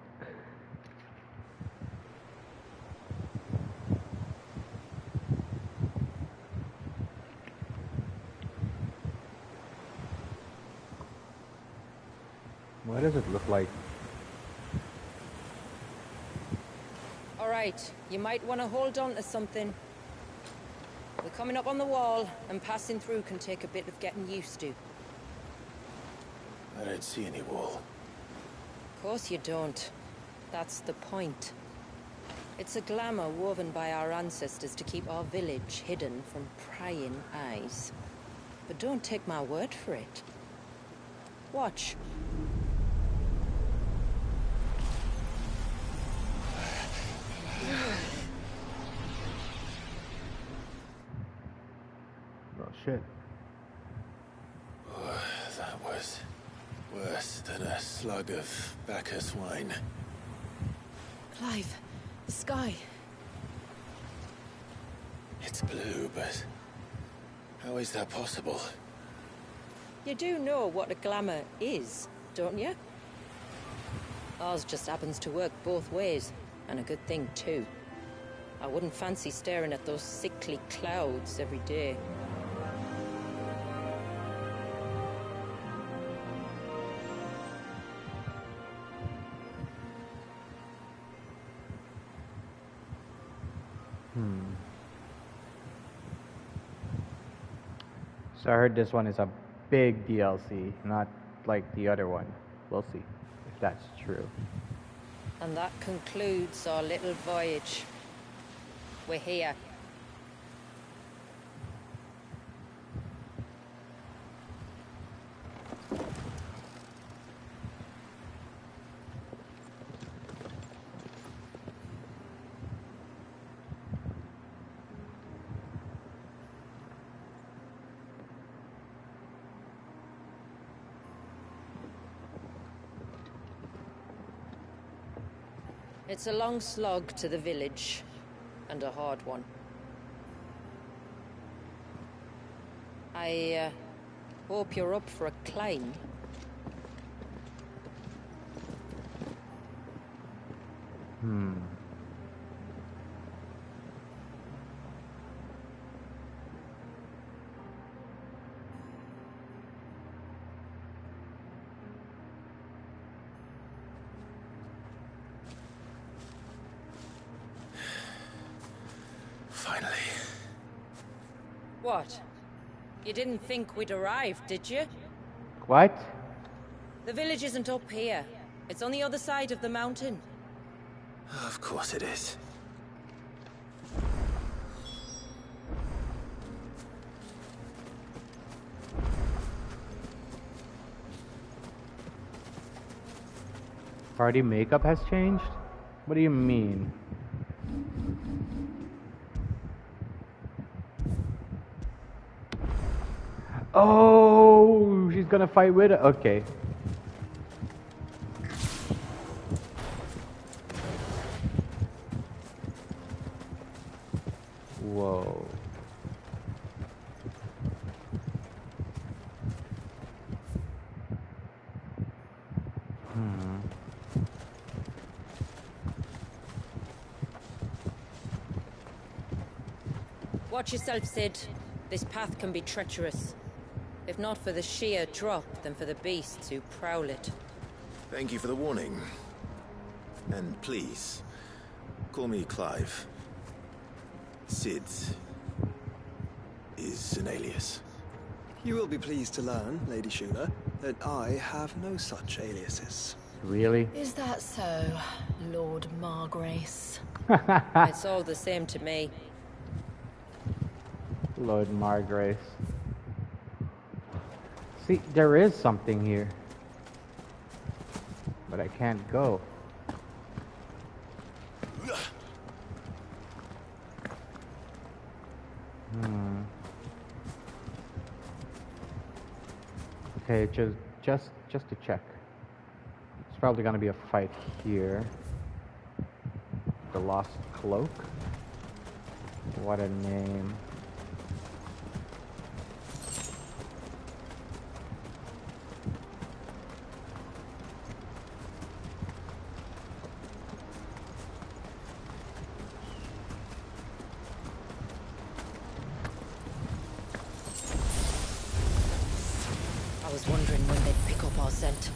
What does it look like? All right, you might want to hold on to something. We're coming up on the wall, and passing through can take a bit of getting used to. I don't see any wall. Of course you don't. That's the point. It's a glamour woven by our ancestors to keep our village hidden from prying eyes. But don't take my word for it. Watch. Oh shit. Oh, that was worse than a slug of Bacchus wine. Clive, the sky. It's blue, but how is that possible? You do know what a glamour is, don't you? Ours just happens to work both ways, and a good thing too. I wouldn't fancy staring at those sickly clouds every day. So I heard this one is a big DLC, not like the other one. We'll see if that's true. And that concludes our little voyage. We're here. It's a long slog to the village, and a hard one. I hope you're up for a climb. Finally. What? You didn't think we'd arrived, did you? What? The village isn't up here. It's on the other side of the mountain. Of course it is. Party makeup has changed? What do you mean? Oh, she's gonna fight with it? Okay. Whoa. Watch yourself, Sid. This path can be treacherous. If not for the sheer drop, then for the beasts who prowl it. Thank you for the warning. And please, call me Clive. Sid is an alias. You will be pleased to learn, Lady Shula, that I have no such aliases. Really? Is that so, Lord Margrace? It's all the same to me. Lord Margrace. See, there is something here. But I can't go. Okay, just to check. It's probably gonna be a fight here. The Lost Cloak. What a name. I was wondering when they'd pick up our scent.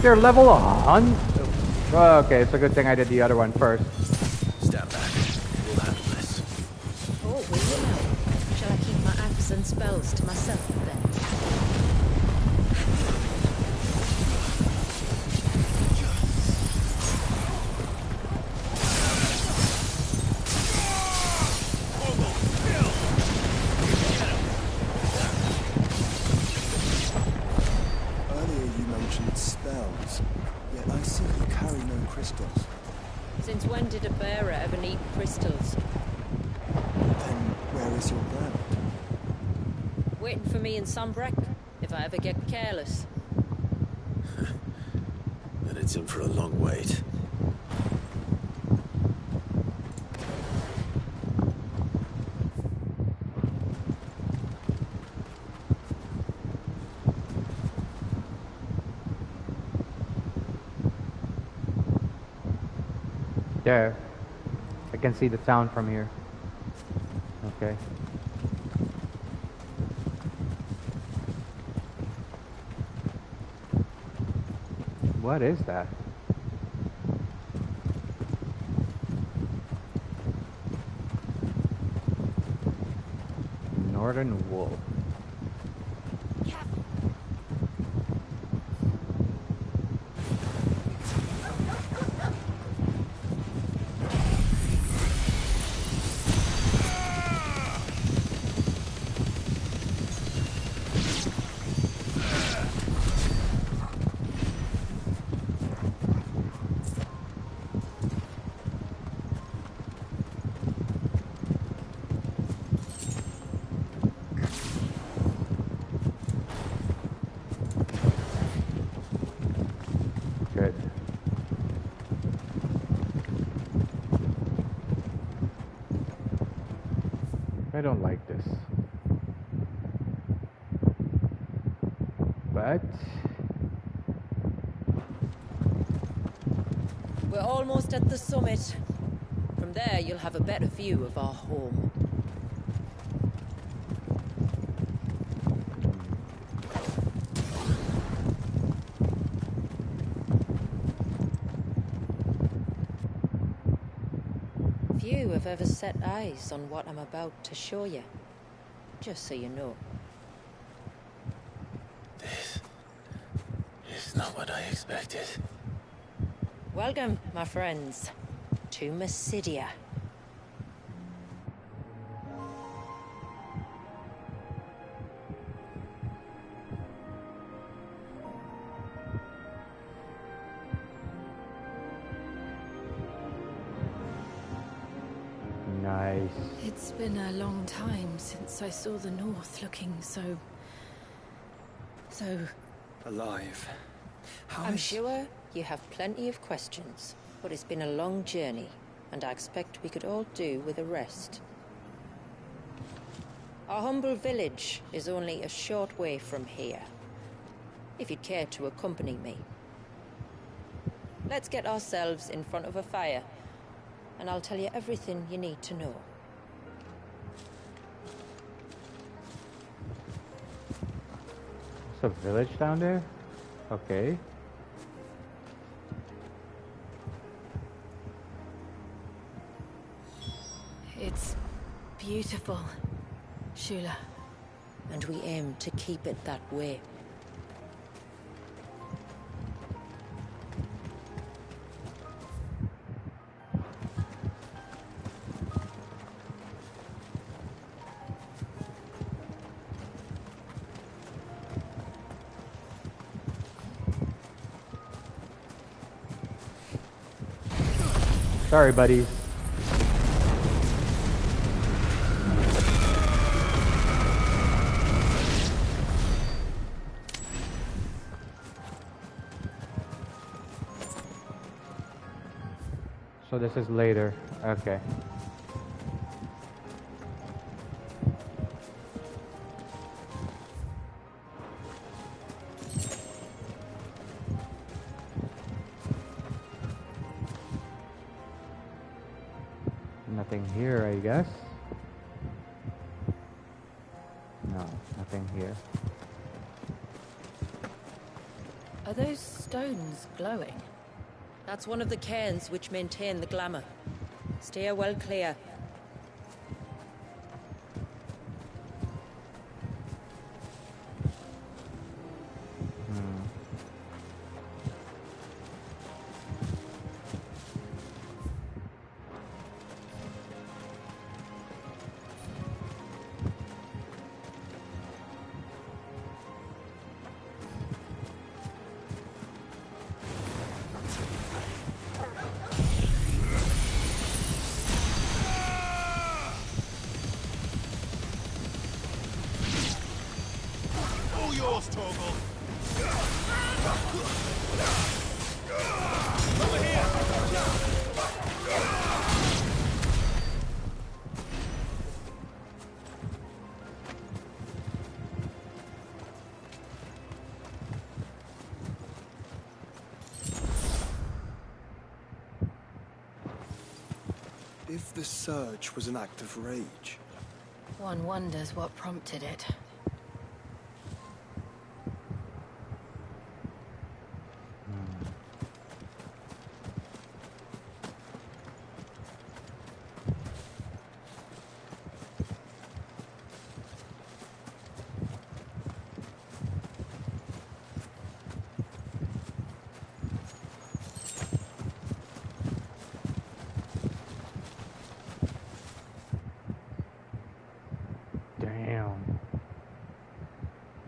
They're level 100. Okay, it's a good thing I did the other one first. Stand back. We'll handle this. Oh, will you now? Shall I keep my acts and spells to myself then? Earlier you mentioned spells, yet I see you carry no crystals. Since when did a bearer ever need crystals? Then where is your brand? Waiting for me in Sunbreck, if I ever get careless. And it's in for a long wait. There. I can see the town from here. Okay. What is that? Northern Wolf. Good. I don't like this. But We're almost at the summit. From there, you'll have a better view of our home. Few have ever set eyes on what I'm about to show you. Just so you know. It's not what I expected. Welcome, my friends, to Mysidia. nice. It's been a long time since I saw the North looking so... alive. I'm sure you have plenty of questions, but it's been a long journey, and I expect we could all do with a rest. Our humble village is only a short way from here, if you'd care to accompany me. Let's get ourselves in front of a fire, and I'll tell you everything you need to know. There's a village down there? Okay. It's beautiful, Shula. And we aim to keep it that way. Sorry, buddies. So this is later. Okay. Nothing here, I guess. No, nothing here. Are those stones glowing? That's one of the cairns which maintain the glamour. Steer well clear. All yours, Torgal. Over here. if the surge was an act of rage? One wonders what prompted it.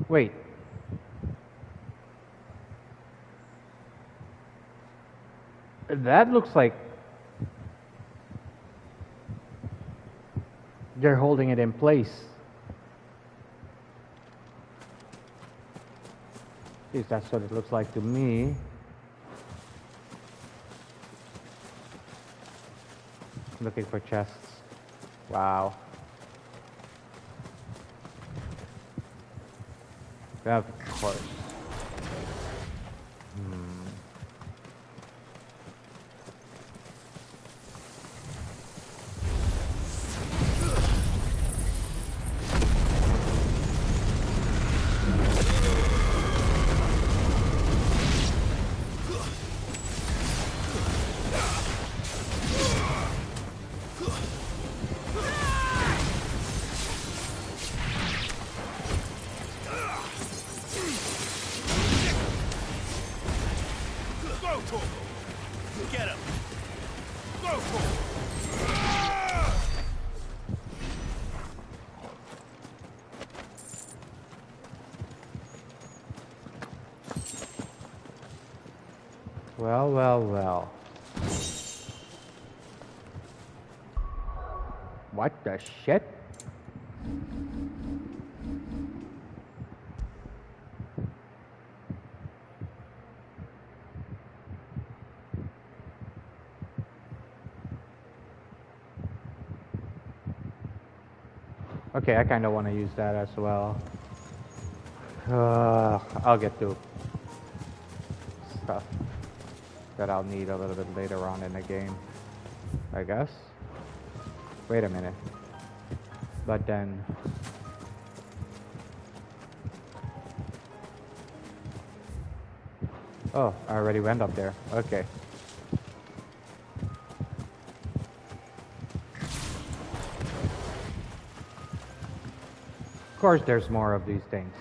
Wait. That looks like they're holding it in place. At least that's what it looks like to me. Looking for chests. Wow. Of course. Get him! Go for it! Well, well, well. What the shit? Okay, I kind of want to use that as well. I'll get to stuff that I'll need a little bit later on in the game, I guess. Wait a minute. But then... Oh, I already went up there. Okay. Of course there's more of these things.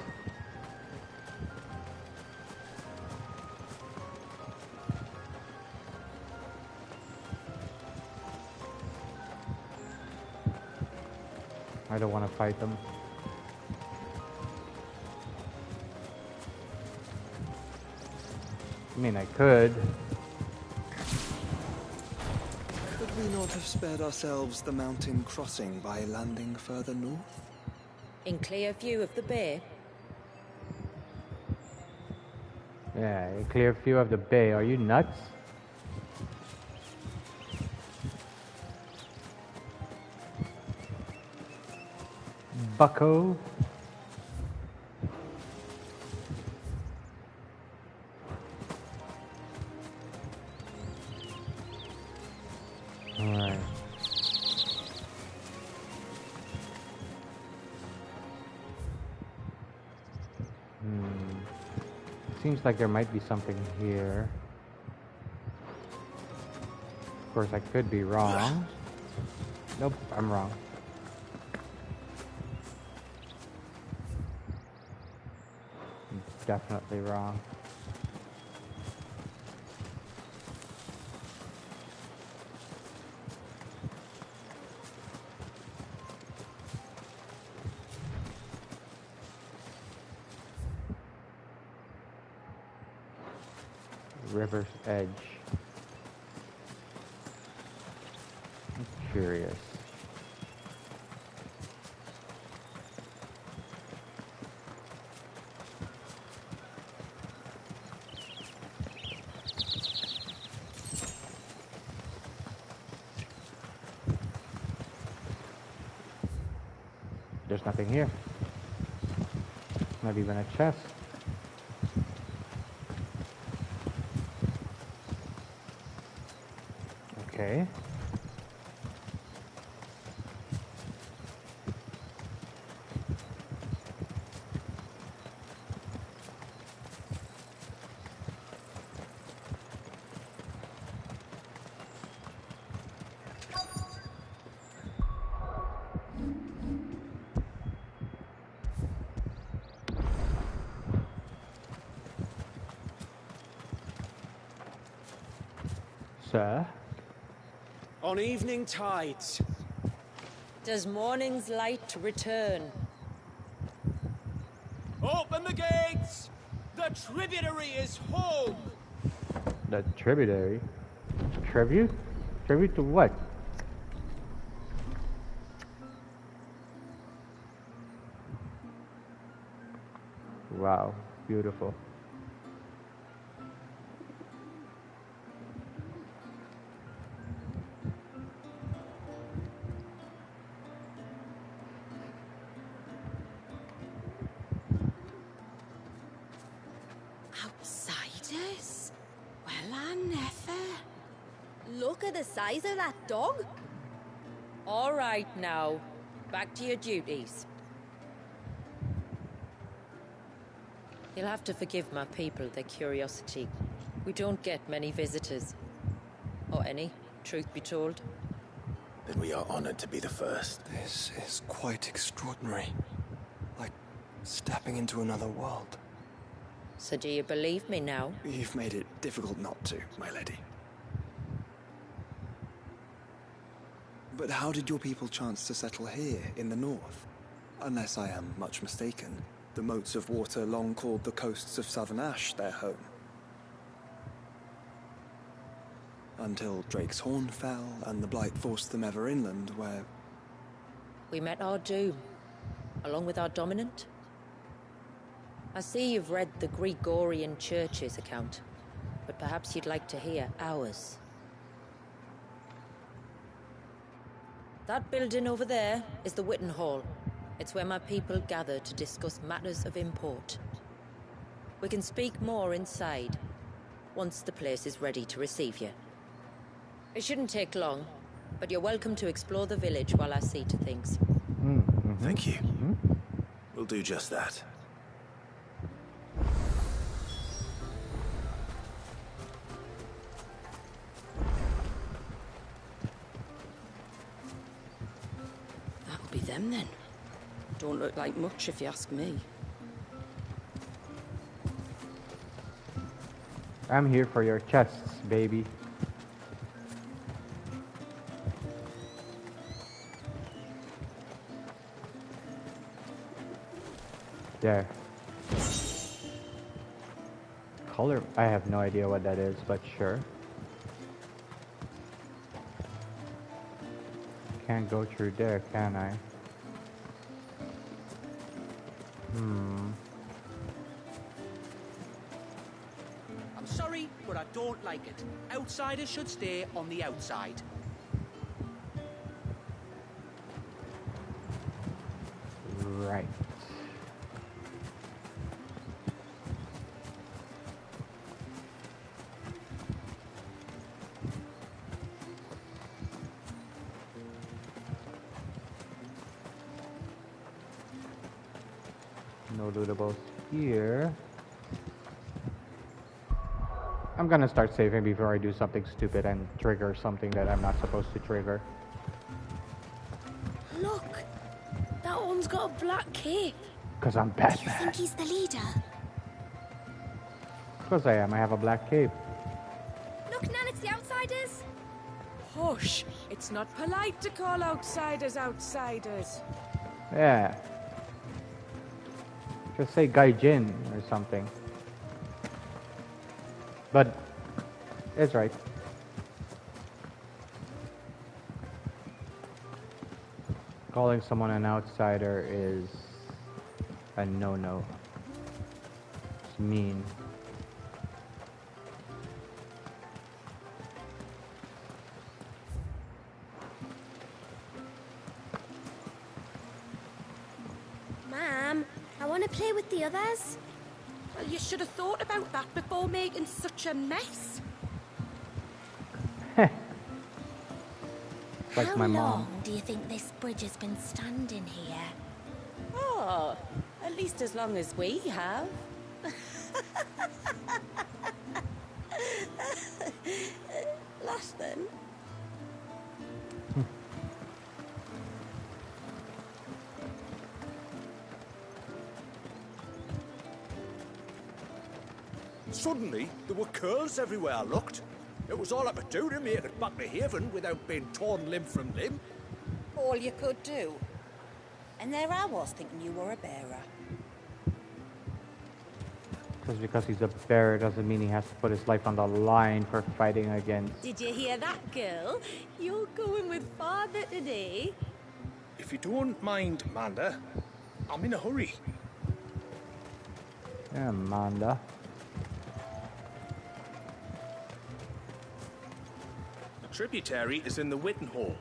I don't want to fight them. I mean, I could. Could we not have spared ourselves the mountain crossing by landing further north? In clear view of the bay? Yeah, a clear view of the bay. Are you nuts? Bucko. Alright. Seems like there might be something here. Of course, I could be wrong. Nope, I'm wrong. I'm definitely wrong. River's edge. I'm curious. There's nothing here. Not even a chest. Okay. Sir? On evening tides. Does morning's light return? Open the gates! The tributary is home! The tributary? Tribute? Tribute to what? Wow, beautiful. Outsiders? Well, I never. Look at the size of that dog. All right now, back to your duties. You'll have to forgive my people their curiosity. We don't get many visitors. Or any, truth be told. Then we are honored to be the first. This is quite extraordinary. Like stepping into another world. So do you believe me now? You've made it difficult not to, my lady. But how did your people chance to settle here in the north? Unless I am much mistaken, the moats of water long called the coasts of Southern Ash their home. Until Drake's Horn fell and the Blight forced them ever inland, where... We met our doom, along with our dominant. I see you've read the Gregorian Church's account, but perhaps you'd like to hear ours. That building over there is the Witten Hall. It's where my people gather to discuss matters of import. We can speak more inside, once the place is ready to receive you. It shouldn't take long, but you're welcome to explore the village while I see to things. Thank you. We'll do just that. That'll be them then. Don't look like much if you ask me. I'm here for your chests, baby. There. Color, I have no idea what that is, but sure. Can't go through there, can I? I'm sorry, but I don't like it. Outsiders should stay on the outside. Right. No lootables here. I'm gonna start saving before I do something stupid and trigger something that I'm not supposed to trigger. Look! That one's got a black cape. Cause I'm Do you Batman. think he's the leader? Of course I am. I have a black cape. Look, Nan, it's the outsiders. Hush! It's not polite to call outsiders outsiders. Yeah. Just say Gaijin or something. But it's right. Calling someone an outsider is a no-no. It's mean. Ma'am, I want to play with the others. Well, you should have thought about that before making such a mess. Like How my long mom. do you think this bridge has been standing here? Oh, at least as long as we have. Last then. Suddenly, there were curls everywhere I looked. It was all I could do to make it back to Haven without being torn limb from limb. All you could do. And there I was thinking you were a bearer. Just because he's a bearer doesn't mean he has to put his life on the line for fighting against. Did you hear that, girl? You're going with father today. If you don't mind, Amanda, I'm in a hurry. Yeah, Amanda. The tributary is in the Witten Hall,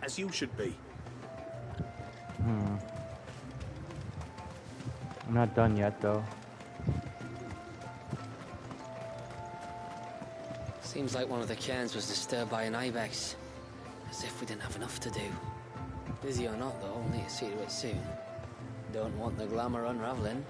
as you should be. I'm not done yet, though. Seems like one of the cairns was disturbed by an ibex. As if we didn't have enough to do. Busy or not, though, we'll need to see to it soon. Don't want the glamour unraveling.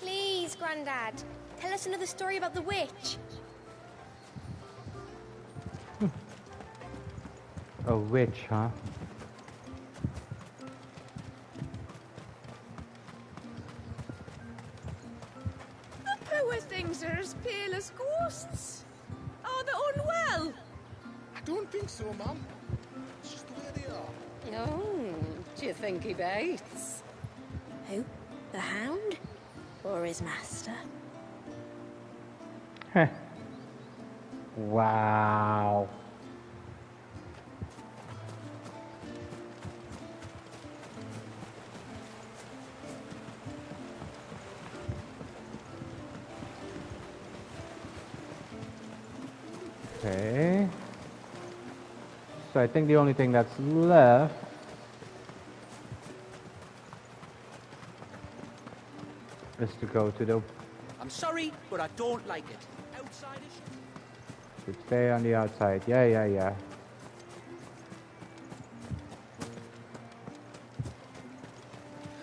Please, Grandad, tell us another story about the witch. A witch, huh? The poor things are as pale as ghosts. Are they unwell? I don't think so, Mum. It's just the way they are. Oh, do you think he bites? Who? The hound? Or his master? Wow. Okay. So I think the only thing that's left is to go to the... I'm sorry, but I don't like it. Outsiders? to stay on the outside. Yeah.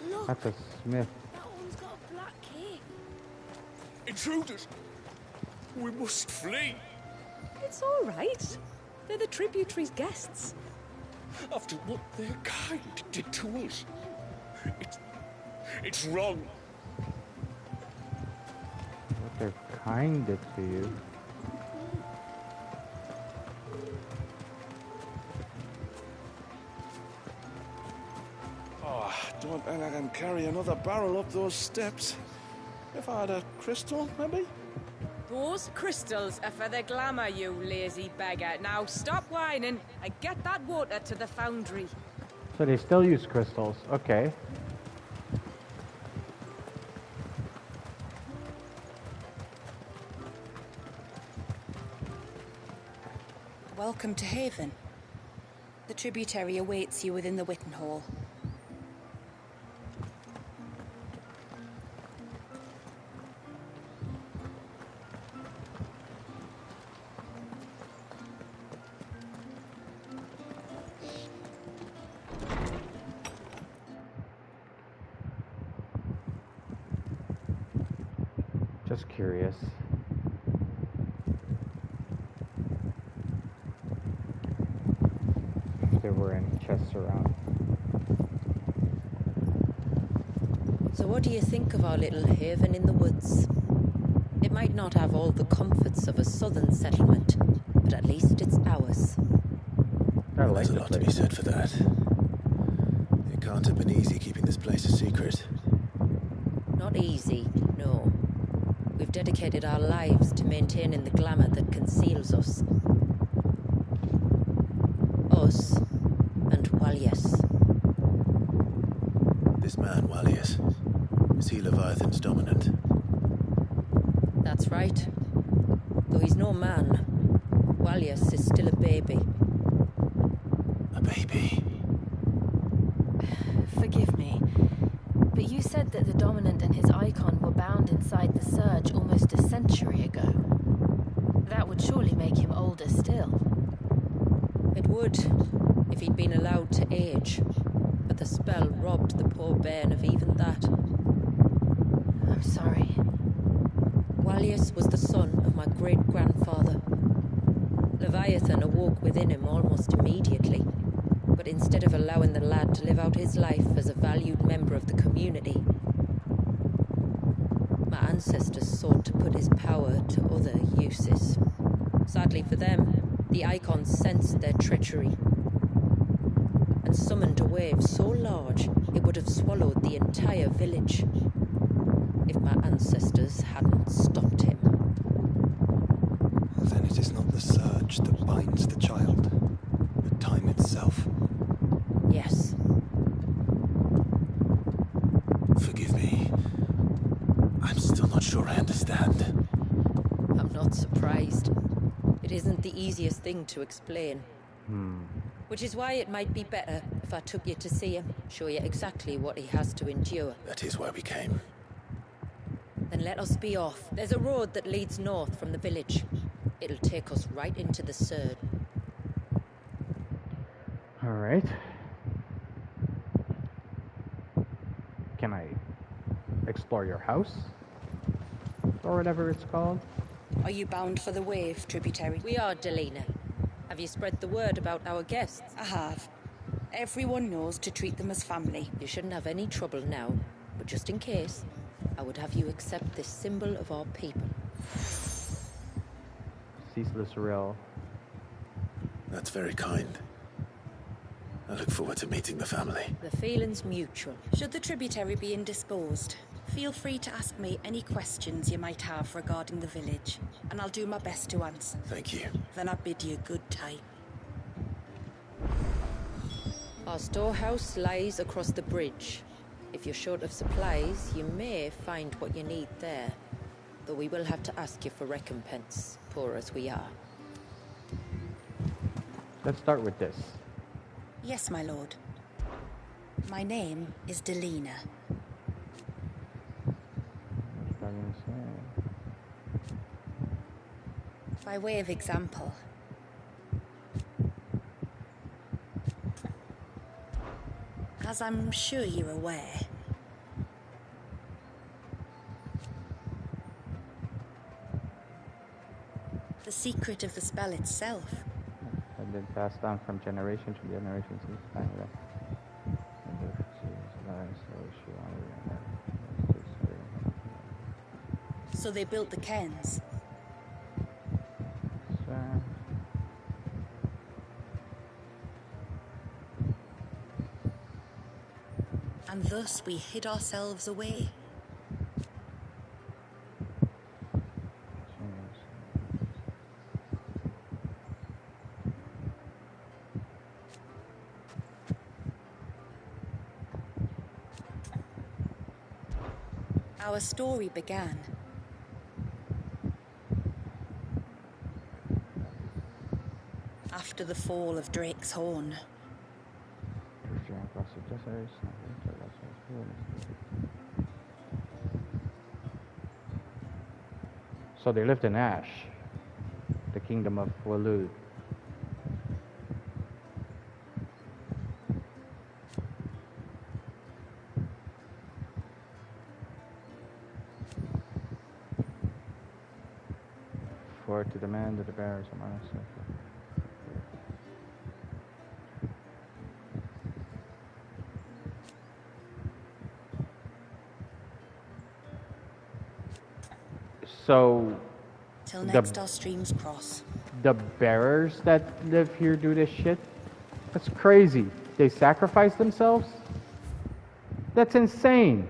Look, That's a smith. that one's got a black cape. Intruders! We must flee! It's all right. They're the tributary's guests. After what their kind did to us. It's wrong. What their kind did to you. Oh, don't think I can carry another barrel up those steps. If I had a crystal, maybe? Those crystals are for the glamour, you lazy beggar. Now stop whining and get that water to the foundry. So they still use crystals. Okay. Welcome to Haven. The tributary awaits you within the Witten Hall. Just curious. If there were any chests around. So what do you think of our little haven in the woods? It might not have all the comforts of a southern settlement, but at least it's ours. There's a lot to be said for that. It can't have been easy keeping this place a secret. Not easy, no. We've dedicated our lives to maintaining the glamour that conceals us. Us and Wallius. This man, Wallius, is he Leviathan's dominant? That's right. Though he's no man, Wallius is still a baby. A baby? Forgive me, but you said that the Dominant and his icon were bound inside the Surge almost a century ago. That would surely make him older still. It would, if he'd been allowed to age. But the spell robbed the poor bairn of even that. I'm sorry. Wallius was the son of my great-grandfather. Leviathan awoke awoke within him almost immediately. But instead of allowing the lad to live out his life as a valued member of the community, my ancestors sought to put his power to other uses. Sadly for them, the Icons sensed their treachery and summoned a wave so large it would have swallowed the entire village if my ancestors hadn't stopped him. Then it is not the surge that binds the child, but time itself. Yes. Forgive me. I'm still not sure I understand. I'm not surprised. It isn't the easiest thing to explain. Which is why it might be better if I took you to see him, show you exactly what he has to endure. That is why we came. Then let us be off. There's a road that leads north from the village. It'll take us right into the Surge. Alright. Can I explore your house? Or whatever it's called? Are you bound for the Wave, tributary? We are, Delina. Have you spread the word about our guests? I have. Everyone knows to treat them as family. You shouldn't have any trouble now, but just in case, I would have you accept this symbol of our people. Ceaseless Rill. That's very kind. I look forward to meeting the family. The feeling's mutual. Should the tributary be indisposed, feel free to ask me any questions you might have regarding the village, and I'll do my best to answer. Thank you. Then I bid you good time. Our storehouse lies across the bridge. If you're short of supplies, you may find what you need there. Though we will have to ask you for recompense, poor as we are. Let's start with this. Yes, my lord. My name is Delina. By way of example, as I'm sure you're aware, the secret of the spell itself Has been passed down from generation to generation since time. so they built the cairns. And thus we hid ourselves away. Our story began after the fall of Drake's Horn. So they lived in Ash, the kingdom of Waloed. For to demand that the bearers among us. So, till next our streams cross. The bearers that live here do this shit? That's crazy. They sacrifice themselves? That's insane.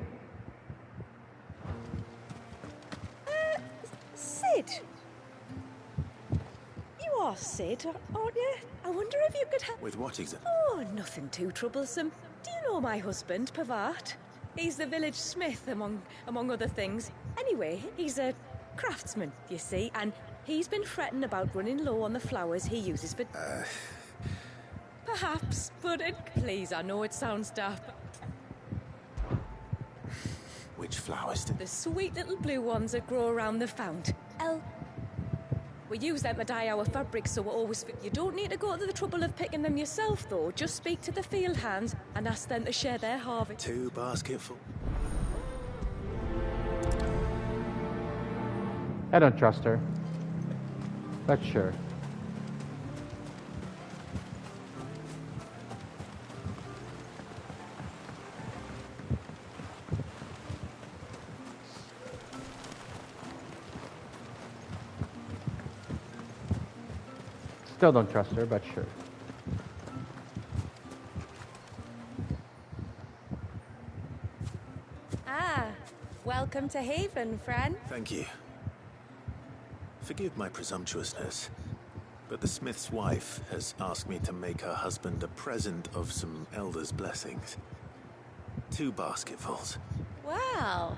Sid. You are Sid, aren't you? I wonder if you could help. With what exactly? Oh, nothing too troublesome. Do you know my husband, Pavat? He's the village smith, among other things. Anyway, he's a craftsman, you see, and he's been fretting about running low on the flowers he uses for... Perhaps, but please, I know it sounds daft, but... Which flowers? The sweet little blue ones that grow around the fount. We use them to dye our fabrics, so we're always... You don't need to go to the trouble of picking them yourself, though. Just speak to the field hands and ask them to share their harvest. 2 basketful. I don't trust her. But sure. Still don't trust her, but sure. Ah, welcome to Haven, friend. Thank you. Forgive my presumptuousness, but the smith's wife has asked me to make her husband a present of some elder's blessings. 2 basketfuls. Well,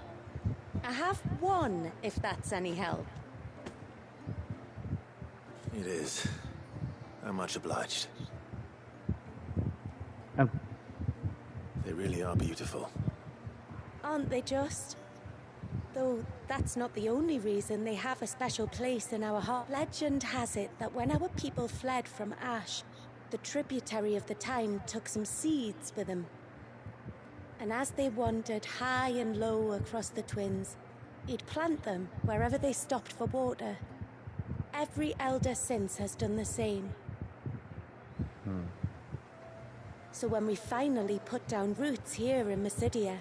I have one, if that's any help. It is. I'm much obliged. They really are beautiful. Aren't they just? Though that's not the only reason they have a special place in our heart. Legend has it that when our people fled from Ash, the tributary of the Tyne took some seeds with them. And as they wandered high and low across the Twins, he'd plant them wherever they stopped for water. Every elder since has done the same. So when we finally put down roots here in Mysidia,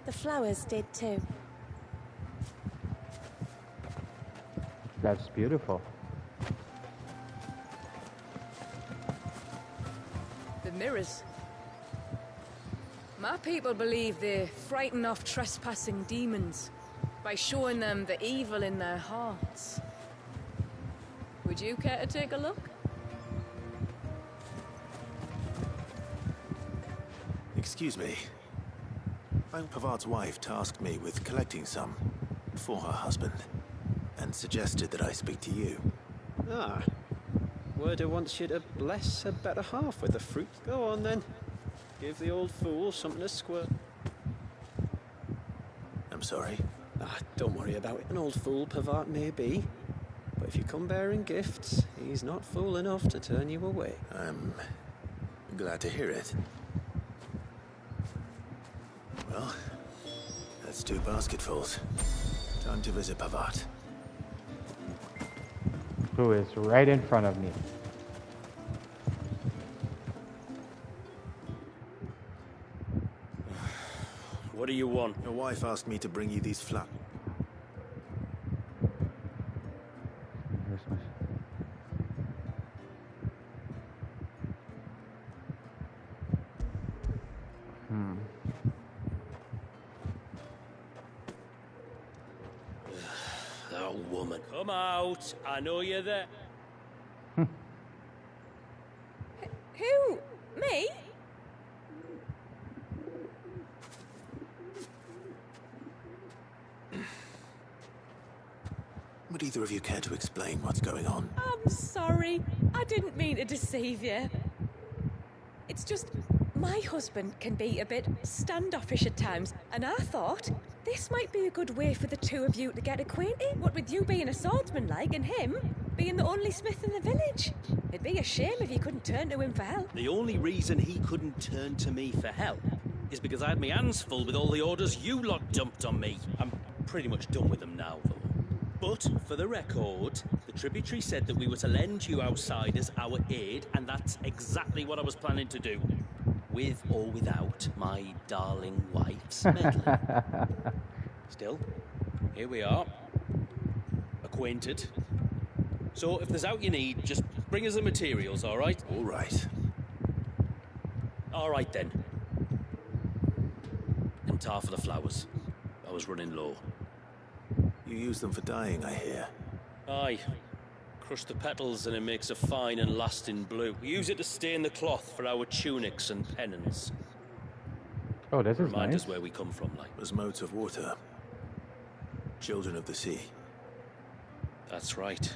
the flowers did too. That's beautiful. The mirrors. My people believe they frighten off trespassing demons by showing them the evil in their hearts. Would you care to take a look? Excuse me. Pavard's wife tasked me with collecting some for her husband and suggested that I speak to you. Ah. Werder wants you to bless her better half with the fruit. Go on then. Give the old fool something to squirt. I'm sorry. Ah, don't worry about it. An old fool Pavard may be. But if you come bearing gifts, he's not fool enough to turn you away. I'm glad to hear it. Well, that's 2 basketfuls. Time to visit Pavard. Who is right in front of me. What do you want? Your wife asked me to bring you these flowers. That woman. Come out. I know you're there. Who? Me? Would either of you care to explain what's going on? I'm sorry. I didn't mean to deceive you. It's just, my husband can be a bit standoffish at times, and I thought this might be a good way for the 2 of you to get acquainted. What with you being a swordsman like, and him being the only smith in the village. It'd be a shame if you couldn't turn to him for help. The only reason he couldn't turn to me for help is because I had my hands full with all the orders you lot dumped on me. I'm pretty much done with them now, though. But, for the record, the tributary said that we were to lend you outsiders our aid, and that's exactly what I was planning to do. With or without my darling wife's meddling. Still, here we are. Acquainted. So, if there's out you need, just bring us the materials, all right? All right. All right, then. And tar for the flowers. I was running low. You use them for dyeing, I hear. Aye. Crush the petals and it makes a fine and lasting blue. We use it to stain the cloth for our tunics and pennons. Oh, this is Remind nice. us where we come from, like. As motes of water. Children of the sea. That's right.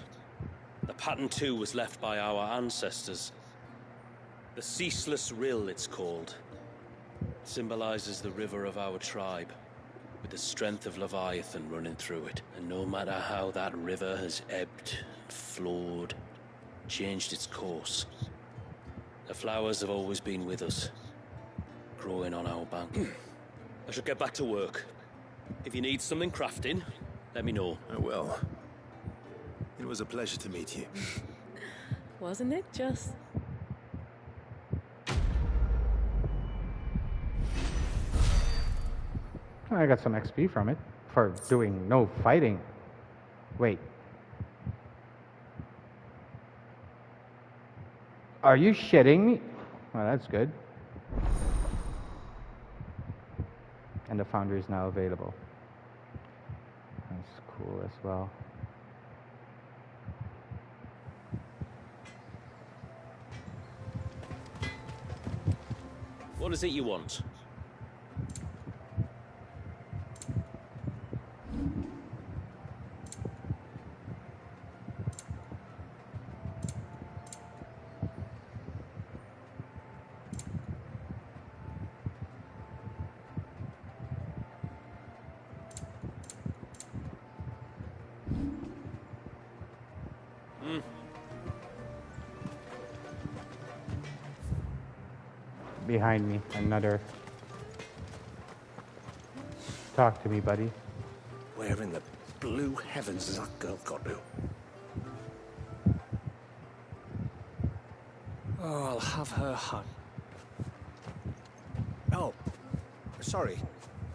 The pattern too was left by our ancestors. The Ceaseless Rill, it's called. It symbolizes the river of our tribe, with the strength of Leviathan running through it. And no matter how that river has ebbed, flowed, changed its course, the flowers have always been with us, growing on our bank. I should get back to work. If you need something crafting, let me know. I will. It was a pleasure to meet you. Wasn't it just? I got some XP from it for doing no fighting. Wait. Are you shitting me? Well, that's good. And the foundry is now available. That's cool as well. What is it you want? Behind me, another. Talk to me, buddy. Where in the blue heavens has that girl got to? Oh, I'll have her hung. Oh, sorry.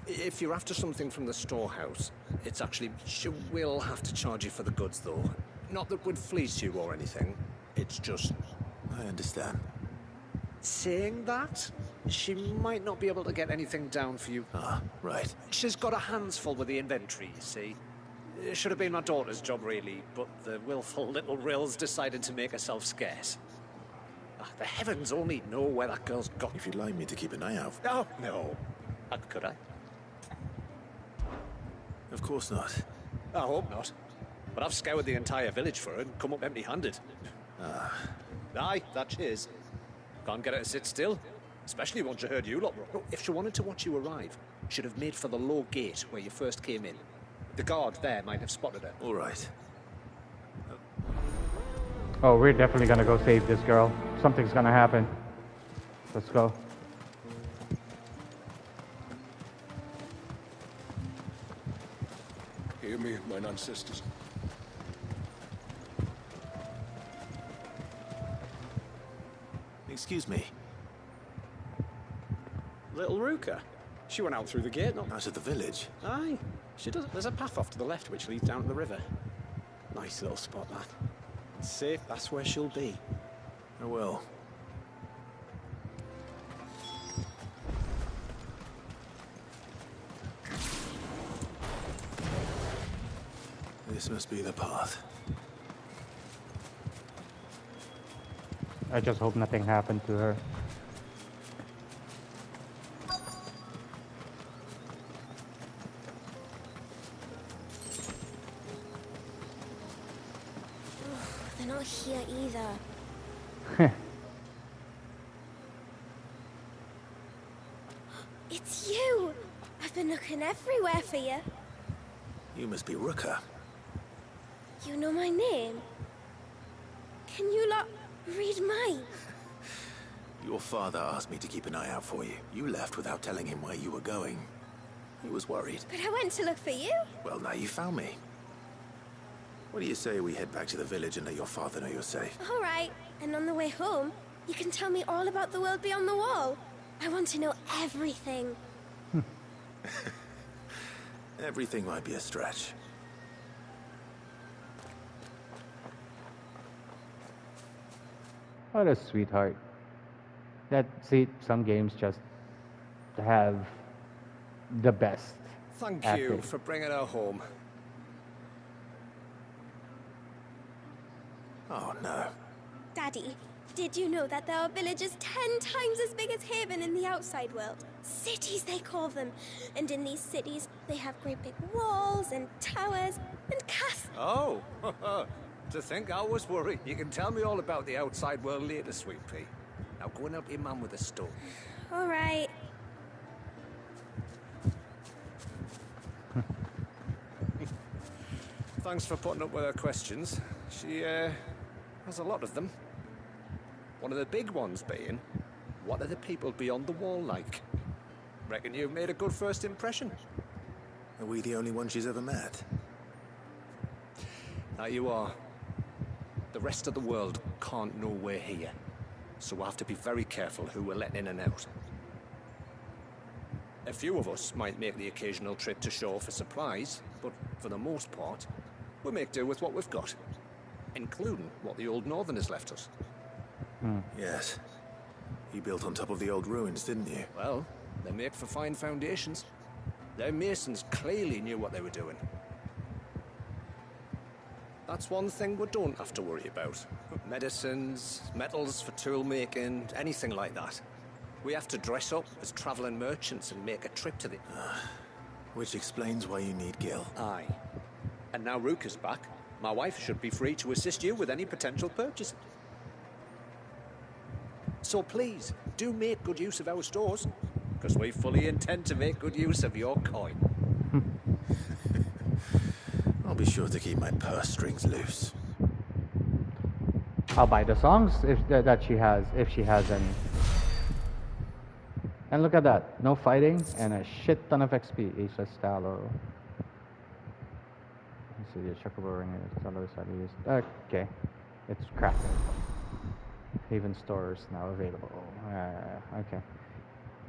If you're after something from the storehouse, it's actually... She will have to charge you for the goods, though. Not that we'd fleece you or anything. It's just... I understand. Saying that, she might not be able to get anything down for you. Ah, right. She's got her hands full with the inventory, you see. It should have been my daughter's job, really, but the willful little Rills decided to make herself scarce. The heavens only know where that girl's got. If you'd like me to keep an eye out... Oh, no. Could I? Of course not. I hope not. But I've scoured the entire village for her and come up empty-handed. Ah. Aye, that she is. Can't get her to sit still. Especially once she heard you lot. If she wanted to watch you arrive, she'd have made for the low gate where you first came in. The guard there might have spotted her. All right. Oh, we're definitely gonna go save this girl. Something's gonna happen. Let's go. Hear me, mine ancestors. Excuse me. Little Ruka. She went out through the gate, not... Out of the village? Aye. She does. There's a path off to the left which leads down to the river. Nice little spot, that. It's safe, that's where she'll be. Oh well. This must be the path. I just hope nothing happened to her. They're not here either. It's you! I've been looking everywhere for you. You must be Ruka. You know my name? Can you lot read mine? Your father asked me to keep an eye out for you. You left without telling him where you were going. He was worried. But I went to look for you. Well, now you found me. What do you say we head back to the village and let your father know you're safe? All right. And on the way home, you can tell me all about the world beyond the wall. I want to know everything. Everything might be a stretch. What a sweetheart. See, some games just have the best. Thank acting. you for bringing her home. Oh, no. Daddy, did you know that there are villages 10 times as big as Haven in the outside world? Cities, they call them. And in these cities, they have great big walls and towers and castles. Oh, to think I was worried. You can tell me all about the outside world later, sweet pea. Now go and help your mum with the stone. All right. Thanks for putting up with her questions. She, has a lot of them. One of the big ones being, what are the people beyond the wall like? Reckon you've made a good first impression. Are we the only one she's ever met? Now you are. The rest of the world can't know we're here, so we'll have to be very careful who we're letting in and out. A few of us might make the occasional trip to shore for supplies, but for the most part, we'll make do with what we've got, including what the old Northerners left us. Yes. You built on top of the old ruins, didn't you? Well, they make for fine foundations. Their masons clearly knew what they were doing. That's one thing we don't have to worry about. Medicines, metals for tool making, anything like that. We have to dress up as traveling merchants and make a trip to the... Which explains why you need Gil. Aye. And now Rook is back. My wife should be free to assist you with any potential purchase. So please, do make good use of our stores, because we fully intend to make good use of your coin. I'll be sure to keep my purse strings loose. I'll buy the songs that she has, if she has any. And look at that, no fighting and a shit ton of XP. Ace Stallo. Let's see, the Chocobo ring is on the other side of this. Okay, it's crafted. Haven stores now available. Okay,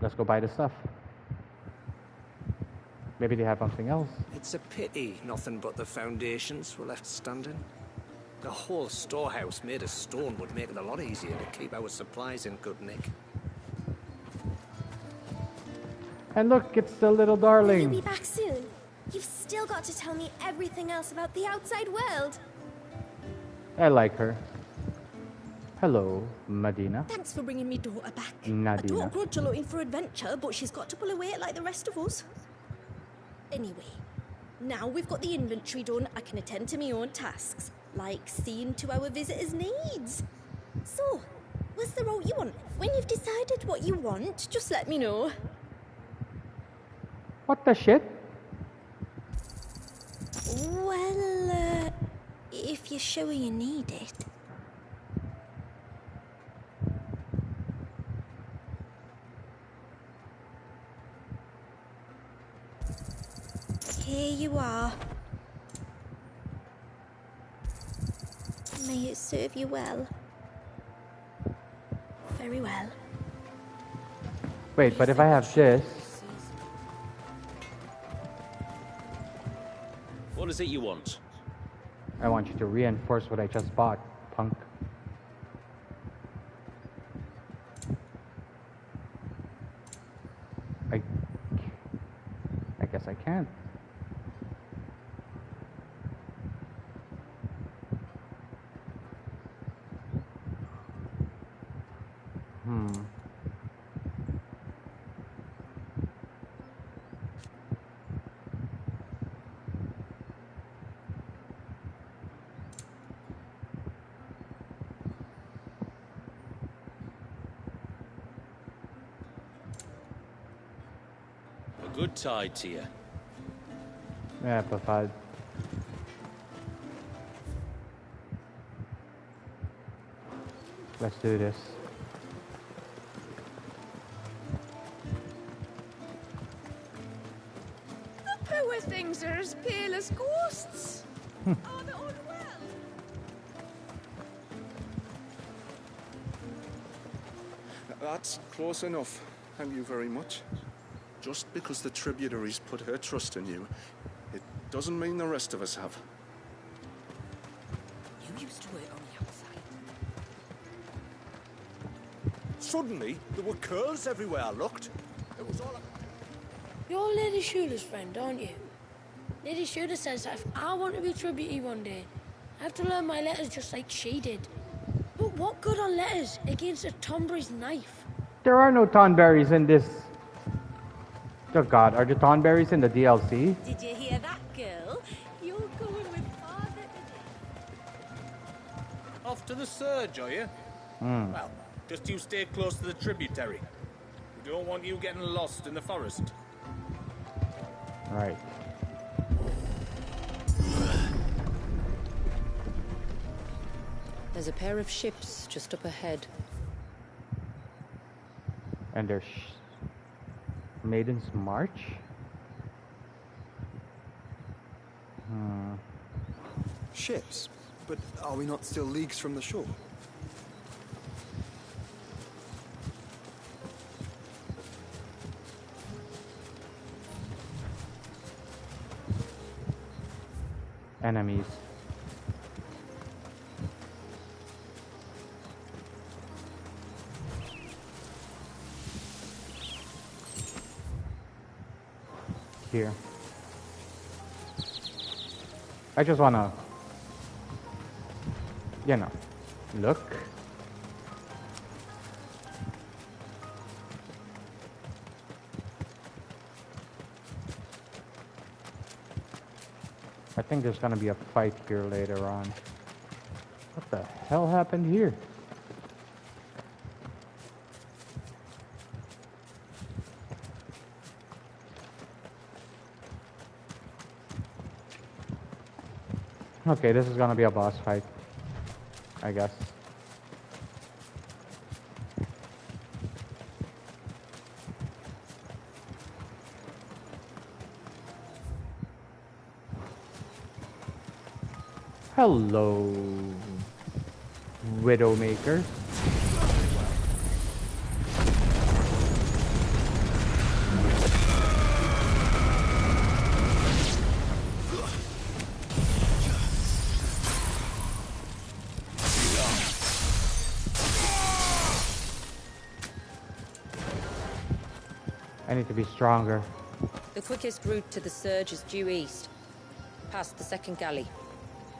let's go buy the stuff. Maybe they have something else. It's a pity nothing but the foundations were left standing. The whole storehouse made of stone would make it a lot easier to keep our supplies in good nick. And look, it's the little Will darling. you be back soon? You've still got to tell me everything else about the outside world. I like her. Hello, Medina. Thanks for bringing me daughter back. Nadina. I don't grudge her looking for adventure, but she's got to pull her weight like the rest of us. Anyway, now we've got the inventory done, I can attend to my own tasks, like seeing to our visitors' needs. So, what's the route you want? When you've decided what you want, just let me know. What the shit? Well, if you're sure you need it. Here you are. May it serve you well. Very well. Wait, but if I have this... What is it you want? I want you to reinforce what I just bought, punk. I guess I can't. A good tide to you. Yeah, but let's do this. The poor things are as pale as ghosts. Are they unwell? That's close enough. Thank you very much. Just because the tributaries put her trust in you, it doesn't mean the rest of us have. You used to work on the outside. Suddenly, there were curls everywhere I looked. It was all... You're Lady Shula's friend, aren't you? Lady Shula says that if I want to be tributary one day, I have to learn my letters just like she did. But what good are letters against a Tonberry's knife? There are no Tonberries in this. Oh god, are the Tonberries in the DLC? Did you hear that, girl? You're going with father today. Off to the surge, are you? Well, just you stay close to the tributary. We don't want you getting lost in the forest. Right. There's a pair of ships just up ahead. And there's Maiden's March? Ships? But are we not still leagues from the shore? Enemies. here. I just wanna, you know, look. I think there's gonna be a fight here later on. What the hell happened here? Okay, this is gonna be a boss fight, I guess. Hello, Widowmaker. I need to be stronger. The quickest route to the surge is due east, past the second galley.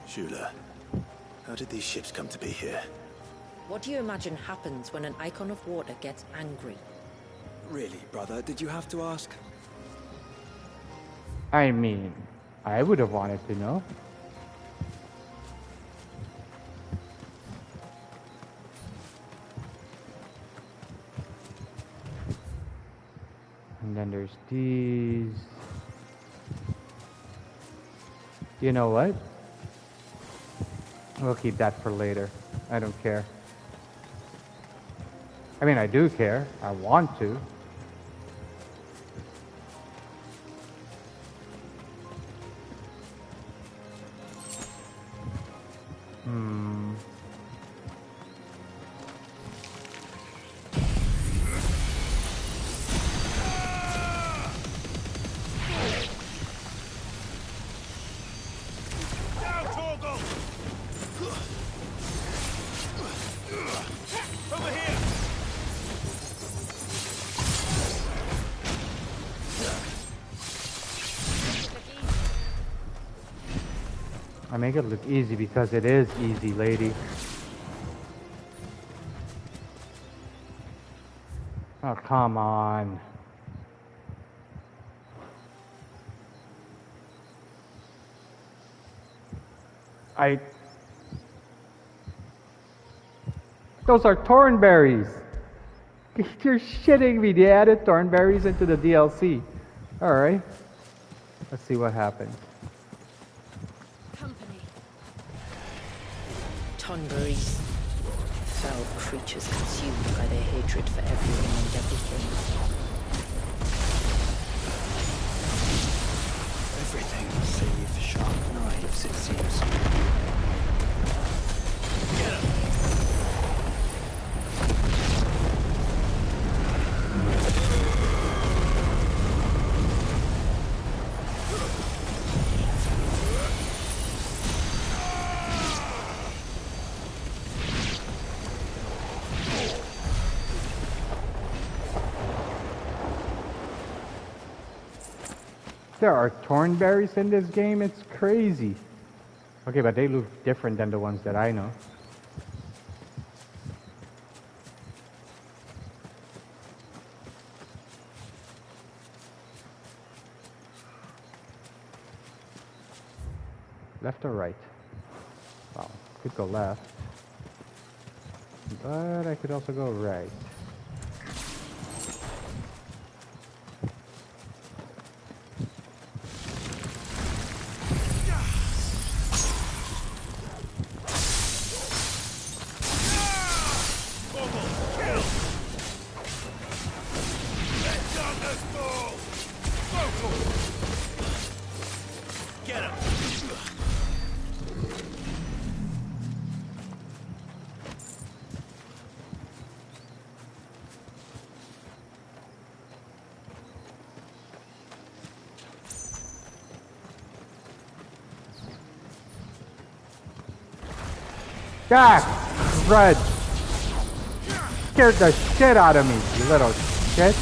Shula, how did these ships come to be here? What do you imagine happens when an icon of water gets angry? Really, brother, did you have to ask? I mean, I would have wanted to know. And then there's these. You know what? We'll keep that for later. I don't care. I mean, I do care. I want to. I make it look easy because it is easy, lady. Oh, come on. Those are thornberries. You're shitting me. They added thornberries into the DLC. Alright. Let's see what happens. Thornberries. Fell creatures consumed by their hatred for everyone and everything. Everything save sharp knives, it seems. Get him! There are thornberries in this game, it's crazy. Okay, but they look different than the ones that I know. Left or right? Well, could go left. But I could also go right. God, Red, scared the shit out of me, you little shit.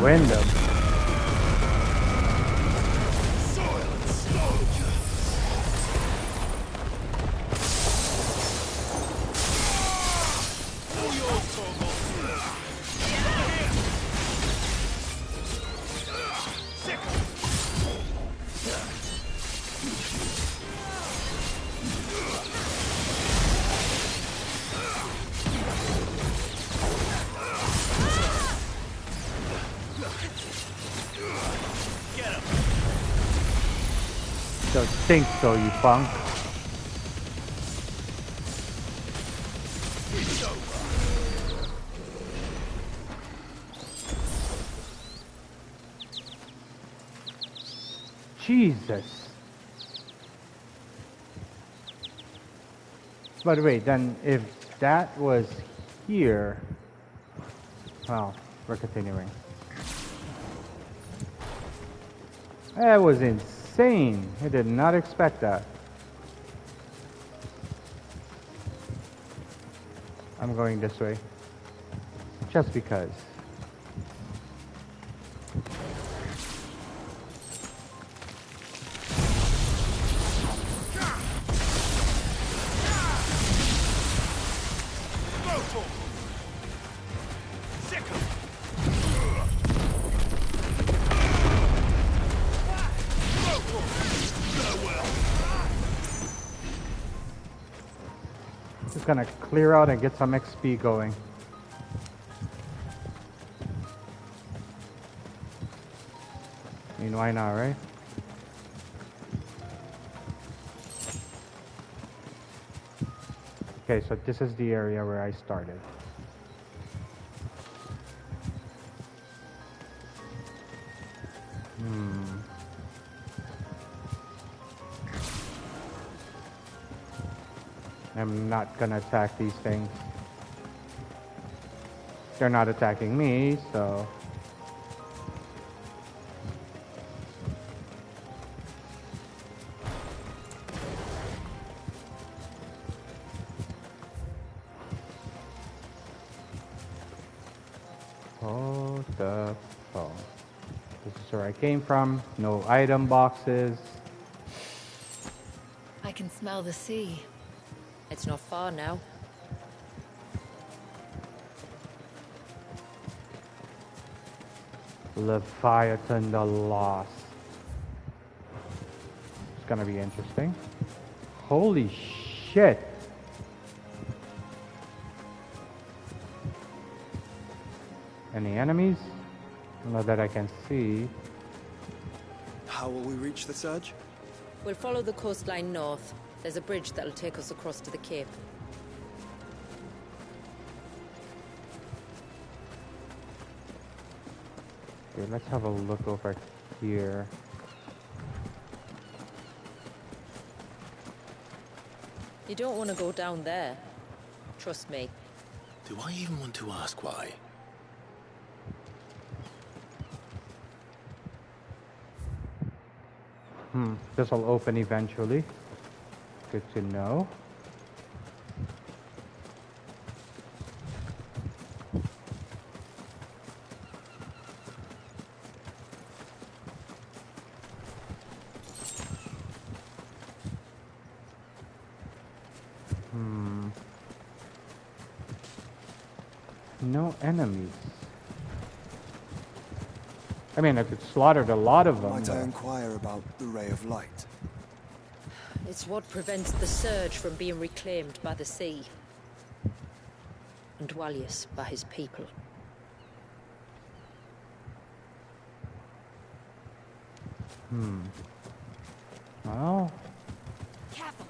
random. Don't think so, you punk. Jesus. But wait, then if that was here, well, we're continuing. That was insane. I did not expect that. I'm going this way. Just because. Just gonna clear out and get some XP going. I mean, why not, right? Okay, so this is the area where I started. I'm not gonna attack these things. They're not attacking me, so... What the fuck? This is where I came from. No item boxes. I can smell the sea. It's not far now. Leviathan the Lost. It's gonna be interesting. Holy shit! Any enemies? Not that I can see. How will we reach the surge? We'll follow the coastline north. There's a bridge that'll take us across to the cape. Okay, let's have a look over here. You don't want to go down there. Trust me. Do I even want to ask why? This will open eventually. Good to know. No enemies. I mean, I could slaughter a lot of them. Might I inquire about the Ray of Light? It's what prevents the surge from being reclaimed by the sea. And Dwalius by his people. Well... Careful.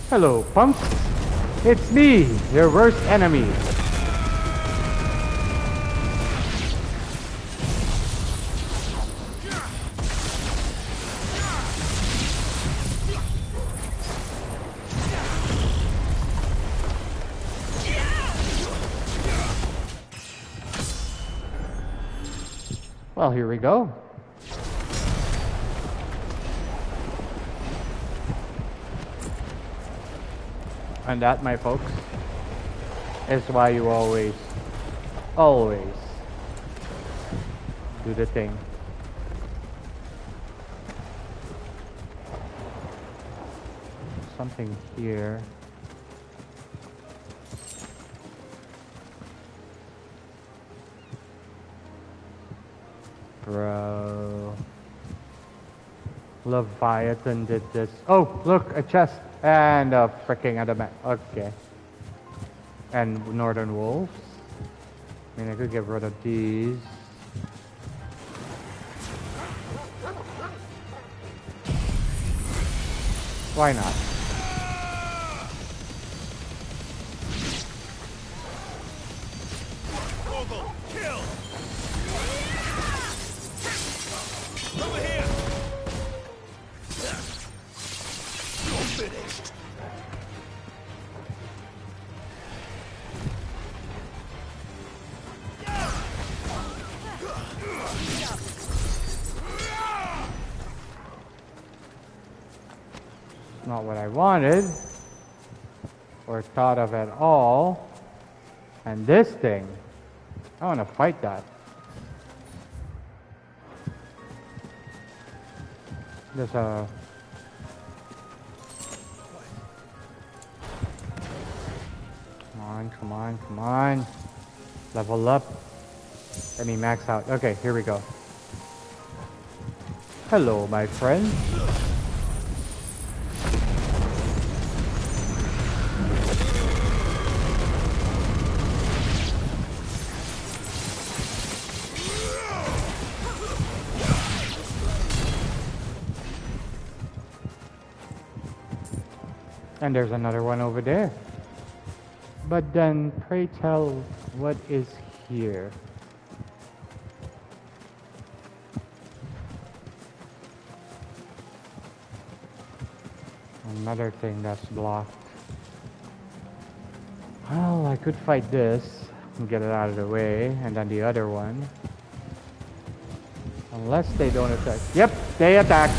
Hello, punks. It's me, your worst enemy. Well, here we go. And that, my folks, is why you always do the thing. Something here. Bro. Leviathan did this. Oh, look, a chest and a freaking adamant. Okay. And northern wolves. I mean, I could get rid of these. Why not? Kill! Over here! You're finished. Not what I wanted or thought of at all. And this thing, I want to fight that. There's a... Come on, come on, come on. Level up. Let me max out. Okay, here we go. Hello, my friend. And there's another one over there. But then, pray tell, what is here? Another thing that's blocked. Well, I could fight this and get it out of the way, and then the other one. Unless they don't attack. Yep, they attack.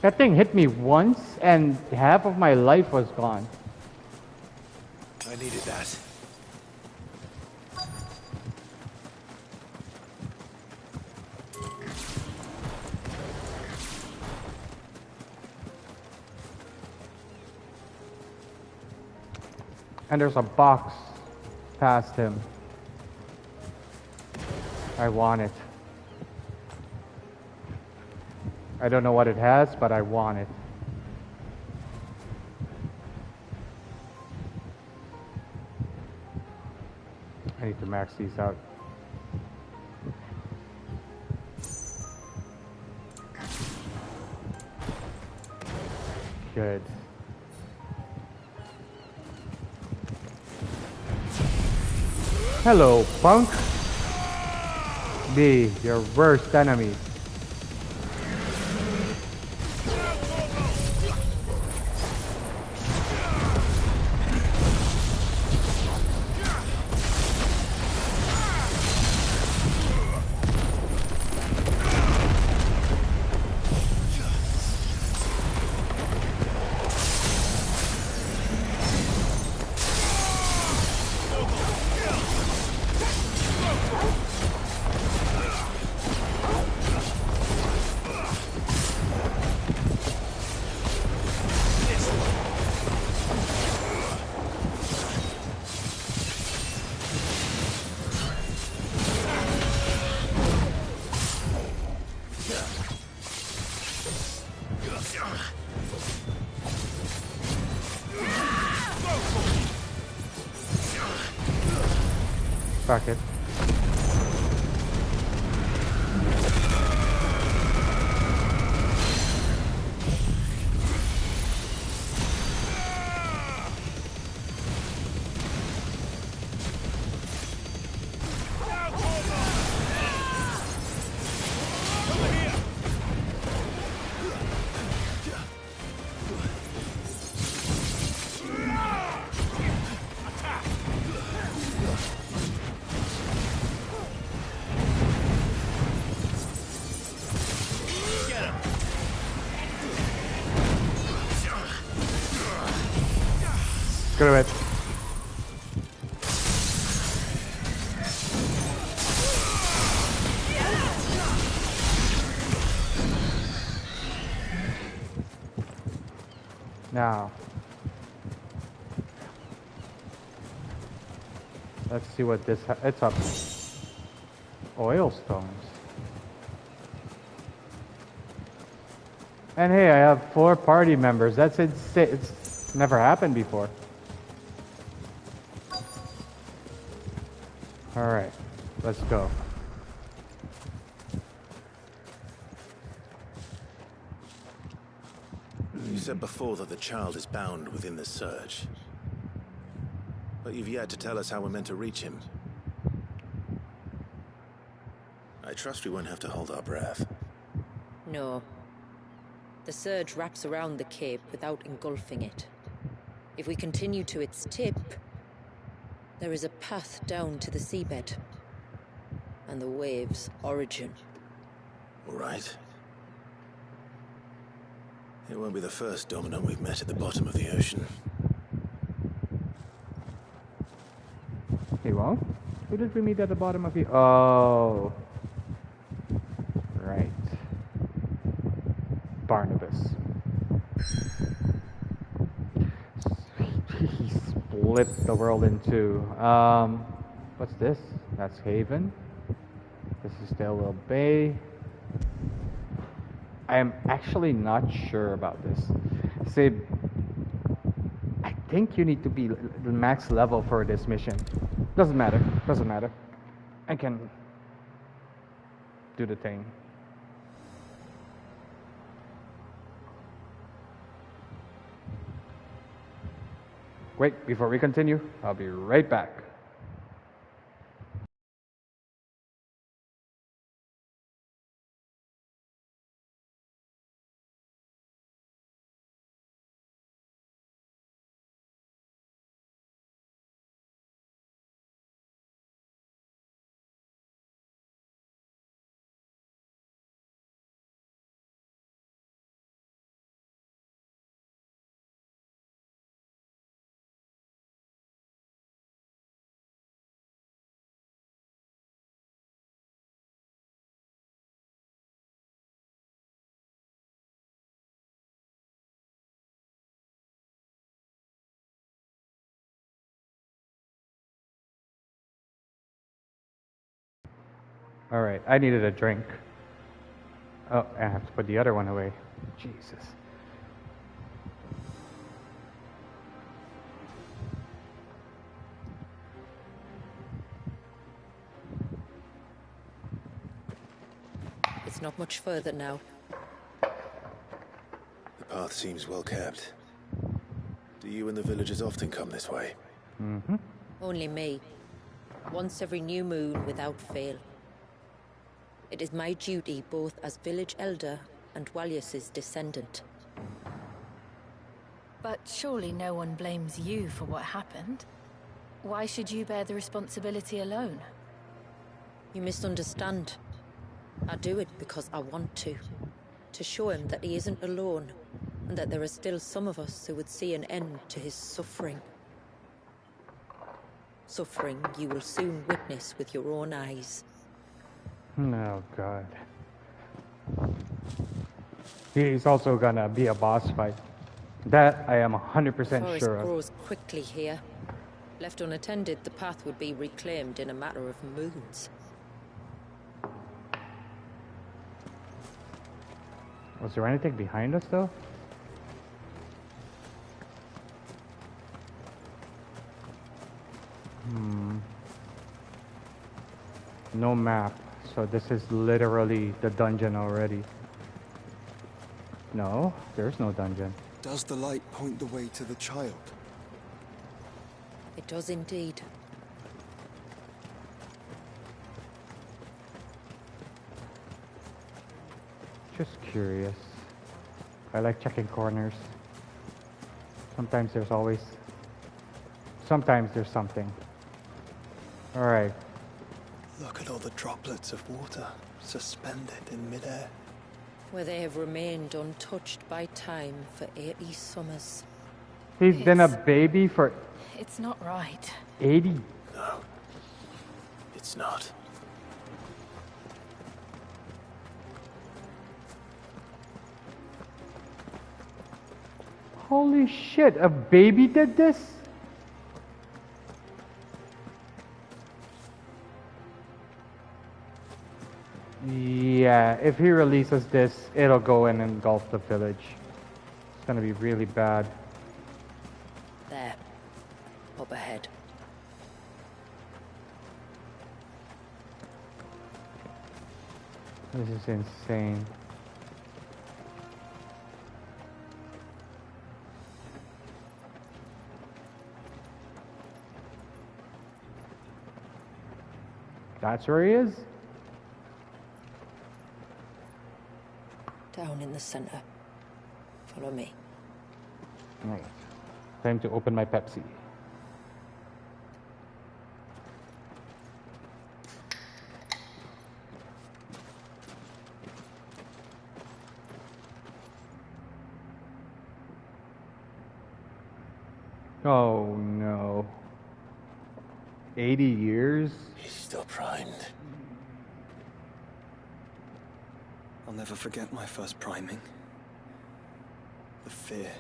That thing hit me once and half of my life was gone. I needed that. And there's a box past him. I want it. I don't know what it has, but I want it. I need to max these out. Good. Hello, punk. Be your worst enemy. Fuck it. Screw it. Now, let's see what this it's up. Oil stones. And hey, I have 4 party members. That's insane. It's never happened before. All right, let's go. You said before that the child is bound within the Surge. But you've yet to tell us how we're meant to reach him. I trust we won't have to hold our breath. No. The Surge wraps around the cape without engulfing it. If we continue to its tip, there is a path down to the seabed. And the wave's origin. All right. It won't be the first Dominant we've met at the bottom of the ocean. He won't? Who did we meet at the bottom of the... Oh. Right. Barnabas. He split the world in two. What's this? That's Haven. This is Stillwell Bay. I am actually not sure about this. Say, I think you need to be the max level for this mission. Doesn't matter. Doesn't matter. I can do the thing. Wait, before we continue, I'll be right back. All right, I needed a drink. Oh, I have to put the other one away. Jesus. It's not much further now. The path seems well kept. Do you and the villagers often come this way? Mm-hmm. Only me. Once every new moon without fail. It is my duty both as village elder and Walyus's descendant. But surely no one blames you for what happened. Why should you bear the responsibility alone? You misunderstand. I do it because I want to. To show him that he isn't alone, and that there are still some of us who would see an end to his suffering. Suffering you will soon witness with your own eyes. Oh, God. He's also gonna be a boss fight. That I am 100% Forest sure of. grows quickly here. Left unattended, the path would be reclaimed in a matter of moons. Was there anything behind us, though? No map. So this is literally the dungeon already. No, there's no dungeon. Does the light point the way to the child? It does indeed. Just curious. I like checking corners. Sometimes there's something. Alright. Look at all the droplets of water suspended in midair. Where they have remained untouched by time for 80 summers. He's been a baby for It's not right. 80. No. It's not. Holy shit, a baby did this? Yeah, if he releases this, it'll go and engulf the village. It's gonna be really bad. There. Up ahead. This is insane. That's where he is? Down in the center. Follow me. Right. Time to open my Pepsi. Oh no. 80 years? He's still primed. I'll never forget my first priming. The fear.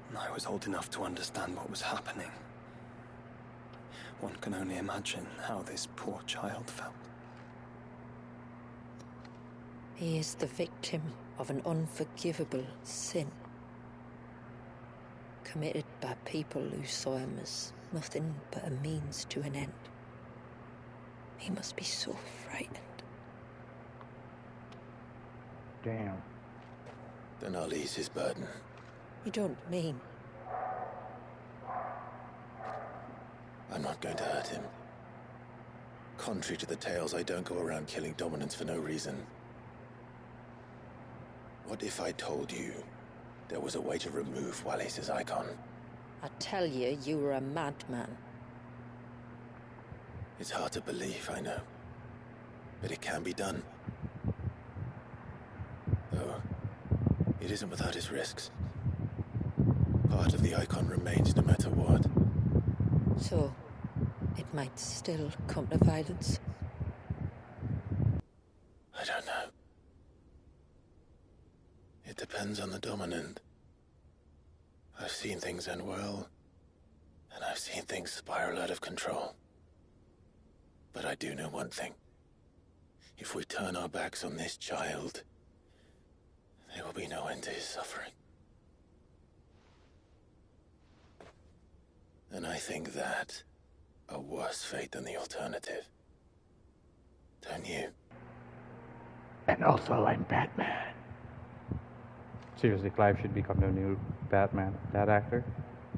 And I was old enough to understand what was happening. One can only imagine how this poor child felt. He is the victim of an unforgivable sin. Committed by people who saw him as nothing but a means to an end. He must be so frightened. Damn. Then I'll ease his burden. You don't mean? I'm not going to hurt him. Contrary to the tales, I don't go around killing dominants for no reason. What if I told you there was a way to remove Wallace's icon? I tell you, you were a madman. It's hard to believe, I know. But it can be done. Though, it isn't without its risks. Part of the icon remains no matter what. So, it might still come to violence. I don't know. It depends on the dominant. I've seen things end well, and I've seen things spiral out of control. But I do know one thing. If we turn our backs on this child, there will be no end to his suffering. And I think that a worse fate than the alternative. Don't you? And also, I'm Batman. Seriously, Clive should become the new Batman. That actor.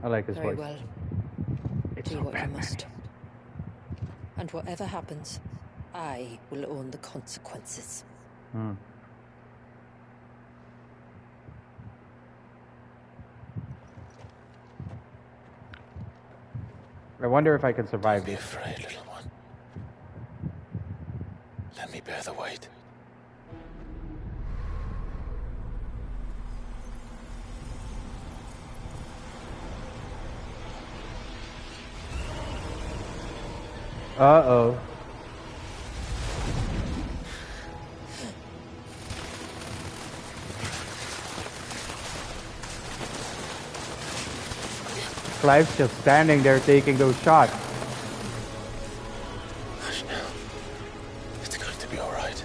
I like his Very voice. well. It's Do so what you Batman. must. And whatever happens, I will own the consequences. Hmm. I wonder if I can survive Don't be this. afraid, little one. Let me bear the weight. Uh-oh. Clive's just standing there taking those shots. Hush now. It's going to be all right.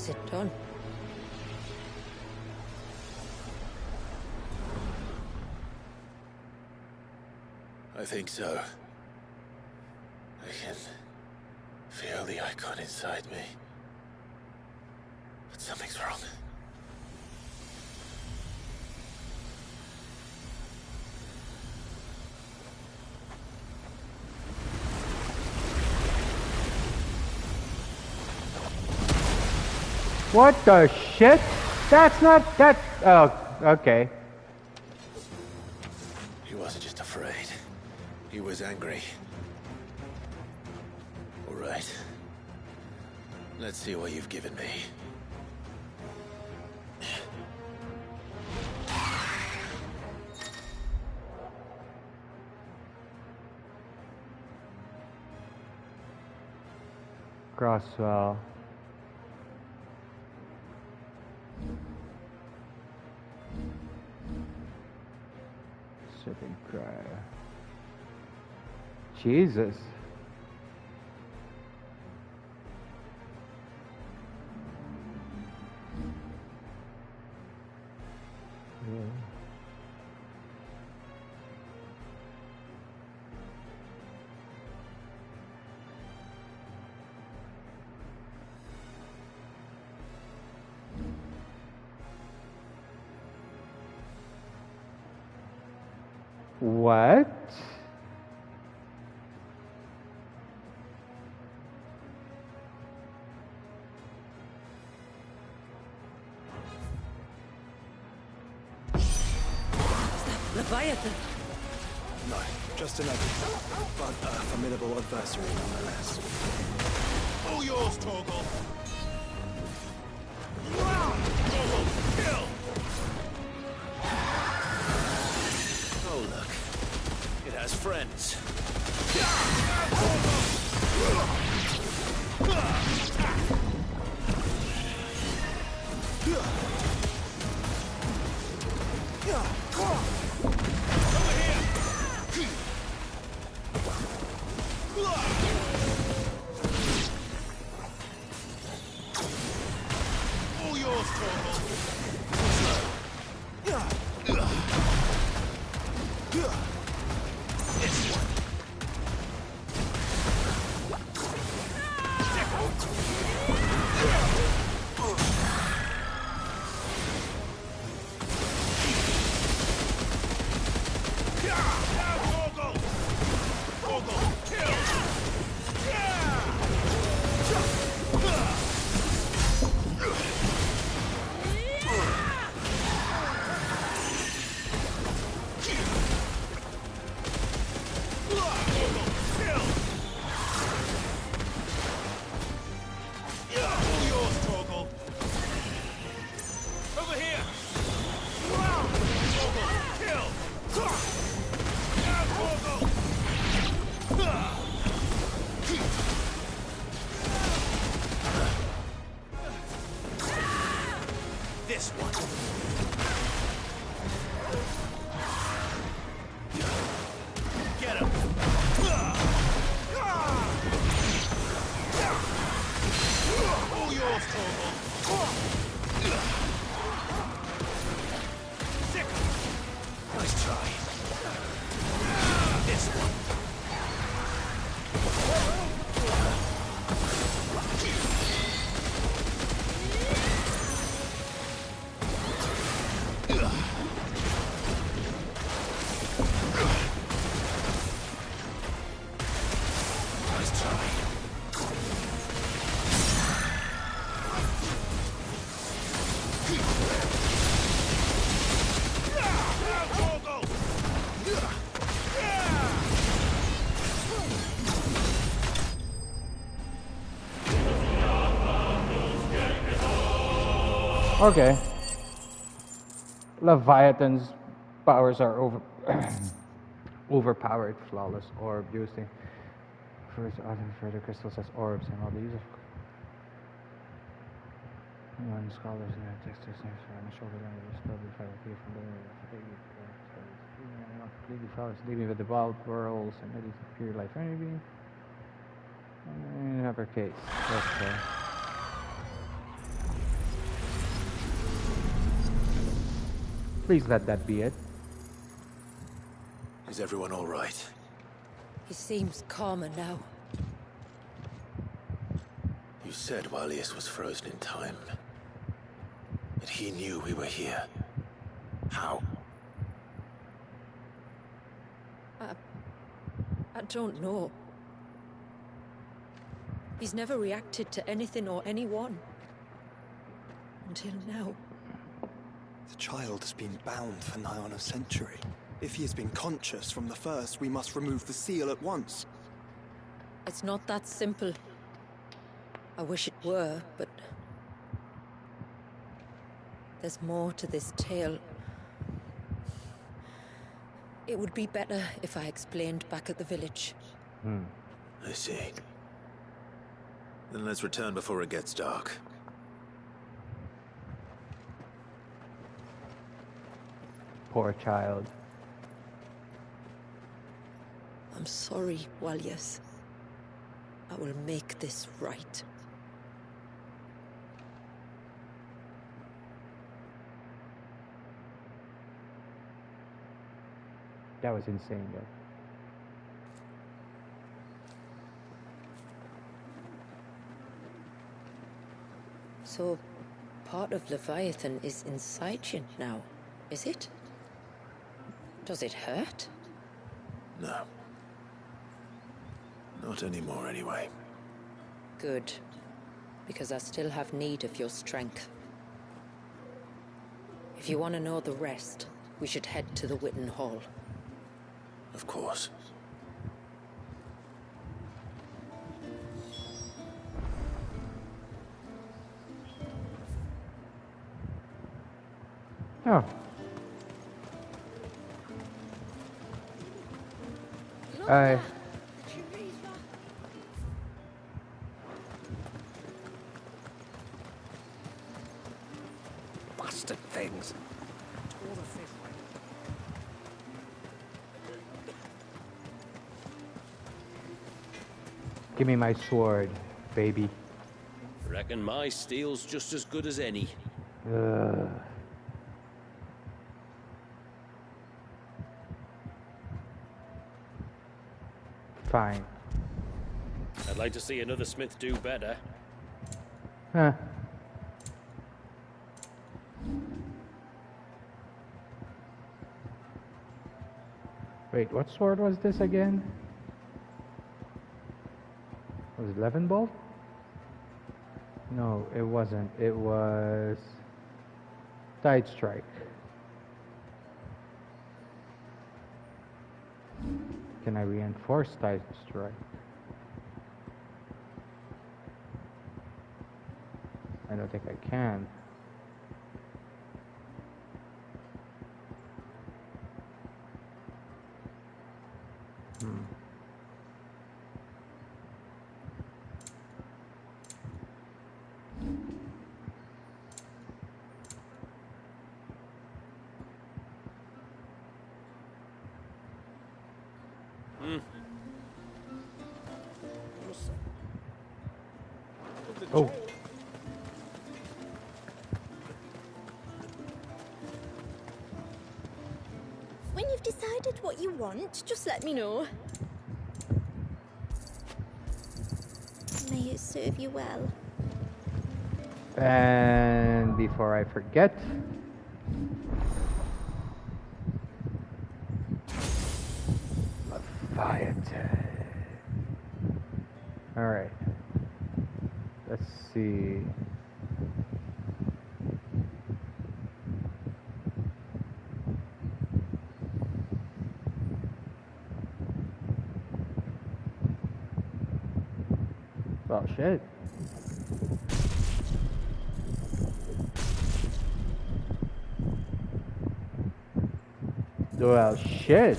Is it done? I think so. I can feel the icon inside me. But something's wrong. What the shit? That's not that. Oh, okay. He wasn't just afraid. He was angry. All right. Let's see what you've given me. Crosswell. Shipping crier. Jesus. Yeah. What? Leviathan! No, just another, but a formidable adversary nonetheless. All yours, Torgal. Kill! Oh, look. It has friends. All yours, Torgal. This one. This one. Get him. All yours, Torgal. Sick. Nice try. This one. Okay. Leviathan's powers are overpowered. Flawless orb using further crystals as orbs and all the use of one scholars in the text on the shoulder line of the spell be 5 feet from the completely flawless, leaving with the wild whirls and ready to pure life energy. In uppercase. Okay. Please let that be it. Is everyone all right? He seems calmer now. You said Walius was frozen in time. That he knew we were here. How? I don't know. He's never reacted to anything or anyone. Until now. The child has been bound for nigh on a century. If he has been conscious from the first, we must remove the seal at once. It's not that simple. I wish it were, but... there's more to this tale. It would be better if I explained back at the village. I see. Then let's return before it gets dark. Poor child. I'm sorry, Walius. I will make this right. That was insane, though. So, part of Leviathan is inside you now, is it? Does it hurt? No. Not anymore, anyway. Good. Because I still have need of your strength. If you want to know the rest, we should head to the Witten Hall. Of course. Oh. Bastard things. Give me my sword, baby. Reckon my steel's just as good as any. Fine. I'd like to see another smith do better. Huh. Wait, what sword was this again? Was it Levenbolt? No, it wasn't. It was Tide Strike. Can I reinforce Tide Strike? I don't think I can. Oh. When you've decided what you want, just let me know. May it serve you well. And before I forget, Leviathan. All right. Let's see. Well, shit. Well, shit.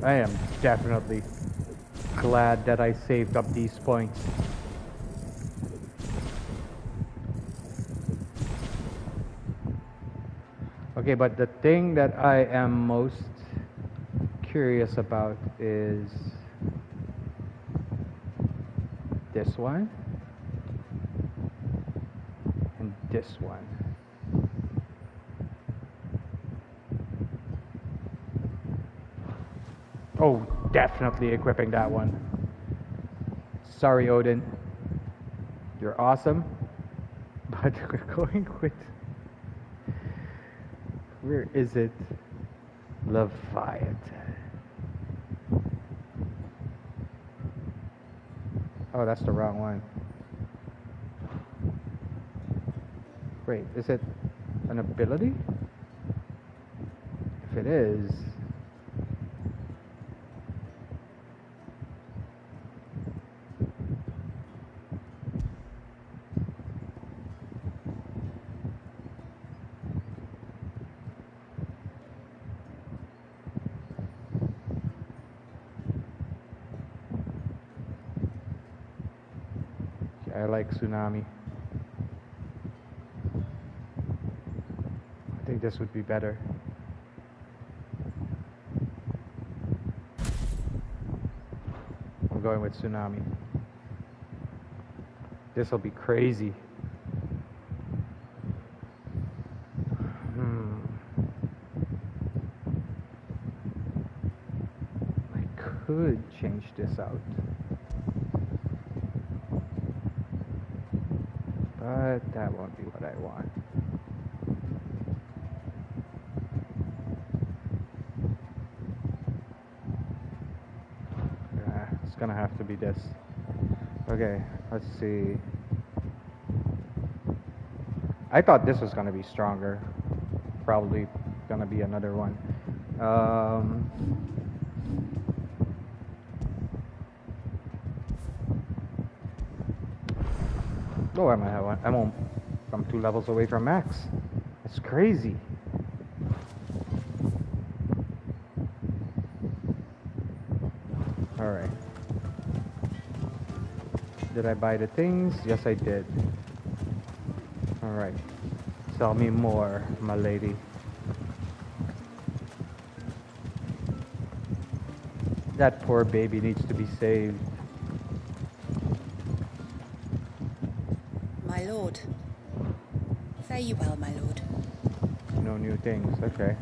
I am definitely glad that I saved up these points. Okay, but the thing that I am most curious about is this one. And this one. Oh, definitely equipping that one. Sorry, Odin. You're awesome. But we're going with... Where is it? Leviathan. Oh, that's the wrong one. Wait, is it an ability? If it is... I like Tsunami. I think this would be better. I'm going with Tsunami. This will be crazy. I could change this out. But that won't be what I want. It's gonna have to be this. Okay, let's see. I thought this was gonna be stronger. Probably gonna be another one. Oh, I'm 2 levels away from max. That's crazy. Alright. Did I buy the things? Yes, I did. Alright. Sell me more, my lady. That poor baby needs to be saved. My lord. Fare you well, my lord. No new things, okay.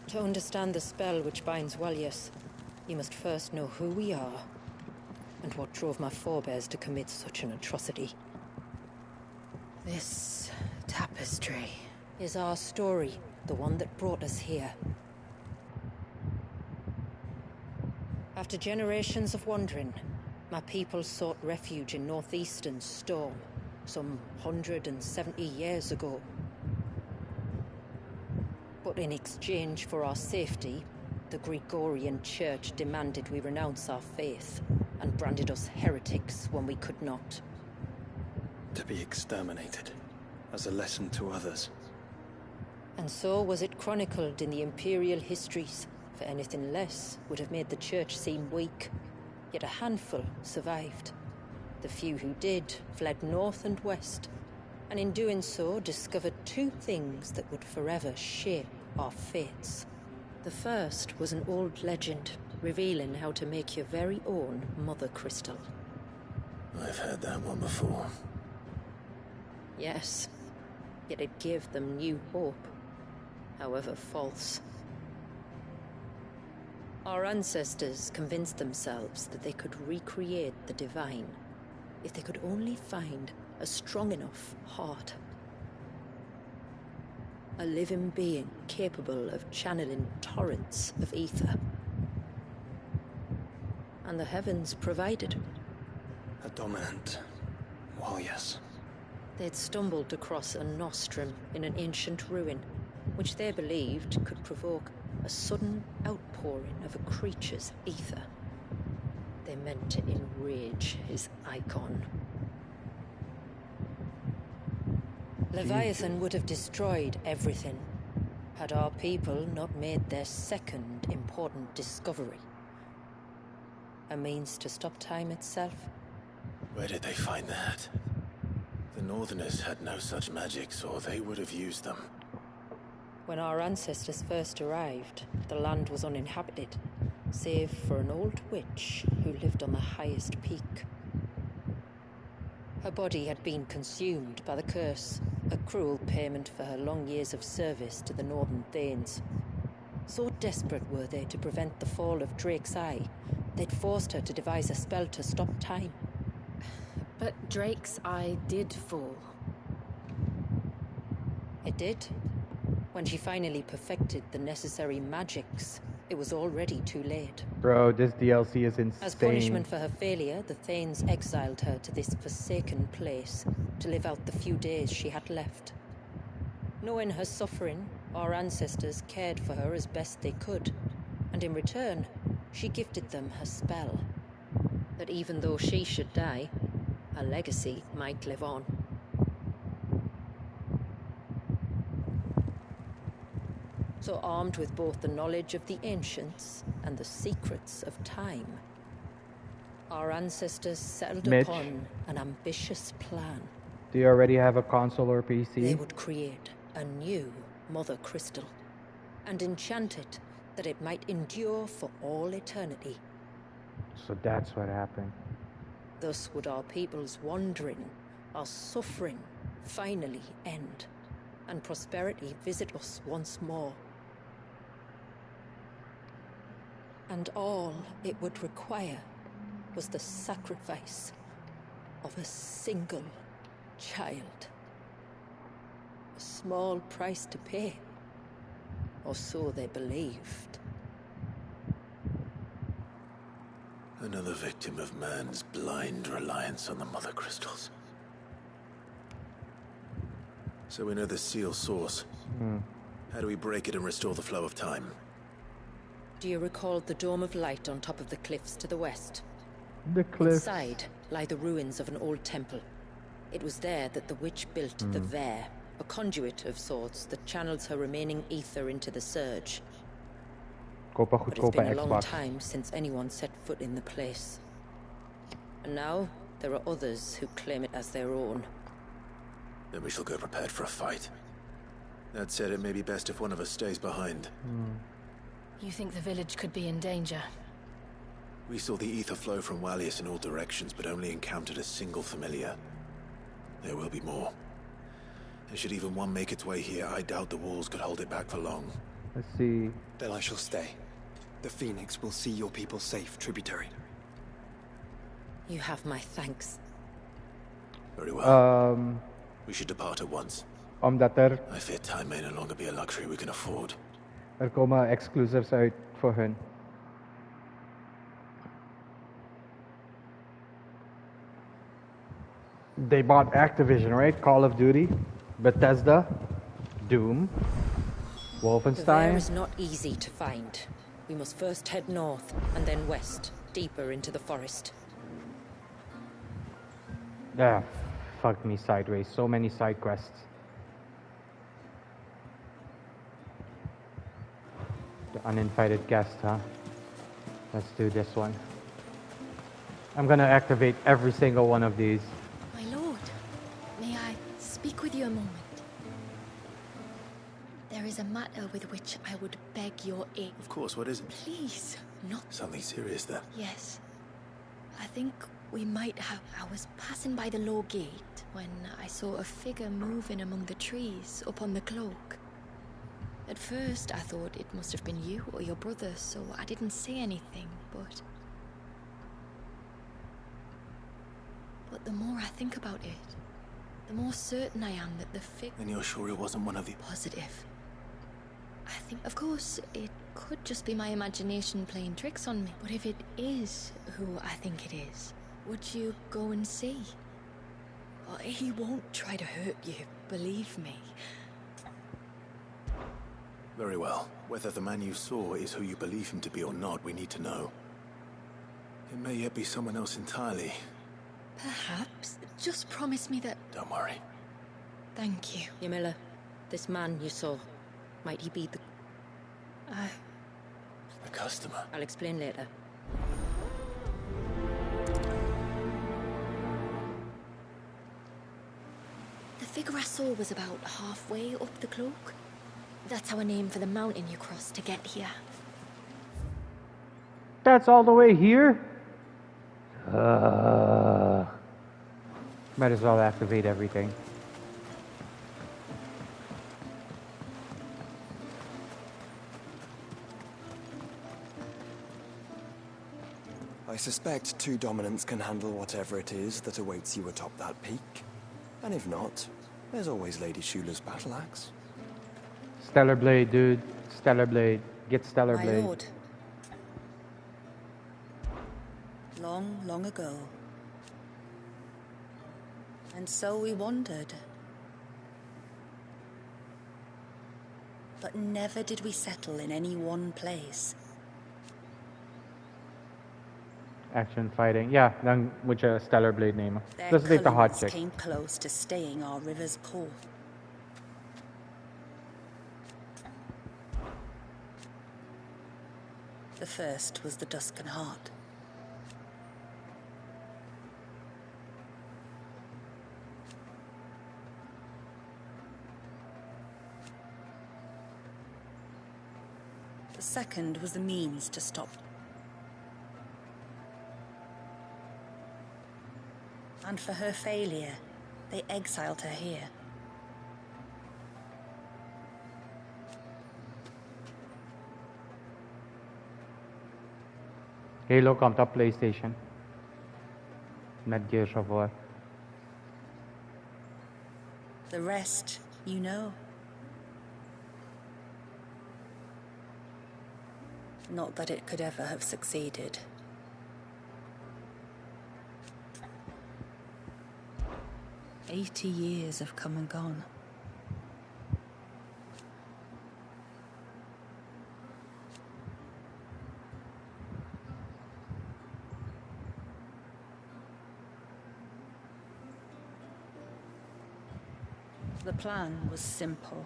To understand the spell which binds Walyas, you must first know who we are, and what drove my forebears to commit such an atrocity. This tapestry is our story, the one that brought us here. After generations of wandering, my people sought refuge in northeastern Storm, some 170 years ago. But in exchange for our safety, the Gregorian Church demanded we renounce our faith, and branded us heretics when we could not. To be exterminated, as a lesson to others. And so was it chronicled in the imperial histories, for anything less would have made the Church seem weak. Yet a handful survived. The few who did fled north and west, and in doing so discovered 2 things that would forever shape our fates. The first was an old legend, revealing how to make your very own Mother Crystal. I've heard that one before. Yes, yet it gave them new hope, however false. Our ancestors convinced themselves that they could recreate the divine if they could only find a strong enough heart. A living being capable of channeling torrents of ether. And the heavens provided. A dominant Walyas. They'd stumbled across a nostrum in an ancient ruin, which they believed could provoke a sudden outpouring of a creature's ether. They meant to enrage his icon. Leviathan would have destroyed everything, had our people not made their second important discovery. A means to stop time itself. Where did they find that? The Northerners had no such magics, or they would have used them. When our ancestors first arrived, the land was uninhabited, save for an old witch who lived on the highest peak. Her body had been consumed by the curse, a cruel payment for her long years of service to the Northern Thanes. So desperate were they to prevent the fall of Drake's Eye, they'd forced her to devise a spell to stop time. But Drake's Eye did fall. It did. When she finally perfected the necessary magics, it was already too late. Bro, this DLC is insane. As punishment for her failure, the Thanes exiled her to this forsaken place to live out the few days she had left. Knowing her suffering, our ancestors cared for her as best they could, and in return, she gifted them her spell. That even though she should die, her legacy might live on. So armed with both the knowledge of the ancients and the secrets of time, our ancestors settled Mitch, upon an ambitious plan. do you already have a console or PC? They would create a new Mother Crystal and enchant it that it might endure for all eternity. So that's what happened. Thus would our people's wandering, our suffering, finally end, and prosperity visit us once more. And all it would require was the sacrifice of a single child. A small price to pay, or so they believed. Another victim of man's blind reliance on the Mother Crystals. So we know the seal source. How do we break it and restore the flow of time? Do you recall the Dome of Light on top of the cliffs to the west? The cliffs. Inside lie the ruins of an old temple. It was there that the witch built the Ver, a conduit of sorts that channels her remaining ether into the surge. Kopa But it's goedkope been a long Xbox. time since anyone set foot in the place. And now, there are others who claim it as their own. Then we shall go prepared for a fight. That said, it may be best if one of us stays behind. You think the village could be in danger? We saw the ether flow from Wallius in all directions, but only encountered a single familiar. There will be more. And should even one make its way here, I doubt the walls could hold it back for long. Let's see. Then I shall stay. The Phoenix will see your people safe, tributary. You have my thanks. Very well. Um, We should depart at once. Omdat er, I fear time may no longer be a luxury we can afford. er komen exclusives uit voor hun. They bought Activision, right? Call of Duty, Bethesda, Doom, The Ver Wolfenstein. is not easy to find. We must first head north, and then west, deeper into the forest. Ah, fuck me sideways. So many side quests. The uninvited guest, huh? Let's do this one. I'm gonna activate every single one of these. My lord, may I speak with you a moment? There is a matter with which I would beg your aid. Of course, what is it? Please, not. Something serious then. Yes. I think we might have. I was passing by the low gate when I saw a figure moving among the trees up on the cloak. At first, I thought it must have been you or your brother, so I didn't say anything, but the more I think about it, the more certain I am that the figure... And you're sure it wasn't one of the... Positive. I think, of course, it could just be my imagination playing tricks on me. But if it is who I think it is, would you go and see? Oh, he won't try to hurt you, believe me. Very well. Whether the man you saw is who you believe him to be or not, we need to know. It may yet be someone else entirely. Perhaps. Just promise me that... Don't worry. Thank you. Yamila, this man you saw, might he be the... The customer. I'll explain later. The figure I saw was about halfway up the cloak. That's our name for the mountain you crossed to get here. That's all the way here? Might as well activate everything. I suspect two dominants can handle whatever it is that awaits you atop that peak. And if not, there's always Lady Shula's battle axe. Stellar Blade, dude. Stellar Blade. Get Stellar My Blade. lord. Long, long ago. And so we wandered. But never did we settle in any one place. Action fighting. Yeah, dan moet je Stellar Blade nemen. Their Dat is niet te hard colours check. came close to staying our river's course. The first was the Dusken Heart. The second was the means to stop. And for her failure, they exiled her here. Halo komt op PlayStation. Met Gears of War. The rest, you know. Not that it could ever have succeeded. "80 years have come and gone. The plan was simple.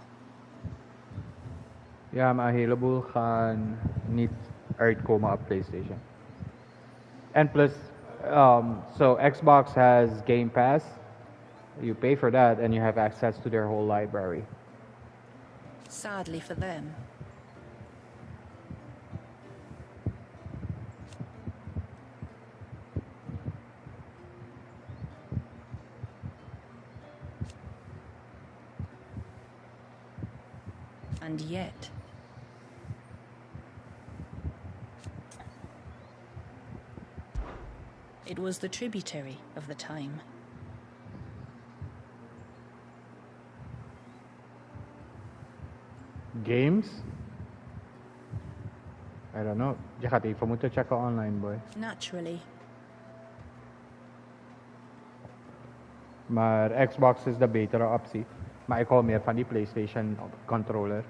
Ja, maar een heleboel gaan niet uitkomen op PlayStation. And plus, so Xbox has Game Pass. You pay for that and you have access to their whole library. Sadly for them. And yet, it was the tributary of the time. Games? I don't know. Je gaat even moeten checken online, boy. Naturally. Maar Xbox is de betere optie. Maar ik hou meer van die PlayStation controller.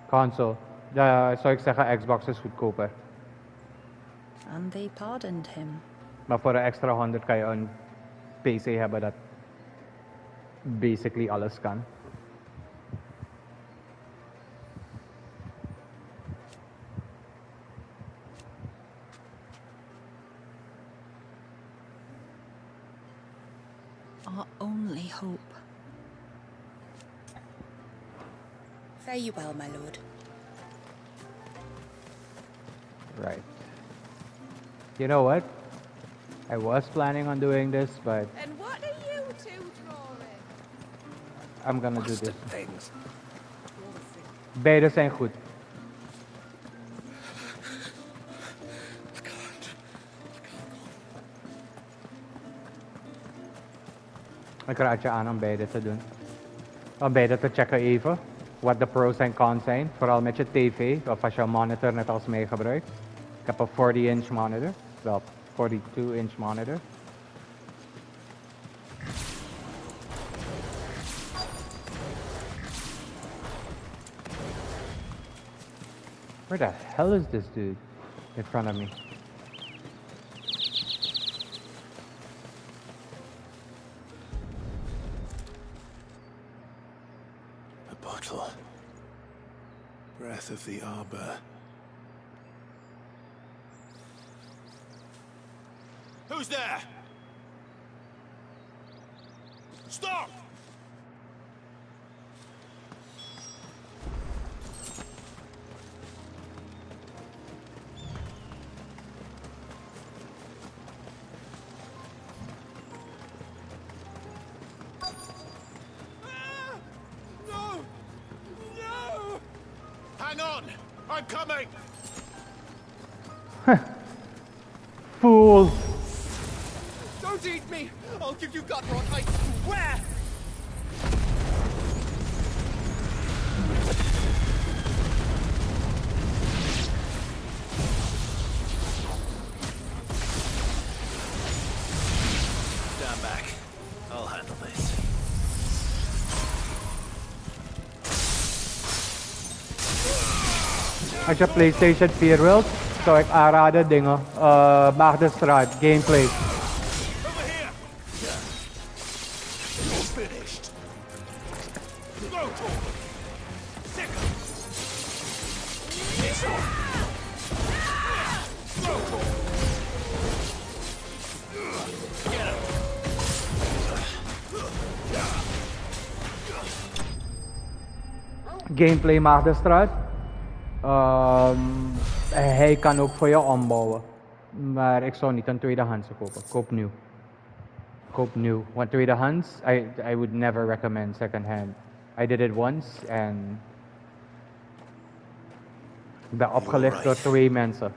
Console. Zou ik zeggen, Xbox is goedkoper. And they pardoned him. Maar voor een extra 100 kan je een PC hebben dat basically alles kan. Our only hope. Fare you well, my lord. Right. You know what? I was planning on doing this, but And what are you two drawing? I'm gonna do this. Things. Beide zijn goed. Ik raad je aan om beide te doen. Om beide te checken even. Wat de pros en cons zijn. Vooral met je tv. Of als je een monitor net als mij gebruikt. Ik heb een 40-inch monitor. Wel, 42-inch monitor. Where the hell is this dude in front of me? A bottle. Breath of the Arbor. Who's there? Stop! No! No! Hang on! I'm coming! Fool! Don't eat me! I'll give you gut rot, I swear! Stand back. I'll handle this. Als je PlayStation 4 wilt, zou ik aanraden dingen. Maagdenstraat, gameplay. Finished. Go, Gameplay Maagdenstraat. Hij kan ook voor je ombouwen. Maar ik zou niet een tweedehands kopen. Koop nieuw. Koop nieuw. Want tweedehands, I would never recommend secondhand. I did it once and ik ben opgelicht door 2 mensen.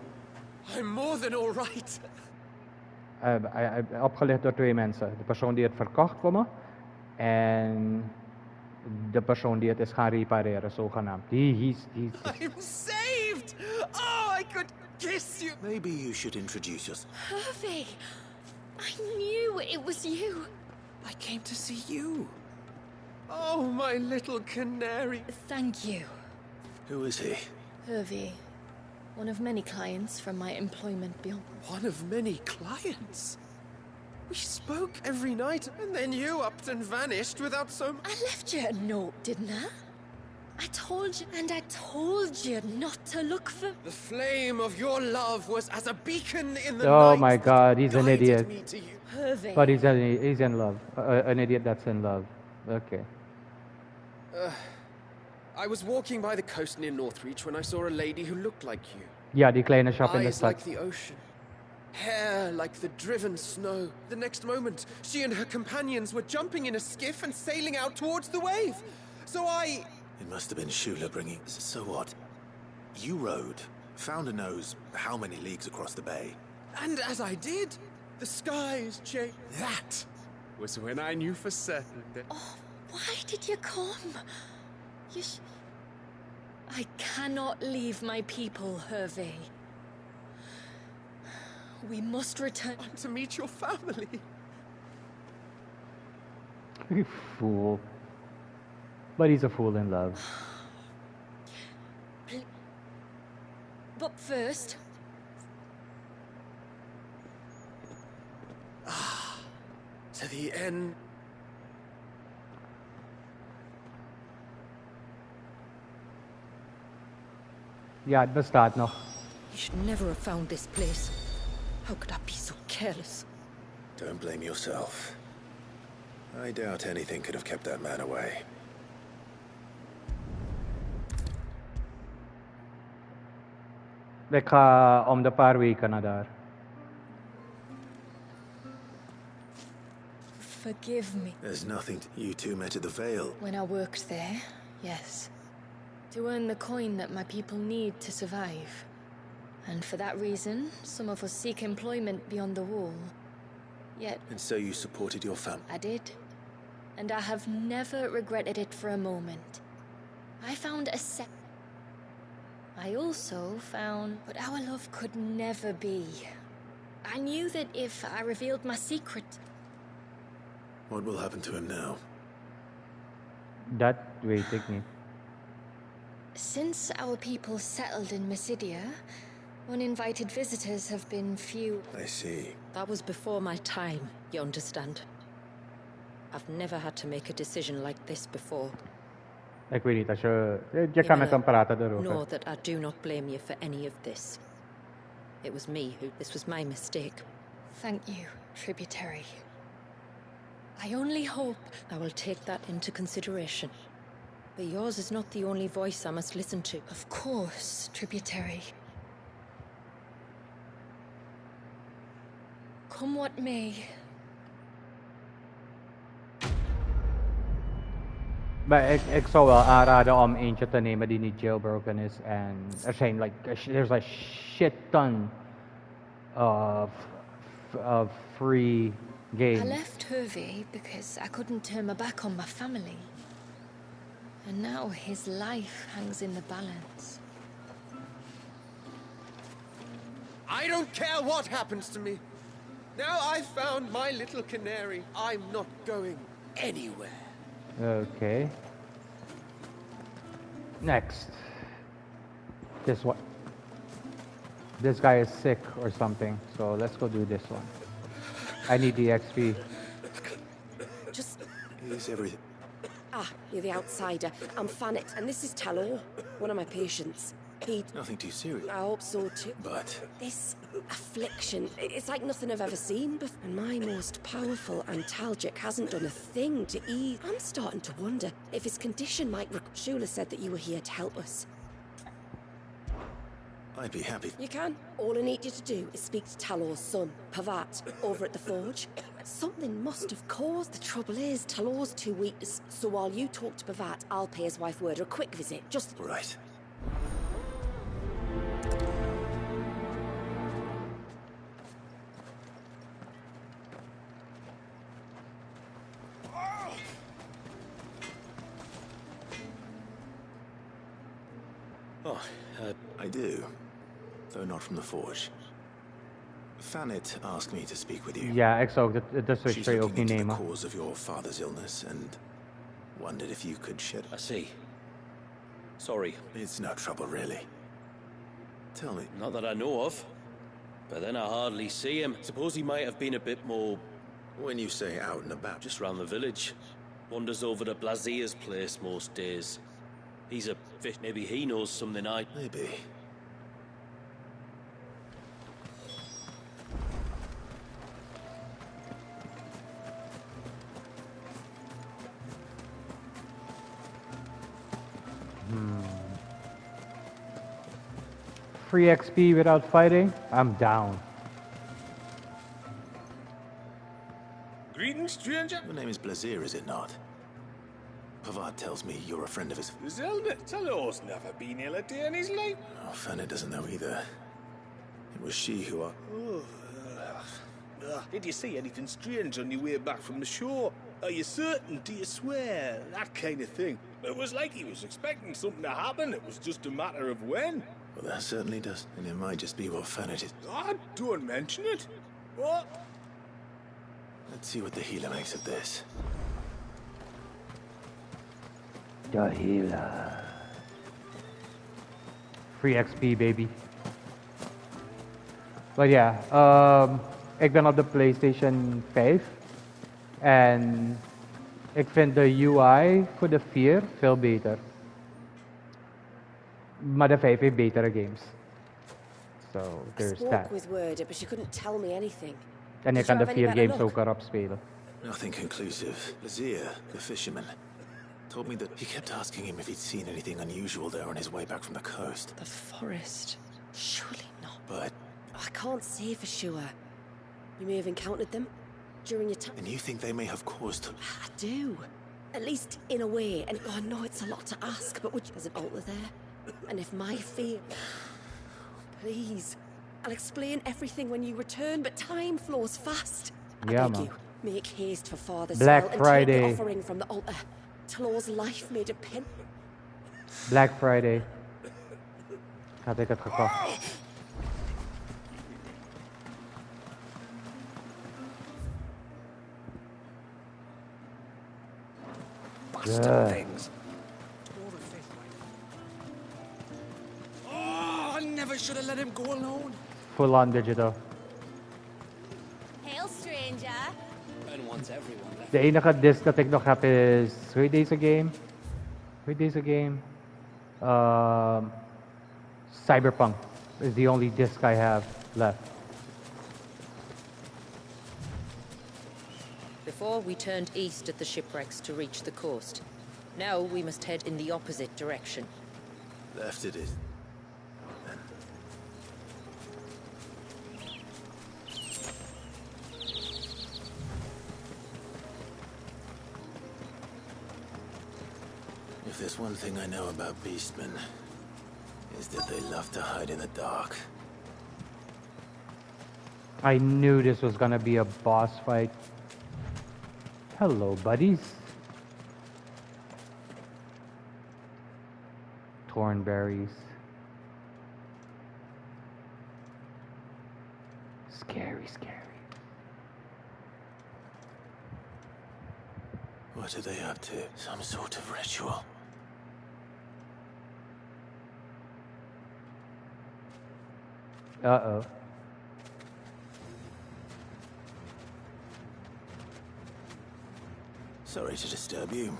I'm more than all right. Opgelicht door 2 mensen. De persoon die het verkocht voor me en de persoon die het is gaan repareren, zogenaamd. He's I'm saved! Oh, I could kiss you! Maybe you should introduce yourself. Hervey! I knew it was you. I came to see you. Oh, my little canary. Thank you. Who is he? Hervey. One of many clients from my employment beyond. One of many clients? We spoke every night, and then you upped and vanished without so... I left you a note, didn't I? I told you, and I told you not to look for... The flame of your love was as a beacon in the oh night. my God, he's an idiot. Hervey. But he's in love. An idiot that's in love. Okay. I was walking by the coast near Northreach when I saw a lady who looked like you. Ja, die kleine shop in de Eyes stad. like the ocean. Hair like the driven snow. The next moment, she and her companions were jumping in a skiff and sailing out towards the wave. So I... It must have been Shula bringing... So what? You rowed, found a nose how many leagues across the bay? And as I did, the skies changed. That was when I knew for certain that... Oh, why did you come? I cannot leave my people, Hervey. We must return... to meet your family. You fool. But he's a fool in love. But first... To the end... Ja, het bestaat nog. You should never have found this place. How could I be so careless? Don't blame yourself. I doubt anything could have kept that man away. Ik ga om de paar weken naar daar. Forgive me. There's nothing you two met at the Vale. When I worked there, yes. To earn the coin that my people need to survive. And for that reason, some of us seek employment beyond the wall. Yet... And so you supported your family? I did. And I have never regretted it for a moment. I found a I also found... But our love could never be. I knew that if I revealed my secret... What will happen to him now? Dat weet ik niet. Since our people settled in Mysidia, uninvited visitors have been few. I see. That was before my time, you understand? I've never had to make a decision like this before. Ik weet niet, als je kan met hem praten Know erover. that I do not blame you for any of this. It was me who... This was my mistake. Thank you, tributary. I only hope I will take that into consideration. But yours is not the only voice I must listen to. Of course, tributary. Come what may. Maar ik zou wel aanraden om eentje te nemen die niet jailbroken is. En er zijn there's a shit ton of free games. I left Hervey because I couldn't turn my back on my family. And now his life hangs in the balance. I don't care what happens to me. Now I've found my little canary, I'm not going anywhere. Okay. Next. This one. This guy is sick or something, so let's go do this one. I need the XP. Just... Here's everything. Ah, you're the outsider. I'm Fanit, and this is Talor, one of my patients. Nothing too serious. I hope so too. But... This affliction, it's like nothing I've ever seen before. And my most powerful Antalgic hasn't done a thing to ease. I'm starting to wonder if his condition might... Shula said that you were here to help us. I'd be happy. You can. All I need you to do is speak to Talor's son, Pavat, over at the forge. Something must have caused. The trouble is, Talor's too weak to... So while you talk to Pavat, I'll pay his wife word a quick visit. Just... Right. I do, though not from the forge. Fanit asked me to speak with you. Ja, ik zou dat soort She's twee ook looking niet into the nemen. cause of your father's illness and wondered if you could shed... I see. Sorry. It's no trouble, really. Tell me. Not that I know of. But then I hardly see him. Suppose he might have been a bit more... When you say out and about? Just round the village. Wanders over to Blazier's place most days. He's a fish. Maybe he knows something I... Maybe. Free XP without fighting? I'm down. Greetings, stranger. Your name is Blazier, is it not? Pavad tells me you're a friend of his. Zelda, Talor's never been ill a day in his life. Oh, Fanny doesn't know either. It was she who... Did you see anything strange on your way back from the shore? Are you certain? Do you swear? That kind of thing. It was like he was expecting something to happen. It was just a matter of when. Well, that certainly does. And it might just be what Fanny is. Ah, don't mention it. What? Let's see what the healer makes of this. The healer. Free XP, baby. But yeah, ik ben op de PlayStation 5. En ik vind de UI voor de 4 veel beter. Maar de 5 heeft betere games. So, there's that. I spoke with Word, but she couldn't tell me anything. En je Did kan you de have any 4 better games luck? ook erop spelen. Nothing conclusive. Blazier, the fisherman, told me that he kept asking him if he'd seen anything unusual there on his way back from the coast. The forest? Surely not. But... I can't say for sure. You may have encountered them during your time. And you think they may have caused... I do. At least in a way. And I know it's a lot to ask, but there's an altar there. And if my fear... Please. I'll explain everything when you return, but time flows fast. I Yeah, beg man. you, make haste for Father's Black cell and Friday. take the offering from the altar. Talor's life may depend... Black Friday. Had ik het gekocht. Bastard things. Oh, I never should have let him go alone. Full on digital. Hail, stranger. Ben wants everyone left. De enige disc dat ik nog heb is... Hoe heet deze game? Hoe heet deze game? Cyberpunk is the only disc I have left. The Before, we turned east at the shipwrecks to reach the coast. Now we must head in the opposite direction. Left it is. If there's one thing I know about beastmen, is that they love to hide in the dark. I knew this was gonna be a boss fight. Hello, buddies. Thornberries. Scary, scary. What are they up to? Some sort of ritual. Uh-oh. Sorry to disturb you.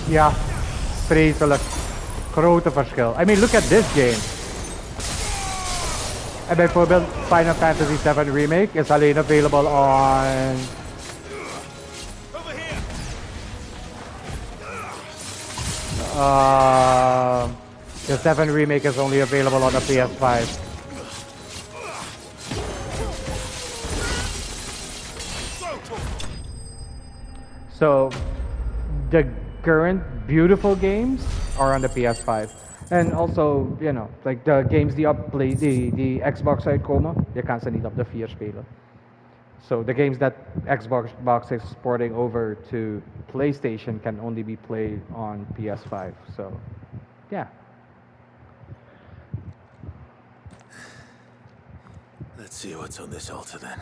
Ja, vreselijk. Grote verschil. I mean, look at this game. En bijvoorbeeld Final Fantasy VII Remake is alleen available on... the 7 Remake is only available on the PS5. So, the current beautiful games are on the PS5. And also, you know, like the games die op die Xbox uitkomen, je kan ze niet op de 4 spelen. So the games that Xbox is porting over to PlayStation can only be played on PS5. So, yeah. Let's see what's on this altar then.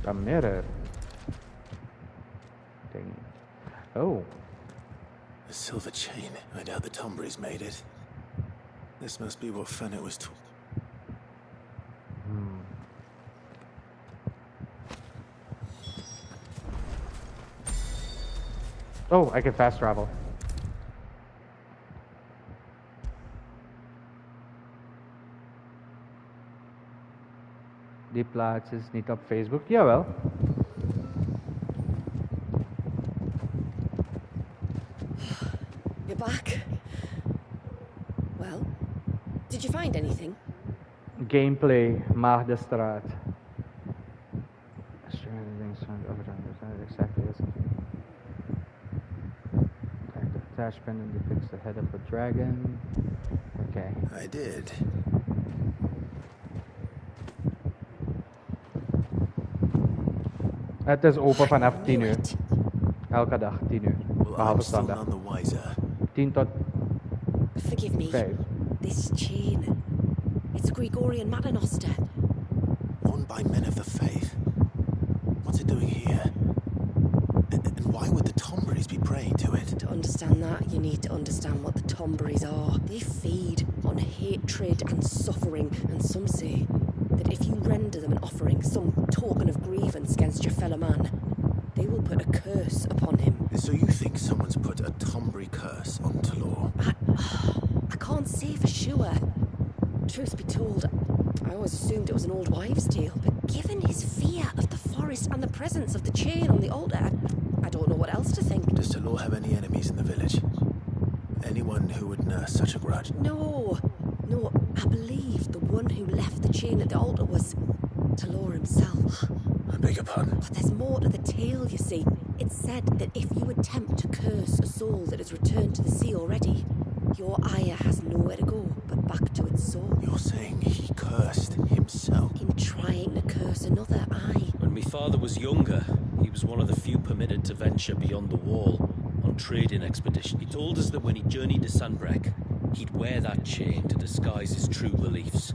A mirror thing. Oh. A silver chain. I doubt the Tombries made it. This must be what Fennec was talking. Oh, I can fast travel. Die plaats is niet op Facebook. Jawel. You're back. Well, did you find anything? Gameplay, Maagdestraat. Exactly. Attachment and depicts the head of a dragon. Okay. I did. Het is open vanaf 10 uur. Elke dag 10 uur. Behalve zondag. 10 tot Forgive me. 5. This chain. It's a Gregorian Maternoster. Worn by men of the faith. What's it doing here? And why would the Tombries be praying to it? To understand that, you need to understand what the Tombries are. They feed on hatred and suffering, and some say that if you render them an offering, some token of grievance against your fellow man, they will put a curse upon him. So you think someone's put a Tombrie curse on Talor? I can't say for sure. Truth be told, I always assumed it was an old wives' tale, but given his fear of the forest and the presence of the chain on the altar, I don't know what else to think. Does Talor have any enemies in the village? Anyone who would nurse such a grudge? No, I believe the one who left the chain at the altar was Talor himself. I beg your pardon? But there's more to the tale, you see. It's said that if you attempt to curse a soul that has returned to the sea already, your ire has nowhere to go but back to its soul. You're saying he cursed himself? In trying to curse another, aye. When my father was younger, was one of the few permitted to venture beyond the wall on trading expedition. He told us that when he journeyed to Sanbreque, he'd wear that chain to disguise his true beliefs,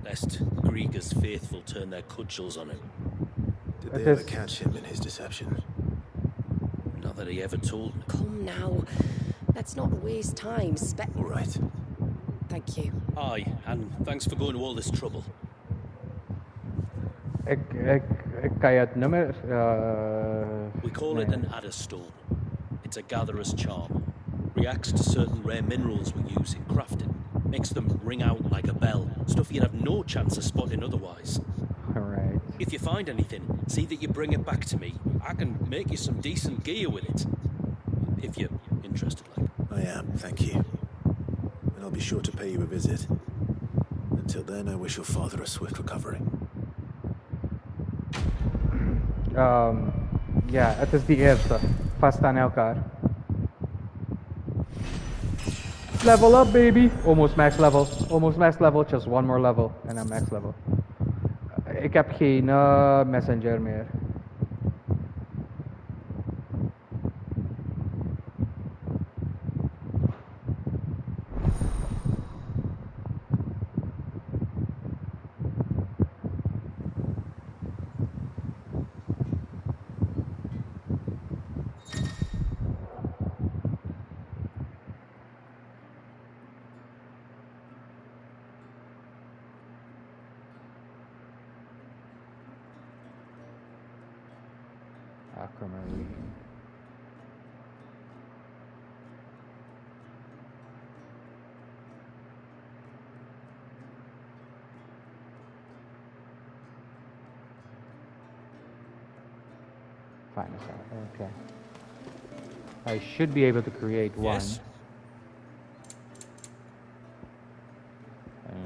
lest Grieger's faithful turn their cudgels on him. Did they ever catch him in his deception? Not that he ever told me. Come now. Let's not waste time. All right. Thank you. Aye, and thanks for going to all this trouble. We call it an adderstone. It's a gatherer's charm. Reacts to certain rare minerals we use in crafting. Makes them ring out like a bell. Stuff you'd have no chance of spotting otherwise. Alright. If you find anything, see that you bring it back to me. I can make you some decent gear with it. If you're interested, like. I am, thank you. And I'll be sure to pay you a visit. Until then, I wish your father a swift recovery. Ja, het is die eerste. Vast aan elkaar. Level up, baby! Almost max level. Almost max level. Just one more level. En dan max level. Ik heb geen messenger meer. Aquamarine. Fine, okay. I should be able to create one. Yes.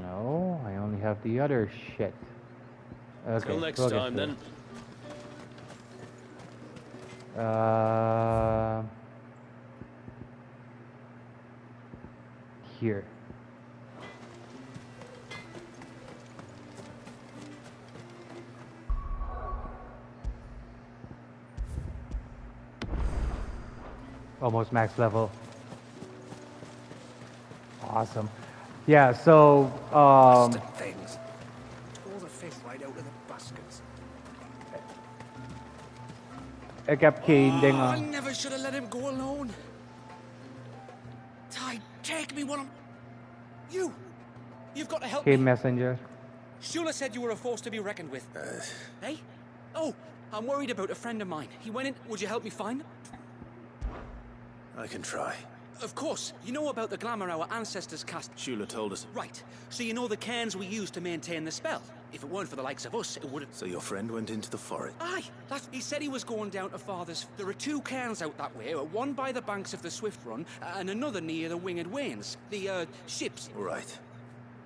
No, I only have the other shit. Okay, Till next we'll get time, to it. then. Here. Almost max level. Awesome. Yeah, so Things. Tore the fish right out of the baskets. ik heb geen I dingen. never should have let him go alone. Ty, take me while I'm... You've got to help Geen me. messenger. Shula said you were a force to be reckoned with. Hey? Oh, I'm worried about a friend of mine. He went in... Would you help me find him? I can try. Of course. You know about the glamour our ancestors cast. Shula told us. Right. So you know the cairns we use to maintain the spell. If it weren't for the likes of us, it wouldn't... So your friend went into the forest? Aye. He said he was going down to Father's. There are two cairns out that way. One by the banks of the Swift Run, and another near the Winged Wains. The, ships. Right.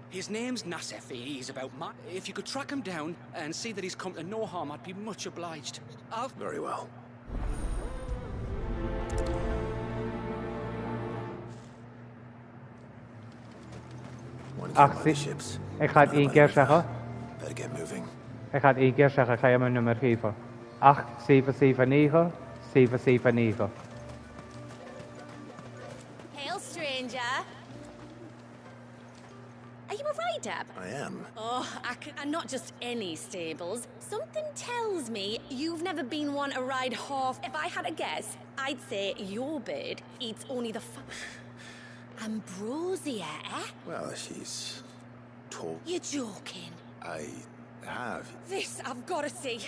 His name's Nassef. He's about If you could track him down and see that he's come to no harm, I'd be much obliged. Very well. Actie. Ik ga het één keer zeggen. Better get moving. Ik ga het één keer zeggen. Ik ga je mijn nummer geven. 8779 779. Hail, stranger. Are you a rider? I am. Oh, and not just any stables. Something tells me you've never been one to ride half. If I had a guess, I'd say your bird eats only the Ambrosia, eh? Well, she's tall. You're joking. I have. This I've got to see.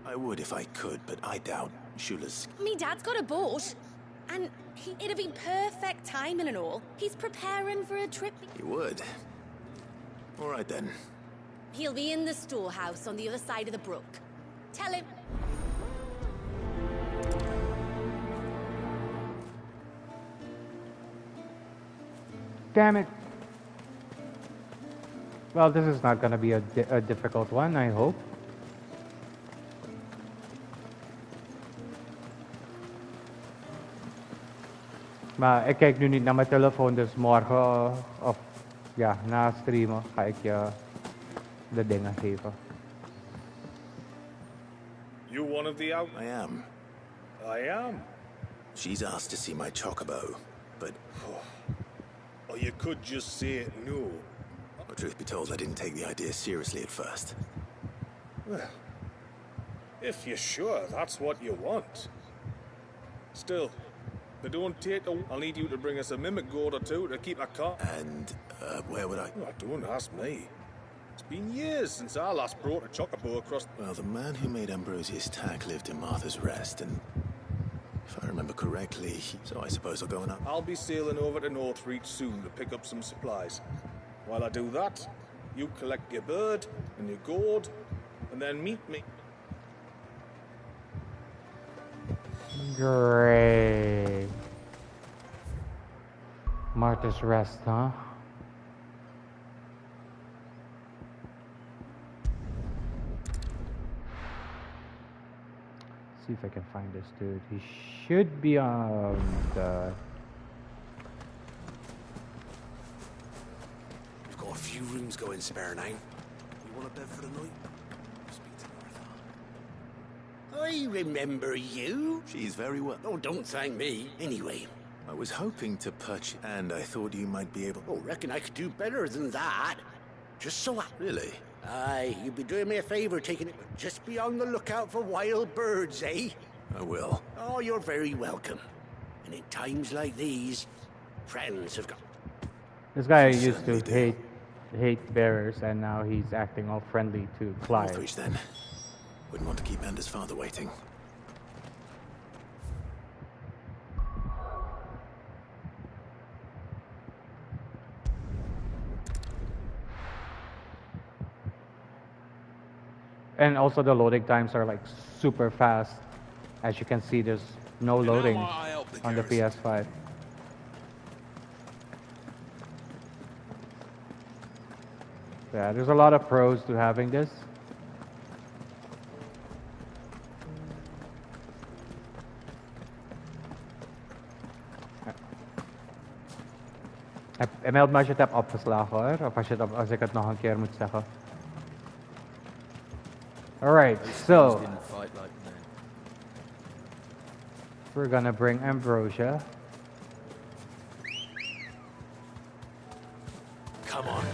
I would if I could, but I doubt Shula's. Me dad's got a boat. And it'd be perfect timing and all. He's preparing for a trip. He would. All right, then. He'll be in the storehouse on the other side of the brook. Tell him. Damn it. Well, this is not gonna be a difficult one, I hope. Maar ik kijk nu niet naar mijn telefoon, dus morgen of ja, na streamen ga ik je de dingen geven. one of the out... I am. I am. She's asked to see my chocobo, but... Or you could just say no. Well, truth be told, I didn't take the idea seriously at first. Well, if you're sure that's what you want. Still, they don't take the... I'll need you to bring us a mimic gourd or two to keep a car. And, where would I... Oh, don't ask me. It's been years since I last brought a chocobo across... Well, the man who made Ambrosius tack lived in Martha's Rest, and... if I remember correctly, so I suppose I'll go and... I'll be sailing over to Northreach soon to pick up some supplies. While I do that, you collect your bird and your gourd, and then meet me. Great. Martha's Rest, huh? See if I can find this dude. He should be on the... We've got a few rooms going spare now. You want a bed for the night? I remember you. She's very well. Oh, don't thank me. Anyway. I was hoping to purchase, and I thought you might be able... Oh, reckon I could do better than that. Just so I... Really? Aye, you'd be doing me a favour taking it... Just be on the lookout for wild birds, eh? I will. Oh, you're very welcome. And in times like these, friends have got... This guy used to hate bearers, and now he's acting all friendly to Clive. Northreach, then. Wouldn't want to keep Anders' father waiting. And also the loading times are like super fast. As you can see, there's no loading on the PS5. Yeah, there's a lot of pros to having this. Emeld maar zit op opgeslagen hoor, of als ik het nog een keer moet zeggen. Alright, so we're gonna bring Ambrosia. Come on.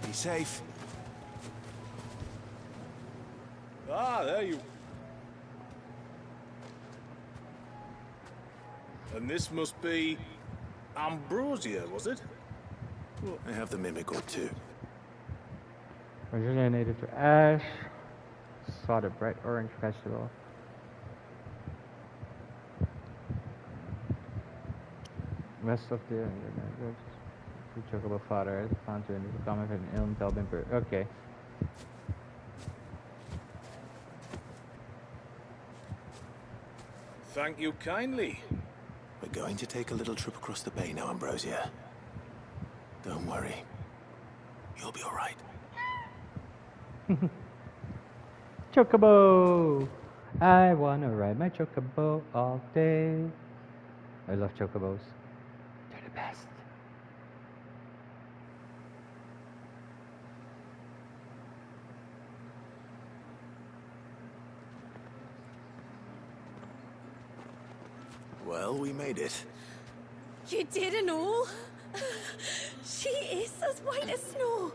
Be safe. Ah, there you... And this must be... Ambrosia, was it? Well, I have the mimic or two. Originally native to Ash. Saw the bright orange vegetable. Rest of the chocobo fodder found to the comic and Ilm Telbimper. Okay. Thank you kindly. We're going to take a little trip across the bay now, Ambrosia. Don't worry. You'll be all right. Chocobo! I wanna ride my chocobo all day. I love chocobos. They're the best. Well, we made it. You didn't know? She is as white as snow.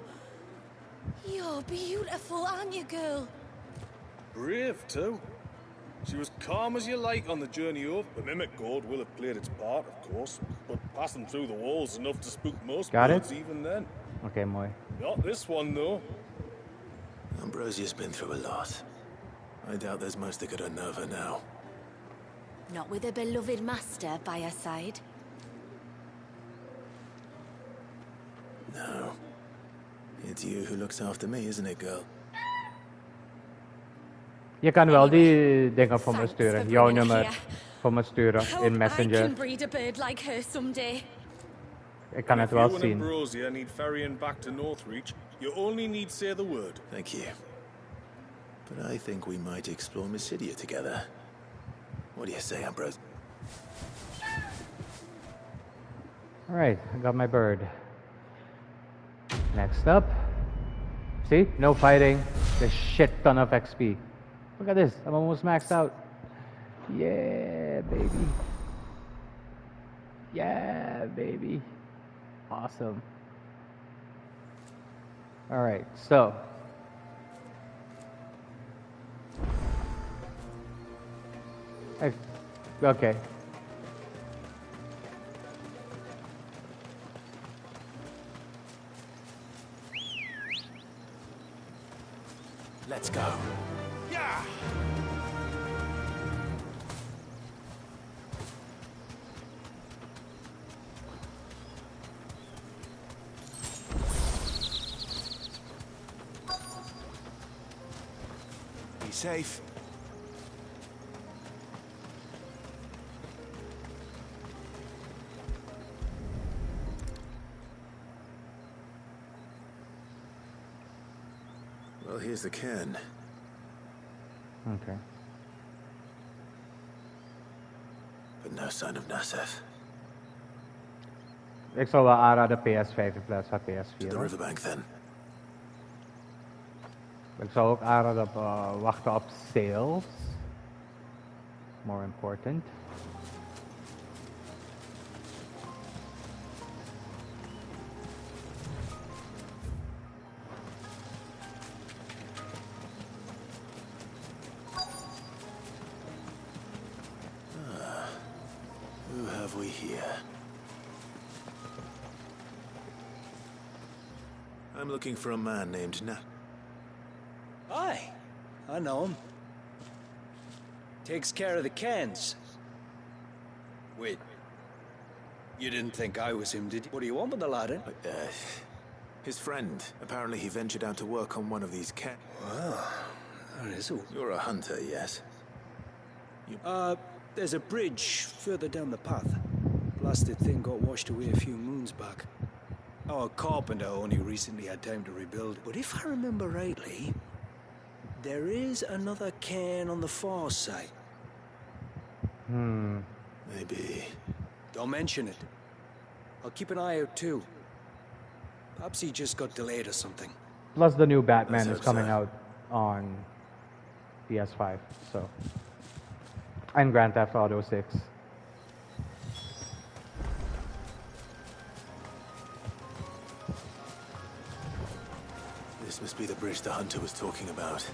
You're beautiful, aren't you, girl? Brave, too. She was calm as you like on the journey over. The mimic gourd will have played its part, of course, but passing through the walls enough to spook most birds even then. Okay, Moy. Not this one, though. Ambrosia's been through a lot. I doubt there's much that could unnerve her now. Not with a beloved master by her side. No. It's you who looks after me, isn't it, girl? Je kan wel die dingen voor me sturen. Jouw nummer voor me sturen in Messenger. I can breed a bird like her someday. Ik kan het wel zien. zien. Ambrosia need ferrying back to Northreach. You only need say the word. Thank you. But I think we might explore Mysidia together. What do you say, Ambrose? Alright, I got my bird. Next up. See? No fighting. A shit ton of XP. Look at this. I'm almost maxed out. Yeah, baby. Yeah, baby. Awesome. Alright, so. Okay. Let's go. Yeah. Be safe. Well, here's the cairn. Okay. But no sign of Nasef. Ik zal wel aanraden PS5 in plaats van PS4. To the riverbank then. Ik zal ook aanraden op wachten op sales. More important. Who have we here? I'm looking for a man named Nat. Aye, I know him. Takes care of the cans. Wait, you didn't think I was him, did you? What do you want with the lad, eh? His friend. Apparently he ventured out to work on one of these cans. Wow, that is all. You're a hunter, yes? There's a bridge further down the path. Blasted thing got washed away a few moons back. Our carpenter only recently had time to rebuild. But if I remember rightly, there is another cairn on the far side. Maybe. Don't mention it. I'll keep an eye out too. Perhaps he just got delayed or something. Plus the new Batman Let's is hope coming so. out on PS5, so. And Grand Theft Auto 6. This must be the bridge the hunter was talking about.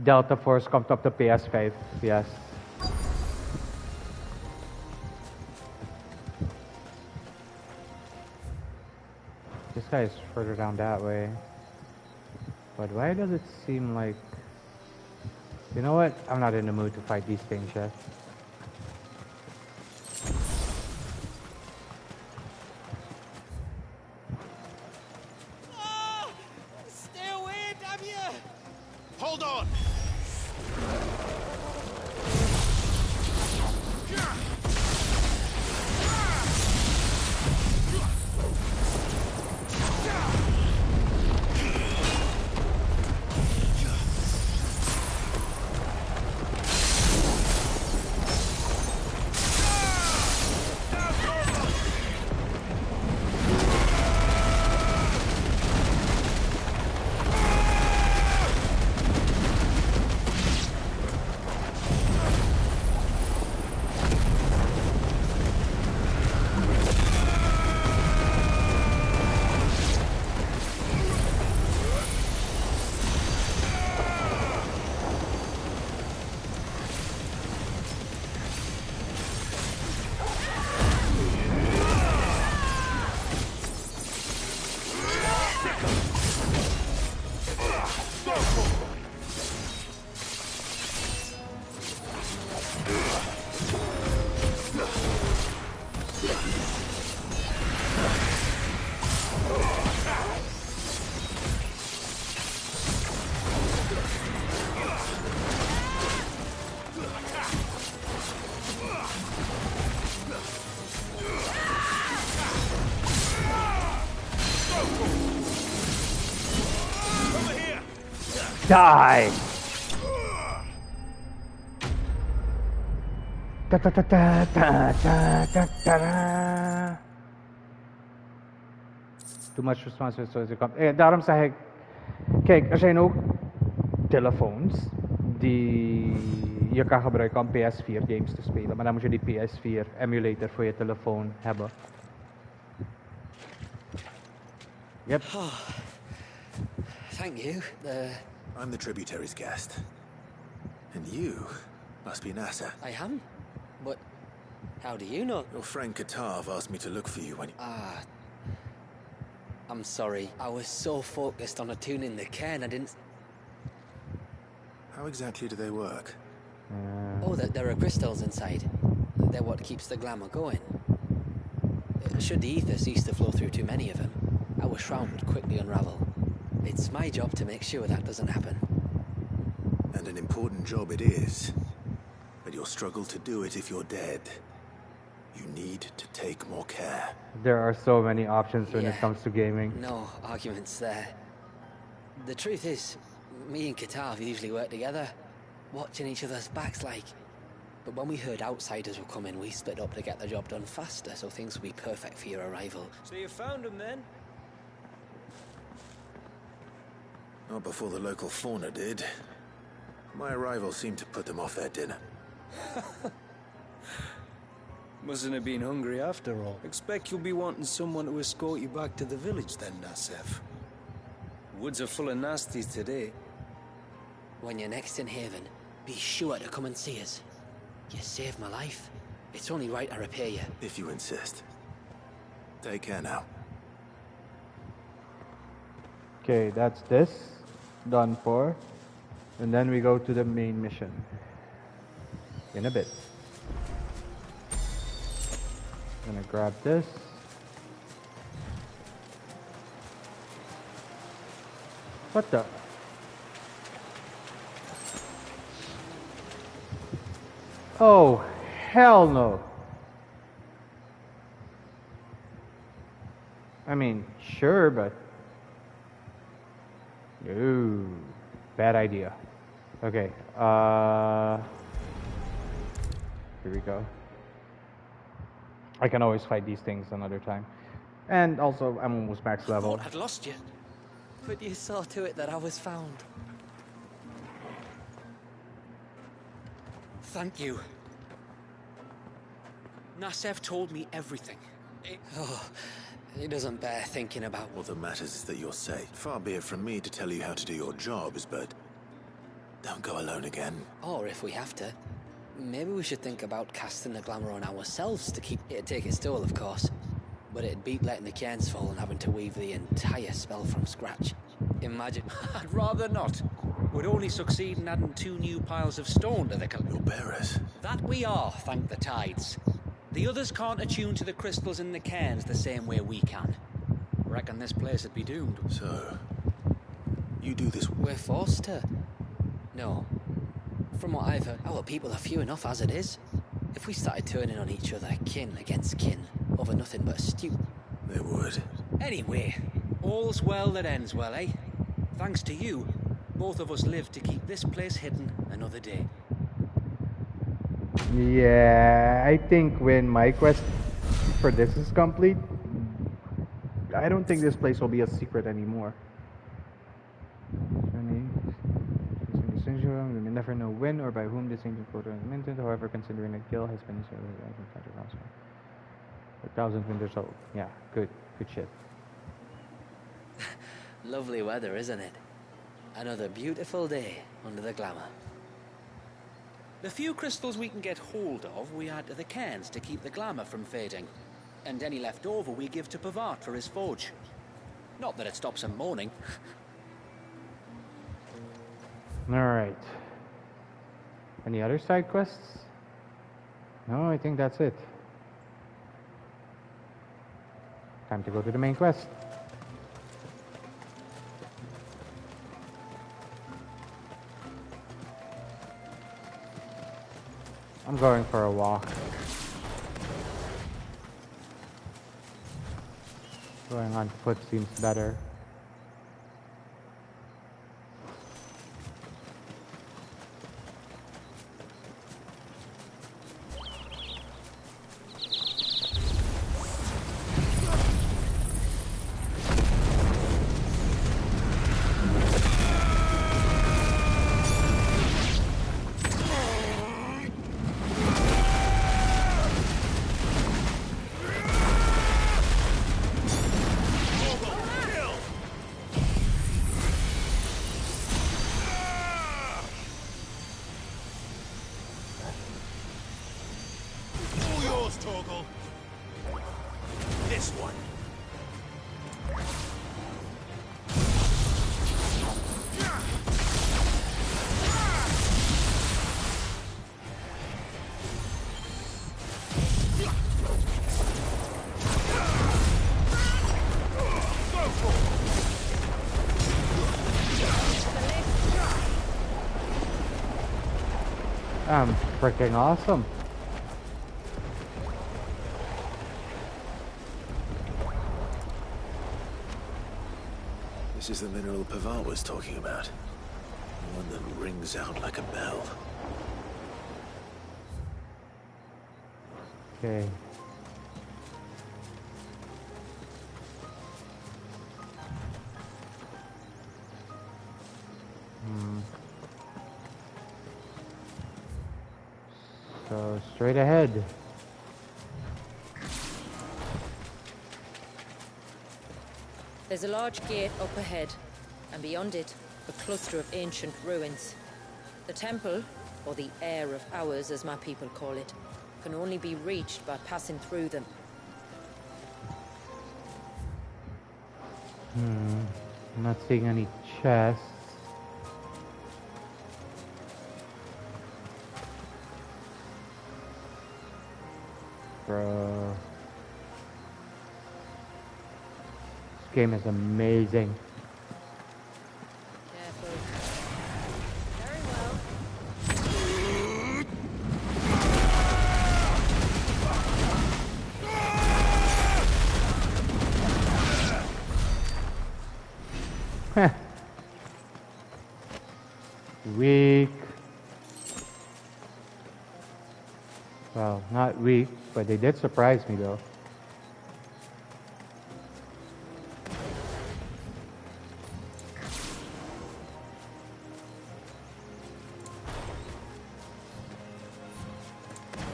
Delta Force komt op de PS5, yes. This guy is further down that way. But why does it seem like... You know what? I'm not in the mood to fight these things yet. Stay away, damn you! Hold on. Die! Ta ta ta ta ta ta ta ta. Too much responsibility. Daarom zeg ik, kijk, er zijn ook telefoons die je kan gebruiken om PS4 games te spelen, maar dan moet je die PS4 emulator voor je telefoon hebben. Yep. Oh, thank you. I'm the tributary's guest. And you must be Nasser. I am? But how do you know? Your friend Katav asked me to look for you when... I'm sorry. I was so focused on attuning the cairn, I didn't... How exactly do they work? Oh, there are crystals inside. They're what keeps the glamour going. Should the ether cease to flow through too many of them, our shroud would quickly unravel. It's my job to make sure that doesn't happen. And an important job it is. But you'll struggle to do it if you're dead. You need to take more care. There are so many options when it comes to gaming. No arguments there. The truth is, me and Katav usually work together, watching each other's backs like. But when we heard outsiders were coming, we split up to get the job done faster, so things would be perfect for your arrival. So you found him then? Not before the local fauna did. My arrival seemed to put them off their dinner. Mustn't have been hungry after all. Expect you'll be wanting someone to escort you back to the village then, Nassef. Woods are full of nasties today. When you're next in Haven, be sure to come and see us. You saved my life. It's only right I repay you. If you insist. Take care now. Okay, that's this. Done for. And then we go to the main mission. In a bit. Gonna grab this. What the? Oh, hell no. I mean, sure, but... Ooh, bad idea. Okay, here we go. I can always fight these things another time. And also, I'm almost max level. I thought I'd lost you. But you saw to it that I was found. Thank you. Nassef told me everything. It doesn't bear thinking about. What matters is that you're safe. Far be it from me to tell you how to do your jobs, but don't go alone again. Or if we have to, maybe we should think about casting the glamour on ourselves to keep it. Take its toll, of course. But it'd beat letting the cairns fall and having to weave the entire spell from scratch. Imagine. I'd rather not. We'd only succeed in adding 2 new piles of stone to the Your bearers. That we are, thank the tides. The others can't attune to the crystals in the cairns the same way we can. Reckon this place would be doomed. So, you do this... We're forced to. No. From what I've heard, our people are few enough as it is. If we started turning on each other, kin against kin, over nothing but a stew... They would. Anyway, all's well that ends well, eh? Thanks to you, both of us live to keep this place hidden another day. Yeah, I think when my quest for this is complete, I don't think this place will be a secret anymore. We may never know when or by whom this ancient photo is minted. However, considering the kill has been a thousand winters old. Yeah, good shit. Lovely weather, isn't it? Another beautiful day under the glamour. The few crystals we can get hold of, we add to the cairns to keep the glamour from fading. And any left over we give to Pavart for his forge. Not that it stops him mourning. Alright. Any other side quests? No, I think that's it. Time to go to the main quest. I'm going for a walk. Going on foot seems better. this one. Freaking awesome. This is the mineral Pavat was talking about. The one that rings out like a bell. Okay. So, straight ahead. There's a large gate up ahead, and beyond it, a cluster of ancient ruins. The temple, or the Heir of Hours as my people call it, can only be reached by passing through them. I'm not seeing any chests. Bro. This game is amazing. Careful. Very well. Weak. Well, not weak, but they did surprise me though.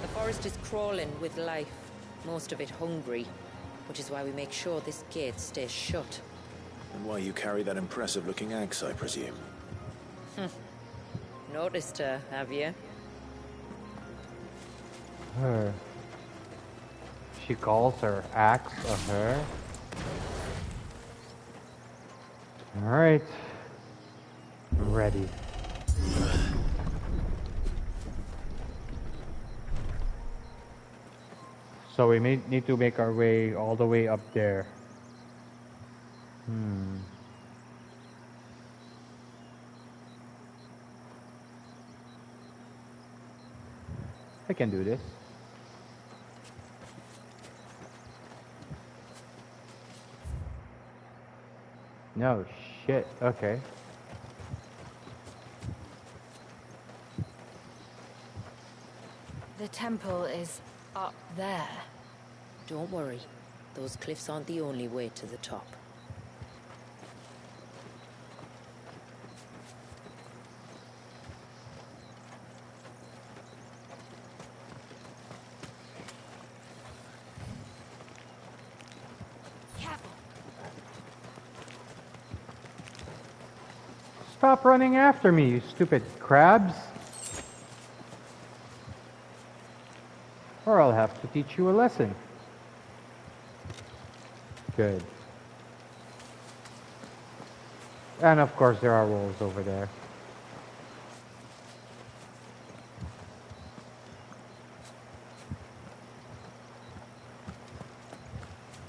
The forest is crawling with life, most of it hungry, which is why we make sure this gate stays shut. And why you carry that impressive-looking axe, I presume. Noticed her, have you? Her. She calls her axe a her. Alright. I'm ready. So we may need to make our way all the way up there. I can do this. No shit. Okay. The temple is up there. Don't worry. Those cliffs aren't the only way to the top. Stop running after me, you stupid crabs. Or I'll have to teach you a lesson. Good. And of course there are wolves over there.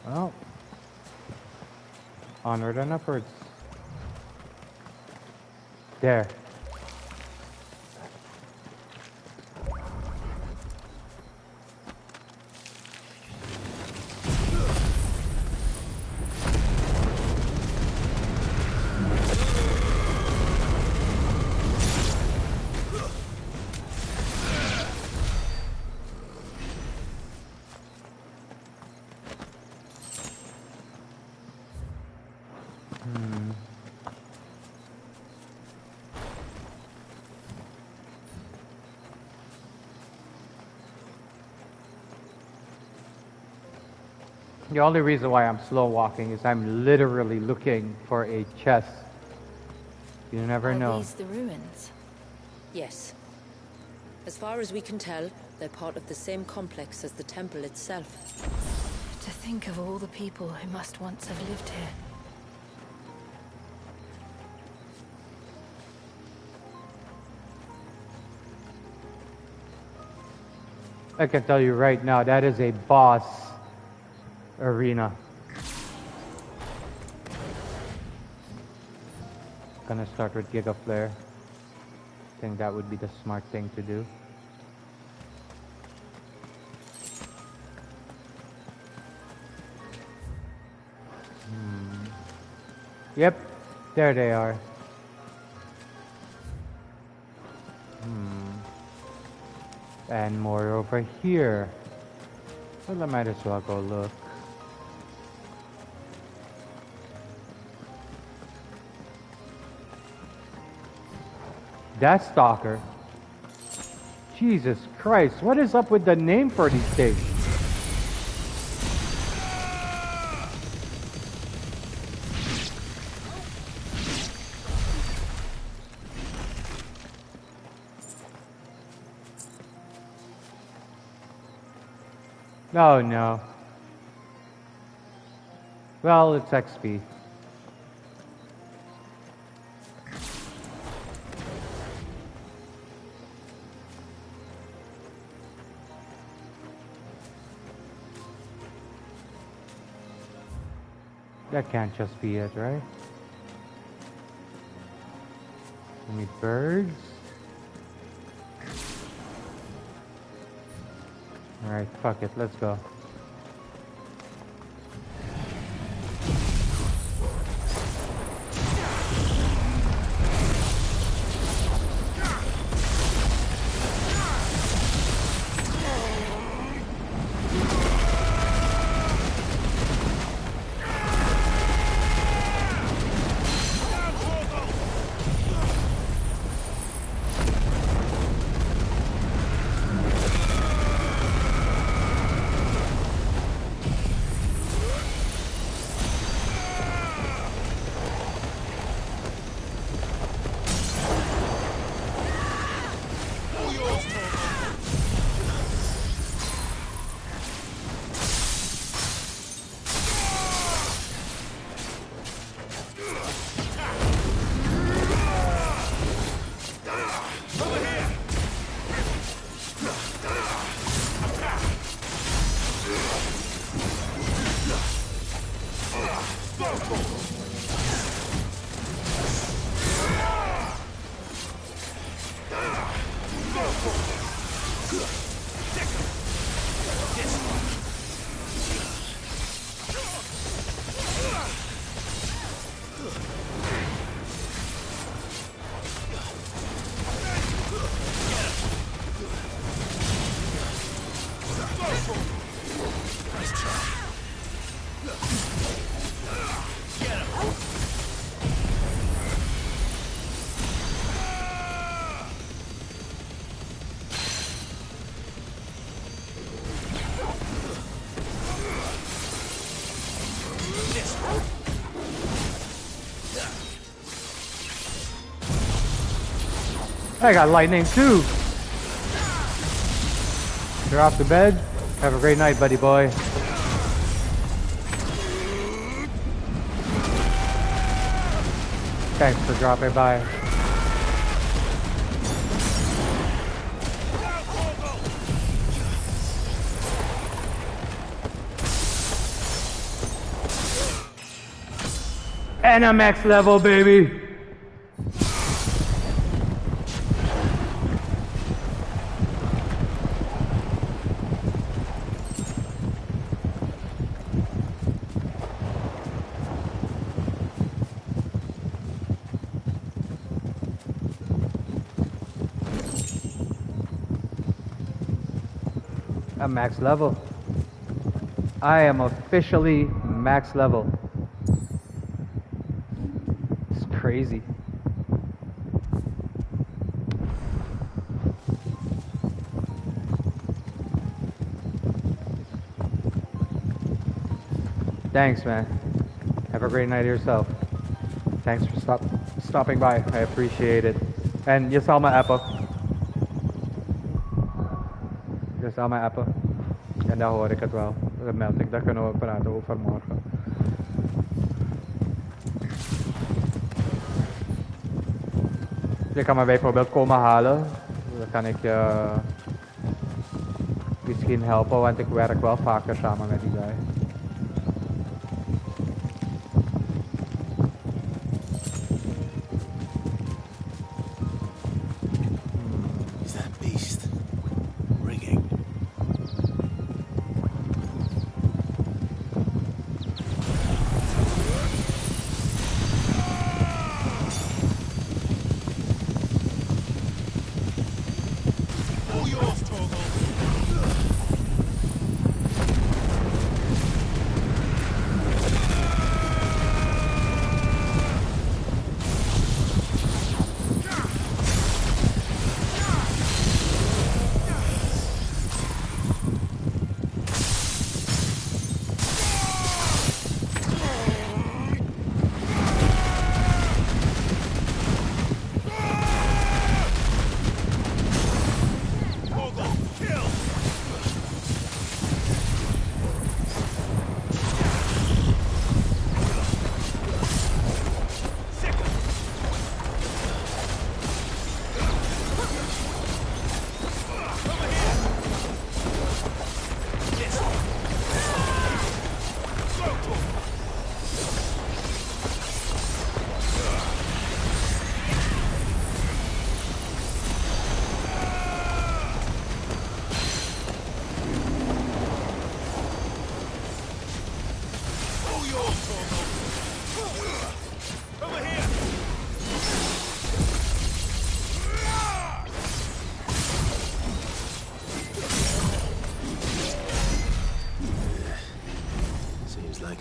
Well, onward and upwards. There. The only reason why I'm slow walking is I'm literally looking for a chest. You never know. Are these the ruins? Yes. As far as we can tell, they're part of the same complex as the temple itself. To think of all the people who must once have lived here. I can tell you right now, that is a boss arena. Gonna start with Giga Flare. I think that would be the smart thing to do. Yep, there they are. And more over here. Well, I might as well go look. That stalker. Jesus Christ, what is up with the name for these things? Oh no. Well, it's XP. That can't just be it, right? Any birds? Alright, fuck it, let's go. I got lightning too. You're off to bed. Have a great night, buddy boy. Thanks for dropping by. And I'm max level, baby. I'm max level. I am officially max level. It's crazy. Thanks, man. Have a great night yourself. Thanks for stopping by. I appreciate it. And you saw my apple. Kasama apa? Ganda ko rin katwal. meld ik, daar kunnen we praten over morgen. Je kan me bijvoorbeeld komen halen. Dan kan ik je misschien helpen, want ik werk wel vaker samen met die guy. Is that beast ringing?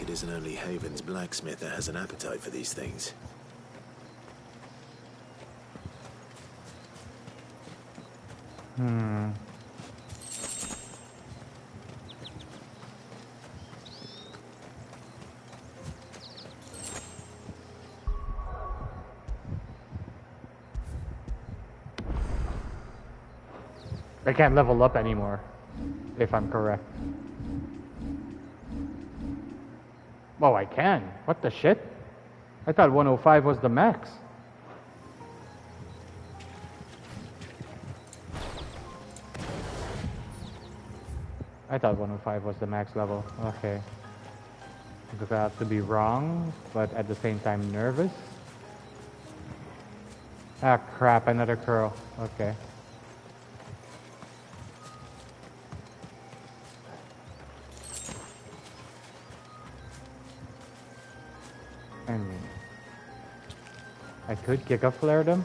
Isn't only Haven's blacksmith that has an appetite for these things. I can't level up anymore, if I'm correct. Oh, I can. What the shit? I thought 105 was the max. I thought 105 was the max level. Okay. I have to be wrong, but at the same time nervous. Ah, crap, another curl. Okay. I could Giga Flare them.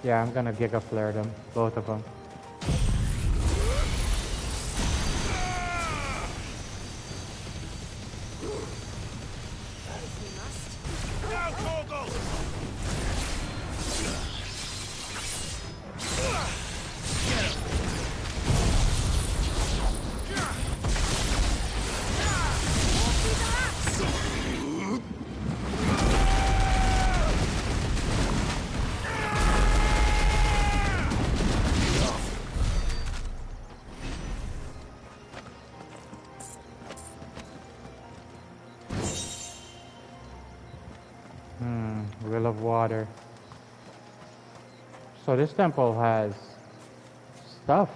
Yeah, I'm gonna Giga Flare them, both of them. Will of Water. So this temple has stuff.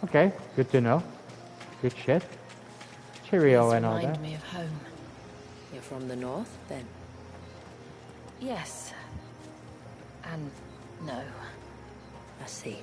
Okay, good to know. Good shit. Cheerio and all that. Remind me of home. You're from the north, then? Yes. And no. I see.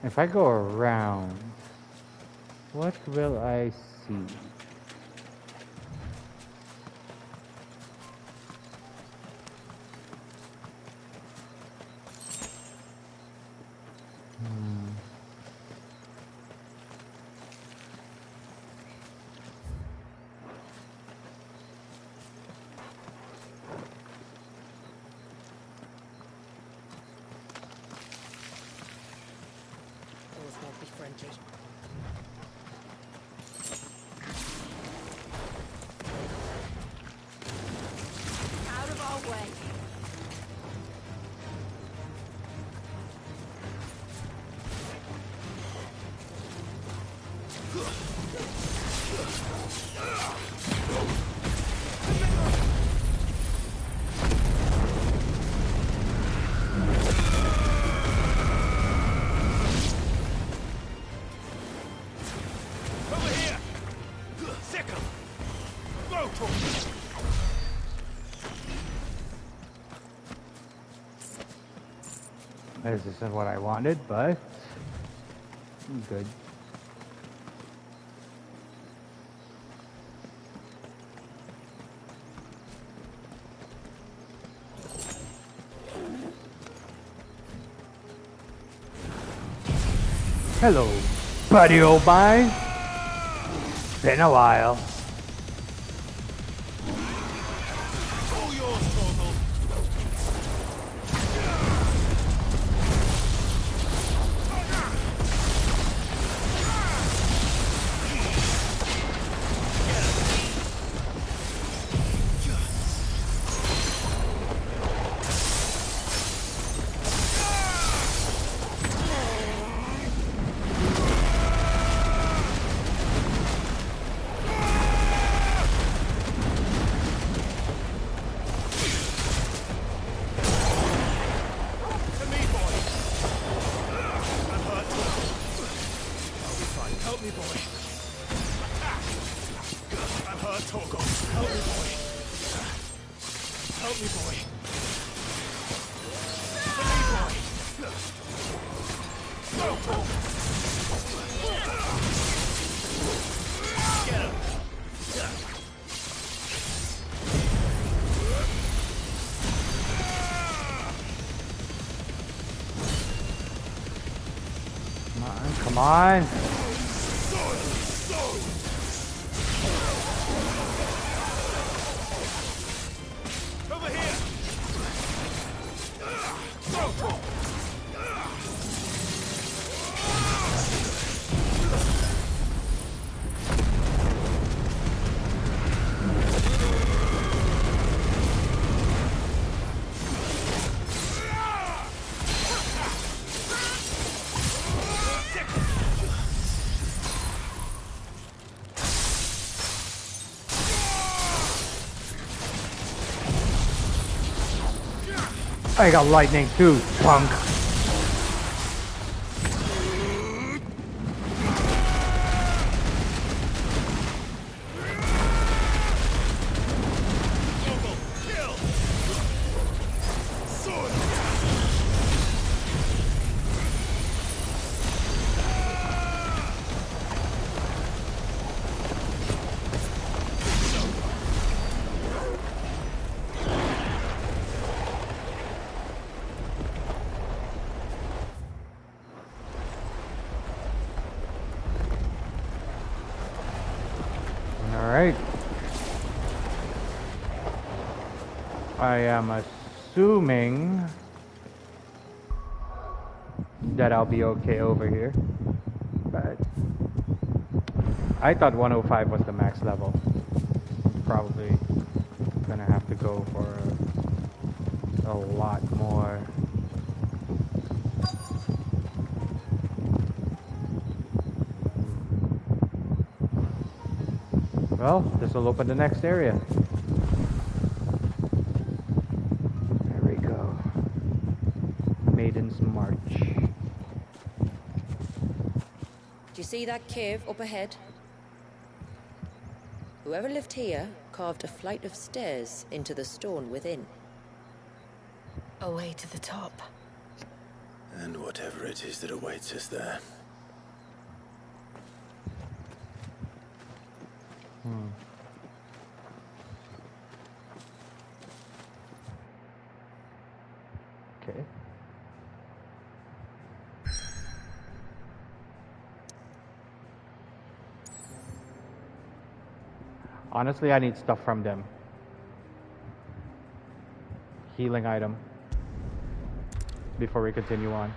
If I go around, what will I see? Out of our way. Over here! Sick 'em! Go for it! This isn't what I wanted, but I'm good. Hello, buddy old mine. Been a while. All yours, Torgal. Help me, boy. I'm hurt, Torgal. Help me, boy. Help me, boy. Help me, boy. Go, Torgal. Get him. Come on. Over here. Go, Torgal. I got lightning too, punk. Alright. I am assuming that I'll be okay over here. But I thought 105 was the max level. Probably gonna have to go for a lot more. Well, this will open the next area. There we go. Maiden's March. Do you see that cave up ahead? Whoever lived here carved a flight of stairs into the stone within. A way to the top. And whatever it is that awaits us there. Okay. Honestly, I need stuff from them. Healing item. Before we continue on.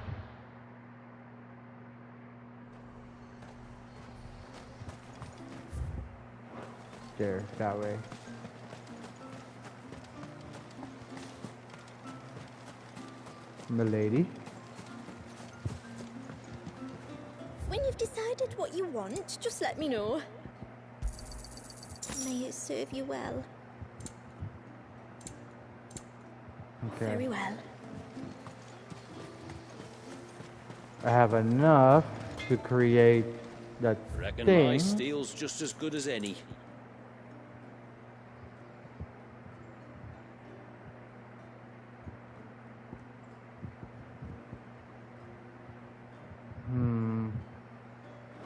there, that way. Milady. When you've decided what you want, just let me know. May it serve you well. Okay. Very well. I have enough to create that Reckon thing. my steel's just as good as any.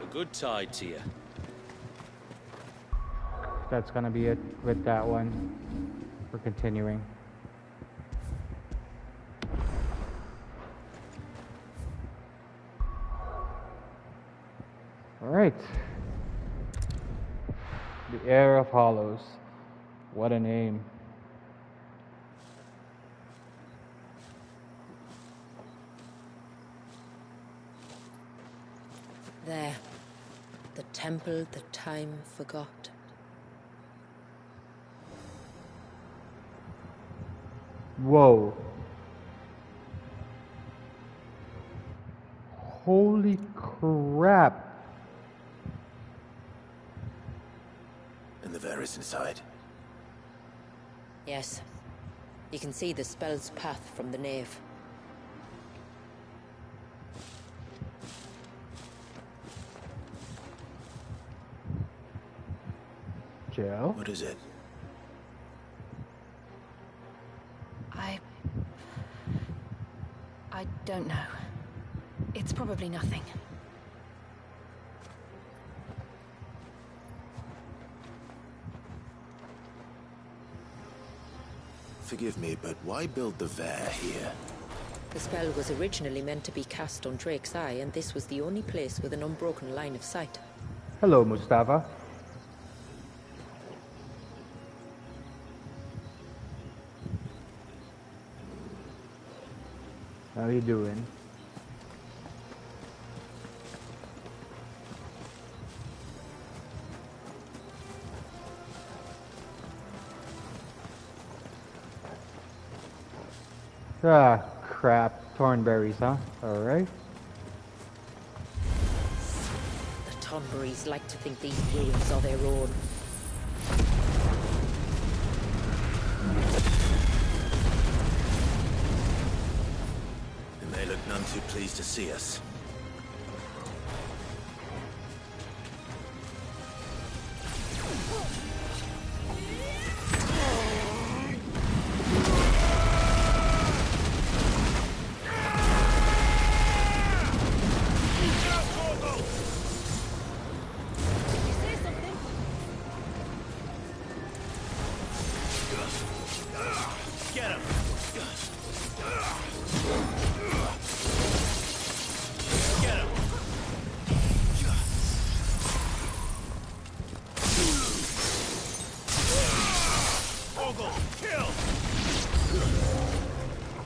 A good tide to you. That's gonna be it with that one. We're continuing. All right. The Heir of Hollows. What a name. There. The temple that time forgot. Whoa. Holy crap. And the Varys inside. Yes. You can see the spell's path from the nave. Joe? What is it? I don't know. It's probably nothing. Forgive me, but why build the Vare here? The spell was originally meant to be cast on Drake's Eye, and this was the only place with an unbroken line of sight. Hello, Mustafa. How you doing? Ah, crap. Thornberries, huh? Alright. The Tonberries like to think these ruins are their own. And they look none too pleased to see us.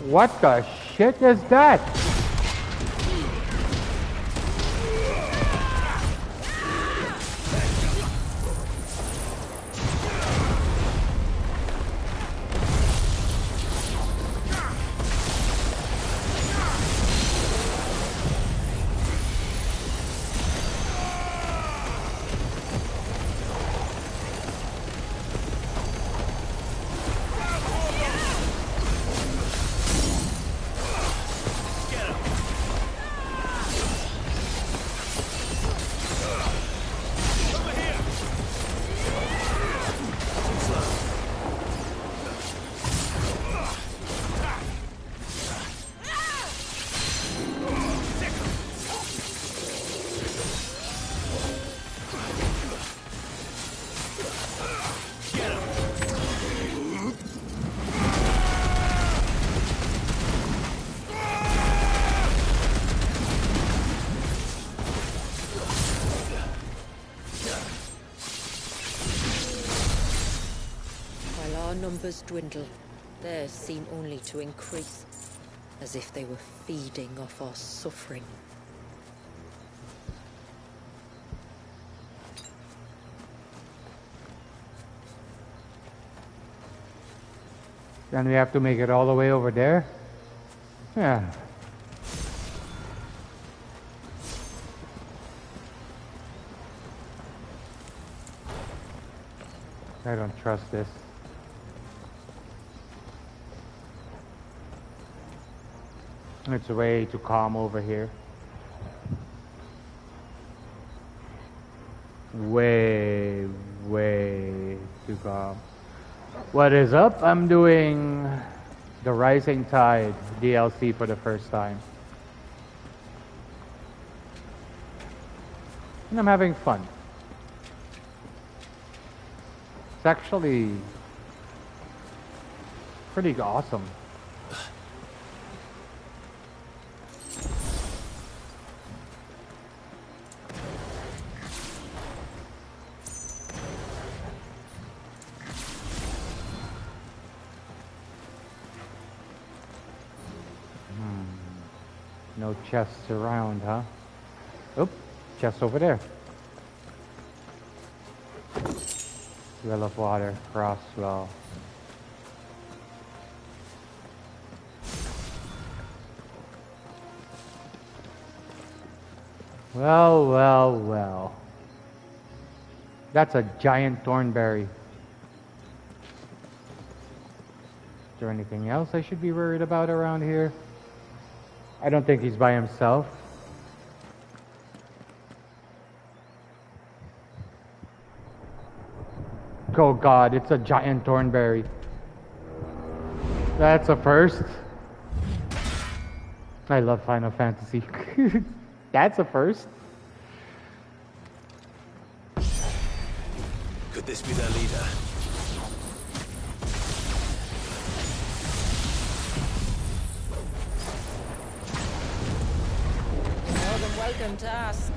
What the shit is that? Numbers dwindle, theirs seem only to increase, as if they were feeding off our suffering. Then we have to make it all the way over there? Yeah. I don't trust this. It's way too calm over here. Way too calm. What is up? I'm doing the Rising Tide DLC for the first time. And I'm having fun. It's actually pretty awesome. No chests around, huh? Oop, chest over there. Well of water, Crosswell. Well. That's a giant thornberry. Is there anything else I should be worried about around here? I don't think he's by himself. Oh god, it's a giant thornberry. That's a first. I love Final Fantasy. That's a first. Could this be their leader? More than welcome to ask.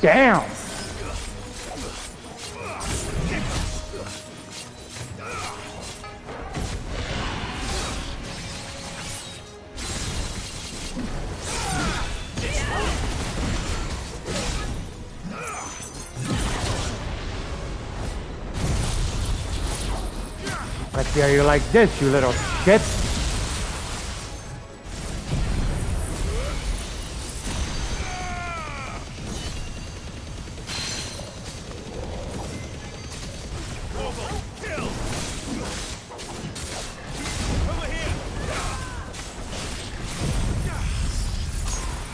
Damn! Let's see how you like this, you little shit.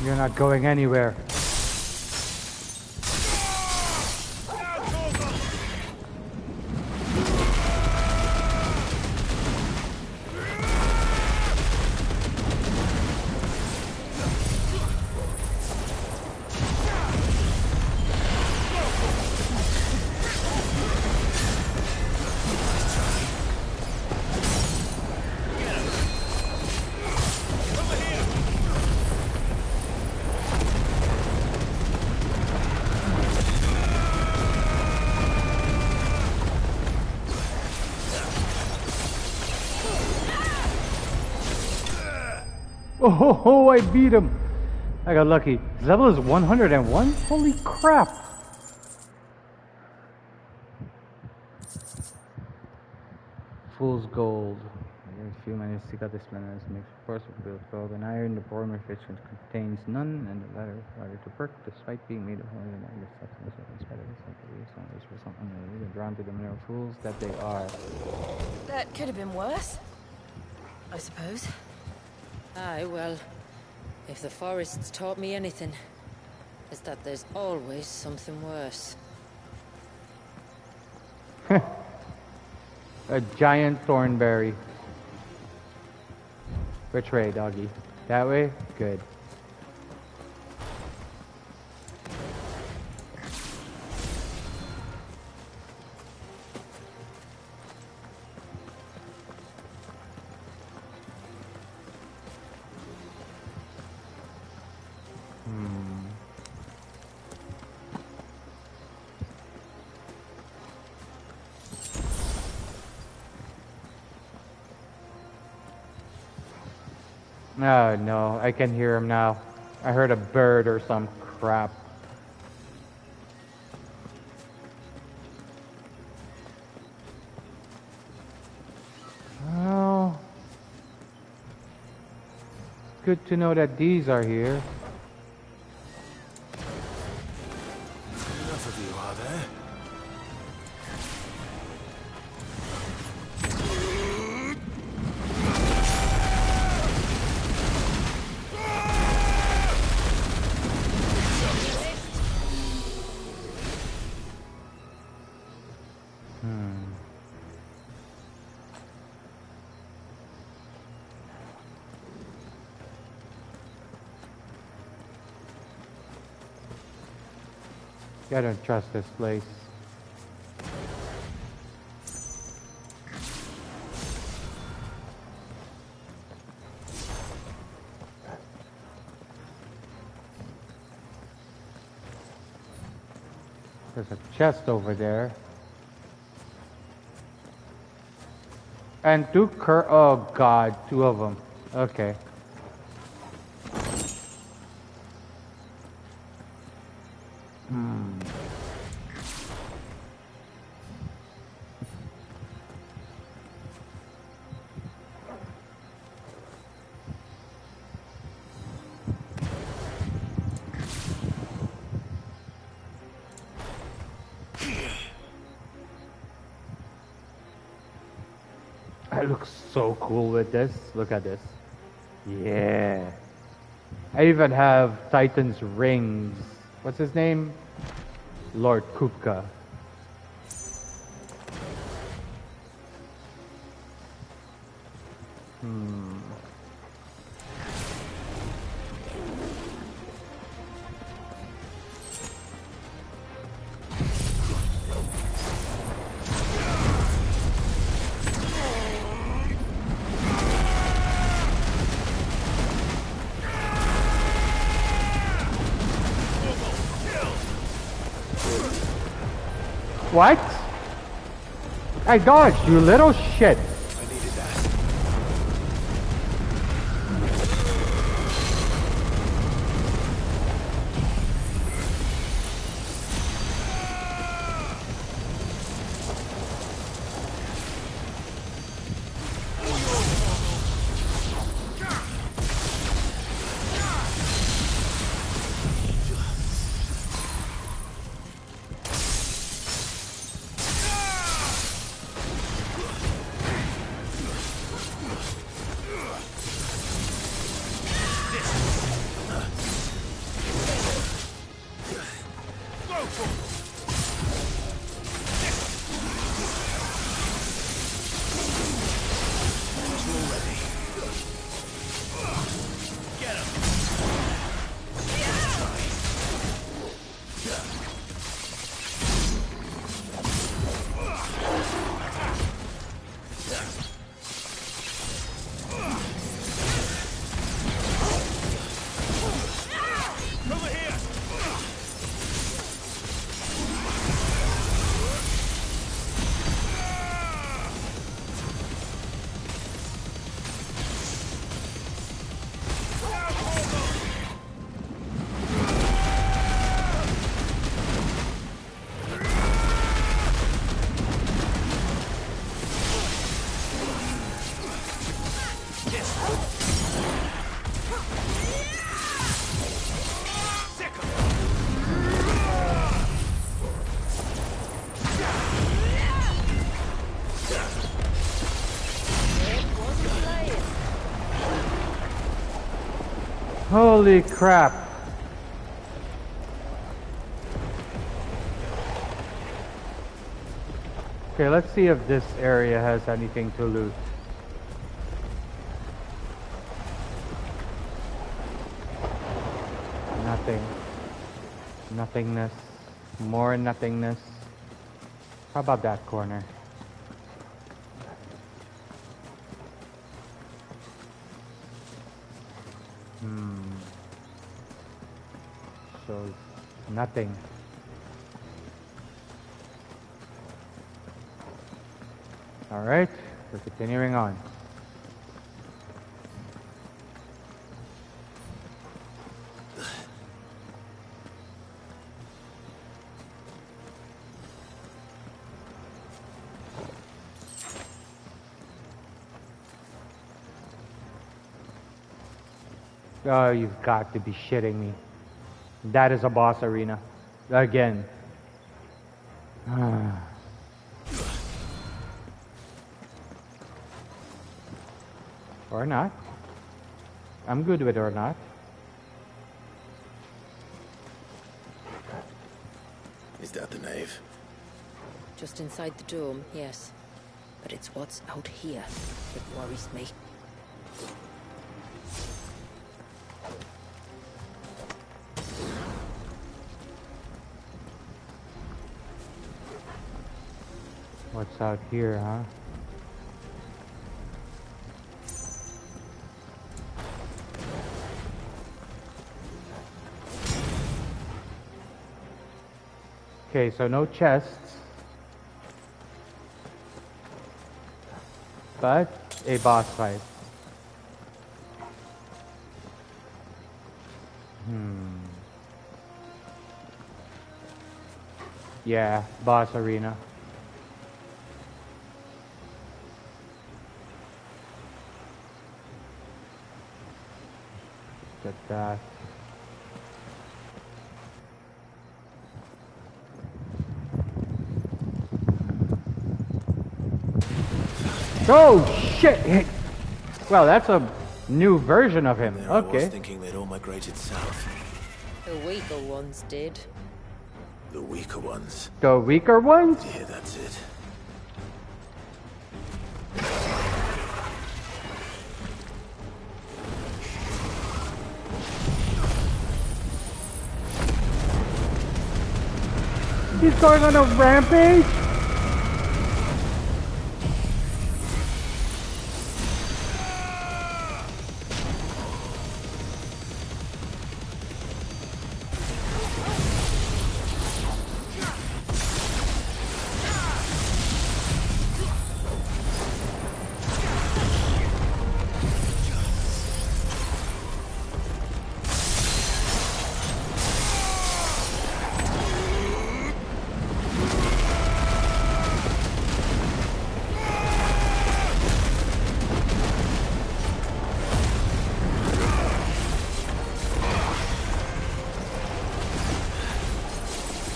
You're not going anywhere. Oh, I beat him. I got lucky. His level is 101? Holy crap. Fool's gold. A few minutes to cut this planet makes force of build gold and iron. The polymer fission contains none, and the latter harder to perk, despite being made of more than other substances. In spite of this, result drawn to the mineral tools that they are. That could have been worse, I suppose. Aye, well, if the forest's taught me anything, it's that there's always something worse. A giant thornberry. Which way, doggy? That way? Good. Oh no, I can hear him now. I heard a bird or some crap. Well, good to know that these are here. Enough of you, are there? I don't trust this place. There's a chest over there. And oh god, two of them. Okay. I look so cool with this. Look at this. Yeah. I even have Titan's rings. What's his name? Lord Kupka. What? I dodged, you little shit. Holy crap. Okay, let's see if this area has anything to loot. Nothing. Nothingness. More nothingness. How about that corner? So, nothing. Alright, we're continuing on. Oh, you've got to be shitting me. That is a boss arena. Again. Or not. I'm good with it or not. Is that the nave? Just inside the dome, yes. But it's what's out here that worries me. What's out here, huh? Okay, so no chests. But a boss fight. Yeah, boss arena. Get that. Oh shit! Well, that's a new version of him. There I was Okay. thinking they'd all migrated south. The weaker ones did. The weaker ones. The weaker ones? Yeah, that's it. He's going on a rampage?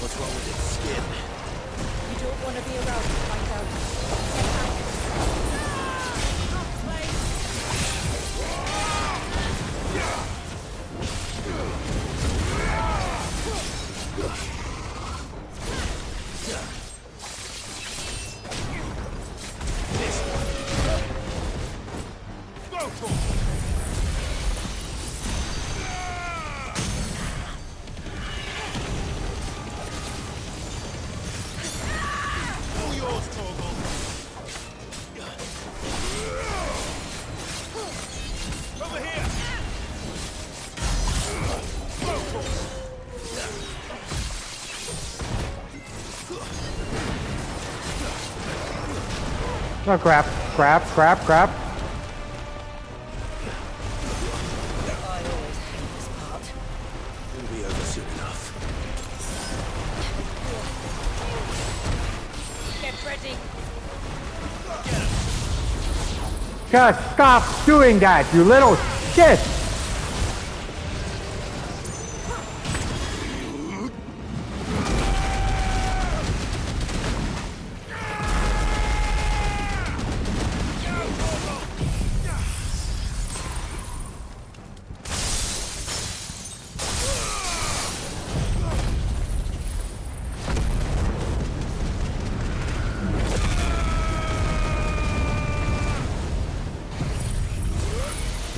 What's wrong with its skin? You don't want to be around to find out. All yours, Torgal. Over here. Oh crap, crap, crap, crap. It'll be over soon enough. Get ready. Just stop doing that, you little shit!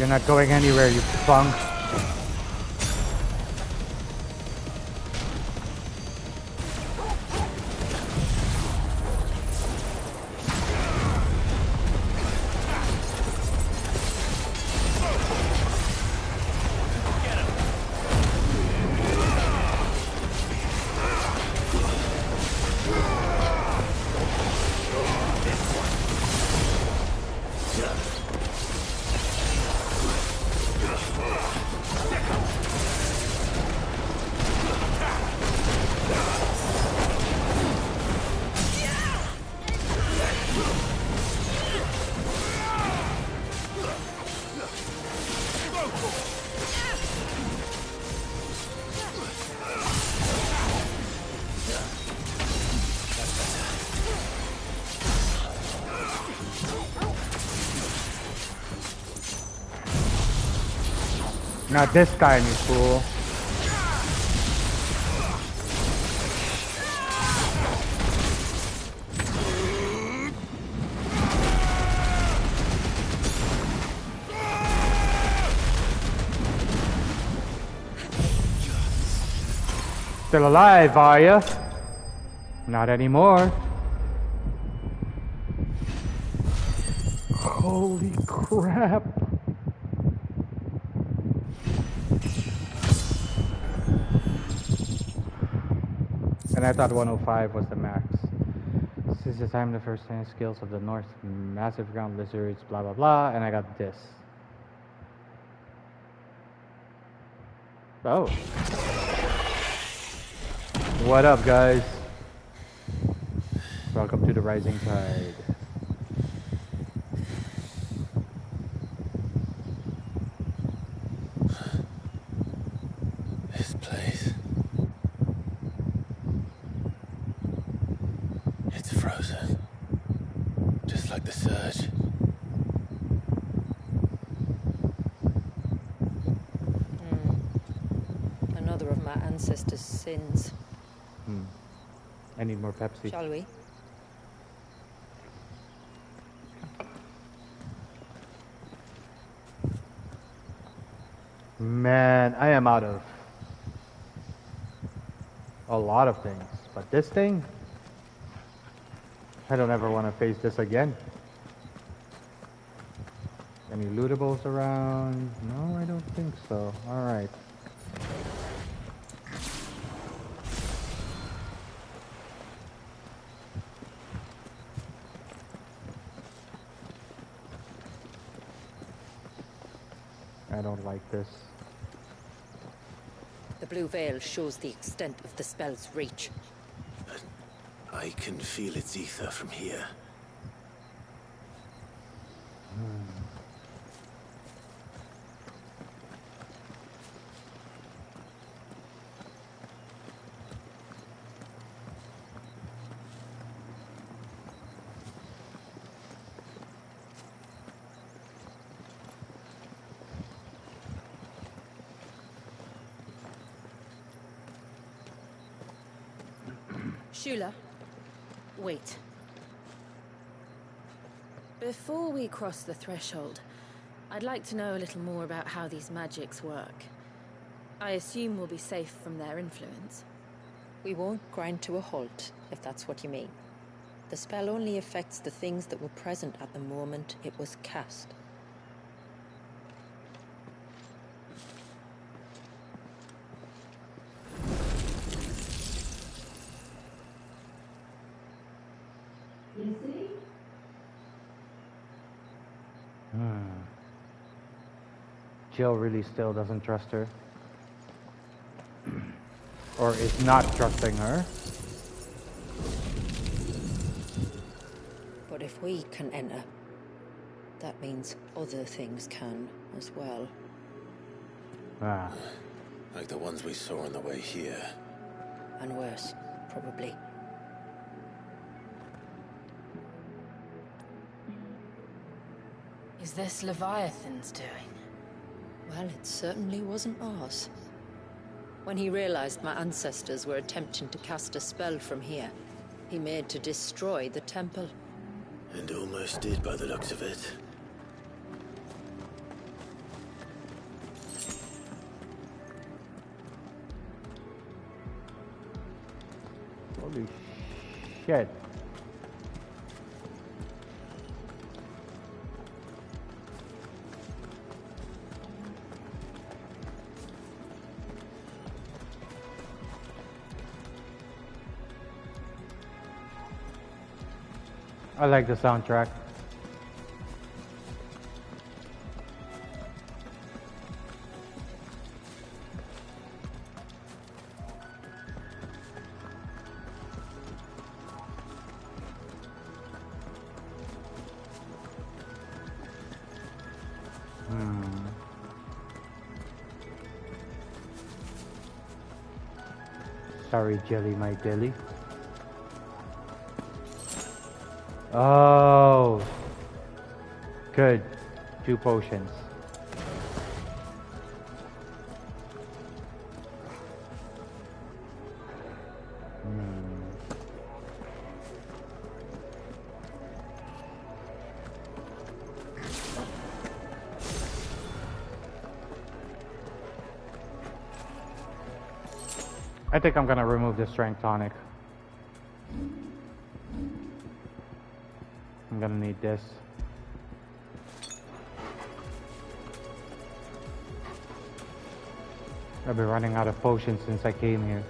You're not going anywhere, you punk. Not this guy, you fool. Still alive, are you? Not anymore. Holy crap. And I thought 105 was the max. This is the time the first hand skills of the North, massive ground lizards, blah blah blah, and I got this. Oh. What up, guys? Welcome to the Rising Tide. This place. It's frozen. Just like the surge. Another of my ancestors' sins. I need more Pepsi. Shall we? Man, I am out of a lot of things, but this thing, I don't ever want to face this again. Any lootables around? No, I don't think so. Alright. I don't like this. The blue veil shows the extent of the spell's reach. But I can feel its ether from here. Shula, wait. Before we cross the threshold, I'd like to know a little more about how these magics work. I assume we'll be safe from their influence. We won't grind to a halt, if that's what you mean. The spell only affects the things that were present at the moment it was cast. Jill really still doesn't trust her. Or is not trusting her. But if we can enter, that means other things can as well. Like the ones we saw on the way here. And worse, probably. Is this Leviathan's doing? Well, it certainly wasn't ours. When he realized my ancestors were attempting to cast a spell from here, he made to destroy the temple. And almost did by the looks of it. Holy shit. I like the soundtrack. Sorry, Jelly, my Dilly. Oh, good. 2 potions. I think I'm gonna remove the strength tonic. I'm gonna need this. I've been running out of potions since I came here.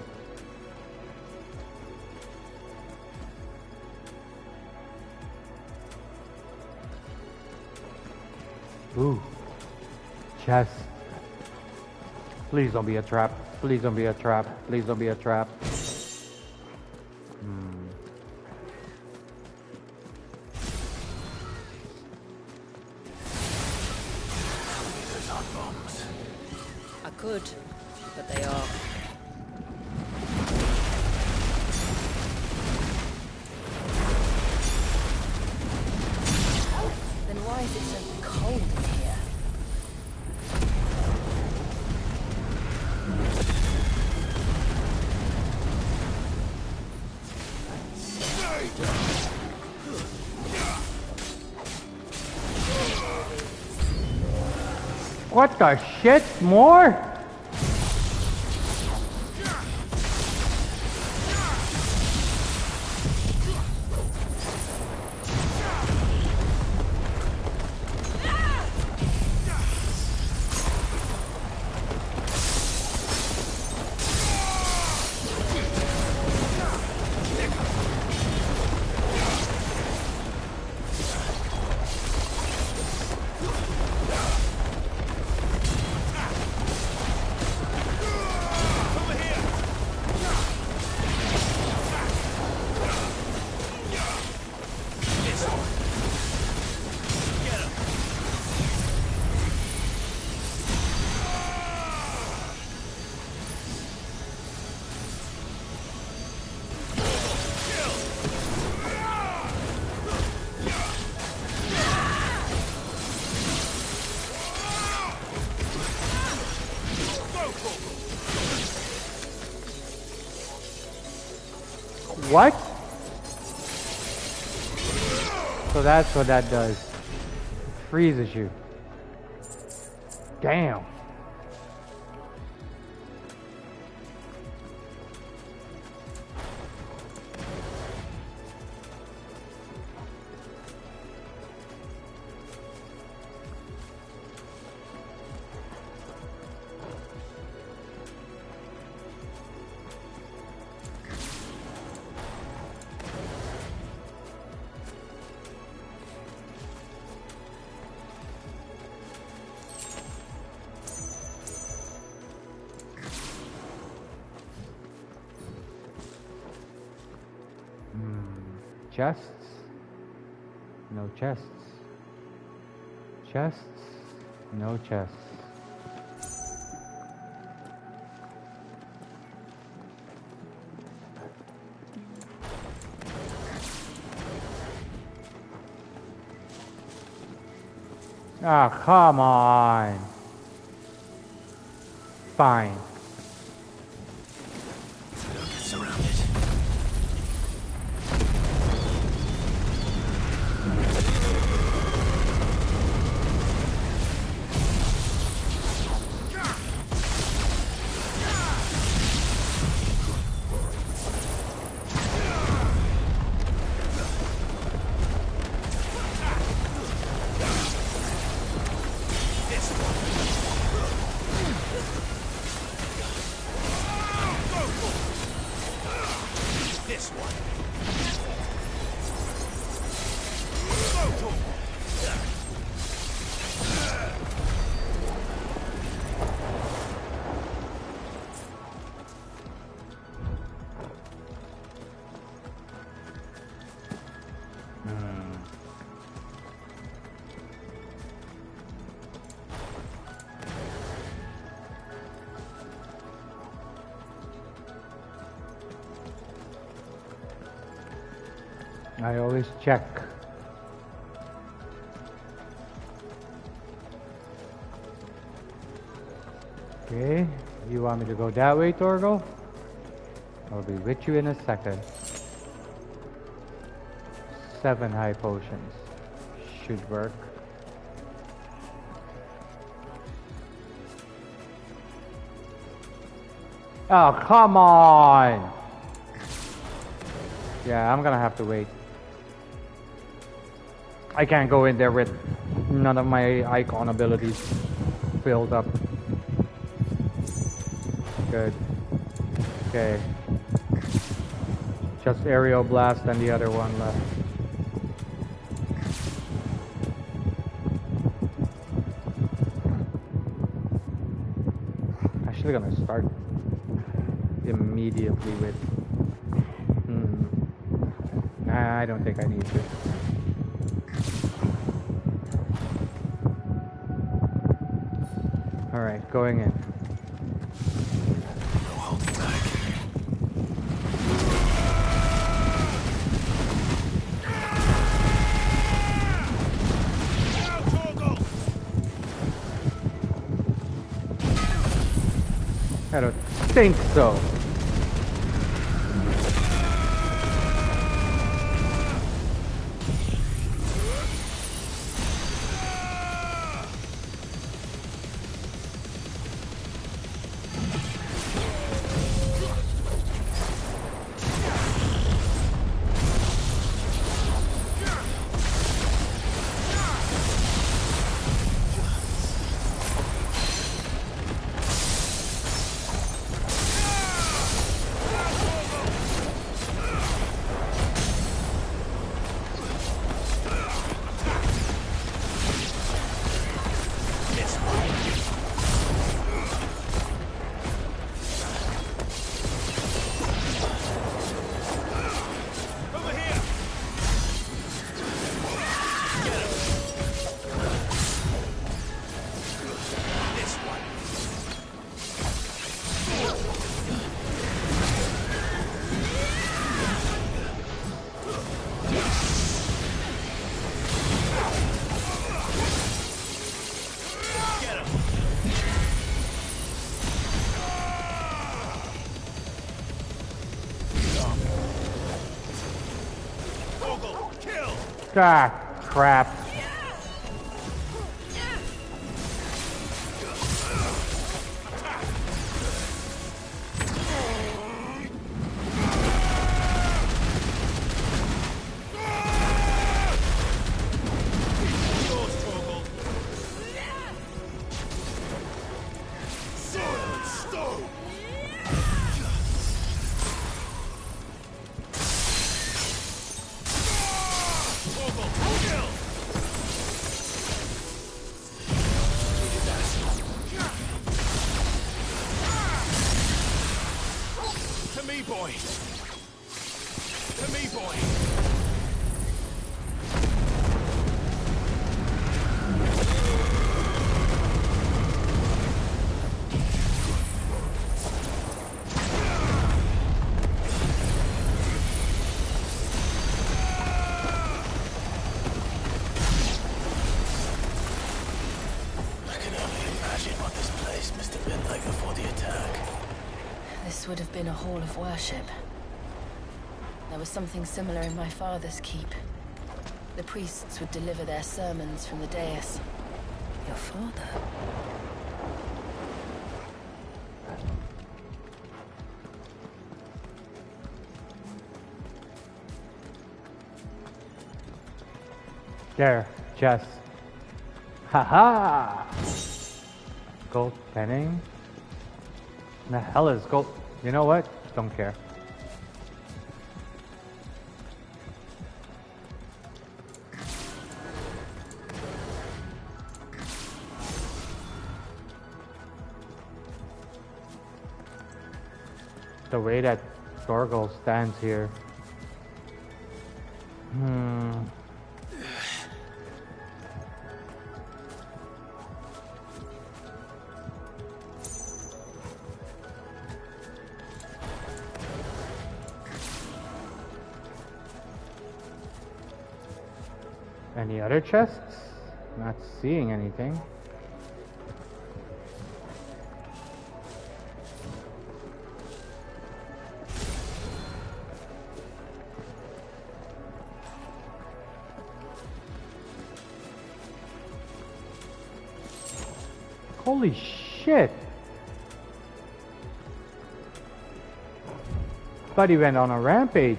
Ooh. Chest. Please don't be a trap. Please don't be a trap. Please don't be a trap. I could, but they are. Then why is it so cold in here? What the shit? More? What? So that's what that does. Freezes you. Damn. Chests? No chests. Chests? No chests. Ah, come on. Fine. Surrounded. I always check. Okay, you want me to go that way, Torgal? I'll be with you in a second. 7 high potions. Should work. Oh, come on! Yeah, I'm gonna have to wait. I can't go in there with none of my icon abilities filled up. Good. Okay. Just Aerial Blast and the other one left. Actually gonna start immediately with... Nah, I don't think I need to. Alright, going in. No holding back. I don't think so. Ah, crap. Would have been a hall of worship. There was something similar in my father's keep. The priests would deliver their sermons from the dais. Your father? There, chest. Haha! Gold penning? The hell is gold? You know what? Don't care. The way that Torgal stands here. Any other chests? Not seeing anything. Holy shit! Thought he went on a rampage.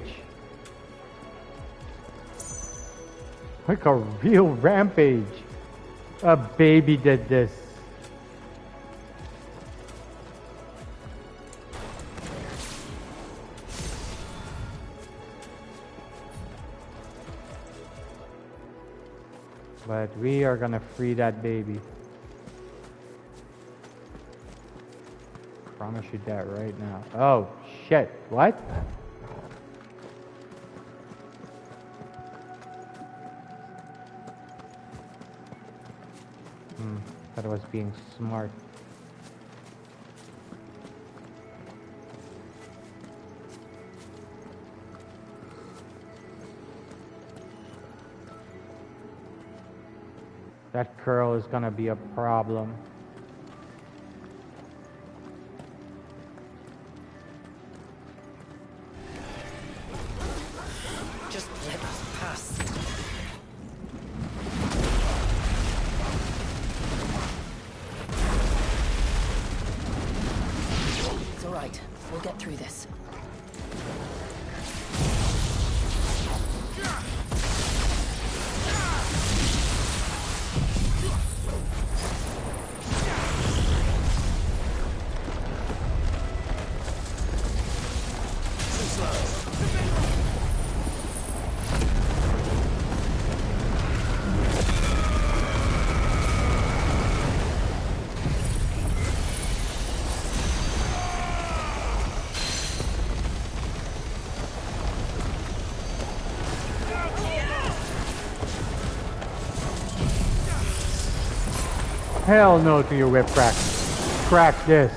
Like a real rampage. A baby did this. But we are gonna free that baby. Promise you that right now. Oh shit, what? Thought I was being smart. That curl is gonna be a problem. Just let us pass. It's all right. We'll get through this. Hell no to your whip crack. Crack this.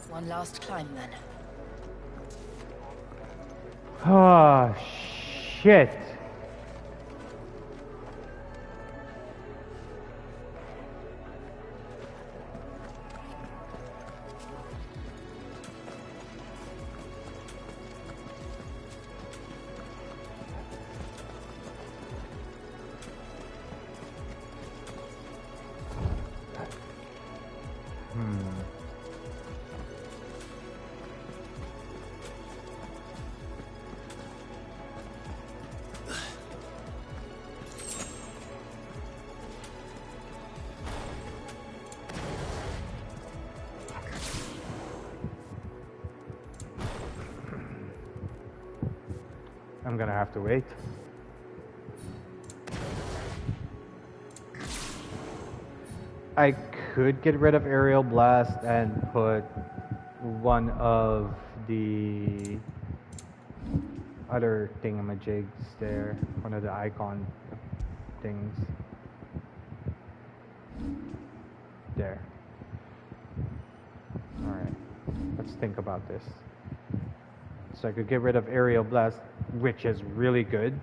One last climb, then. Oh, shit. I'm gonna have to wait. I could get rid of Aerial Blast and put one of the other thingamajigs there, one of the icon things. There. Alright, let's think about this. So I could get rid of Aerial Blast, which is really good.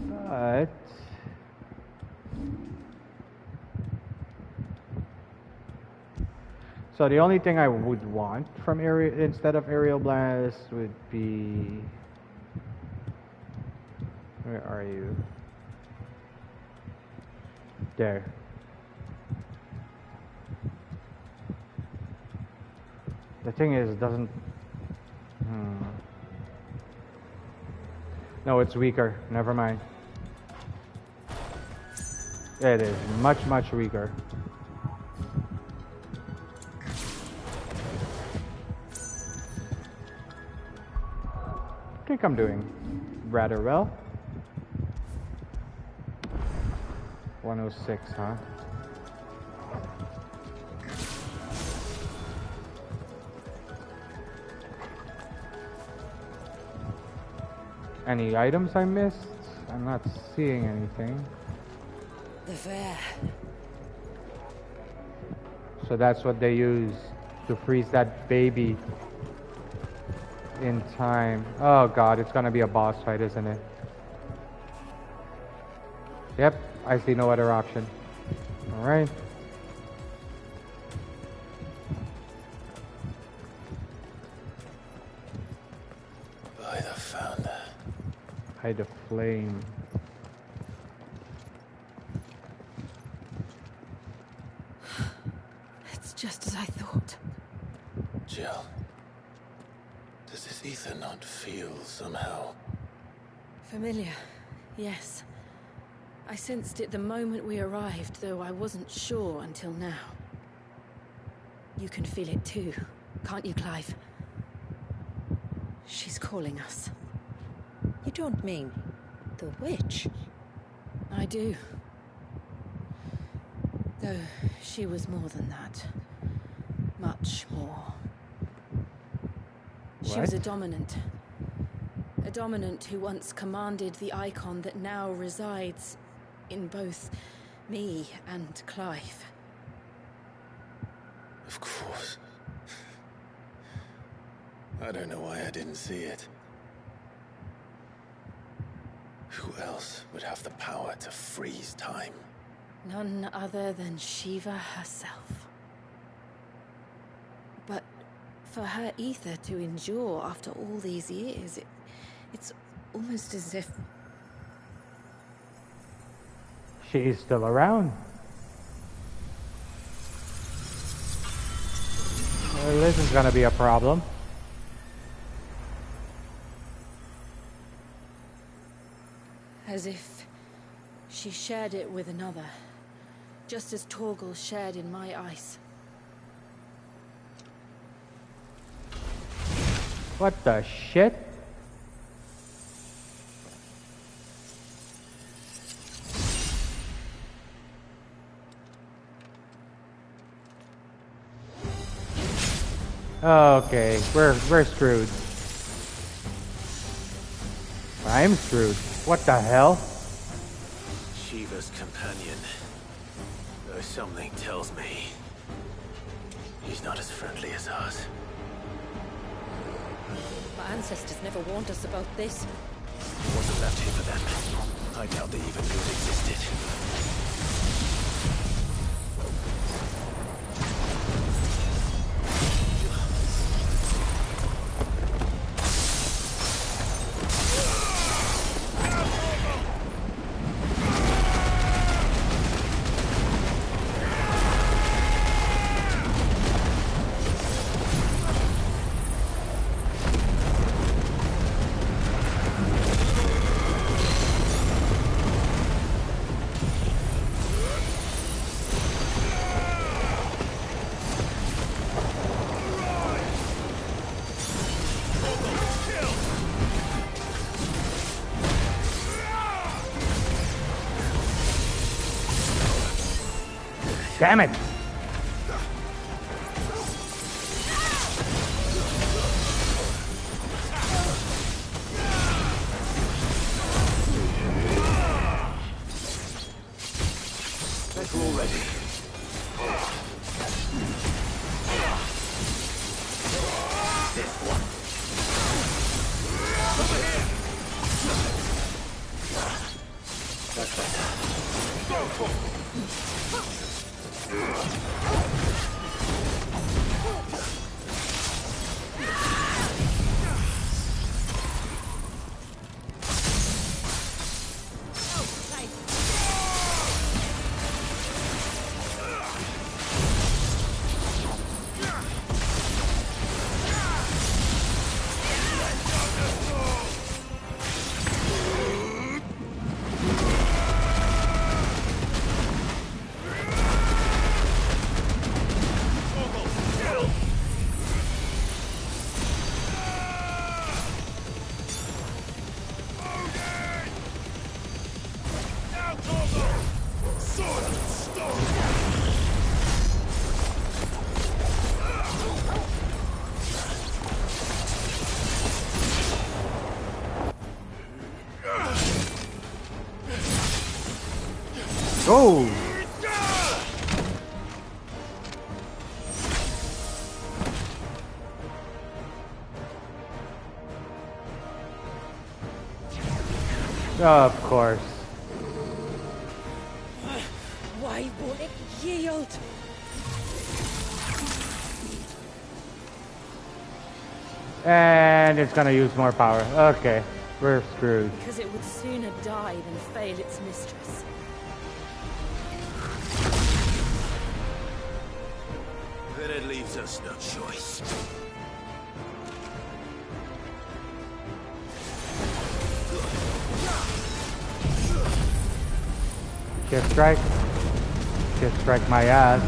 But so the only thing I would want from instead of Aerial Blast would be, where are you? There. The thing is, it doesn't. No, it's weaker. Never mind. It is much, much weaker. I think I'm doing rather well. 106, huh? Any items I missed? I'm not seeing anything. The fair. So that's what they use to freeze that baby in time. Oh god, it's gonna be a boss fight, isn't it? Yep, I see no other option. Alright. By the founder. Hide the flame. It's just as I thought. Jill, does this ether not feel somehow? Familiar, yes. I sensed it the moment we arrived, though I wasn't sure until now. You can feel it too, can't you, Clive? She's calling us. You don't mean the witch? I do. Though she was more than that. Much more. She was a dominant. A dominant who once commanded the icon that now resides in both me and Clive. Of course. I don't know why I didn't see it. Who else would have the power to freeze time? None other than Shiva herself. But for her ether to endure after all these years, it's almost as if... She's still around. Well, this is gonna be a problem. As if she shared it with another, just as Torgal shared in my ice. What the shit? Okay, we're screwed. I'm screwed. What the hell? Shiva's companion. Though something tells me He's not as friendly as ours. My ancestors never warned us about this. It wasn't left here for them. I doubt they even knew it existed. Damn it! Think we're all ready. This one. Over here. That's better. Go for it. Go! Of course. Why won't it yield? And it's gonna use more power. Okay, we're screwed. Because it would sooner die than fail its mistress. Then it leaves us no choice. Shift strike. Shift strike my ass.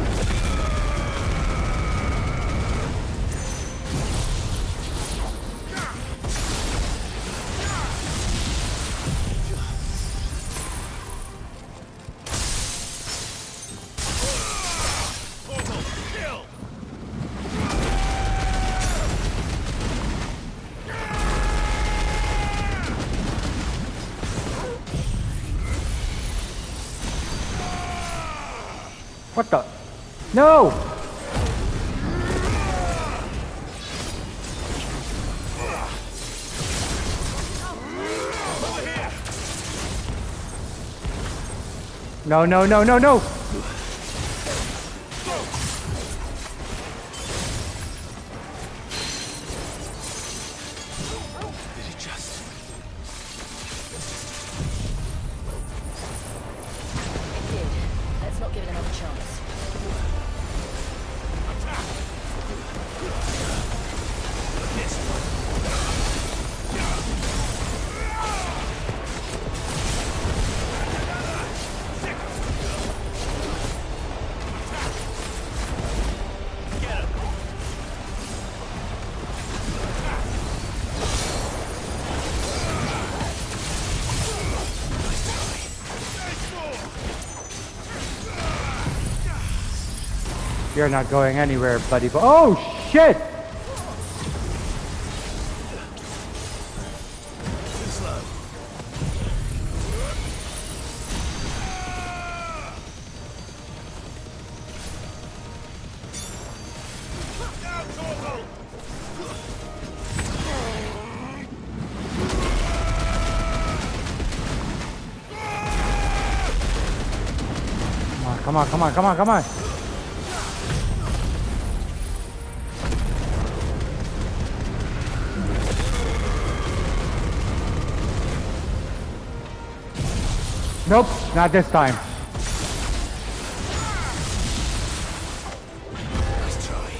What the? No! No, no, no, no, no! You're not going anywhere, buddy. Oh, shit! Come on, come on, come on, come on. Nope, not this time. Nice try.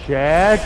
Shit.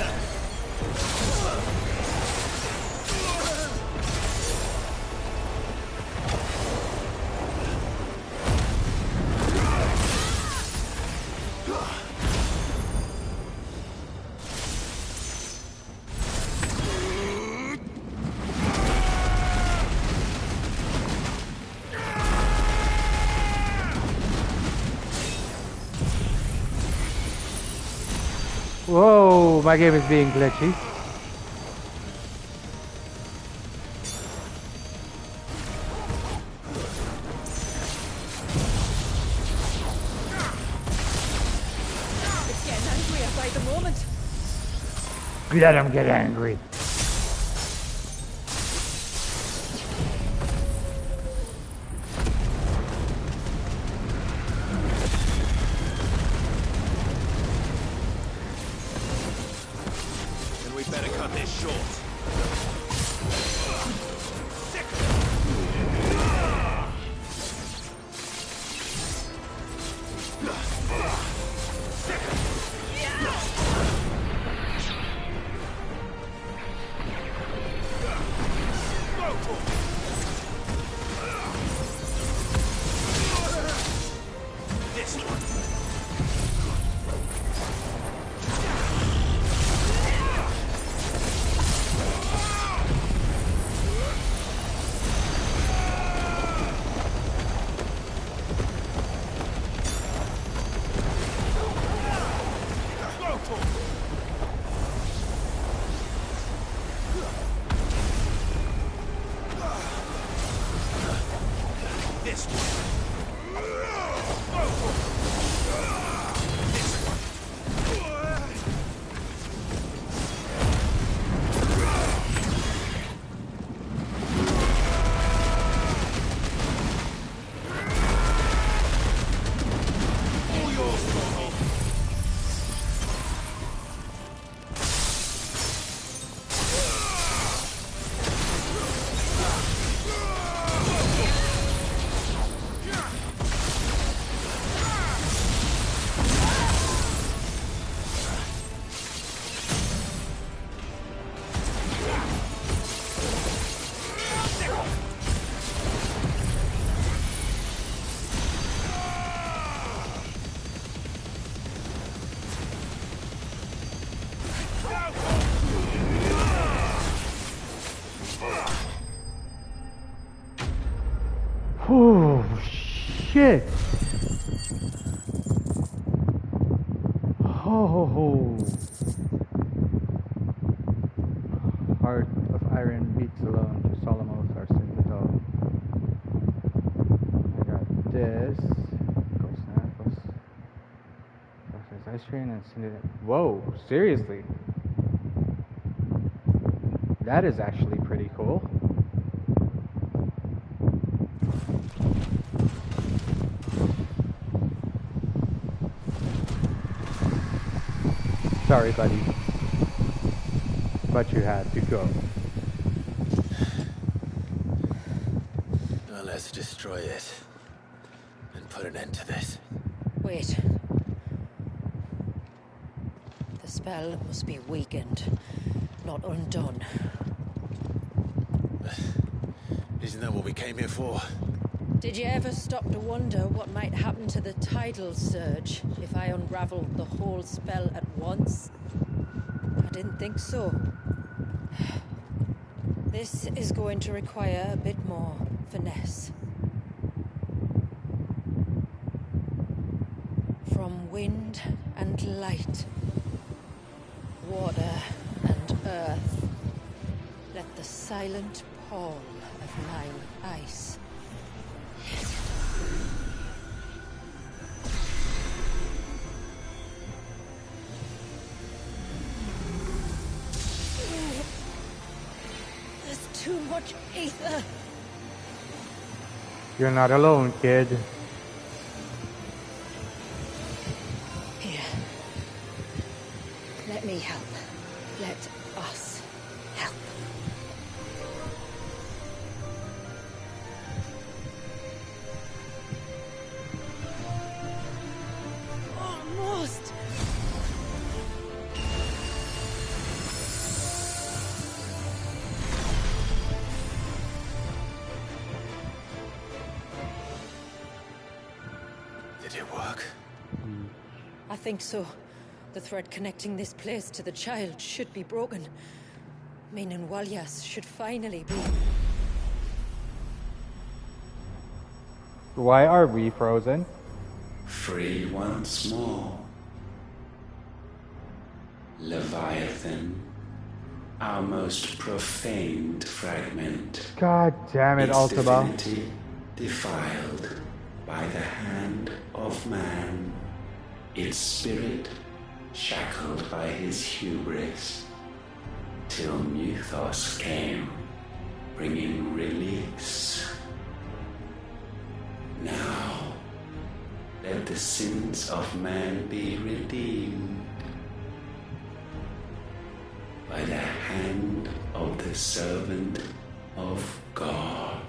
Whoa, my game is being glitchy. It's getting angrier by the moment. Let him get angry. Then we better cut this short. This one. This one. Oh, shit. Oh. Heart of Iron beats alone to Solomos our Sympathol. I got this. Ghost Snapples. Ice cream and send it. Whoa, seriously? That is actually pretty cool. Sorry, buddy. But you had to go. Well, let's destroy it. And put an end to this. Wait. The spell must be weakened, not undone. Isn't that what we came here for? Did you ever stop to wonder what might happen to the tidal surge if I unraveled the whole spell at once? I didn't think so. This is going to require a bit more finesse. From wind and light, water and earth, let the silent pall of mine ice. There's too much ether. You're not alone, kid. Here. Let me help. Let us help. Almost. Did it work? I think so. The thread connecting this place to the child should be broken. Meaning Walyas should finally be... Why are we frozen? Free once more. Leviathan, our most profaned fragment. God damn it, its Ultima. divinity defiled by the hand of man, its spirit shackled by his hubris, till Mythos came, bringing release. Now, let the sins of man be redeemed by the hand of the servant of God.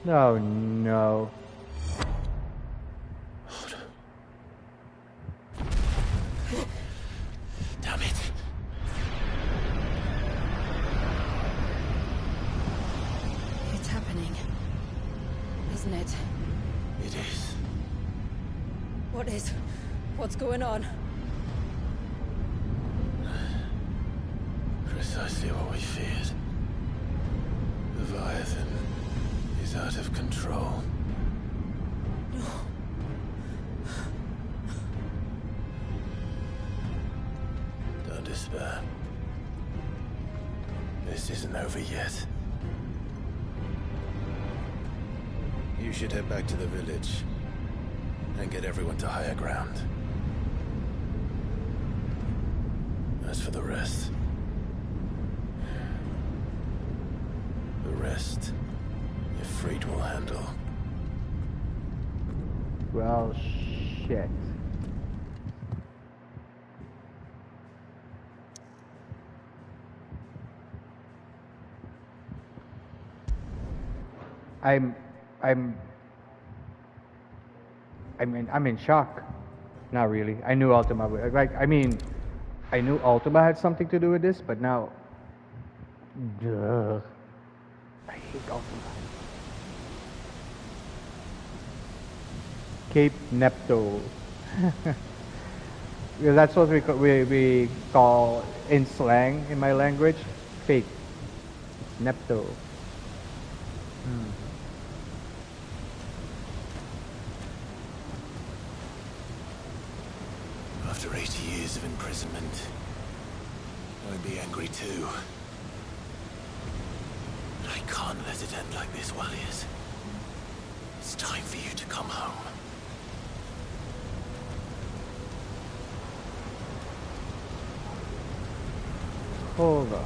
Oh no. Damn it. It's happening. Isn't it? It is. What is? What's going on? Precisely what we feared. Leviathan is out of control. No. Don't despair. This isn't over yet. You should head back to the village and get everyone to higher ground. As for the rest, Ifrit will handle. Well, shit. I'm in shock. Not really. I knew Ultima would, I knew Ultima had something to do with this, but now, duh. I hate Ultima. Cape Nepto. Because that's what we call in slang in my language, fake. Nepto. After 80 years of imprisonment, I'd be angry too. But I can't let it end like this, Walyas. It's time for you to come home. Hold on.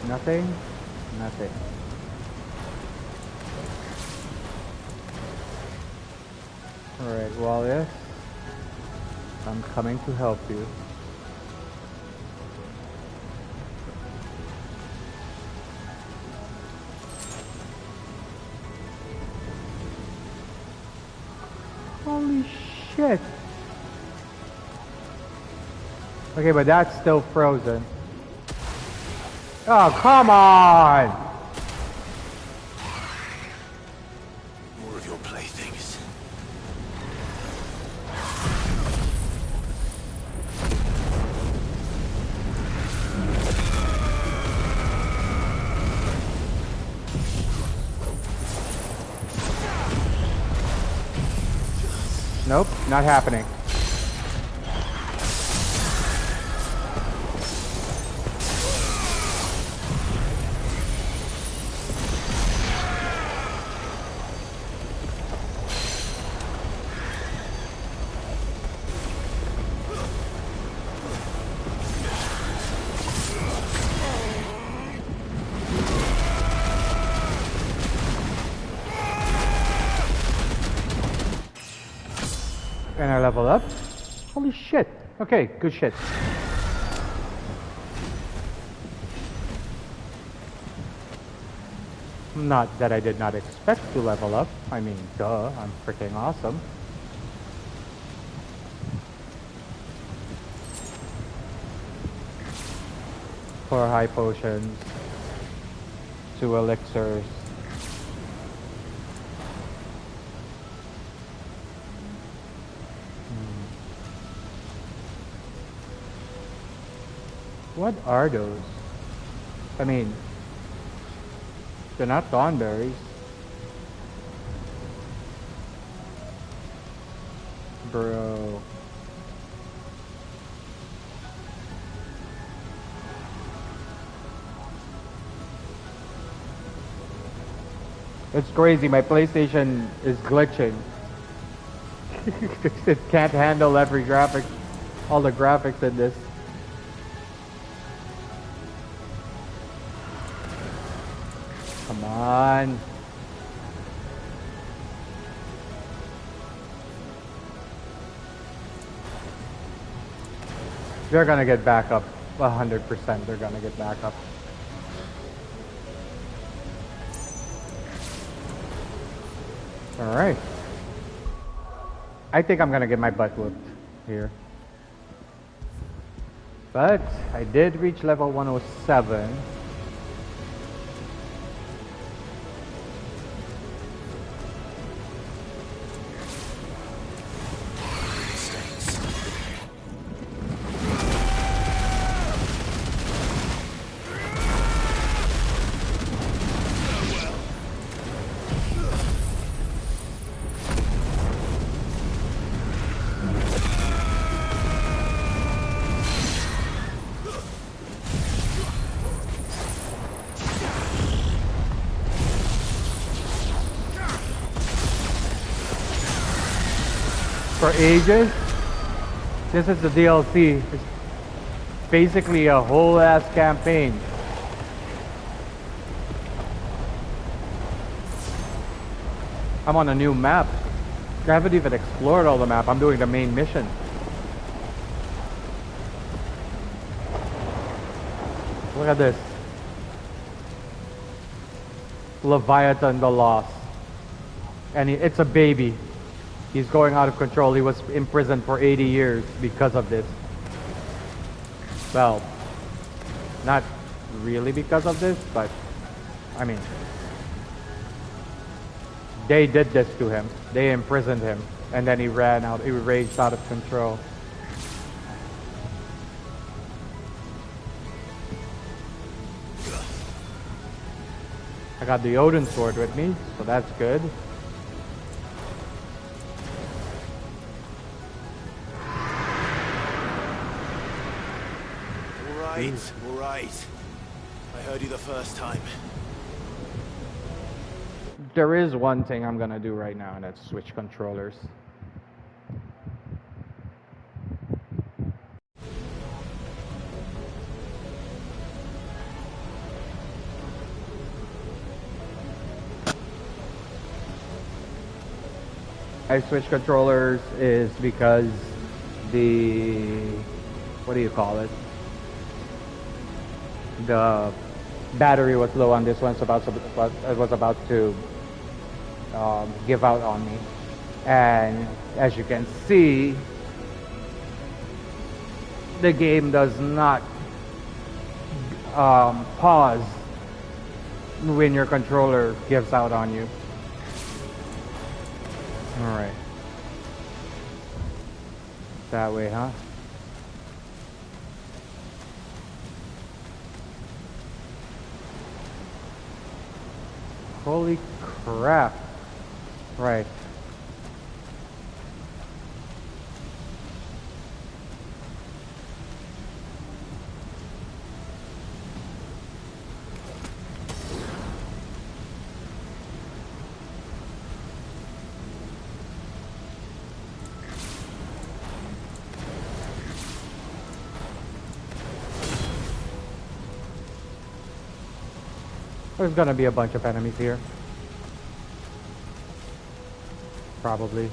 Nothing? Nothing. Alright, Walyas. I'm coming to help you. Holy shit. Okay, but that's still frozen. Oh, come on! More of your playthings. Nope, not happening. And I level up. Holy shit. Okay, good shit. Not that I did not expect to level up. I mean, duh, I'm freaking awesome. Four high potions. 2 elixirs. What are those? I mean, they're not thornberries. Bro. It's crazy, my PlayStation is glitching. It can't handle every graphic, all the graphics in this. Come on. They're gonna get back up. 100% they're gonna get back up. Alright. I think I'm gonna get my butt whooped here. But I did reach level 107. For ages. This is the DLC. It's basically a whole ass campaign. I'm on a new map. I haven't even explored all the map. I'm doing the main mission. Look at this. Leviathan the Lost. And it's a baby. He's going out of control. He was imprisoned for 80 years because of this. Well, not really because of this, but I mean, they did this to him. They imprisoned him, and then he ran out. He raged out of control. I got the Odin sword with me, so that's good. All right. I heard you the first time. There is one thing I'm gonna do right now, and that's switch controllers. I switch controllers is because the, what do you call it? The battery was low on this one, so it was about to give out on me. And as you can see, the game does not pause when your controller gives out on you. Alright. That way, huh? Holy crap. Right. There's gonna be a bunch of enemies here. Probably.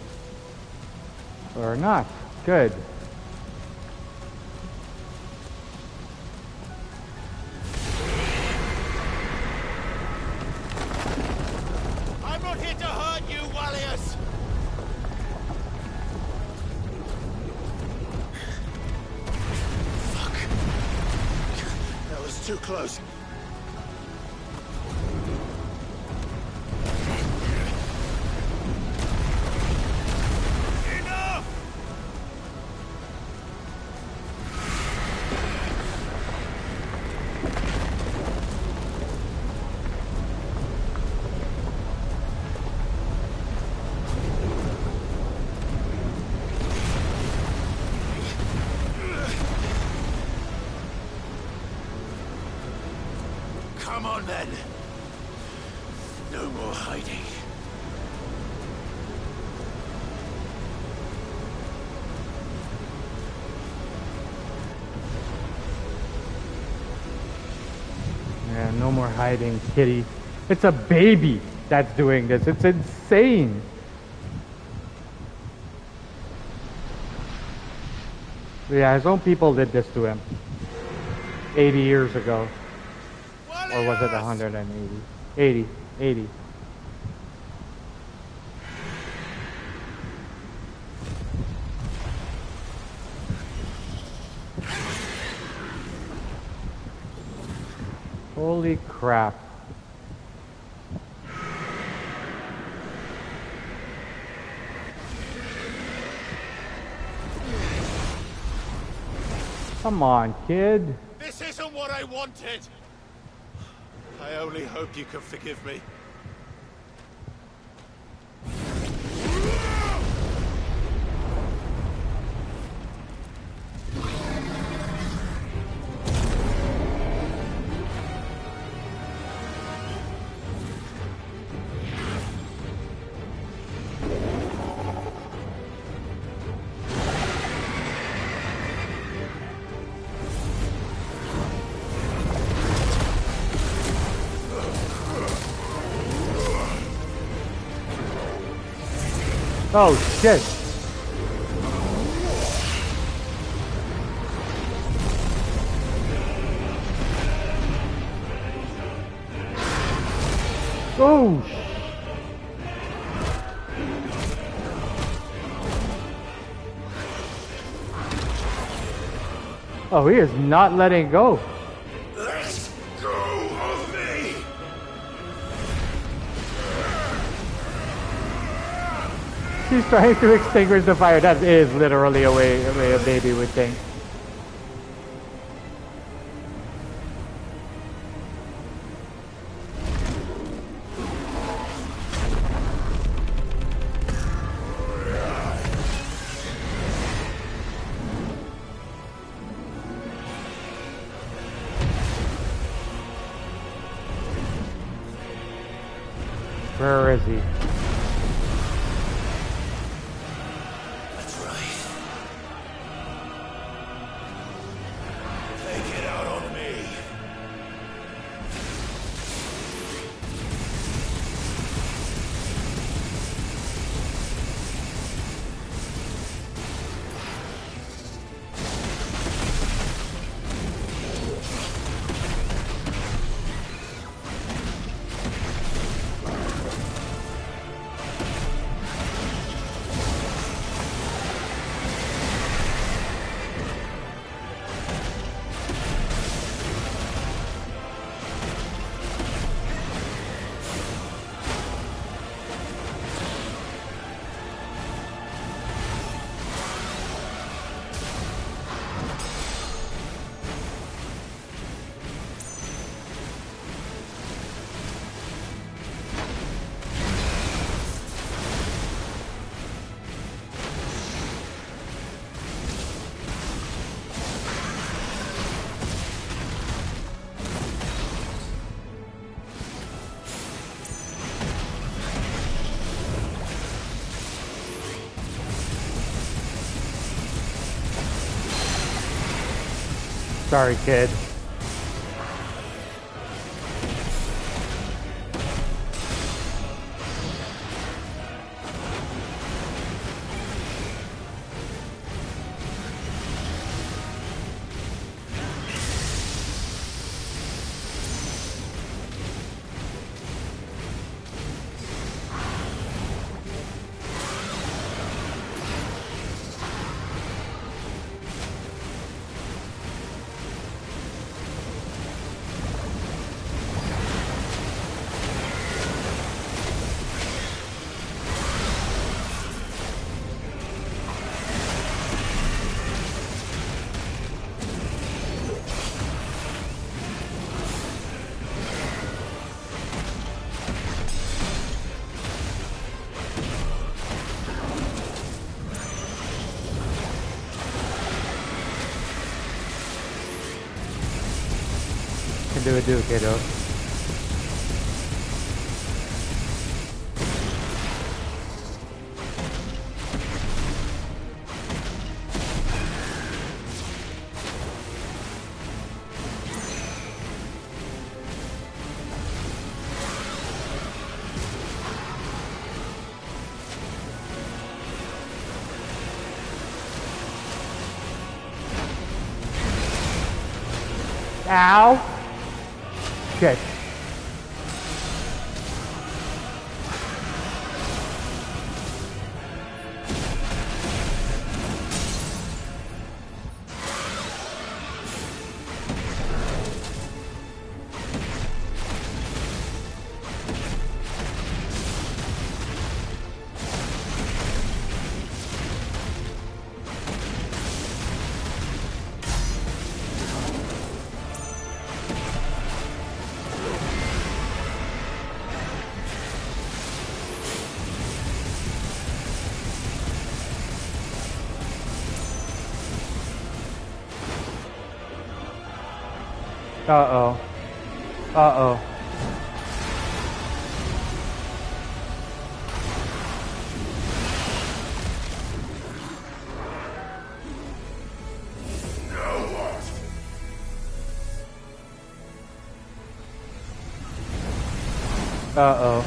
Or not. Good. I'm not here to hurt you, Wallius! Fuck. That was too close. Come on then. No more hiding. Yeah, no more hiding, kitty. It's a baby that's doing this. It's insane. Yeah, his own people did this to him 80 years ago. Or was it 180? 80. Holy crap. Come on, kid. This isn't what I wanted! I only hope you can forgive me. Oh shit. Oh. Oh, he is not letting go. Let go of me! He's trying to extinguish the fire. That is literally a way a baby would think. Where is he? That's right. Take it out on me. Sorry, kid. Do, kiddo. Ow! Shit. Uh-oh. Uh-oh. Uh-oh.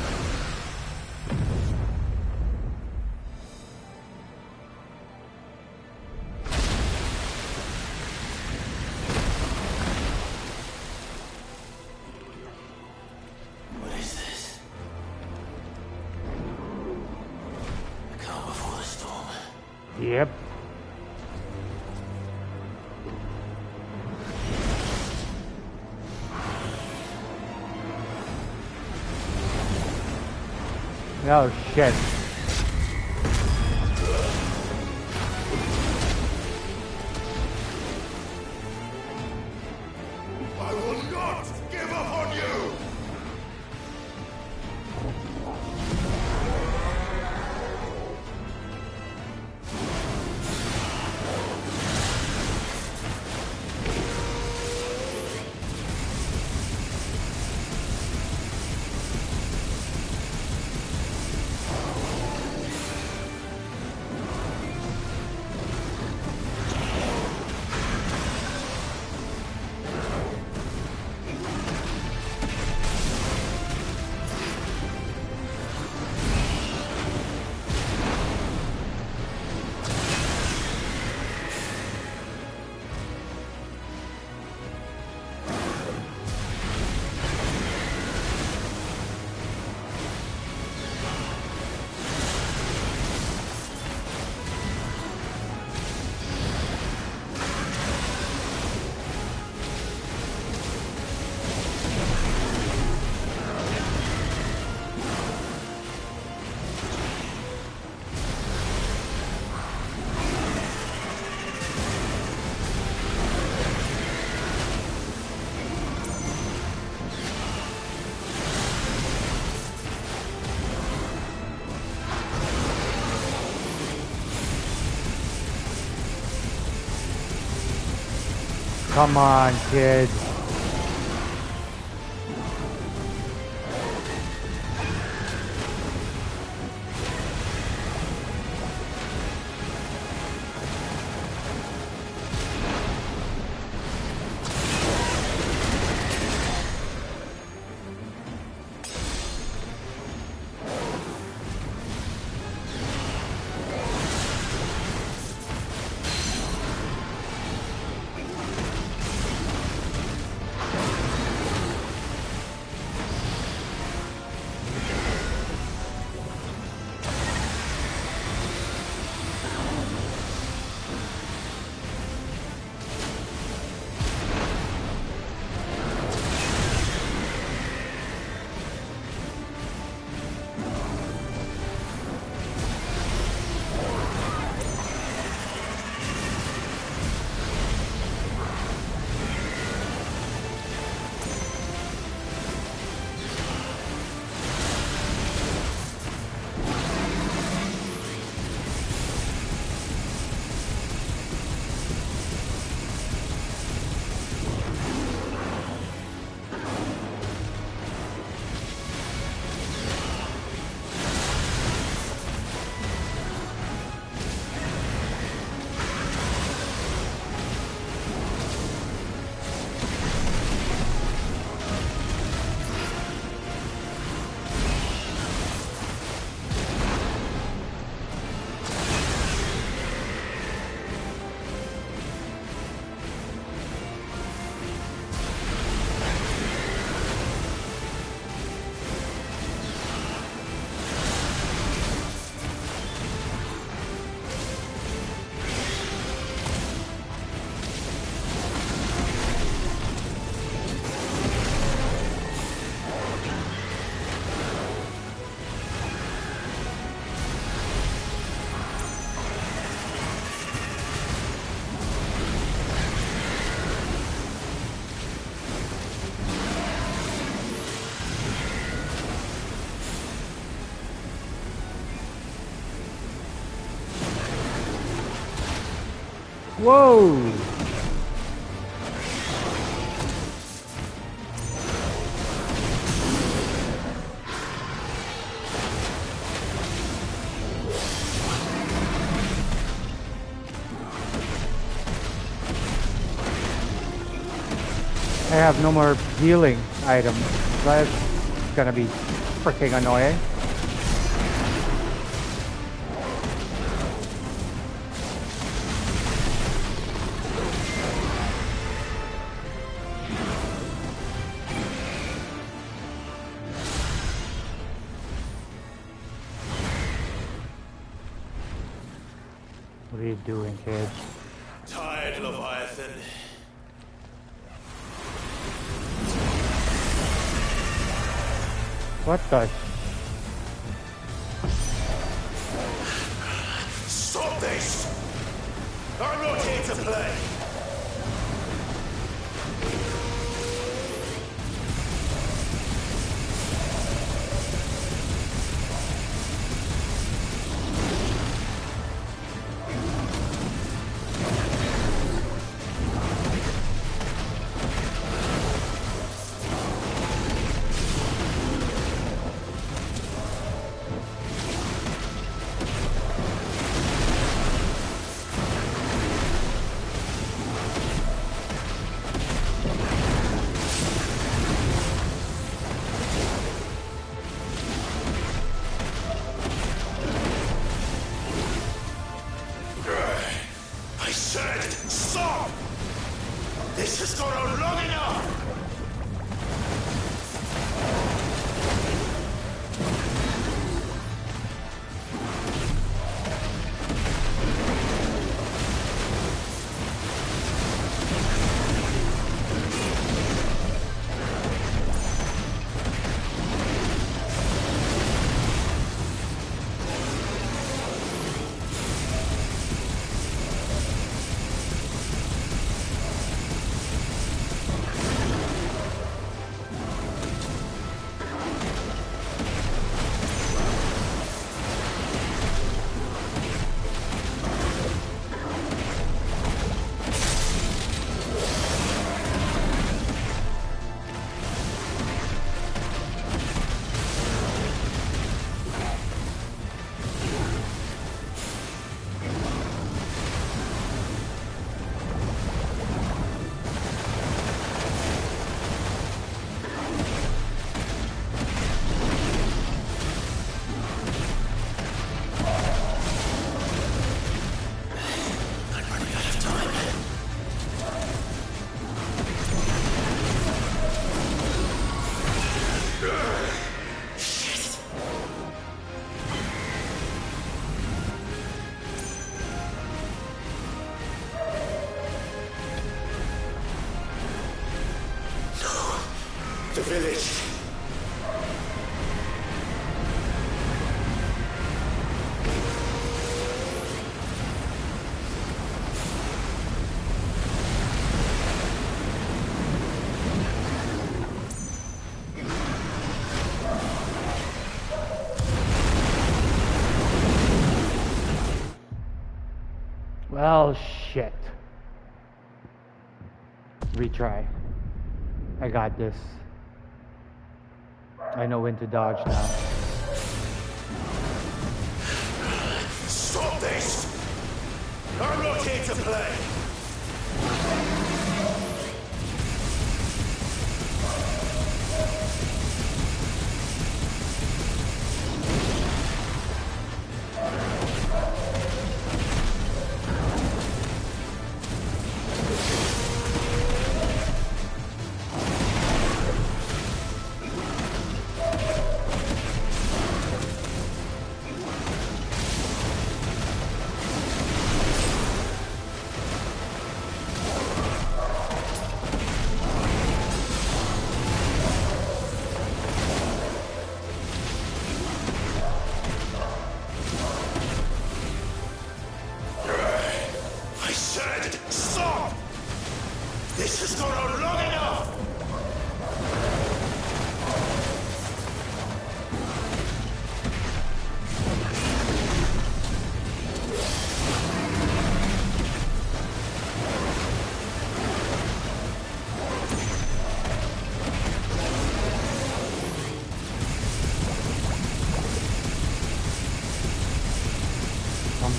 Yep. Oh shit. I will not give up on you! Come on, kid. Whoa! I have no more healing items. That's gonna be freaking annoying. What are you doing, kid? Tired, Leviathan. What the? Stop this! I'm not here to play! The village. Well, shit. Retry. I got this. I know when to dodge now. Stop this! I'm not here to play!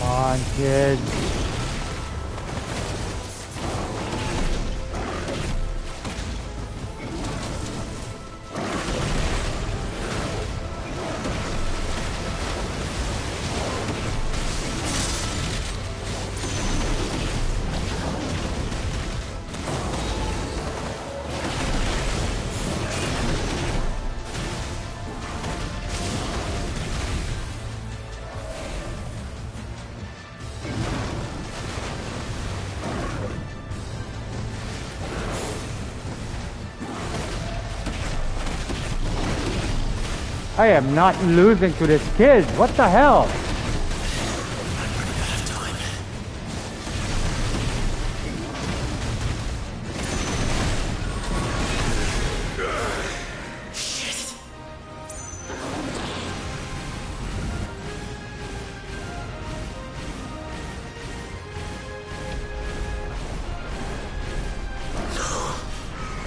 on, kids. I am not losing to this kid. What the hell?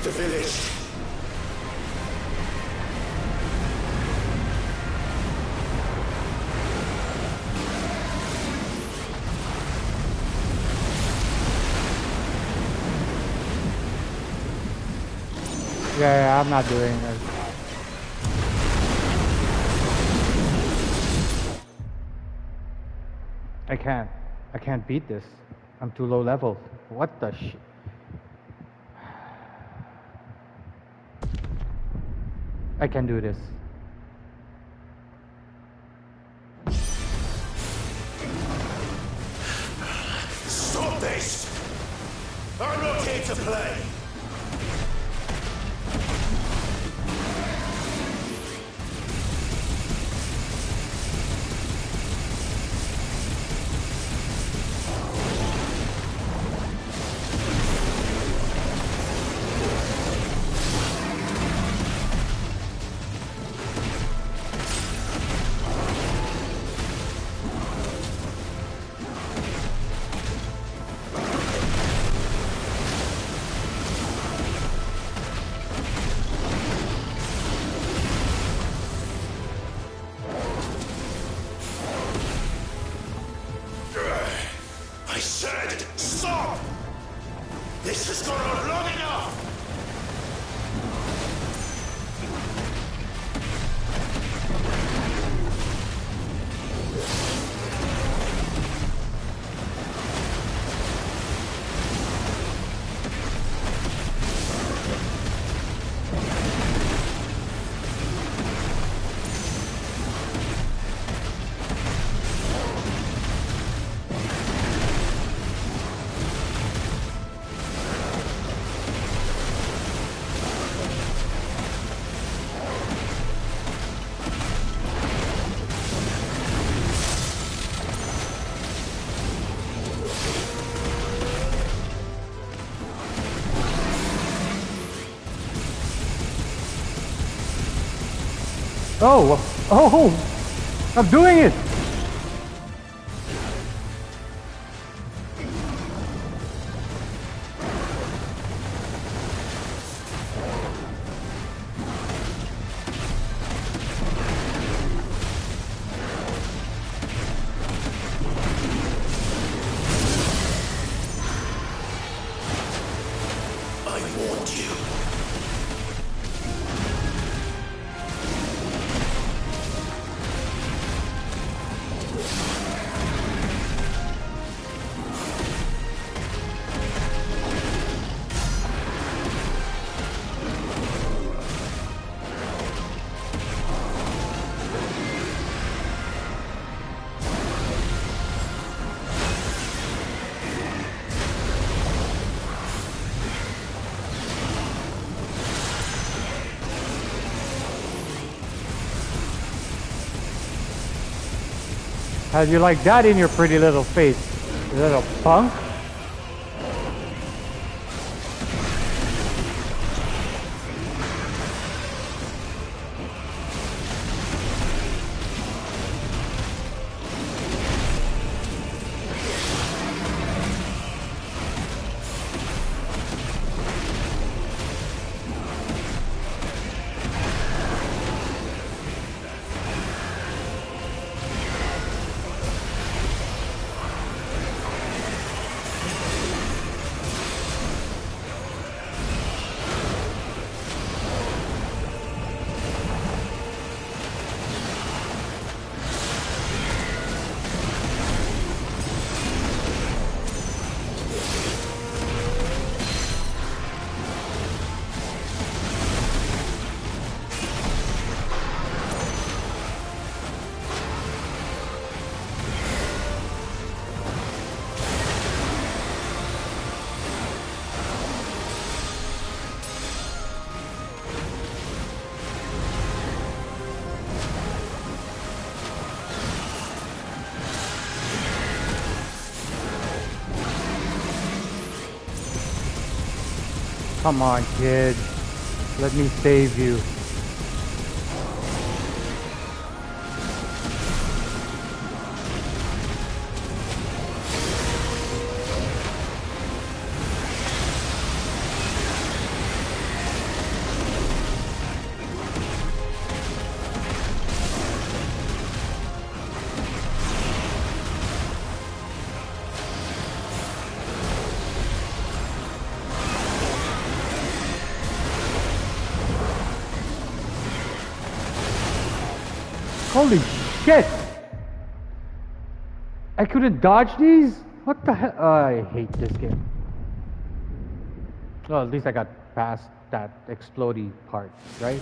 The village. Yeah, I'm not doing this. I can't beat this. I'm too low level. What the sh... I can do this. Stop this! I'm not here to play! This has gone on long enough! Oh, I'm doing it. How'd you like that in your pretty little face, you little punk? Come on, kid. Let me save you. Holy shit! I couldn't dodge these? What the hell? I hate this game. Well, at least I got past that explodey part, right?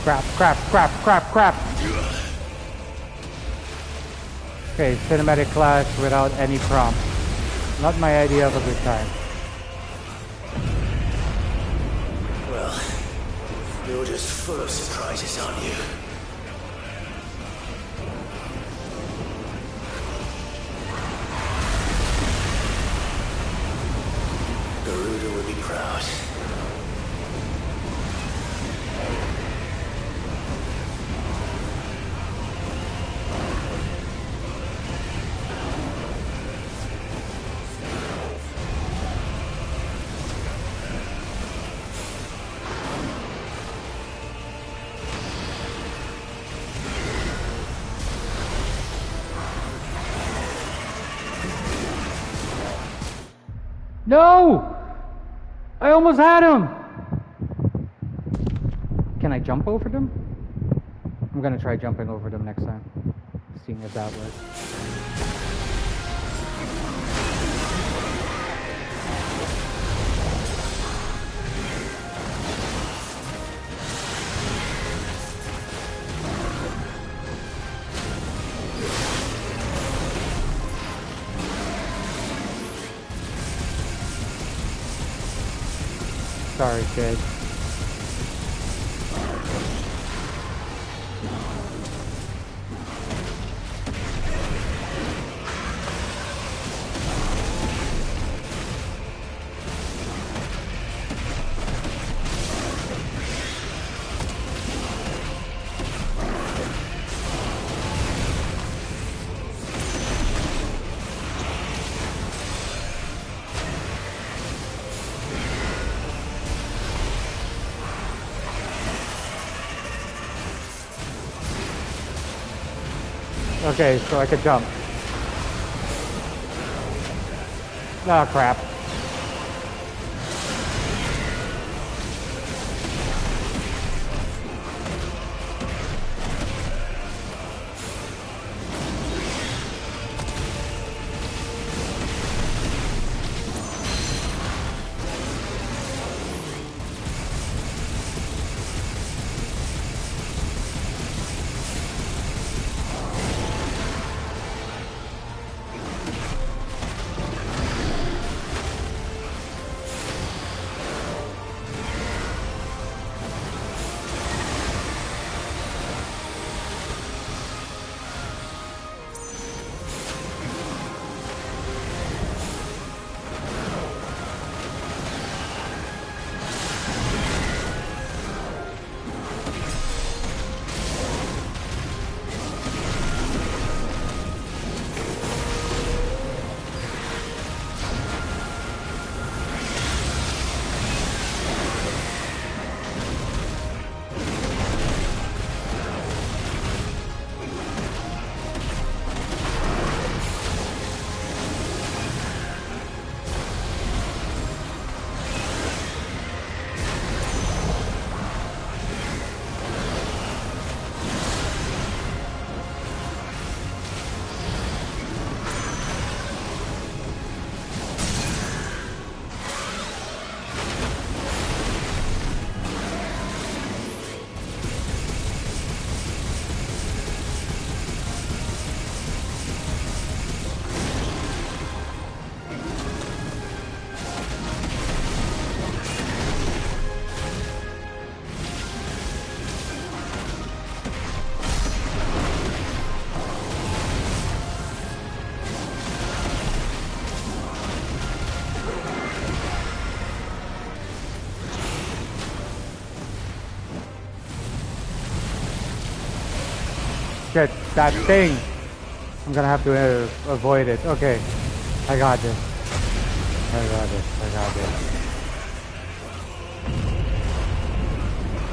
Crap, crap, crap, crap, crap. Okay, cinematic clash without any prompt. Not my idea of a good time. Well, you're just full of surprises, aren't you? Garuda would be proud. No! I almost had him! Can I jump over them? I'm gonna try jumping over them next time. Seeing if that works. Sorry, kid. Okay, so I could jump. Ah, crap. Shit, that thing. I'm gonna have to avoid it. Okay, I got this. I got this. I got this.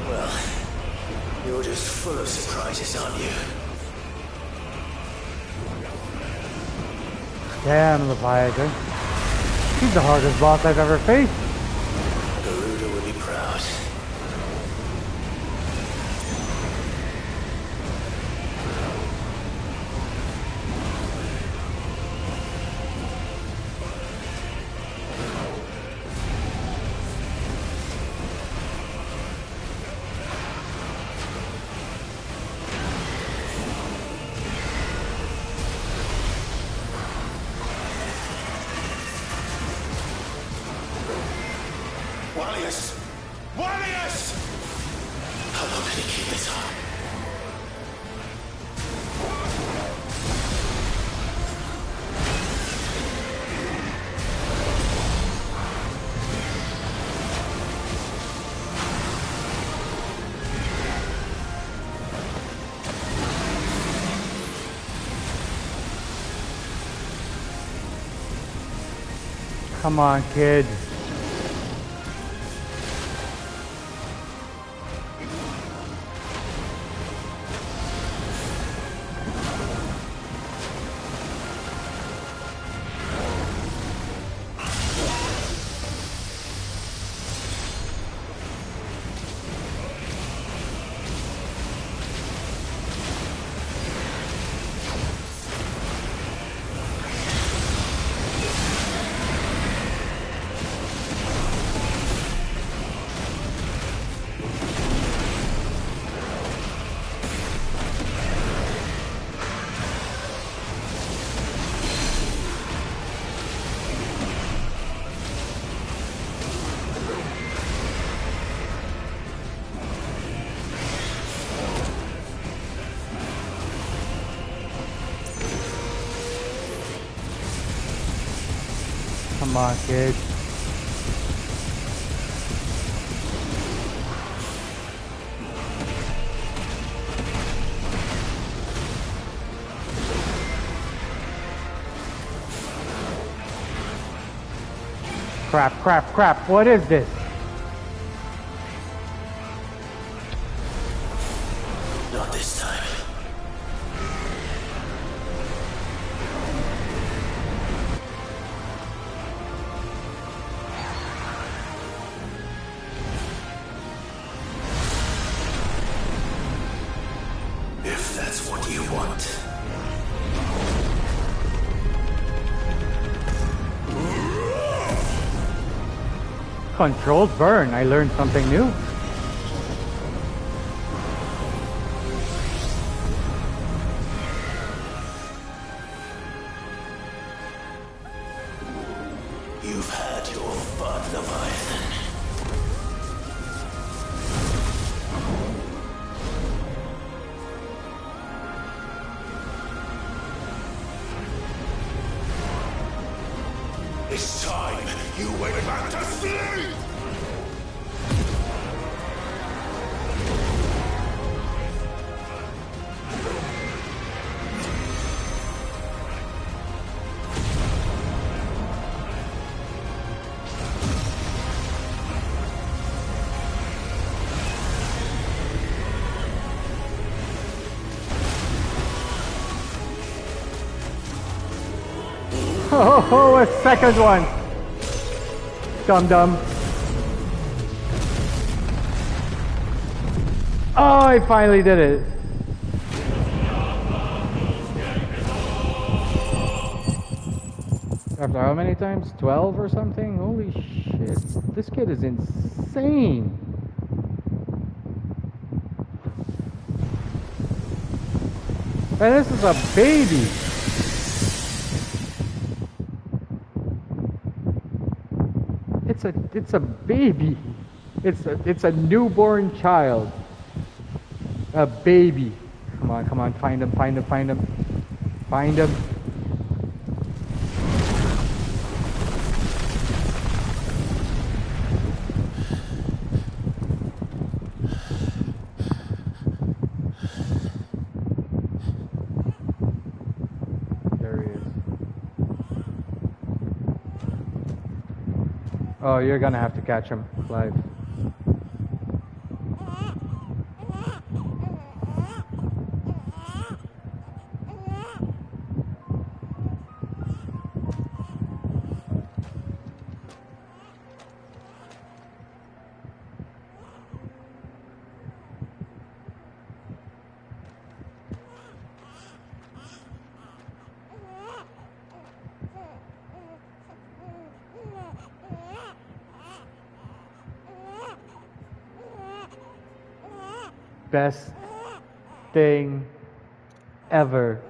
Well, you're just full of surprises, aren't you? Damn, Leviathan. He's the hardest boss I've ever faced. Garuda will be proud. Wallius! Wallius! How long can he keep this up? Come on, kid. Come on, kid. Crap, crap, crap. What is this? Not this time. If that's what you want. Controlled burn. I learned something new. You've had your fun, Leviathan. It's time you went back to sleep! Oh, a second one. Dum-dum. Oh, I finally did it. After how many times? 12 or something? Holy shit. This kid is insane. And this is a baby. It's a baby. It's a newborn child. A baby. Come on, come on, find him, find him, find him. Find him. There he is. Oh, you're gonna have to catch him, Clive. Best thing ever.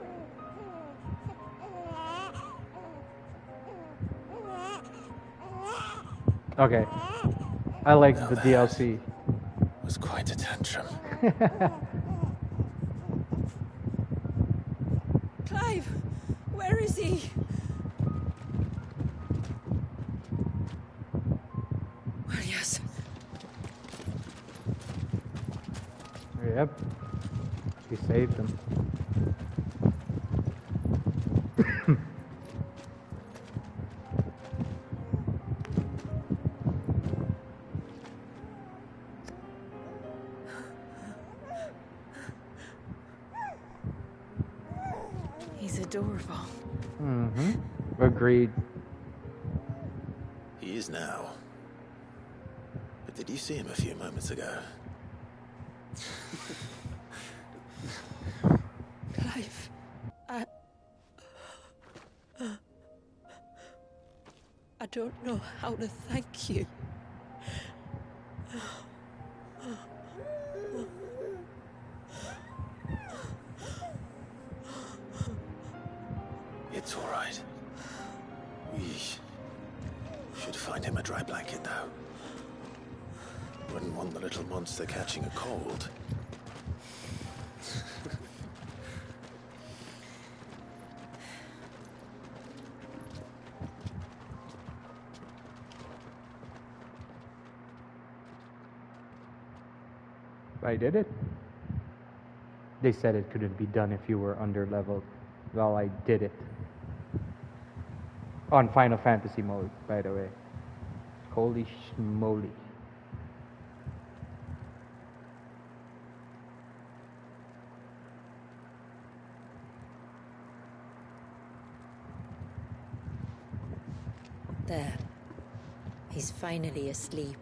Okay. I like the DLC. Was quite a tantrum. Clive, where is he? Well, yes. Yep. She saved him. He's adorable. Mm-hmm. Agreed. He is now. But did you see him a few moments ago? Clive, I don't know how to thank you. It's all right. We should find him a dry blanket now. Wouldn't want the little monster catching a cold. I did it. They said it couldn't be done if you were under-leveled. Well, I did it. On Final Fantasy mode, by the way. Holy schmoly. There. He's finally asleep.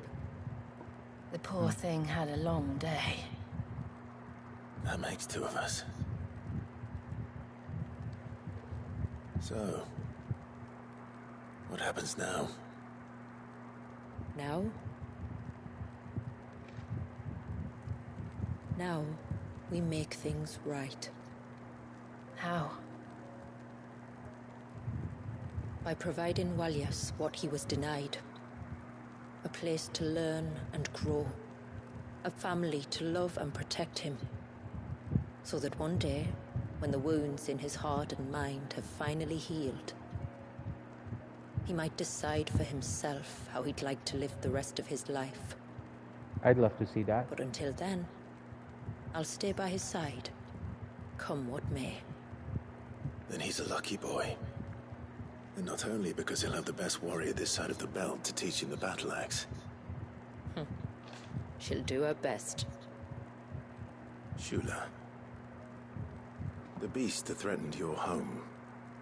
The poor thing had a long day. That makes two of us. So, what happens now? Now? Now, we make things right. How? By providing Walyas what he was denied. A place to learn and grow. A family to love and protect him. So that one day, when the wounds in his heart and mind have finally healed, he might decide for himself how he'd like to live the rest of his life. I'd love to see that. But until then, I'll stay by his side, come what may. Then he's a lucky boy. And not only because he'll have the best warrior this side of the belt to teach him the battle axe. She'll do her best. Shula. The beast that threatened your home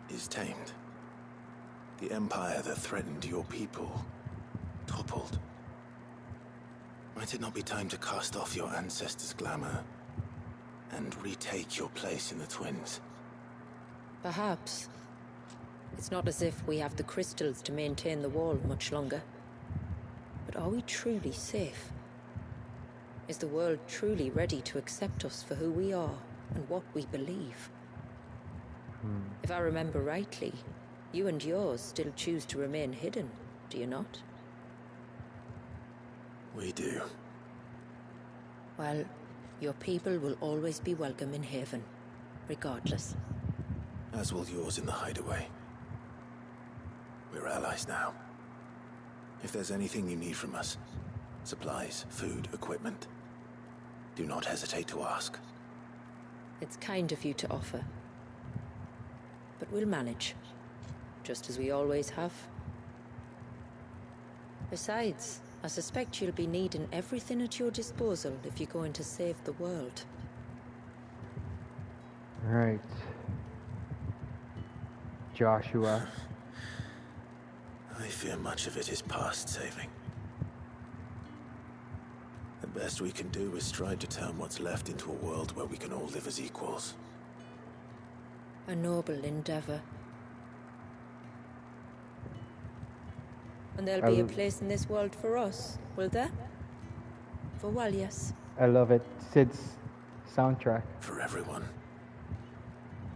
is tamed. The empire that threatened your people toppled. Might it not be time to cast off your ancestors' glamour and retake your place in the Twins? Perhaps. It's not as if we have the crystals to maintain the wall much longer. But are we truly safe? Is the world truly ready to accept us for who we are and what we believe? If I remember rightly, you and yours still choose to remain hidden, do you not? We do. Well, your people will always be welcome in Haven, regardless. As will yours in the hideaway. We're allies now. If there's anything you need from us, supplies, food, equipment, do not hesitate to ask. It's kind of you to offer. But we'll manage, just as we always have. Besides, I suspect you'll be needing everything at your disposal if you're going to save the world. Right. Joshua. I fear much of it is past saving. The best we can do is strive to turn what's left into a world where we can all live as equals. A noble endeavor. And there'll be a place in this world for us, will there? For Walyas. I love it. Sid's soundtrack. For everyone.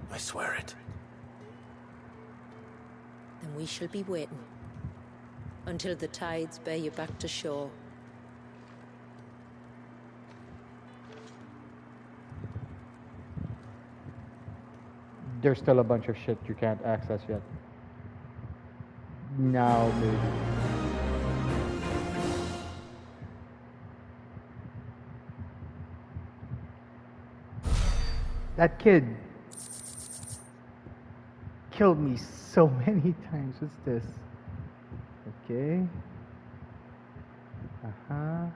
I swear it. Then we shall be waiting. Until the tides bear you back to shore. There's still a bunch of shit you can't access yet. Now, maybe. That kid killed me so many times. What's this? Okay. I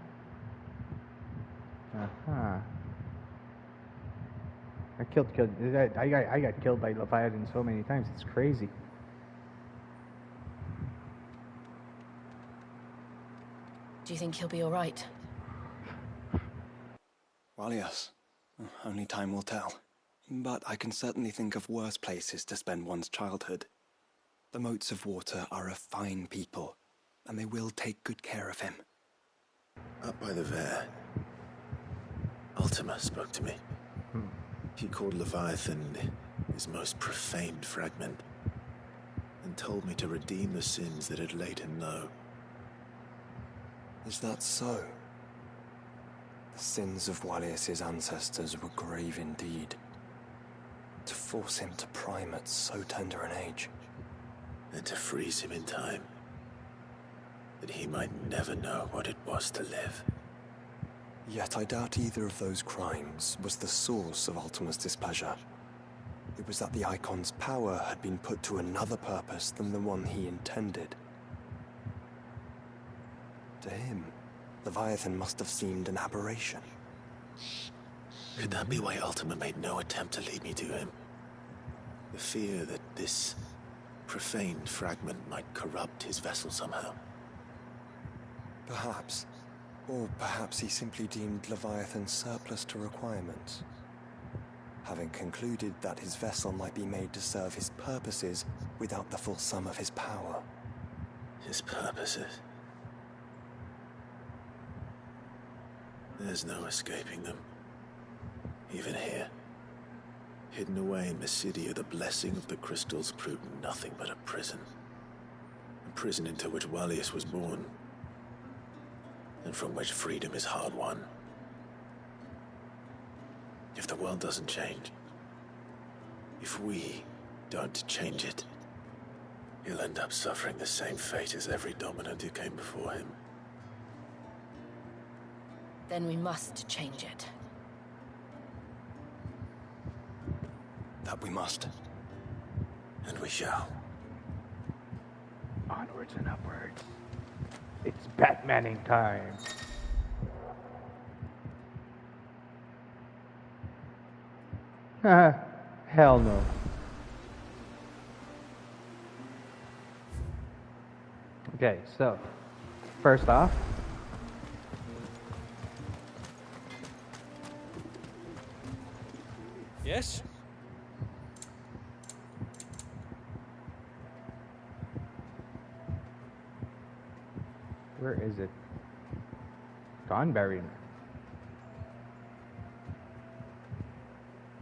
got killed by Leviathan so many times. It's crazy. Do you think he'll be all right? Well, yes. Only time will tell. But I can certainly think of worse places to spend one's childhood. The Moats of Water are a fine people, and they will take good care of him. Up by the Vare, Ultima spoke to me. He called Leviathan his most profaned fragment, and told me to redeem the sins that had laid him low. Is that so? The sins of Walyas's ancestors were grave indeed. To force him to prime at so tender an age. And to freeze him in time, that he might never know what it was to live. Yet I doubt either of those crimes was the source of Ultima's displeasure. It was that the Icon's power had been put to another purpose than the one he intended. To him, Leviathan must have seemed an aberration. Could that be why Ultima made no attempt to lead me to him? The fear that this profaned fragment might corrupt his vessel somehow. Perhaps. Or perhaps he simply deemed Leviathan surplus to requirements. Having concluded that his vessel might be made to serve his purposes without the full sum of his power. His purposes? There's no escaping them. Even here. Hidden away in Mysidia, the blessing of the crystals proved nothing but a prison. A prison into which Wallius was born, and from which freedom is hard won. If the world doesn't change, if we don't change it, he'll end up suffering the same fate as every dominant who came before him. Then we must change it. That we must. And we shall. Onwards and upwards. It's Batmaning time. Hell no. Okay, so first off, yes? where is it? Thornberry.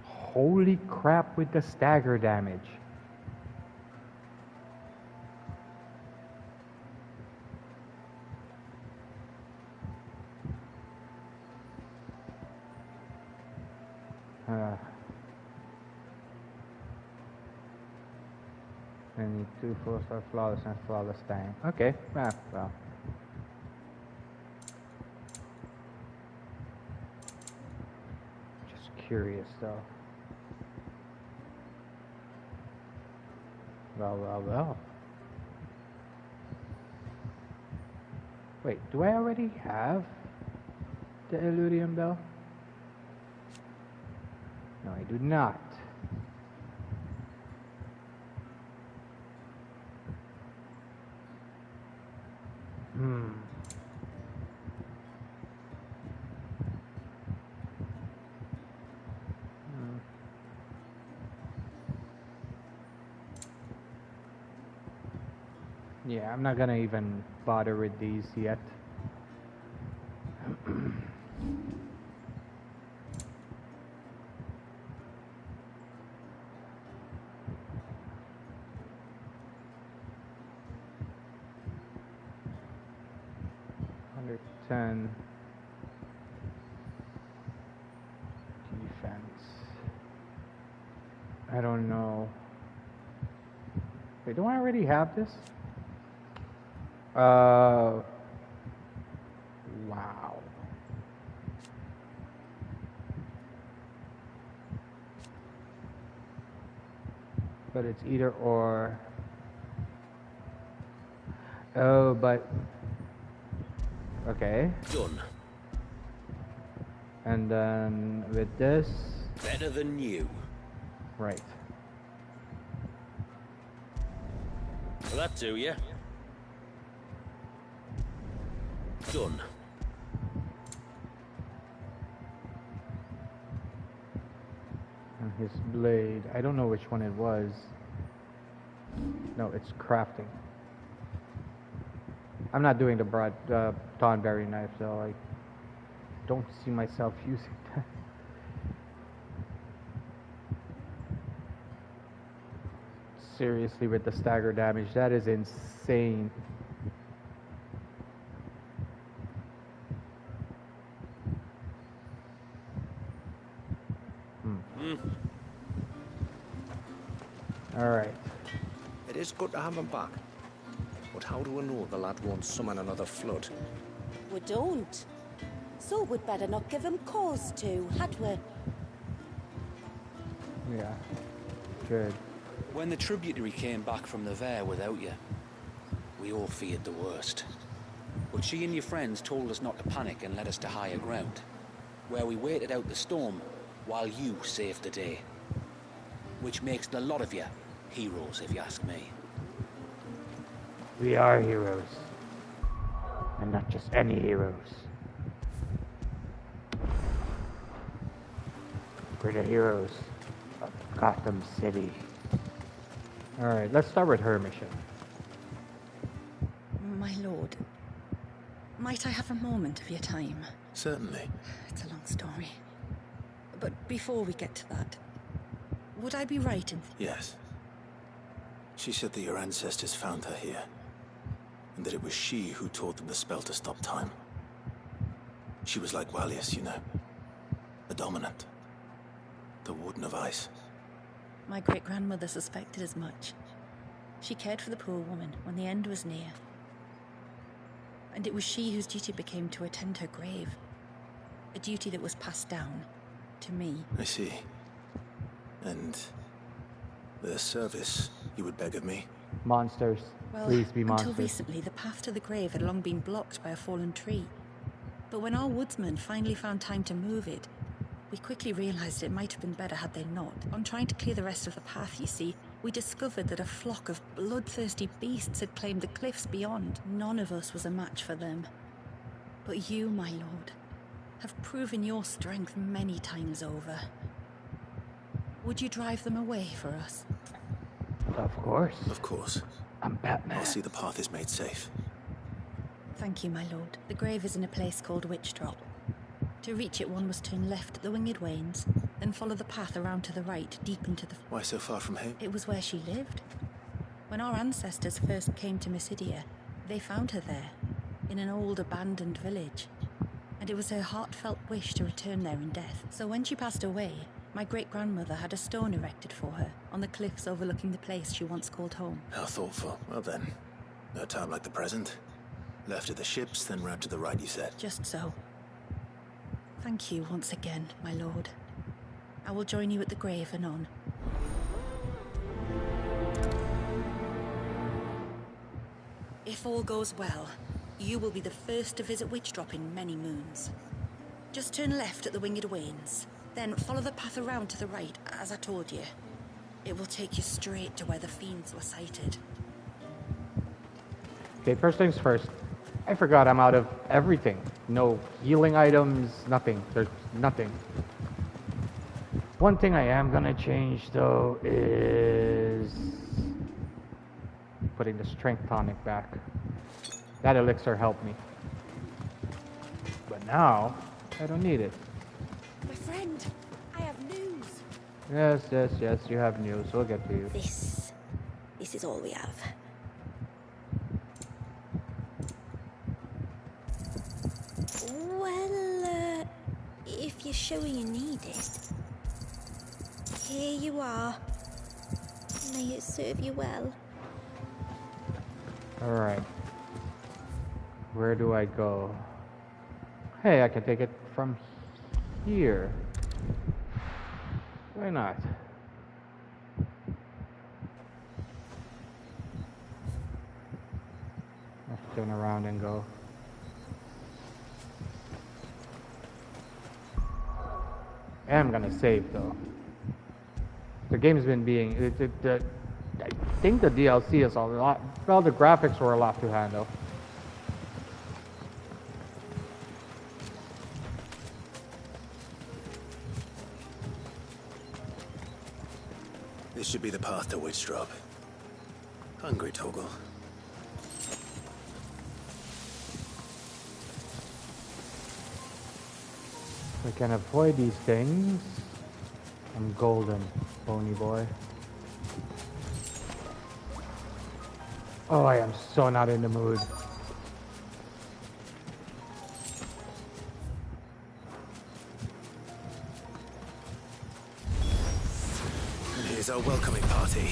Holy crap with the stagger damage. I need 2 4-star flawless and flawless time. Okay, well. Just curious though. Well. Wait, do I already have the Illudium Bell? No, I do not. Yeah, I'm not gonna even bother with these yet. $110 defense. I don't know. Wait, don't I already have this? Wow. But it's either or. Oh, but okay. Done. And then with this, better than you. Right. Will that do, yeah? Done. And his blade, I don't know which one it was. No, it's crafting. I'm not doing the broad Thornberry knife, so I don't see myself using that. Seriously, with the stagger damage, that is insane. Alright. It is good to have him back. But how do we know the lad won't summon another flood? We don't. So we'd better not give him cause to, had we? Yeah. Good. When the tributary came back from the Vare without you, we all feared the worst. But she and your friends told us not to panic and led us to higher ground, where we waited out the storm while you saved the day. Which makes the lot of you heroes, if you ask me. We are heroes. And not just any heroes. We're the heroes of Gotham City. Alright, let's start with her mission. My lord, might I have a moment of your time? Certainly. It's a long story. But before we get to that, would I be right in... Yes. She said that your ancestors found her here, and that it was she who taught them the spell to stop time. She was like Walius, you know. The dominant. The Warden of Ice. My great-grandmother suspected as much. She cared for the poor woman when the end was near. And it was she whose duty became to attend her grave. A duty that was passed down to me. I see. And the service you would beg of me? Monsters. Well, Please be monsters. until recently, the path to the grave had long been blocked by a fallen tree. But when our woodsmen finally found time to move it, we quickly realized it might have been better had they not. On trying to clear the rest of the path, you see, we discovered that a flock of bloodthirsty beasts had claimed the cliffs beyond. None of us was a match for them. But you, my lord, have proven your strength many times over. Would you drive them away for us? Of course. Of course. I'm Batman. I'll see the path is made safe. Thank you, my lord. The grave is in a place called Witchdrop. To reach it, one must turn left at the Winged Wains, then follow the path around to the right, deep into the... Why so far from here? It was where she lived. When our ancestors first came to Mysidia, they found her there, in an old abandoned village. And it was her heartfelt wish to return there in death. So when she passed away, my great-grandmother had a stone erected for her on the cliffs overlooking the place she once called home. How thoughtful. Well then, no time like the present. Left at the ships, then round to the right, you said. Just so. Thank you once again, my lord. I will join you at the grave anon. If all goes well, you will be the first to visit Witchdrop in many moons. Just turn left at the Winged Wains, then follow the path around to the right, as I told you. It will take you straight to where the fiends were sighted. Okay, first things first. I forgot I'm out of everything. No healing items, nothing. There's nothing. One thing I am gonna change though is putting the strength tonic back. That elixir helped me. But now, I don't need it. My friend, I have news. Yes, you have news. We'll get to you. This is all we have. Well, if you're sure you need it, here you are. May it serve you well. Alright. Where do I go? Hey, I can take it from here. Why not? Let's turn around and go. I am gonna save though. The game's been being... I think the DLC is a lot... Well, the graphics were a lot to handle. This should be the path to Witchdrop. Hungry, Torgal. We can avoid these things. I'm golden, pony boy. Oh, I am so not in the mood. And here's our welcoming party.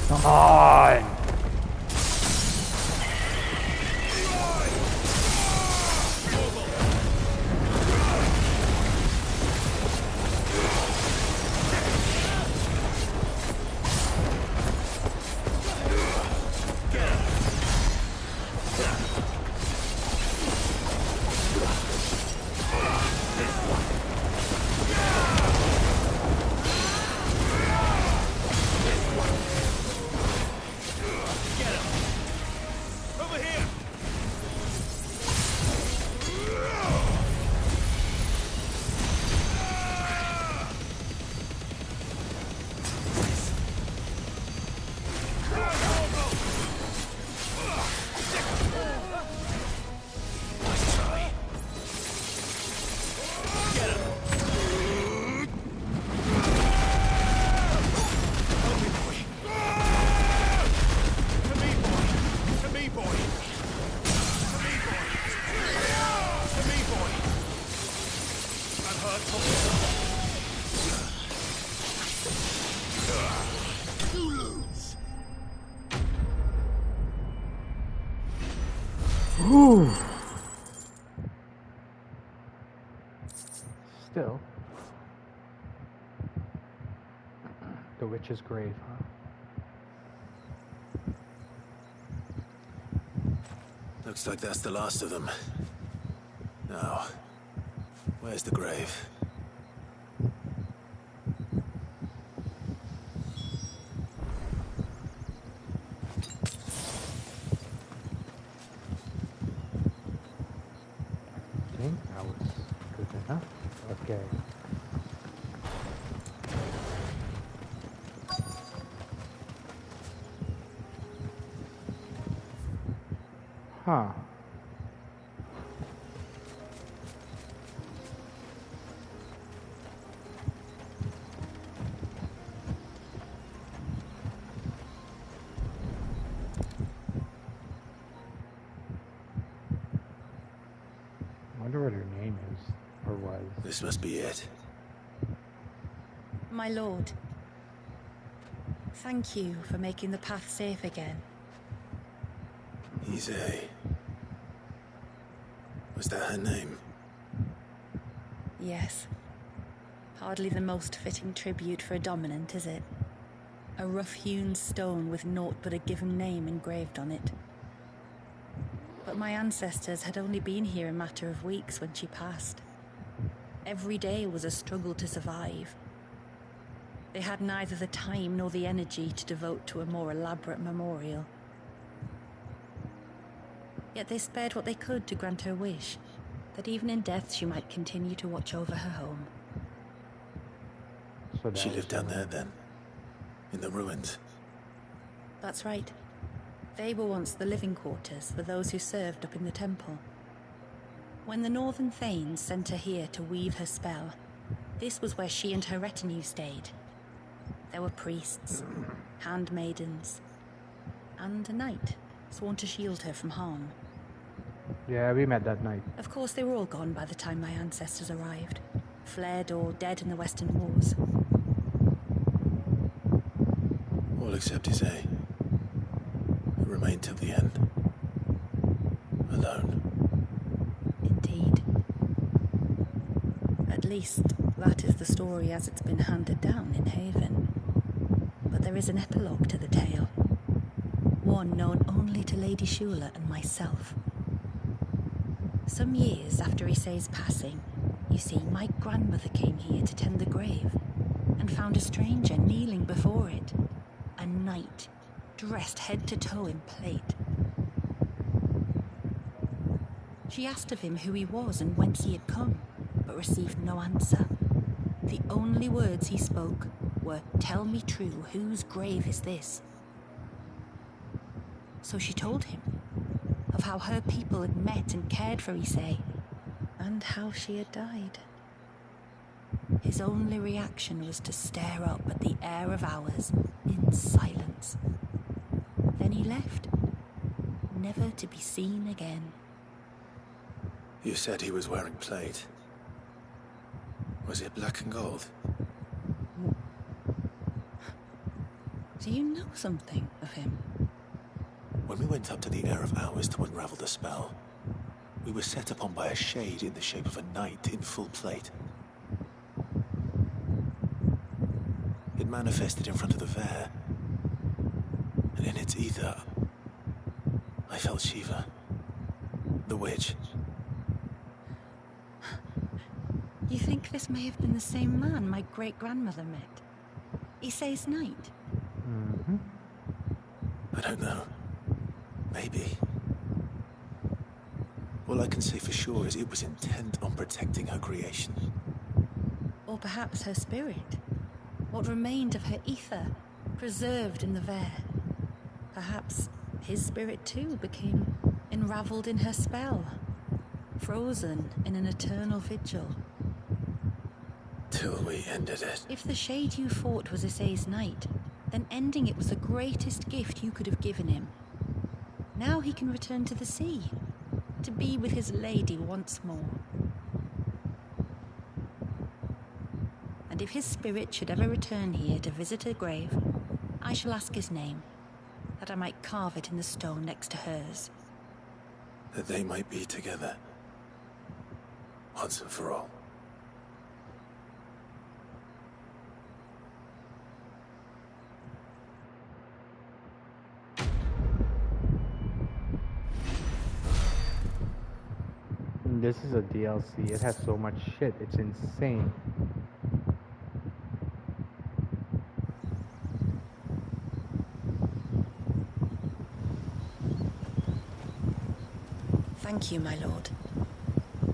Come on! Still. The witch's grave, huh? Looks like that's the last of them. Now, where's the grave? I think that was good enough. Okay. Huh. I wonder what her name is, or was. This must be it. My lord, thank you for making the path safe again. Ise. Was that her name? Yes. Hardly the most fitting tribute for a dominant, is it? A rough-hewn stone with naught but a given name engraved on it. But my ancestors had only been here a matter of weeks when she passed. Every day was a struggle to survive. They had neither the time nor the energy to devote to a more elaborate memorial. Yet they spared what they could to grant her wish, that even in death she might continue to watch over her home. So she lived down there then? In the ruins? That's right. They were once the living quarters for those who served up in the temple. When the Northern Thanes sent her here to weave her spell, this was where she and her retinue stayed. There were priests, handmaidens, and a knight sworn to shield her from harm. Yeah, we met that night. Of course, they were all gone by the time my ancestors arrived, fled or dead in the Western Wars. All except Ise, who remained till the end. Alone. Indeed. At least, that is the story as it's been handed down in Haven. But there is an epilogue to the tale. One known only to Lady Shula and myself. Some years after Ise's passing, you see, my grandmother came here to tend the grave and found a stranger kneeling before it. A knight, dressed head to toe in plate. She asked of him who he was and whence he had come, but received no answer. The only words he spoke were, "Tell me true, whose grave is this?" So she told him of how her people had met and cared for Ise, and how she had died. His only reaction was to stare up at the air of hours in silence. Then he left, never to be seen again. You said he was wearing plate. Was it black and gold? Do you know something of him? When we went up to the Air of Hours to unravel the spell, we were set upon by a shade in the shape of a knight in full plate. It manifested in front of the Fair, and in its ether, I felt Shiva, the witch. You think this may have been the same man my great-grandmother met? Issei's knight? Mm-hmm. I don't know. Maybe. All I can say for sure is it was intent on protecting her creation. Or perhaps her spirit? What remained of her ether, preserved in the Fair? Perhaps his spirit too became enraveled in her spell, frozen in an eternal vigil. Till we ended it. If the shade you fought was Issei's knight, then ending it was the greatest gift you could have given him. Now he can return to the sea, to be with his lady once more. And if his spirit should ever return here to visit her grave, I shall ask his name, that I might carve it in the stone next to hers. That they might be together. Once and for all. This is a DLC. It has so much shit. It's insane. Thank you, my lord,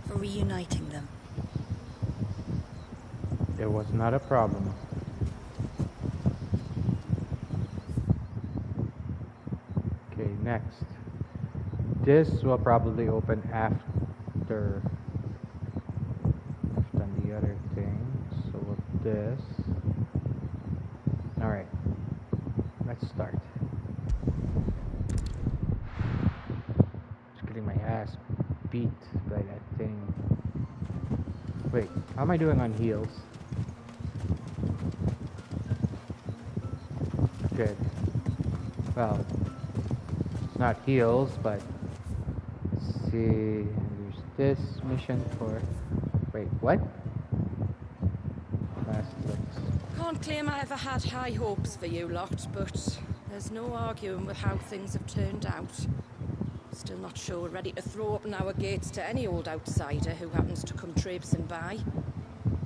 for reuniting them. It was not a problem. Okay, next. This will probably open after I've done the other thing. So with this. Alright. Let's start. Just getting my ass beat by that thing. Wait, how am I doing on heals? Good. Well, it's not heals, but let's see. There's this mission for. Wait, what? Last clicks. Can't claim I ever had high hopes for you lot, but there's no arguing with how things have turned out. Still not sure we're ready to throw open our gates to any old outsider who happens to come traipsing by.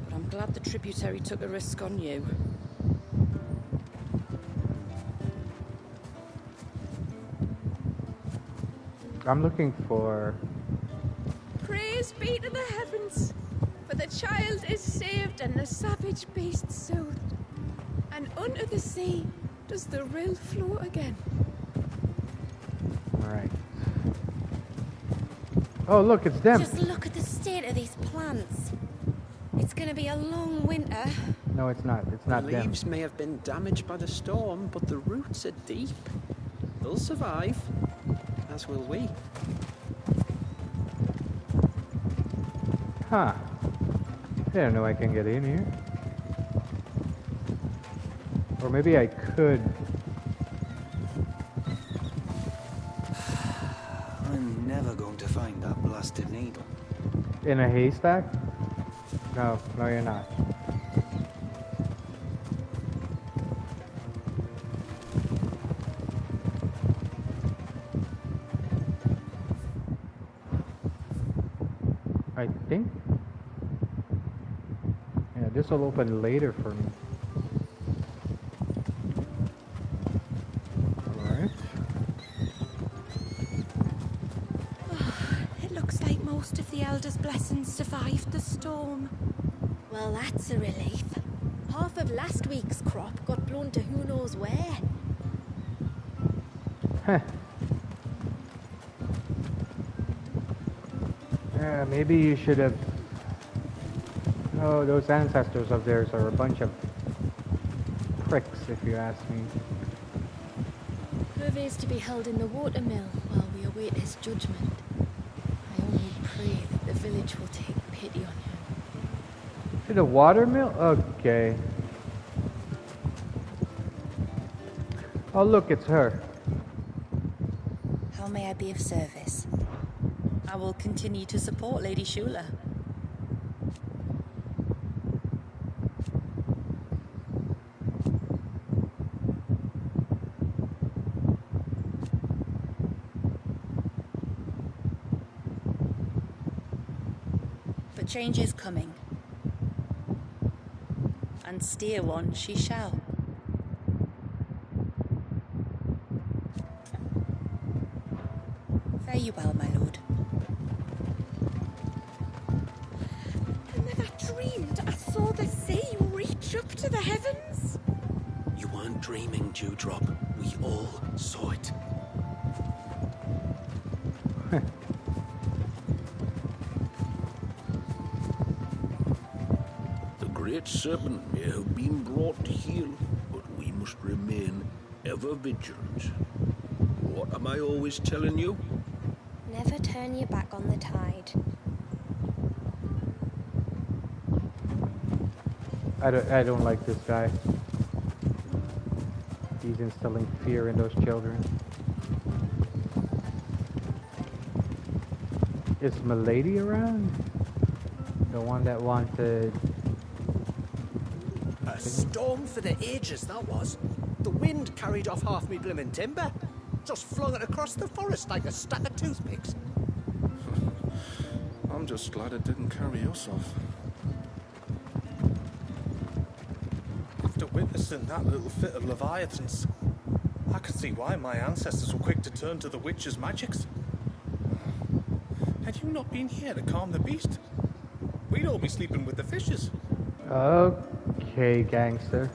But I'm glad the tributary took a risk on you. I'm looking for. Praise be to the heavens, for the child is saved and the savage beast soothed. And unto the sea does the rill flow again. Alright. Oh, look, it's them. Just look at the state of these plants. It's gonna be a long winter. No, it's not. It's not the them. leaves may have been damaged by the storm, but the roots are deep. They'll survive, as will we. Huh. I didn't know I can get in here. Or maybe I could. I'm never going to find that blasted needle. In a haystack? No, no you're not. I think. Yeah, this will open later for me. Alright. It looks like most of the Elder's blessings survived the storm. Well, that's a relief. Half of last week's crop got blown to who knows where. Huh. Yeah, maybe you should have. Oh, those ancestors of theirs are a bunch of pricks, if you ask me. Hervé's to be held in the watermill while we await his judgment. I only pray that the village will take pity on him. To the watermill? Okay. Oh, look, it's her. How may I be of service? I will continue to support Lady Shula. But change is coming. And steer one she shall. Fare you well, my lord. I never dreamed I saw the sea reach up to the heavens. You weren't dreaming, Dewdrop. We all saw it. The great serpent may have been brought to heel, but we must remain ever vigilant. What am I always telling you? Never turn your back on the tide. I don't like this guy. He's instilling fear in those children. Is Milady around? The one that wanted... A storm for the ages, that was. The wind carried off half me bloomin' timber. Just flung it across the forest like a stack of toothpicks. I'm just glad it didn't carry us off. After witnessing that little fit of Leviathans, I could see why my ancestors were quick to turn to the witch's magics. Had you not been here to calm the beast, we'd all be sleeping with the fishes. Okay, gangster.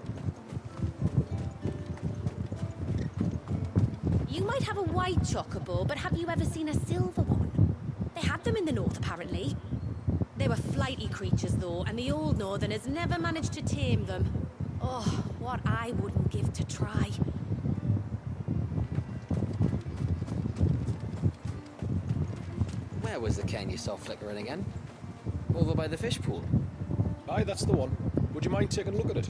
You might have a white chocobo, but have you ever seen a silver one? They had them in the north, apparently. They were flighty creatures, though, and the old northerners never managed to tame them. Oh, what I wouldn't give to try. Where was the cane you saw flickering again? Over by the fish pool. Aye, that's the one. Would you mind taking a look at it?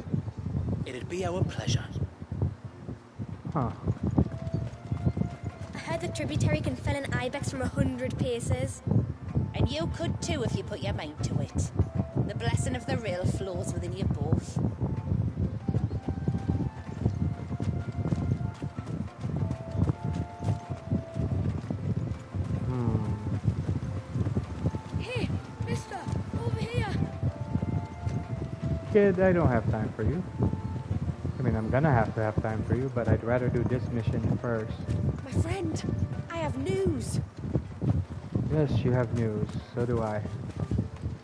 It'd be our pleasure. Huh. I heard the tributary can fell an ibex from 100 paces. And you could too if you put your mind to it. The blessing of the rill flows within you both. Hey, mister, over here. Kid, I don't have time for you. I mean, I'm gonna have to have time for you, but I'd rather do this mission first. My friend, I have news. Yes, you have news. So do I.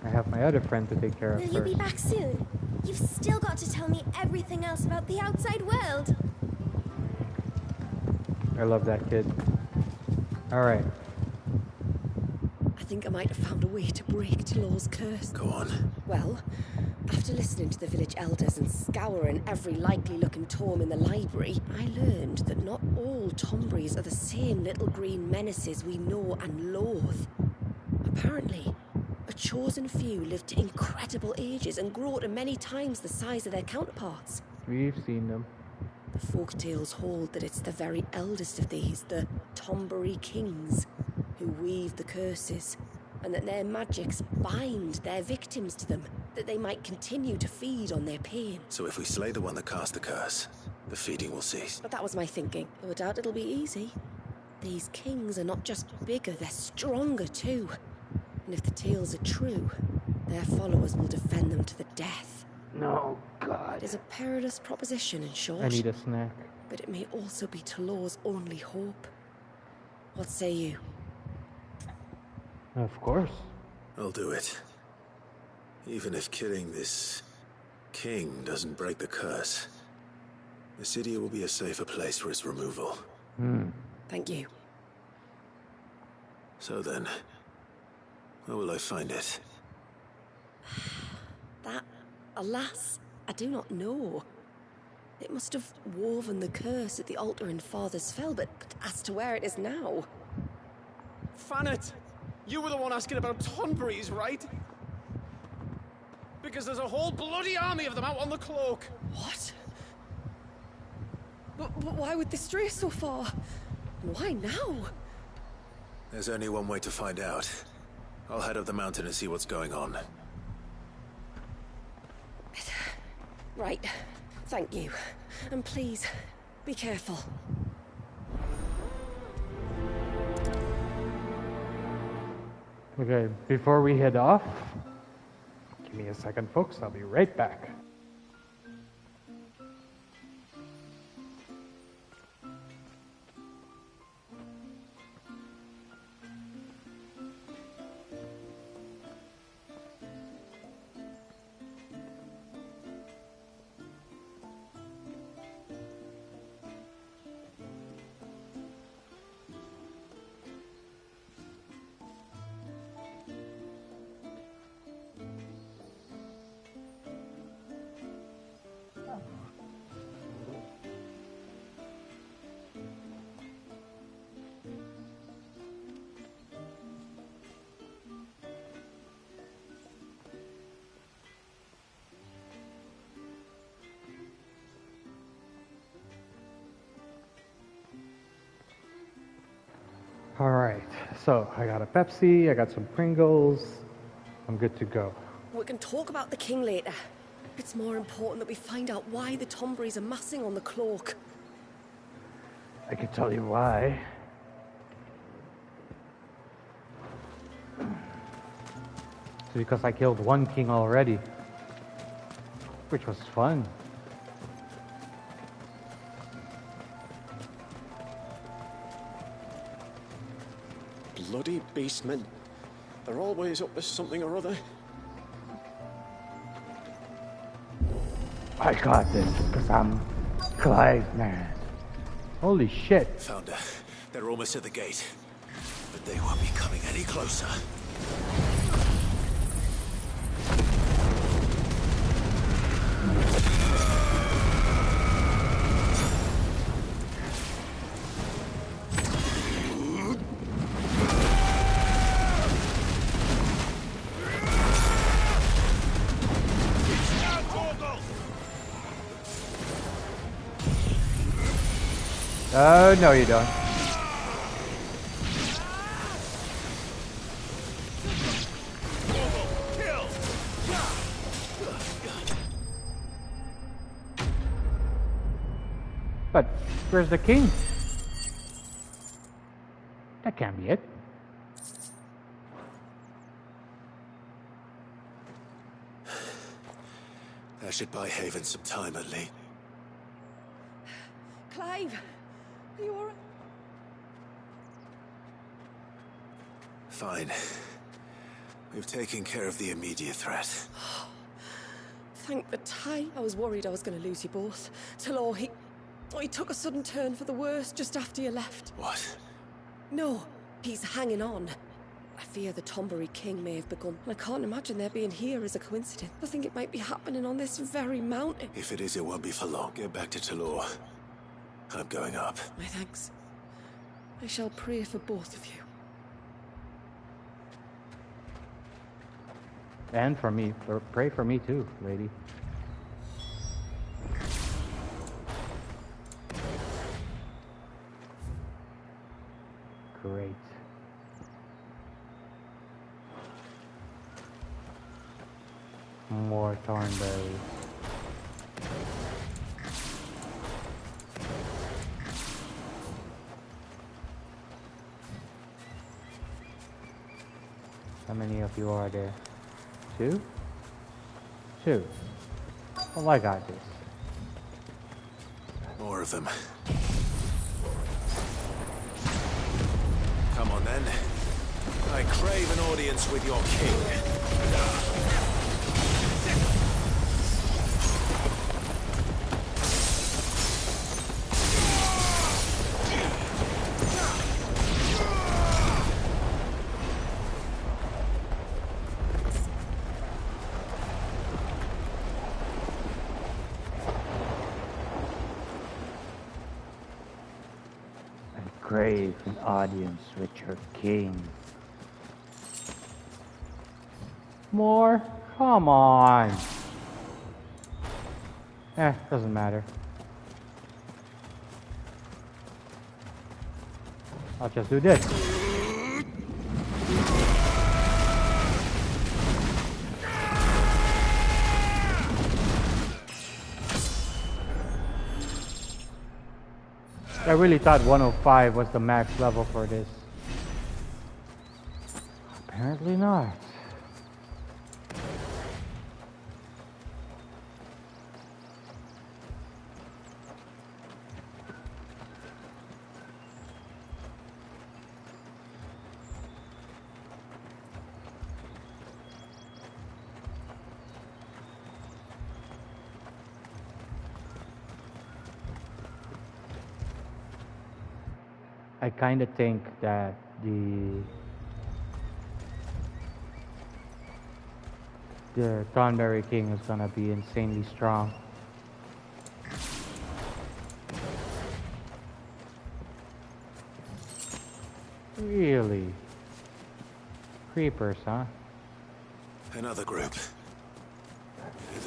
I have my other friend to take care of Will first. you be back soon? You've still got to tell me everything else about the outside world. I love that kid. Alright. I think I might have found a way to break Tilor's curse. Go on. Well, after listening to the village elders and scouring every likely-looking tome in the library, I learned that not all Tombries are the same little green menaces we know and loathe. Apparently, a chosen few live to incredible ages and grow to many times the size of their counterparts. We've seen them. The folk tales hold that it's the very eldest of these, the Tombury Kings, who weave the curses, and that their magics bind their victims to them, that they might continue to feed on their pain. So if we slay the one that cast the curse, the feeding will cease. But that was my thinking, though I doubt it'll be easy. These kings are not just bigger, they're stronger too. And if the tales are true, their followers will defend them to the death. No, God. It is a perilous proposition, in short. I need a snack. But it may also be Tilor's only hope. What say you? Of course. I'll do it. Even if killing this king doesn't break the curse, the city will be a safer place for its removal. Thank you. So then, where will I find it? That, alas, I do not know. It must have woven the curse at the altar in Father's Fell, but as to where it is now... Fanet! You were the one asking about Tonbury's, right? Because there's a whole bloody army of them out on the cloak. What? But why would they stray so far? And why now? There's only one way to find out. I'll head up the mountain and see what's going on. Right. Thank you. And please, be careful. Okay, before we head off, give me a second, folks. I'll be right back. Alright, so I got a Pepsi, I got some Pringles, I'm good to go. We can talk about the king later. It's more important that we find out why the Tomberries are massing on the cloak. I can tell you why. It's because I killed one king already, which was fun. Bloody beastmen. They're always up to something or other. I got this, because I'm Clive, man. Holy shit. Found her. They're almost at the gate. But they won't be coming any closer. Oh, no you don't. But where's the king? That can't be it. That should buy Haven some time at least. Clive, are you alright? Fine. We've taken care of the immediate threat. Thank the tie. I was worried I was going to lose you both. Talor, he took a sudden turn for the worse just after you left. What? No, he's hanging on. I fear the Tomberry king may have begun. I can't imagine their being here as a coincidence. I think it might be happening on this very mountain. If it is, it won't be for long. Get back to Talor. I'm going up. My thanks. I shall pray for both of you. And for me. Pray for me too, lady. Great. More thornberries. How many of you are there? Two? Two. Well, I got this. More of them. Come on then. I crave an audience with your king. Crave an audience with your king. More? Come on. Doesn't matter. I'll just do this. I really thought 105 was the max level for this. Apparently not. I kind of think that the Thornberry King is gonna be insanely strong. Really? Creepers, huh? Another group.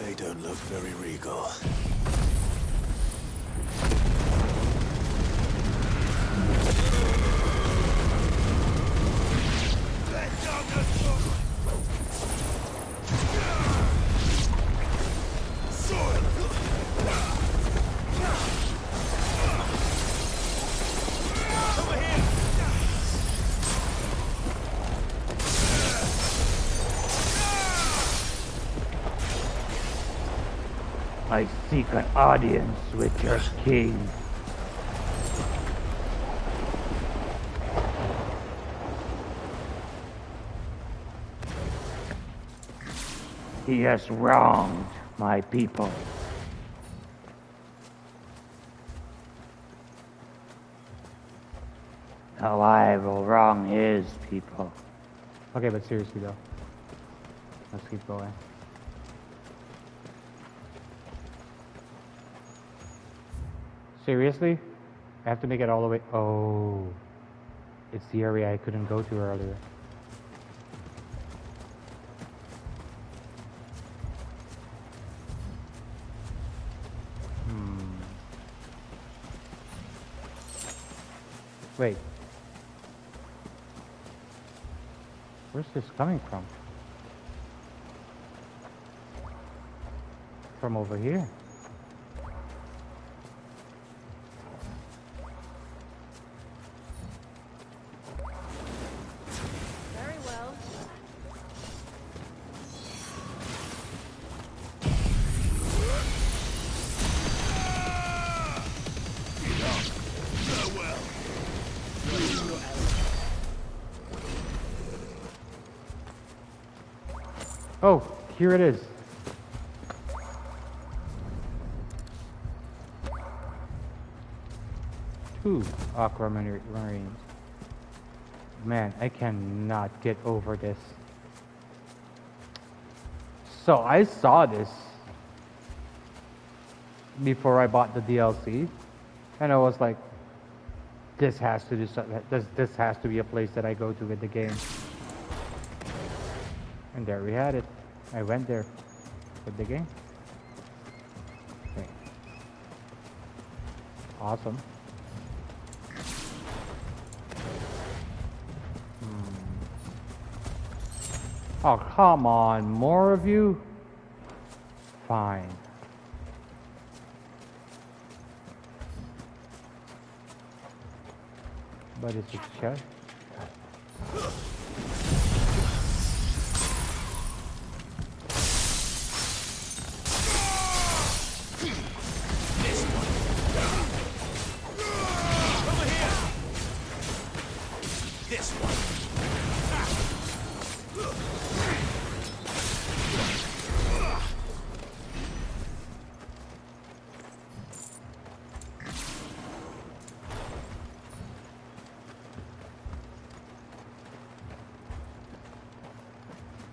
They don't look very regal. I seek an audience with your king. He has wronged my people. Now I will wrong his people. Okay, but seriously though. Let's keep going. Seriously? I have to make it all the way. Oh. It's the area I couldn't go to earlier. Wait. Where's this coming from? From over here. Very well. Oh, here it is. Two aquamarines. Man, I cannot get over this. So I saw this before I bought the DLC, and I was like, this has to do something. This has to be a place that I go to with the game. And there we had it. I went there with the game. Okay. Awesome. Oh, come on. More of you? Fine. But it's a chest.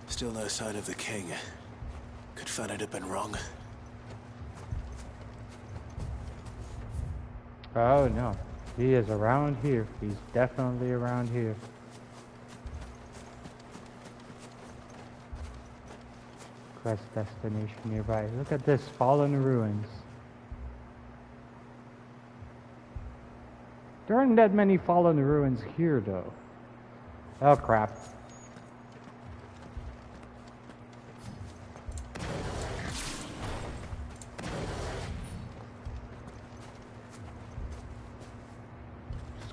Still no sign of the king. Could Fanad have been wrong? Oh no. He is around here. He's definitely around here. quest destination nearby. Look at this, fallen ruins. There aren't that many fallen ruins here, though. Oh, crap.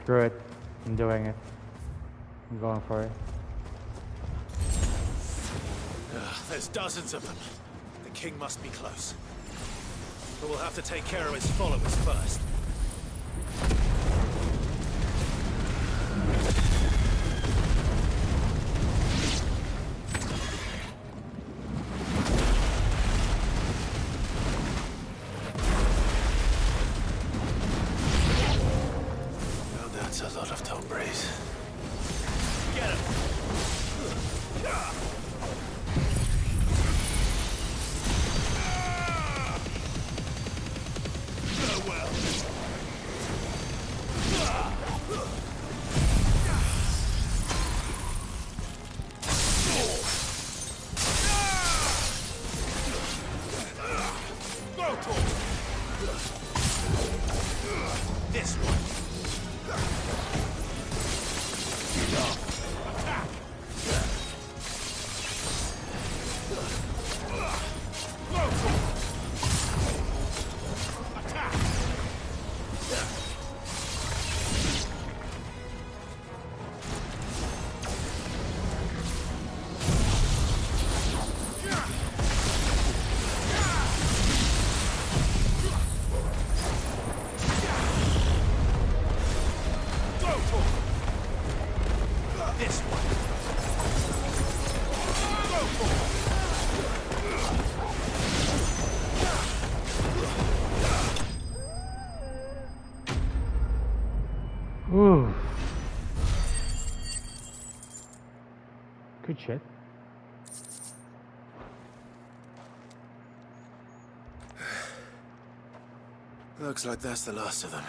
Screw it. I'm doing it. I'm going for it. There's dozens of them. The king must be close. But we'll have to take care of his followers first. Ooh. Good shit. Looks like that's the last of them.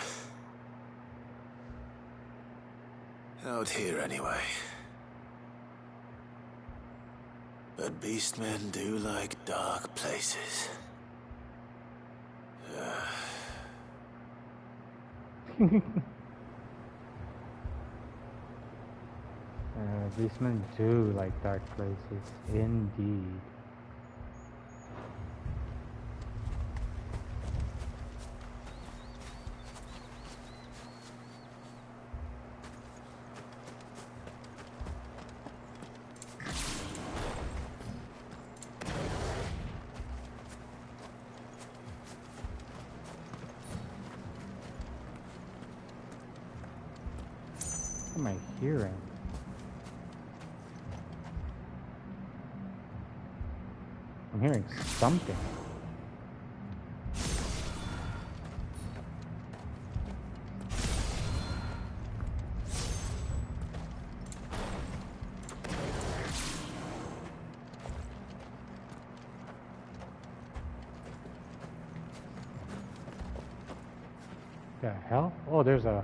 Out here, anyway. But beastmen do like dark places. Beastmen do like dark places, indeed. What am I hearing? I'm hearing something. The hell? Oh, there's a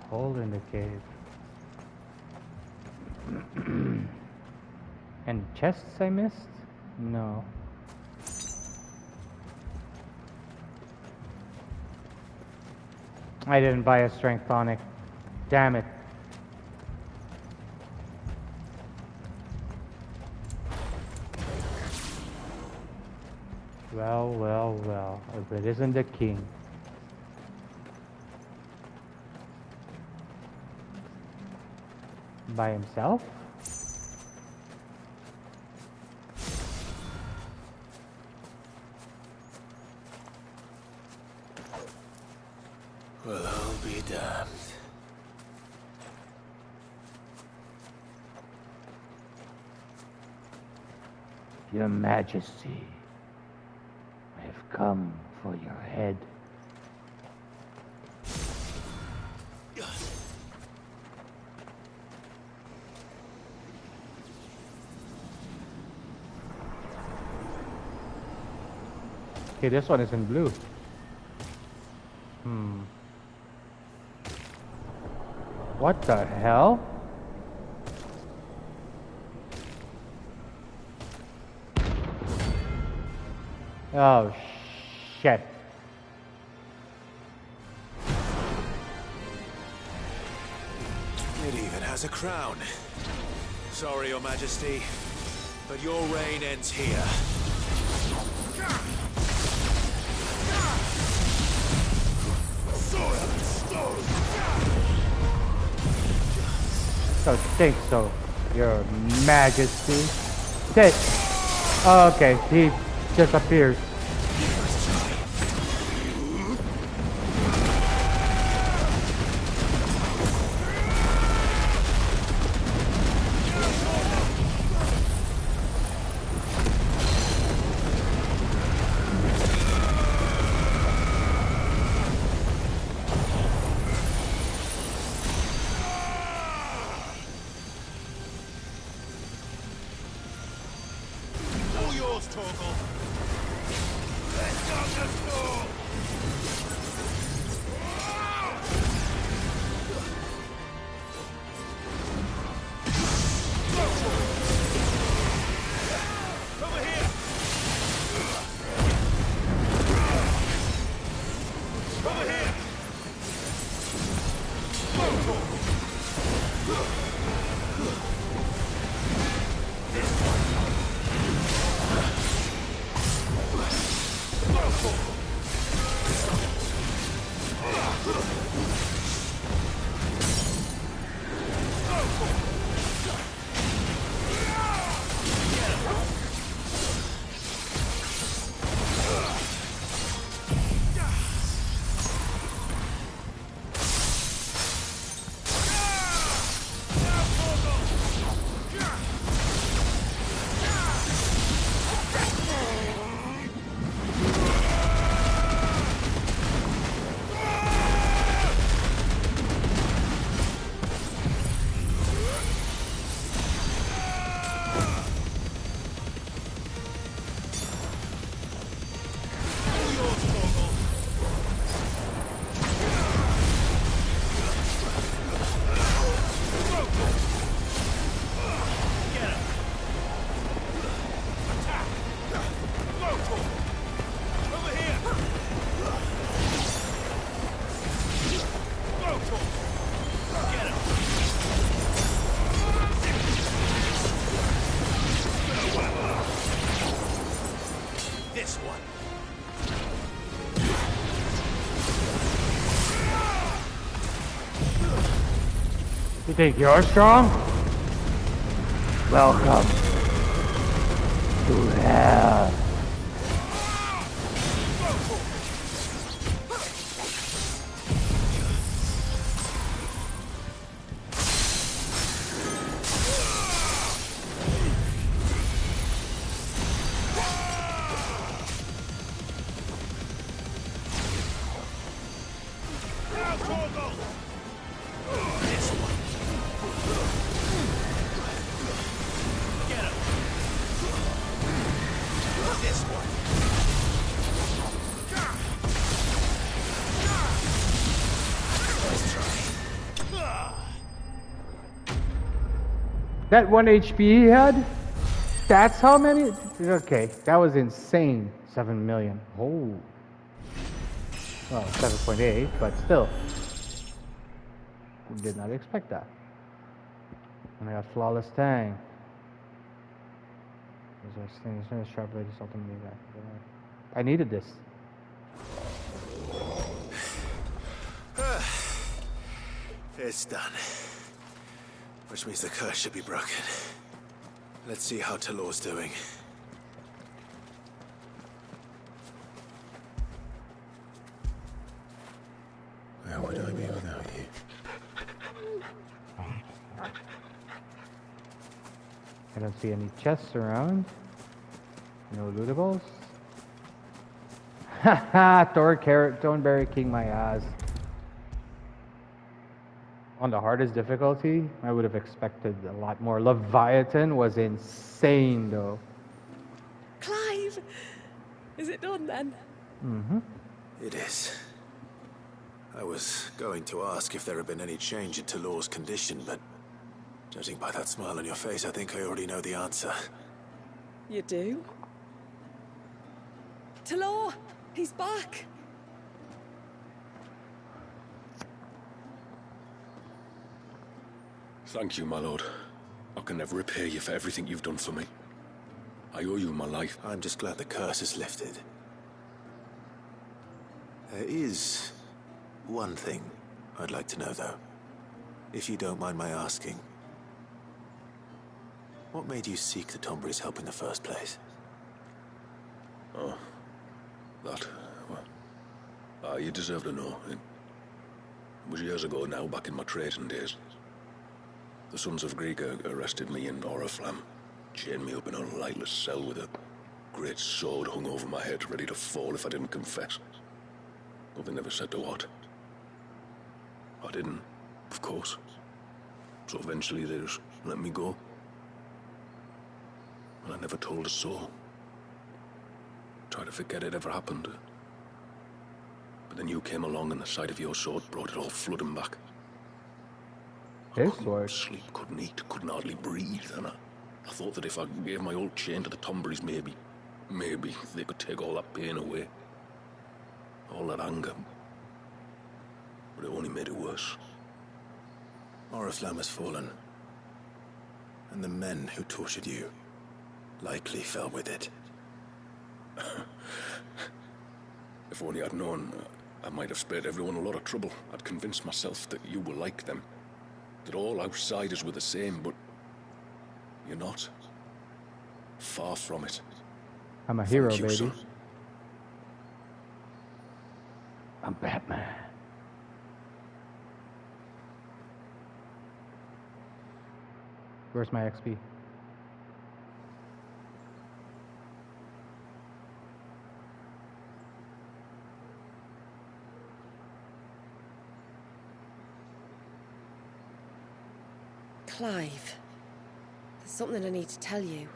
hole in the cave. And chests I missed? No. I didn't buy a strength tonic. Damn it. Well, well, well. If it isn't the king. By himself? Well, I'll be damned. Your Majesty, I have come for your head. Okay, this one is in blue. What the hell? Oh, shit. It even has a crown. Sorry, Your Majesty, but your reign ends here. Don't think so, Your Majesty. Sit. Oh, okay, he just appears. All yours, Torgal. Let's go, let's go. Over here. Over here. This one. You think you're strong? Welcome to hell. Now, Torgal. This one. Get him. This one. Let's try. That 1 HP he had? That's how many? Okay, that was insane. 7 million. Oh. Well, 7.8, but still. Did not expect that. And I got Flawless Tang. I needed this. It's done. Which means the curse should be broken. Let's see how Talor's doing. Where would I be without you? I don't see any chests around. No lootables. Haha, Thornberry King my ass. On the hardest difficulty, I would have expected a lot more. Leviathan was insane though. Clive! Is it done then? Mm-hmm. It is. I was going to ask if there had been any change in Talor's condition, but judging by that smile on your face, I think I already know the answer. You do? Talor! He's back! Thank you, my lord. I can never repay you for everything you've done for me. I owe you my life. I'm just glad the curse is lifted. There is one thing I'd like to know, though. If you don't mind my asking. What made you seek the Tombury's help in the first place? Oh, that. Well, you deserve to know. It was years ago now, back in my trading days. The Sons of Greek arrested me in Oriflamme, chained me up in a lightless cell with a great sword hung over my head, ready to fall if I didn't confess. But they never said to what. I didn't, of course. So eventually they just let me go. And I never told a soul. Tried to forget it ever happened. But then you came along and the sight of your sword brought it all flooding back. His Couldn't sword? sleep, couldn't eat, couldn't hardly breathe, and I thought that if I gave my old chain to the Tomburys, maybe they could take all that pain away. All that anger. But it only made it worse. Oriflamme has fallen. And the men who tortured you likely fell with it. If only I'd known, I might have spared everyone a lot of trouble. I'd convinced myself that you were like them. That all outsiders were the same, but you're not. Far from it. I'm a hero, Thank you, baby. son. I'm Batman. Where's my XP? Clive, there's something I need to tell you.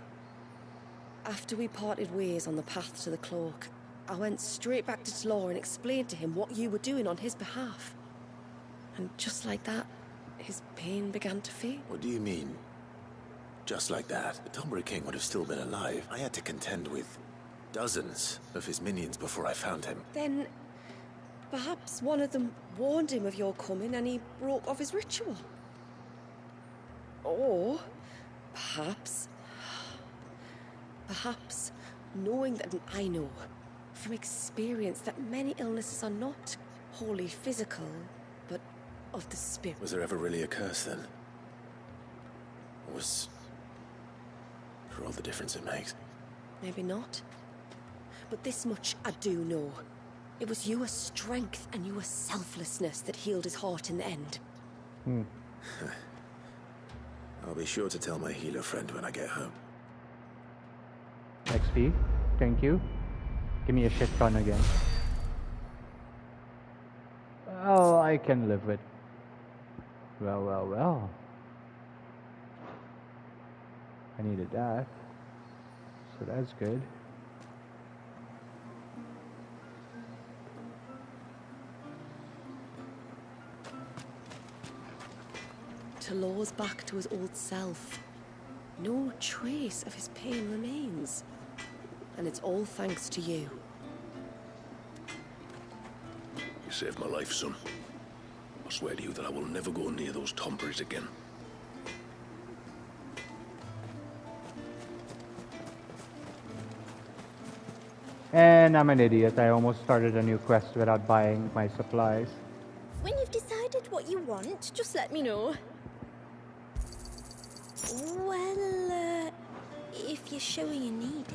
After we parted ways on the path to the cloak, I went straight back to Talor and explained to him what you were doing on his behalf. And just like that, his pain began to fade. What do you mean? Just like that? The Tombury King would have still been alive. I had to contend with dozens of his minions before I found him. Then, perhaps one of them warned him of your coming and he broke off his ritual. Or, perhaps, knowing that I know from experience that many illnesses are not wholly physical, but of the spirit. Was there ever really a curse then? Or was... for all the difference it makes? Maybe not. But this much I do know. It was your strength and your selflessness that healed his heart in the end. I'll be sure to tell my healer friend when I get home. XP. Thank you. Give me a shit ton again. Oh, I can live with. Well. I needed that. So that's good. Talor's back to his old self. No trace of his pain remains. And it's all thanks to you. You saved my life, son. I swear to you that I will never go near those Tomburys again. And I'm an idiot. I almost started a new quest without buying my supplies. When you've decided what you want, just let me know. Well, if you're sure you need it.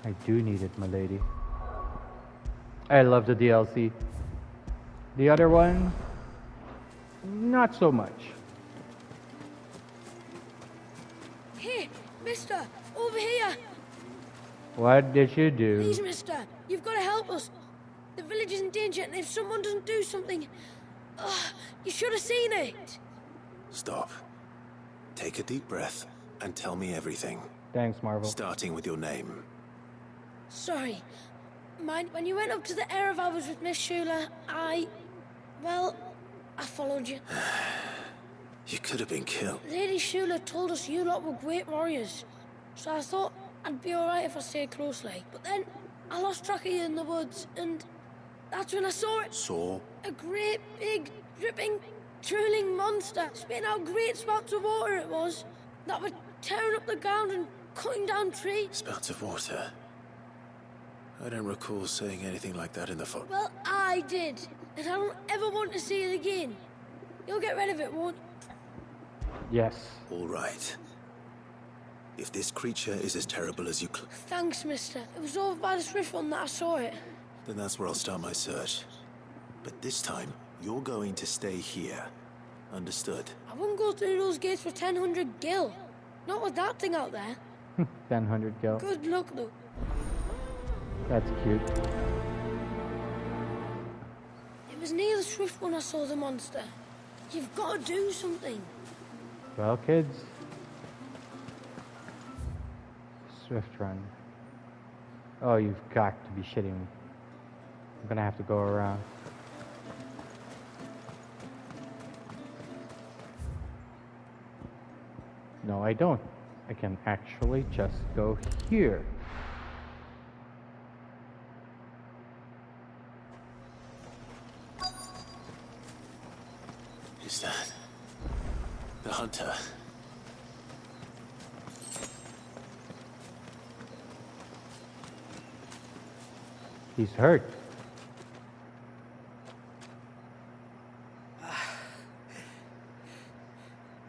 I do need it, my lady. I love the DLC. The other one, not so much. Hey, mister, over here. What did you do? Please, mister, you've got to help us. The village is in danger, and if someone doesn't do something... you should have seen it. Stop. Take a deep breath and tell me everything. Thanks, Marvel. Starting with your name. Sorry. Mind, when you went up to the Ereval with Miss Shula, I followed you. You could have been killed. Lady Shula told us you lot were great warriors. So I thought I'd be alright if I stayed close, like. But then, I lost track of you in the woods, and that's when I saw it. Saw? A great, big, dripping, drooling monster spitting out great spouts of water it was, that were tearing up the ground and cutting down trees. Spouts of water? I don't recall saying anything like that in the phone. Well, I did, and I don't ever want to see it again. You'll get rid of it, won't you? Yes. All right. If this creature is as terrible as you Thanks, mister. It was over by the Swift one that I saw it. then that's where I'll start my search. But this time, you're going to stay here. Understood? I wouldn't go through those gates for 1,000 gil. Not with that thing out there. 1,000 gil. Good luck, though. That's cute. It was near the Swift one I saw the monster. You've got to do something. Well, kids. Swift run. Oh, you've got to be shitting me. I'm gonna have to go around. No, I don't. I can actually just go here. Is that the hunter? He's hurt.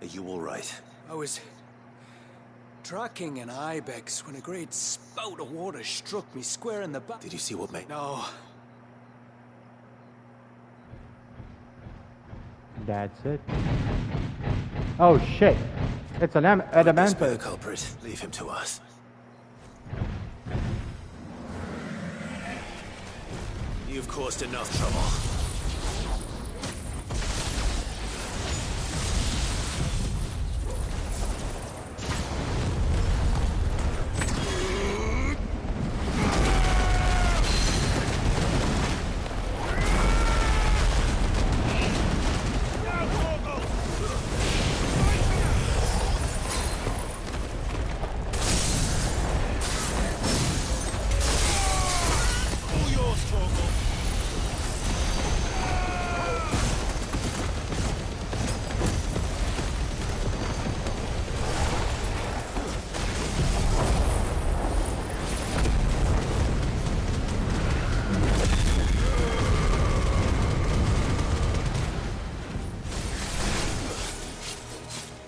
Are you all right? I was tracking an ibex when a great spout of water struck me square in the back. Did you see what made? No. That's it. Oh shit! It's an This be the adamanthus. culprit. Leave him to us. You've caused enough trouble.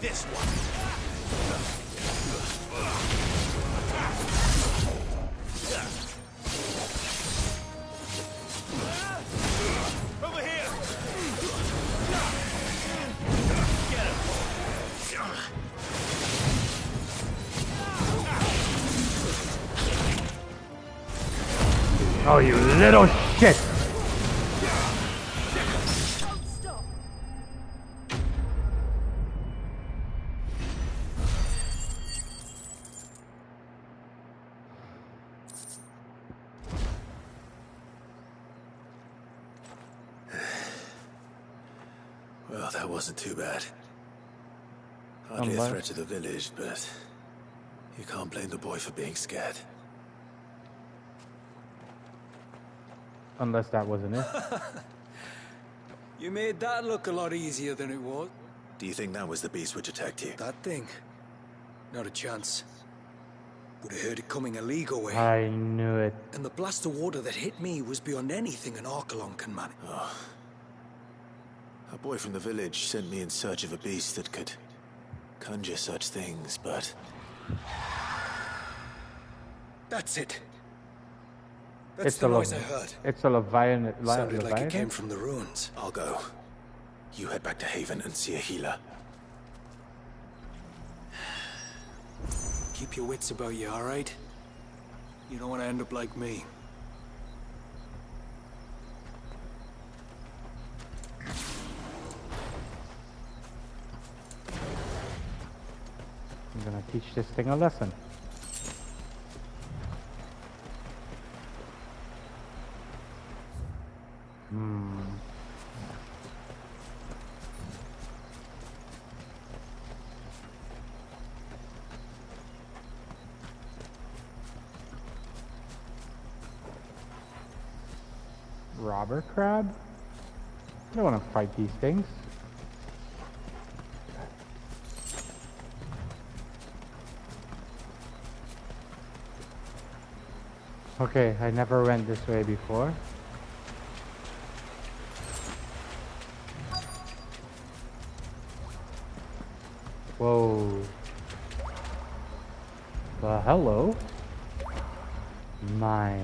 This one. Over here. Get him. Oh, you little shit! Well, that wasn't too bad. Hardly a Unless- threat to the village, but you can't blame the boy for being scared. Unless that wasn't it. You made that look a lot easier than it was. Do you think that was the beast which attacked you? That thing? Not a chance. Would have heard it coming a league away. I knew it. And the blast of water that hit me was beyond anything an Archelon can manage. Oh. A boy from the village sent me in search of a beast that could conjure such things, but... That's it. That's It's the a noise I heard. It's a Leviathan. Sounded like it Leviathan? came from the ruins. I'll go. You head back to Haven and see a healer. Keep your wits about you, all right? You don't want to end up like me. I'm gonna teach this thing a lesson. Robber crab? I don't want to fight these things. Okay, I never went this way before. Whoa. Well, hello. My.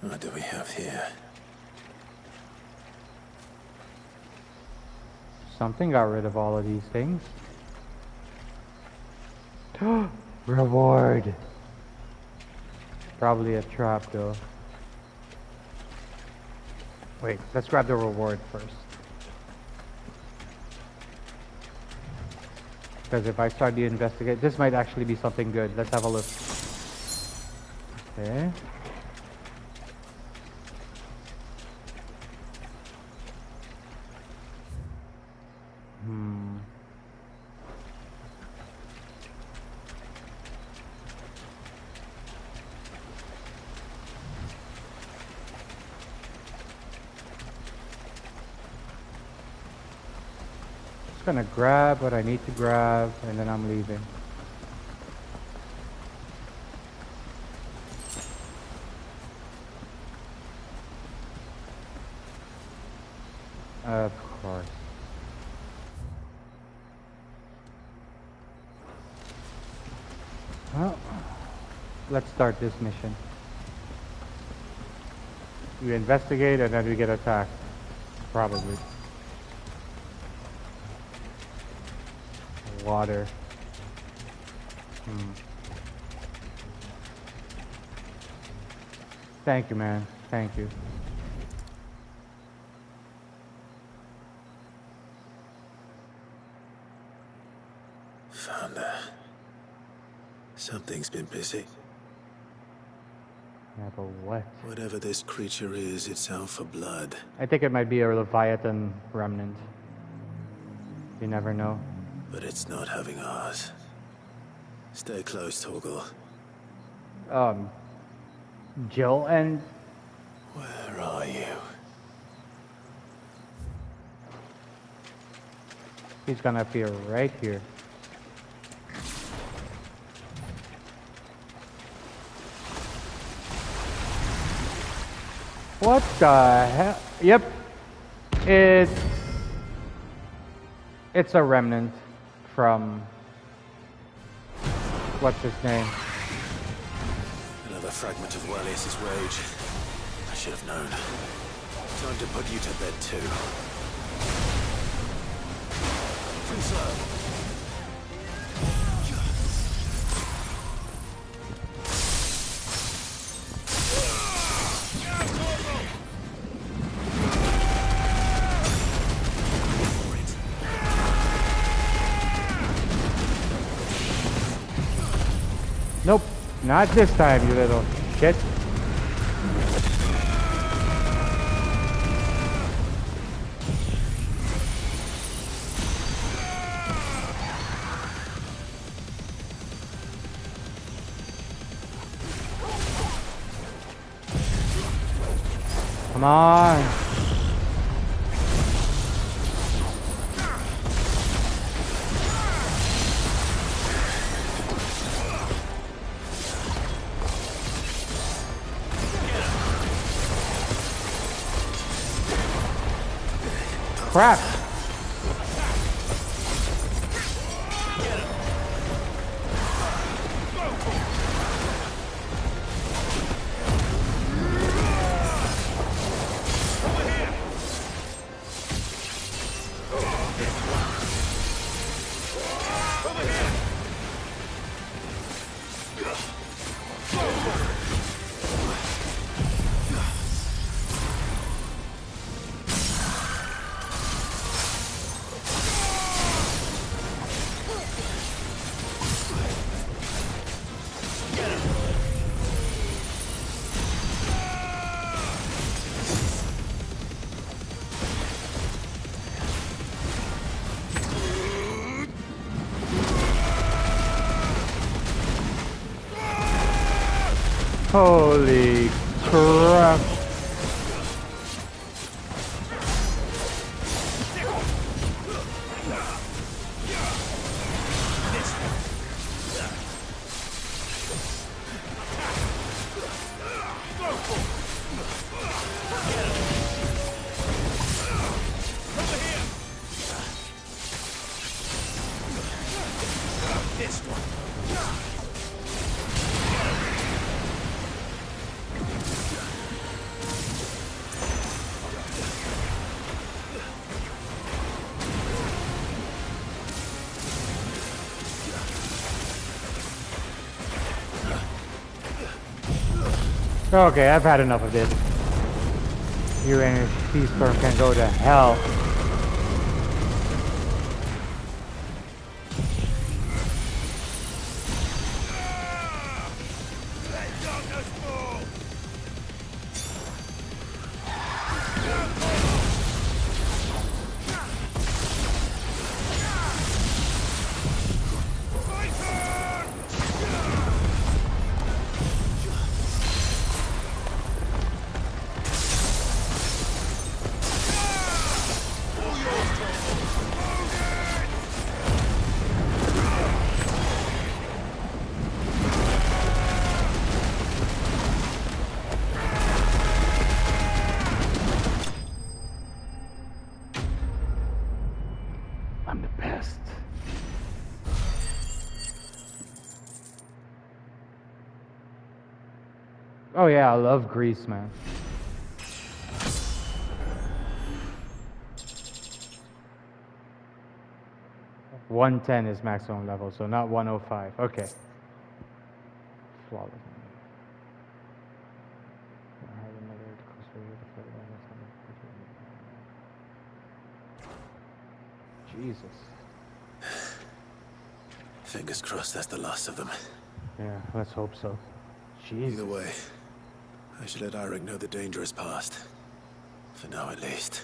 What do we have here? Something got rid of all of these things. Reward. Probably a trap though. Wait, let's grab the reward first. Because if I start to investigate, this might actually be something good. Let's have a look. Okay. Gonna grab what I need to grab and then I'm leaving. Of course. Well, let's start this mission. We investigate and then we get attacked. Probably. Water. Thank you, man. Thank you. Found her. Something's been busy. Yeah, but what? Whatever this creature is, it's out for blood. I think it might be a Leviathan remnant. You never know. But it's not having ours. Stay close, Torgal. Jill and... Where are you? He's gonna appear right here. What the hell? Yep. It's a remnant from... What's his name? Another fragment of Walius' rage. I should have known. Time to put you to bed too. Too slow. Nope, not this time, you little shit. Come on. Crap. Holy crap. Okay, I've had enough of this. You and your Seastorm can go to hell. I'm the best. Oh yeah, I love Grease, man. $110 is maximum level, so not 105. Okay. Flawless. Jesus. Fingers crossed that's the last of them. Yeah, let's hope so. Jesus. Either way, I should let Eirik know the danger is past. For now, at least.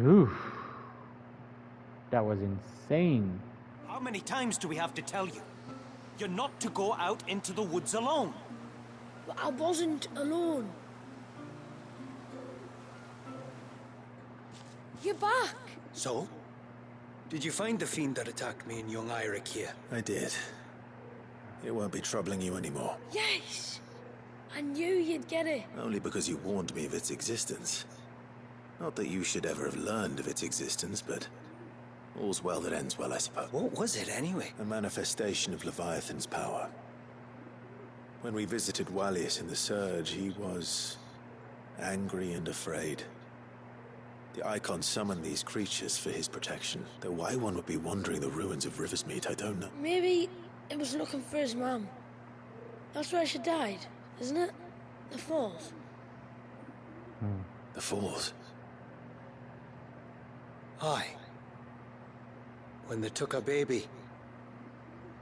Oof. That was insane. How many times do we have to tell you? You're not to go out into the woods alone. But I wasn't alone. You're back. So? Did you find the fiend that attacked me and young Eirik here? I did. It won't be troubling you anymore. Yes. I knew you'd get it. Only because you warned me of its existence. Not that you should ever have learned of its existence, but all's well that ends well, I suppose. What was it, anyway? A manifestation of Leviathan's power. When we visited Wallius in the Surge, he was angry and afraid. The Icon summoned these creatures for his protection, though why one would be wandering the ruins of Riversmeet, I don't know. Maybe it was looking for his mum. That's where she died, isn't it? The Falls. The Falls? Aye. When they took her baby,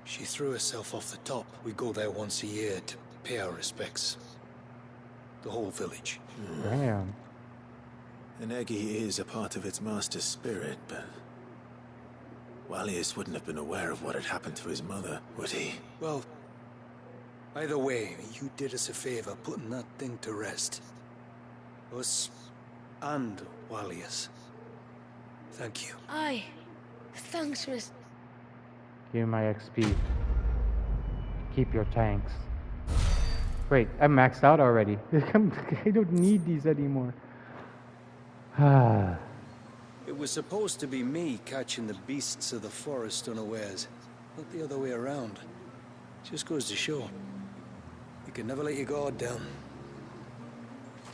she threw herself off the top. We go there once a year to pay our respects. The whole village. Damn. Enegi is a part of its master's spirit, but Wallius wouldn't have been aware of what had happened to his mother, would he? Well, either way, you did us a favor putting that thing to rest. Us and Wallius. Thank you. Aye. Thanks, Miss. Give my XP. Keep your tanks. Wait, I'm maxed out already. I don't need these anymore. It was supposed to be me catching the beasts of the forest unawares, not the other way around. Just goes to show. You can never let your guard down.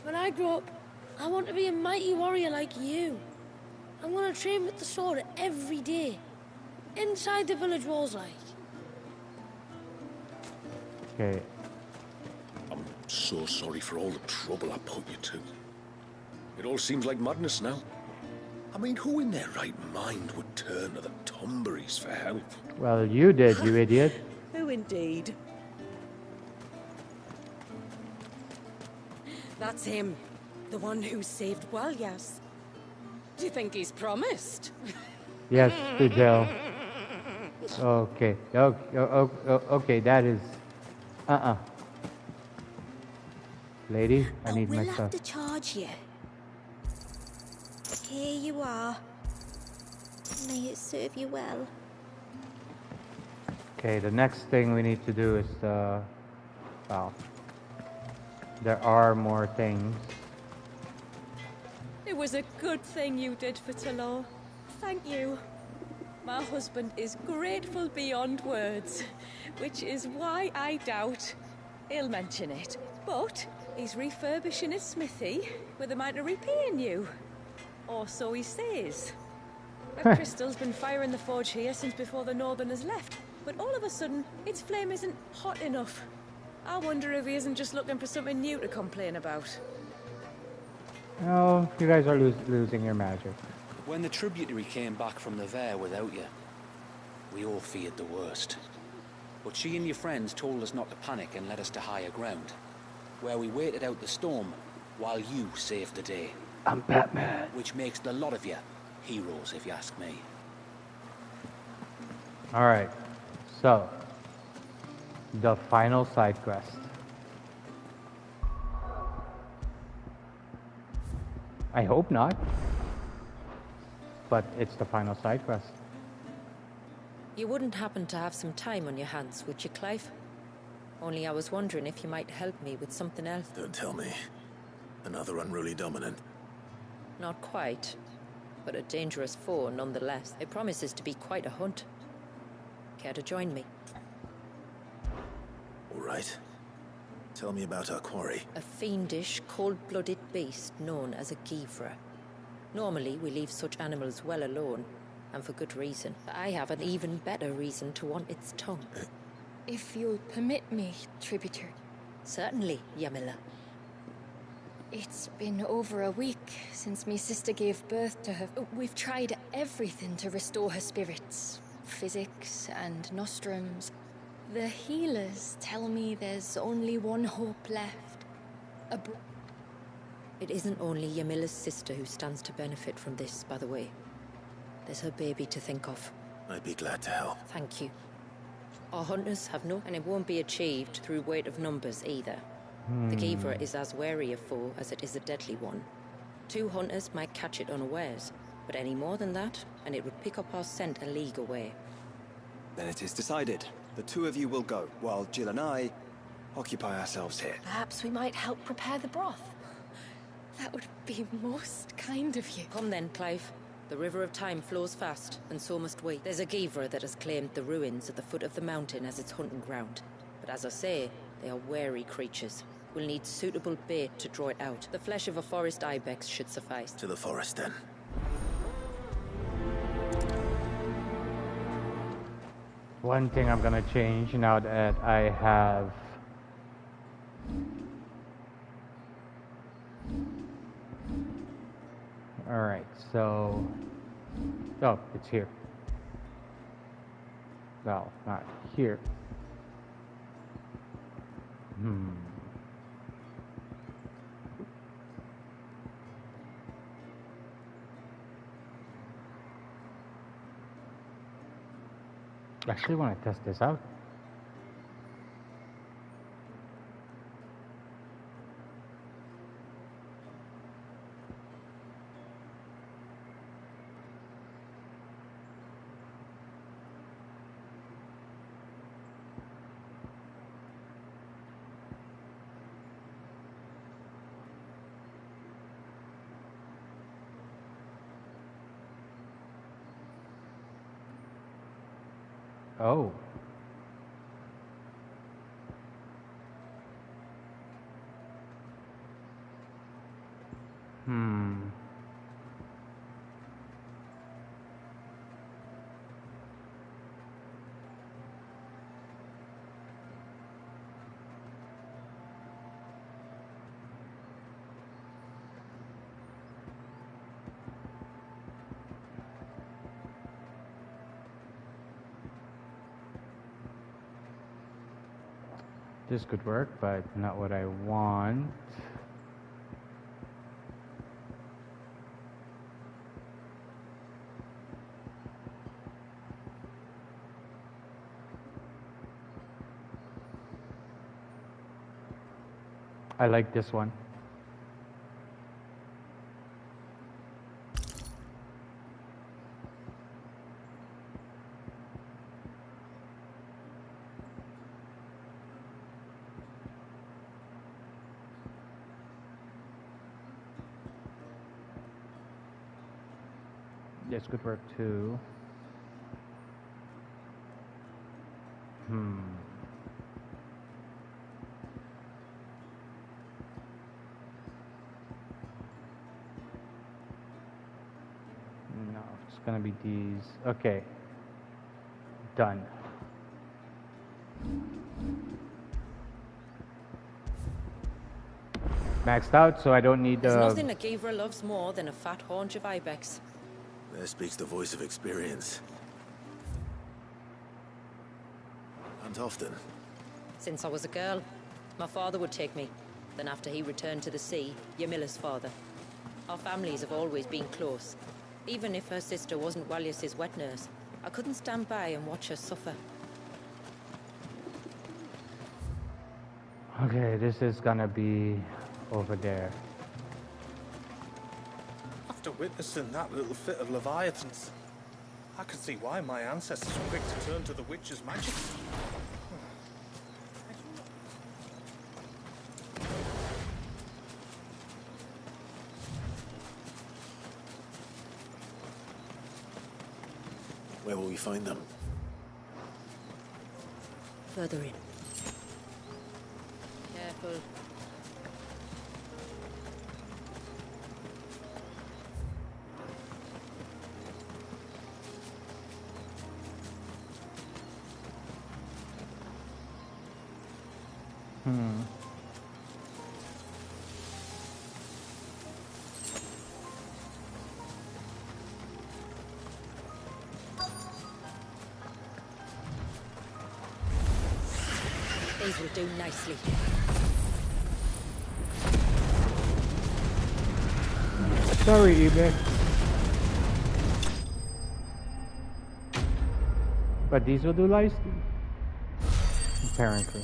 When I grow up, I want to be a mighty warrior like you. I'm gonna train with the sword every day. Inside the village walls, like. Okay. I'm so sorry for all the trouble I put you to. It all seems like madness now. I mean, who in their right mind would turn to the Tomberries for help? Well, you did, you idiot. Who indeed? That's him. The one who saved Walyas. Do you think he's promised? Yes, to jail. Okay. Okay, that is... Lady, I need my We'll stuff. have to charge you. Here you are. May it serve you well. Okay, the next thing we need to do is, well, there are more things. It was a good thing you did for Talor. Thank you. My husband is grateful beyond words, which is why I doubt he'll mention it. But he's refurbishing his smithy with a mind to repaying you. Or so he says. Crystal's been firing the forge here since before the Northerners left, but all of a sudden, its flame isn't hot enough. I wonder if he isn't just looking for something new to complain about. Oh, you guys are losing your magic. When the tributary came back from the Vare without you, we all feared the worst. But she and your friends told us not to panic and led us to higher ground, where we waited out the storm while you saved the day. I'm Batman. Which makes the lot of you heroes, if you ask me. Alright, so, the final side quest. I hope not, but it's the final side quest. You wouldn't happen to have some time on your hands, would you, Clive? Only I was wondering if you might help me with something else. Don't tell me. Another unruly dominant. Not quite, but a dangerous foe nonetheless. It promises to be quite a hunt. Care to join me? All right. Tell me about our quarry. A fiendish, cold-blooded beast known as a Givra. Normally, we leave such animals well alone, and for good reason. But I have an even better reason to want its tongue. If you'll permit me, Tributor. Certainly, Yamila. It's been over a week since me sister gave birth to her. We've tried everything to restore her spirits. Physics and nostrums. The healers tell me there's only one hope left. It isn't only Yamila's sister who stands to benefit from this, by the way. There's her baby to think of. I'd be glad to help. Thank you. Our hunters have no, and it won't be achieved through weight of numbers either. The Givra is as wary a foe as it is a deadly one. 2 hunters might catch it unawares, but any more than that, and it would pick up our scent a league away. Then it is decided. The 2 of you will go, while Jill and I occupy ourselves here. Perhaps we might help prepare the broth. That would be most kind of you. Come then, Clive. The river of time flows fast, and so must we. There's a Givra that has claimed the ruins at the foot of the mountain as its hunting ground. But as I say, they are wary creatures. We'll need suitable bait to draw it out. The flesh of a forest ibex should suffice. To the forest, then. One thing I'm gonna change now that I have alright, so oh, it's here. Well, not here. I actually want to test this out. Oh. This could work, but not what I want. I like this one. This could work too. No, it's gonna be these. Okay. Done. Maxed out, so I don't need There's nothing that Gavra loves more than a fat haunch of ibex. There speaks the voice of experience. And often. Since I was a girl, my father would take me. Then after he returned to the sea, Yamila's father. Our families have always been close. Even if her sister wasn't Walius's wet nurse, I couldn't stand by and watch her suffer. Okay, this is gonna be over there. After witnessing that little fit of Leviathans, I can see why my ancestors were quick to turn to the witch's magic. Where will we find them? Further in. Careful. These will do nicely. Sorry, eBay. But these will do nicely. Apparently.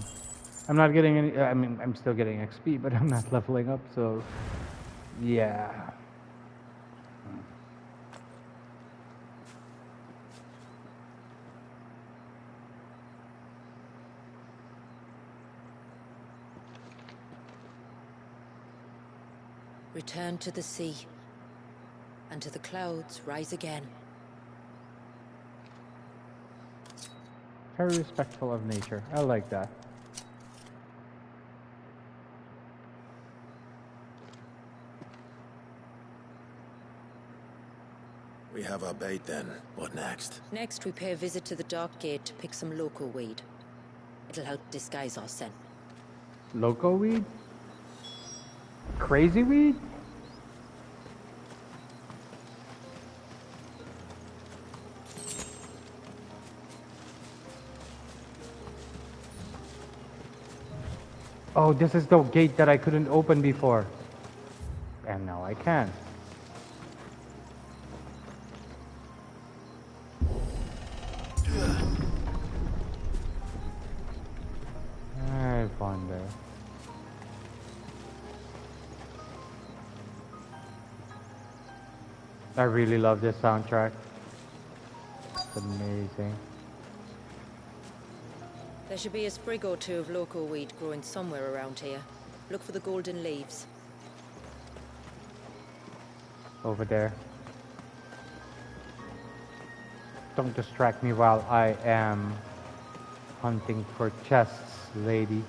I'm not getting any, I mean, I'm still getting XP, but I'm not leveling up, so yeah. Return to the sea, and to the clouds rise again. Very respectful of nature. I like that. We have our bait then. What next? Next, we pay a visit to the Dark Gate to pick some loco weed. It'll help disguise our scent. Loco weed? Crazy weed? Oh, this is the gate that I couldn't open before. And now I can. I wonder. I really love this soundtrack. It's amazing. There should be a sprig or two of loco weed growing somewhere around here. Look for the golden leaves. Over there. Don't distract me while I am hunting for chests, lady.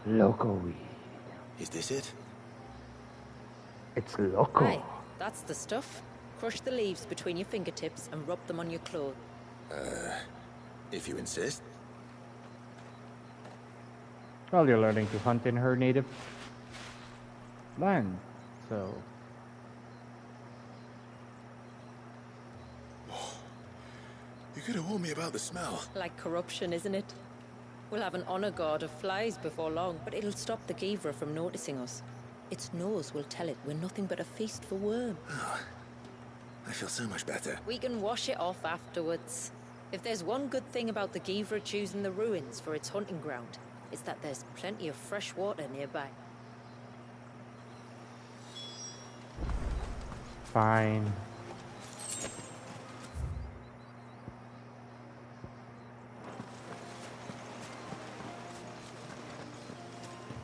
Loco weed. Is this it? It's loco. Aye, that's the stuff. Crush the leaves between your fingertips and rub them on your clothes. If you insist. Well, you're learning to hunt in her native land, so... You could have warned me about the smell. Like corruption, isn't it? We'll have an honor guard of flies before long, but it'll stop the Gavra from noticing us. Its nose will tell it we're nothing but a feast for worms. I feel so much better. We can wash it off afterwards. If there's one good thing about the Givra choosing the ruins for its hunting ground, it's that there's plenty of fresh water nearby. Fine.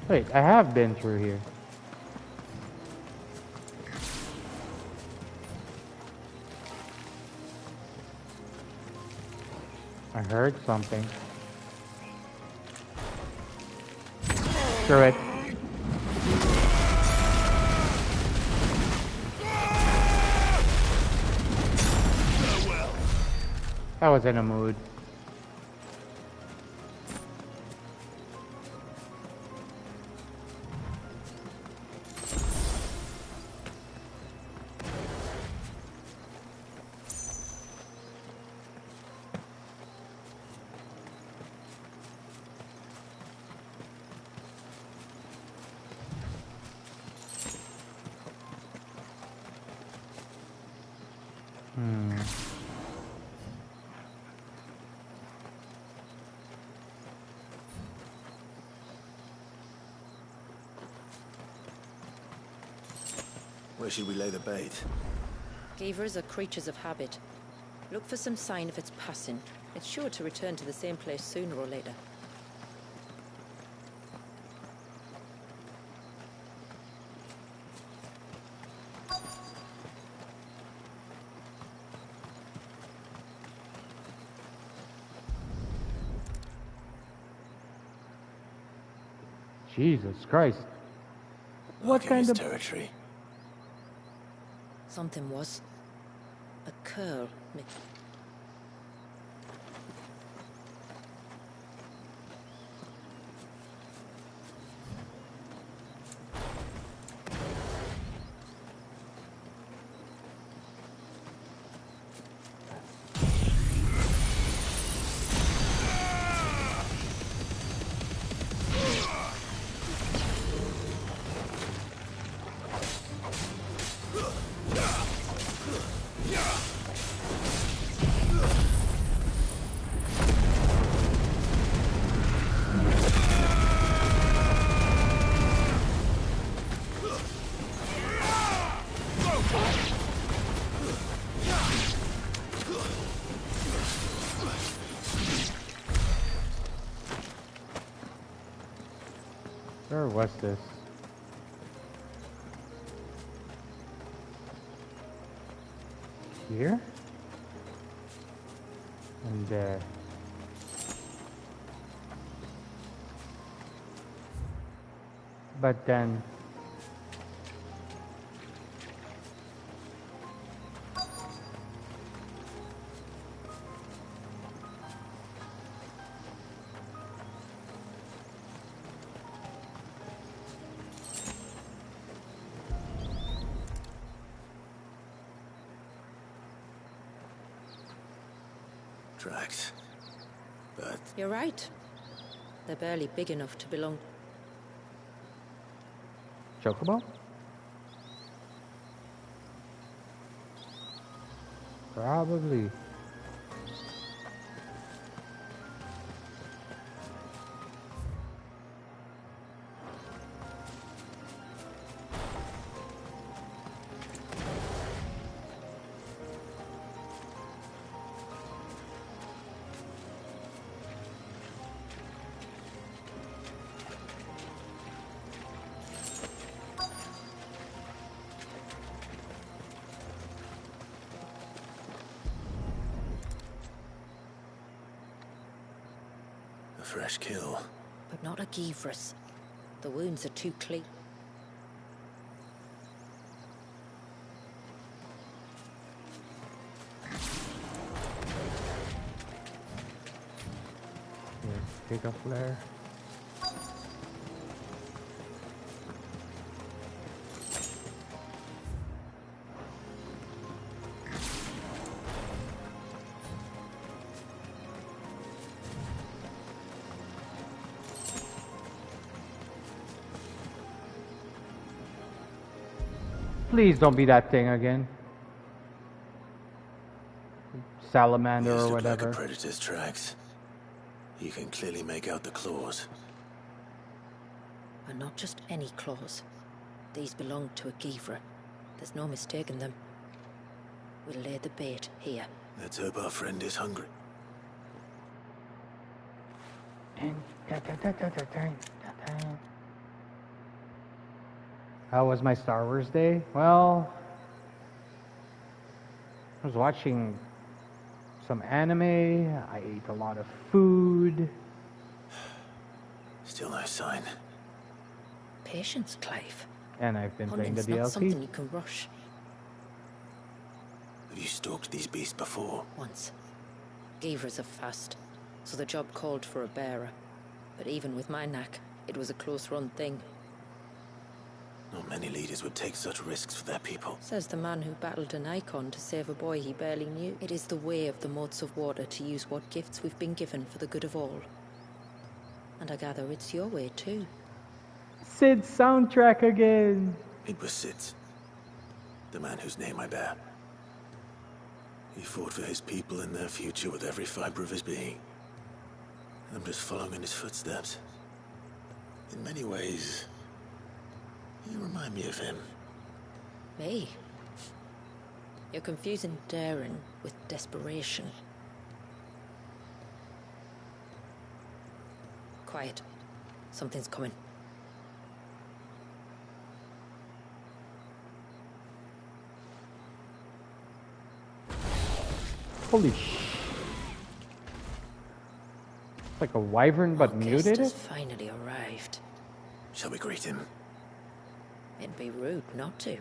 Wait, I have been through here. I heard something. Screw it. I was in a mood. Where should we lay the bait? Givers are creatures of habit. Look for some sign of its passing. It's sure to return to the same place sooner or later. Jesus Christ. What kind of territory? Something was. A curl. Where was this? Here? And there. But then... Tracks. But... You're right. They're barely big enough to belong. Chocobo? Probably. Fresh kill. But not a Givras. The wounds are too clean. Take a flare. Please don't be that thing again. salamander Used or to track a whatever. predator's tracks. You can clearly make out the claws. And not just any claws. These belong to a Givra. There's no mistaking them. We'll lay the bait here. Let's hope our friend is hungry. How was my Star Wars day? Well, I was watching some anime. I ate a lot of food. Still no sign. Patience, Clive. And I've been playing the Hunning's not something DLC. you can rush. Have you stalked these beasts before? Once. Givras are fast, so the job called for a bearer. But even with my knack, it was a close-run thing. Not many leaders would take such risks for their people. Says the man who battled an icon to save a boy he barely knew. It is the way of the Motes of Water to use what gifts we've been given for the good of all. And I gather it's your way too. Sid's soundtrack again. It was Sid's. The man whose name I bear. He fought for his people and their future with every fiber of his being. I'm just following in his footsteps. In many ways, you remind me of him. Me? You're confusing daring with desperation. Quiet. Something's coming. Holy sh! It's like a wyvern but Guest mutated? has finally arrived. Shall we greet him? It'd be rude not to.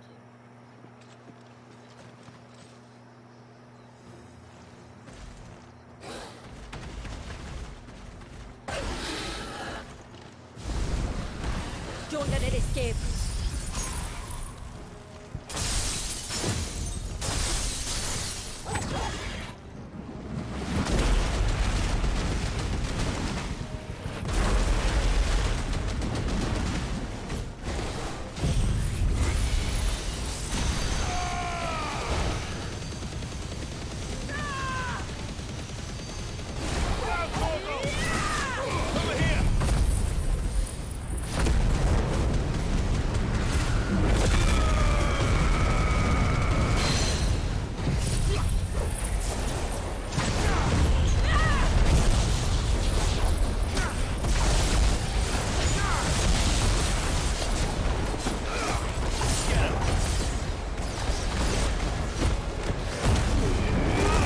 Don't let it escape.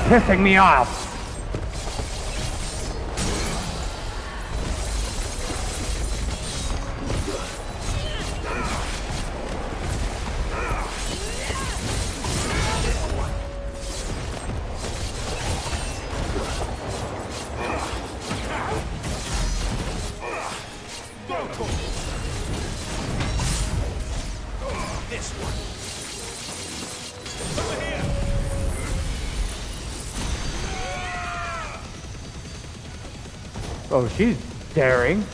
Pissing me off! This one. Over here. Oh, she's daring.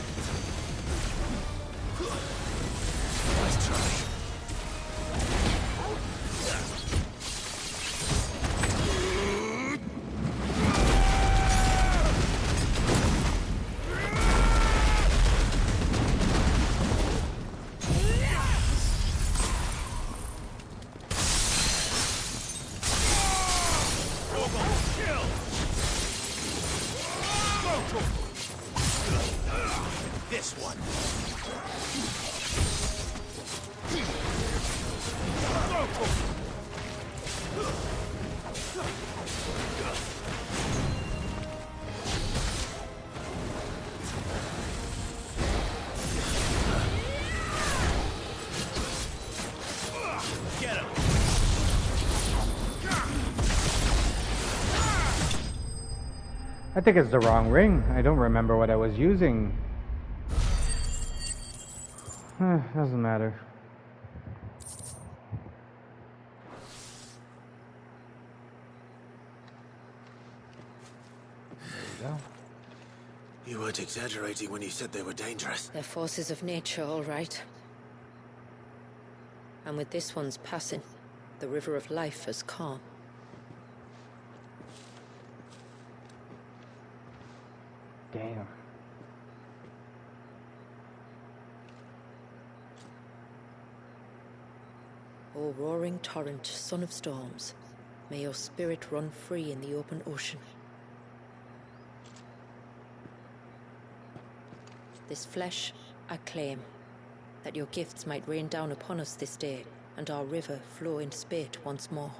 Nice try. This one. Get him. I think it's the wrong ring. I don't remember what I was using. Doesn't matter. There you go. You weren't exaggerating when you said they were dangerous. They're forces of nature, all right. And with this one's passing, the river of life has calm. Damn. O roaring torrent, son of storms, may your spirit run free in the open ocean. This flesh I claim, that your gifts might rain down upon us this day, and our river flow in spate once more.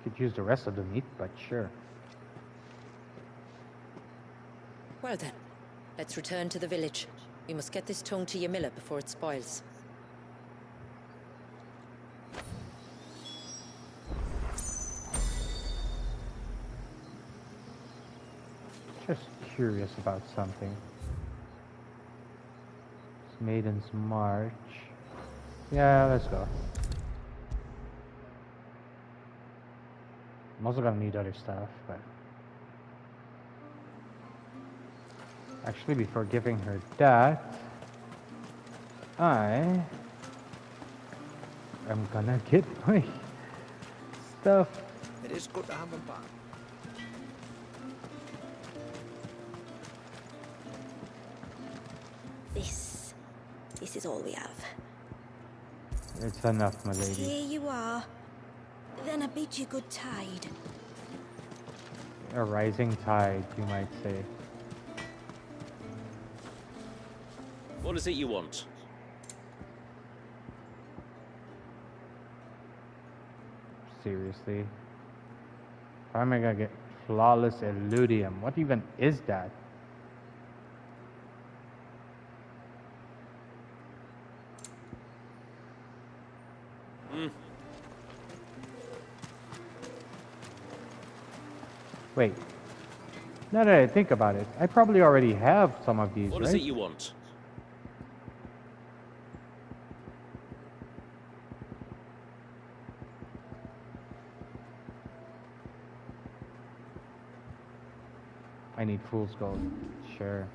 Could use the rest of the meat, but sure. Well then, let's return to the village. We must get this tongue to Ymilla before it spoils. Just curious about something. It's Maiden's March. Yeah, let's go. I'm also gonna need other stuff, but actually, before giving her that, I am gonna get my stuff. It is good to have them back. This is all we have. It's enough, my lady. Here you are. Then I bid you good tide. A rising tide, you might say. What is it you want? Seriously? How am I gonna get flawless eludium? What even is that? Wait. Now that I think about it, I probably already have some of these, What right? is it you want? I need fool's gold. Sure.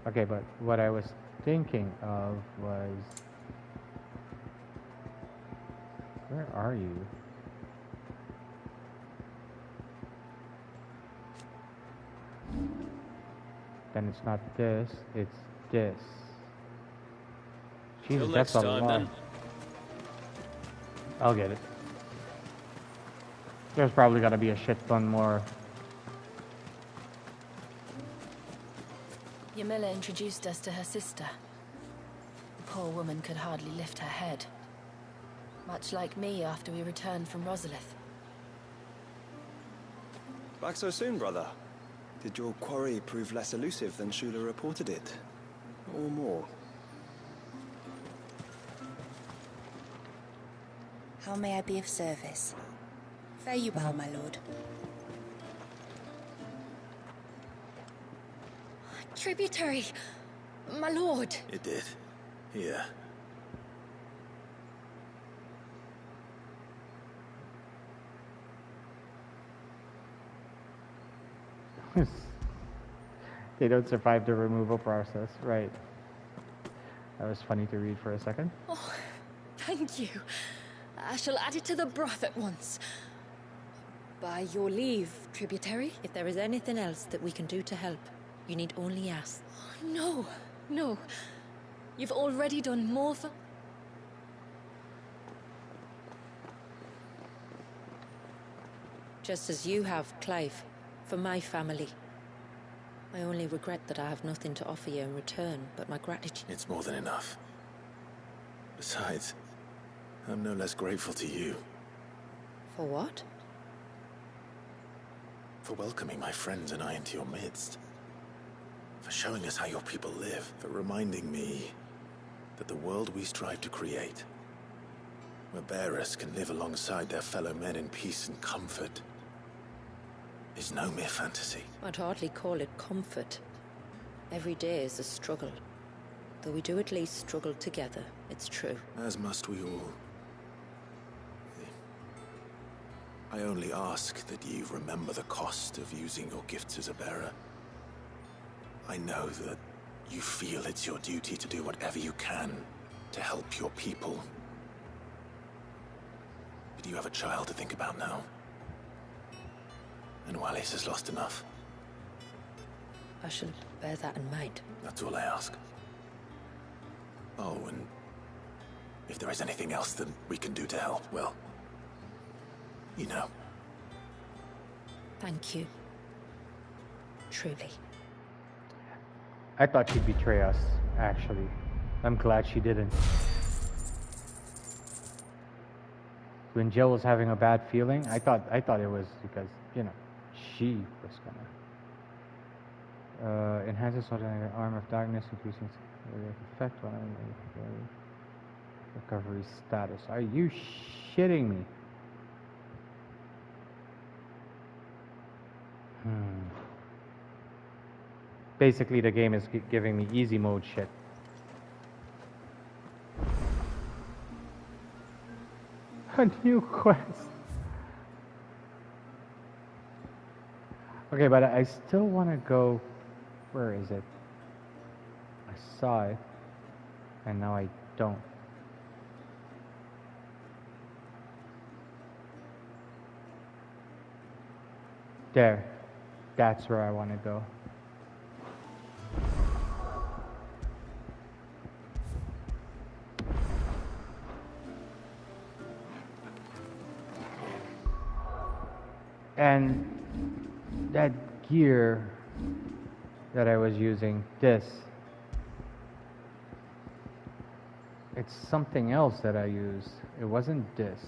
Okay, but what I was thinking of was... Where are you? Then it's not this, it's this. Jesus, Till that's next a time, lot. then. I'll get it. There's probably gotta be a shit ton more. Ymilla introduced us to her sister. The poor woman could hardly lift her head. Much like me after we returned from Rosalith. Back so soon, brother? Did your quarry prove less elusive than Shula reported it? Or more? How may I be of service? Fare you well, my lord. Tributary! My lord! It did. Here. They don't survive the removal process, right? That was funny to read for a second. Oh, thank you. I shall add it to the broth at once. By your leave, tributary. If there is anything else that we can do to help, you need only ask. No, no. You've already done more for... Just as you have, Clive, for my family. I only regret that I have nothing to offer you in return, but my gratitude... It's more than enough. Besides, I'm no less grateful to you. For what? For welcoming my friends and I into your midst. For showing us how your people live. For reminding me that the world we strive to create, where bearers can live alongside their fellow men in peace and comfort, is no mere fantasy. I'd hardly call it comfort. Every day is a struggle. Though we do at least struggle together, it's true. As must we all. I only ask that you remember the cost of using your gifts as a bearer. I know that you feel it's your duty to do whatever you can to help your people. But you have a child to think about now. And Wallis has lost enough. I shall bear that in mind. That's all I ask. Oh, and if there is anything else that we can do to help, well, you know. Thank you. Truly. I thought she'd betray us, actually. I'm glad she didn't. When Jill was having a bad feeling, I thought it was because, you know, she was gonna enhances an arm of darkness, increasing effect on recovery status. Are you shitting me? Basically, the game is giving me easy mode shit. A new quest. Okay, but I still want to go. Where is it? I saw it, and now I don't. There. That's where I want to go. And that gear that I was using, it's something else that I used. It wasn't this.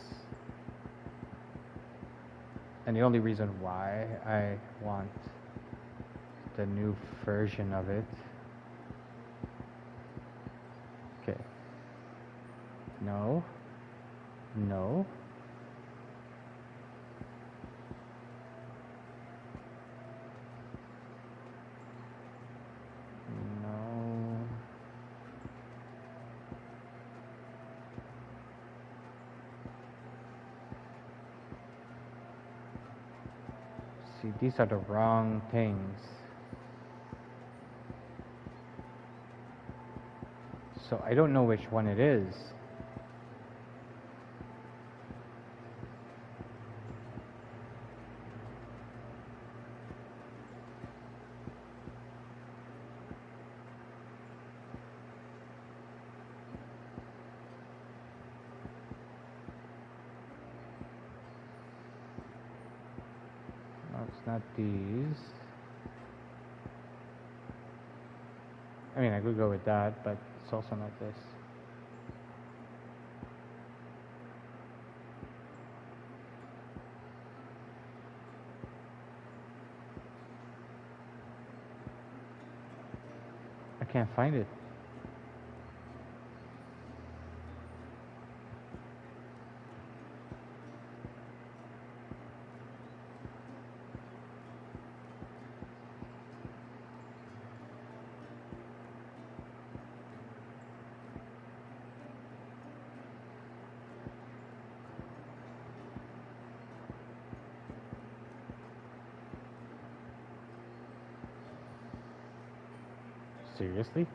And the only reason why I want the new version of it. Okay. No. No. These are the wrong things. So I don't know which one it is. Not these. I mean, I could go with that, but it's also not this. I can't find it. Seriously?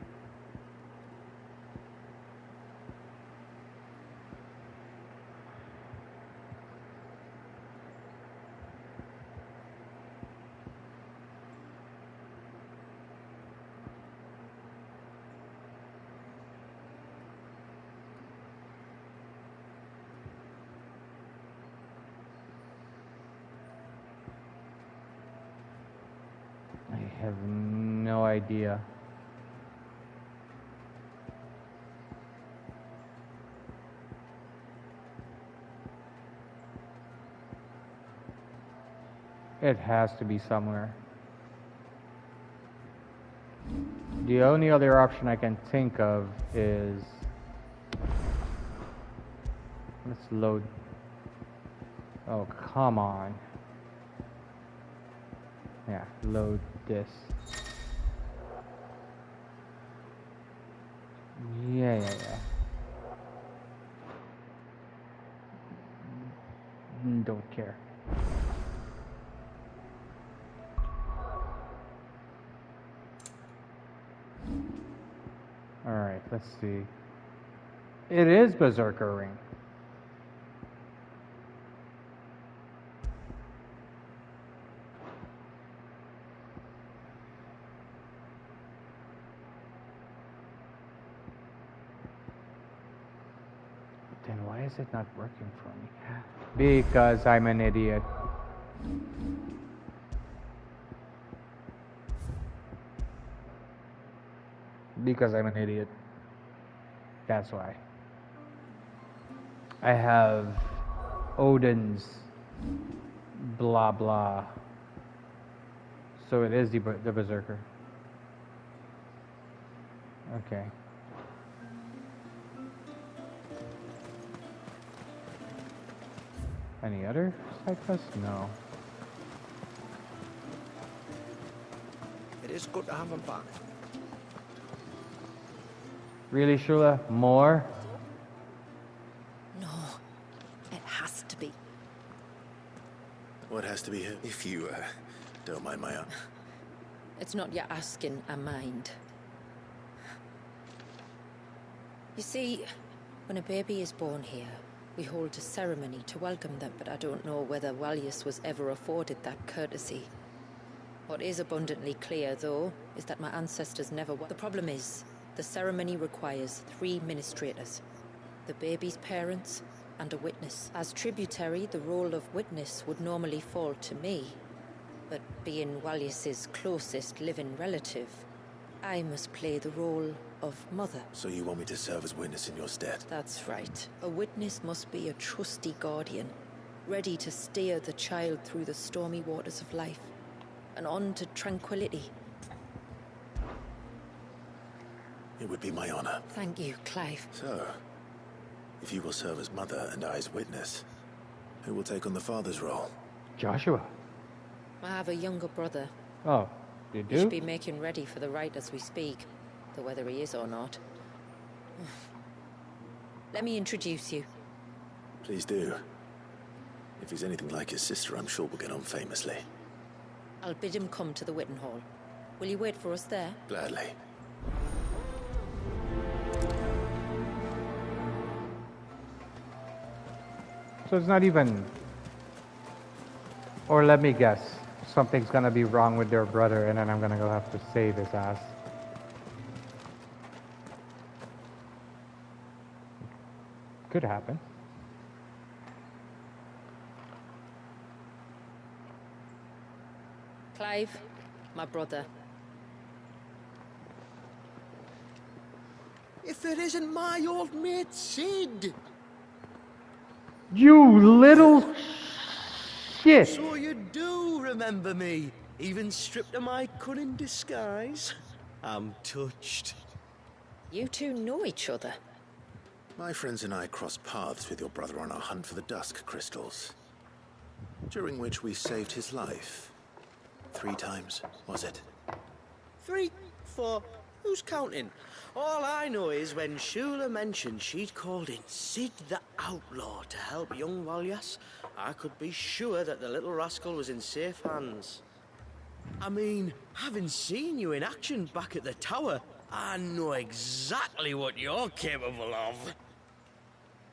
I have no idea. It has to be somewhere. The only other option I can think of is... Let's load... Oh, come on. Yeah, load this. Yeah. Don't care. Alright, let's see. It is Berserker Ring. Then why is it not working for me? Because I'm an idiot. Because I'm an idiot. That's why. I have Odin's blah blah. So it is the Berserker. Okay. Any other side quests? No. It is good to have him back. Really, Shula? More? No, it has to be. What has to be here? If you, don't mind my... It's not your asking, I mind. You see, when a baby is born here, we hold a ceremony to welcome them, but I don't know whether Walius was ever afforded that courtesy. What is abundantly clear, though, is that my ancestors never were. The problem is, the ceremony requires 3 ministrators, the baby's parents and a witness. As tributary, the role of witness would normally fall to me, but being Walius's closest living relative, I must play the role of mother. So you want me to serve as witness in your stead? That's right. A witness must be a trusty guardian, ready to steer the child through the stormy waters of life and on to tranquility. It would be my honor. Thank you, Clive. So, if you will serve as mother and I as witness, who will take on the father's role? Joshua. I have a younger brother. Oh, you do? He should be making ready for the rite as we speak, though whether he is or not. Let me introduce you. Please do. If he's anything like his sister, I'm sure we'll get on famously. I'll bid him come to the Witten Hall. Will you wait for us there? Gladly. So it's not even... Or let me guess. Something's gonna be wrong with their brother and then I'm gonna go have to save his ass. Could happen. Clive, my brother. If it isn't my old mate Sid! You little shit! So you do remember me, even stripped of my cunning disguise. I'm touched. You two know each other. My friends and I crossed paths with your brother on our hunt for the Dusk Crystals, during which we saved his life. 3 times, was it? 3, 4, who's counting? All I know is when Shula mentioned she'd called in Sid the Outlaw to help young Walias, I could be sure that the little rascal was in safe hands. I mean, having seen you in action back at the tower, I know exactly what you're capable of.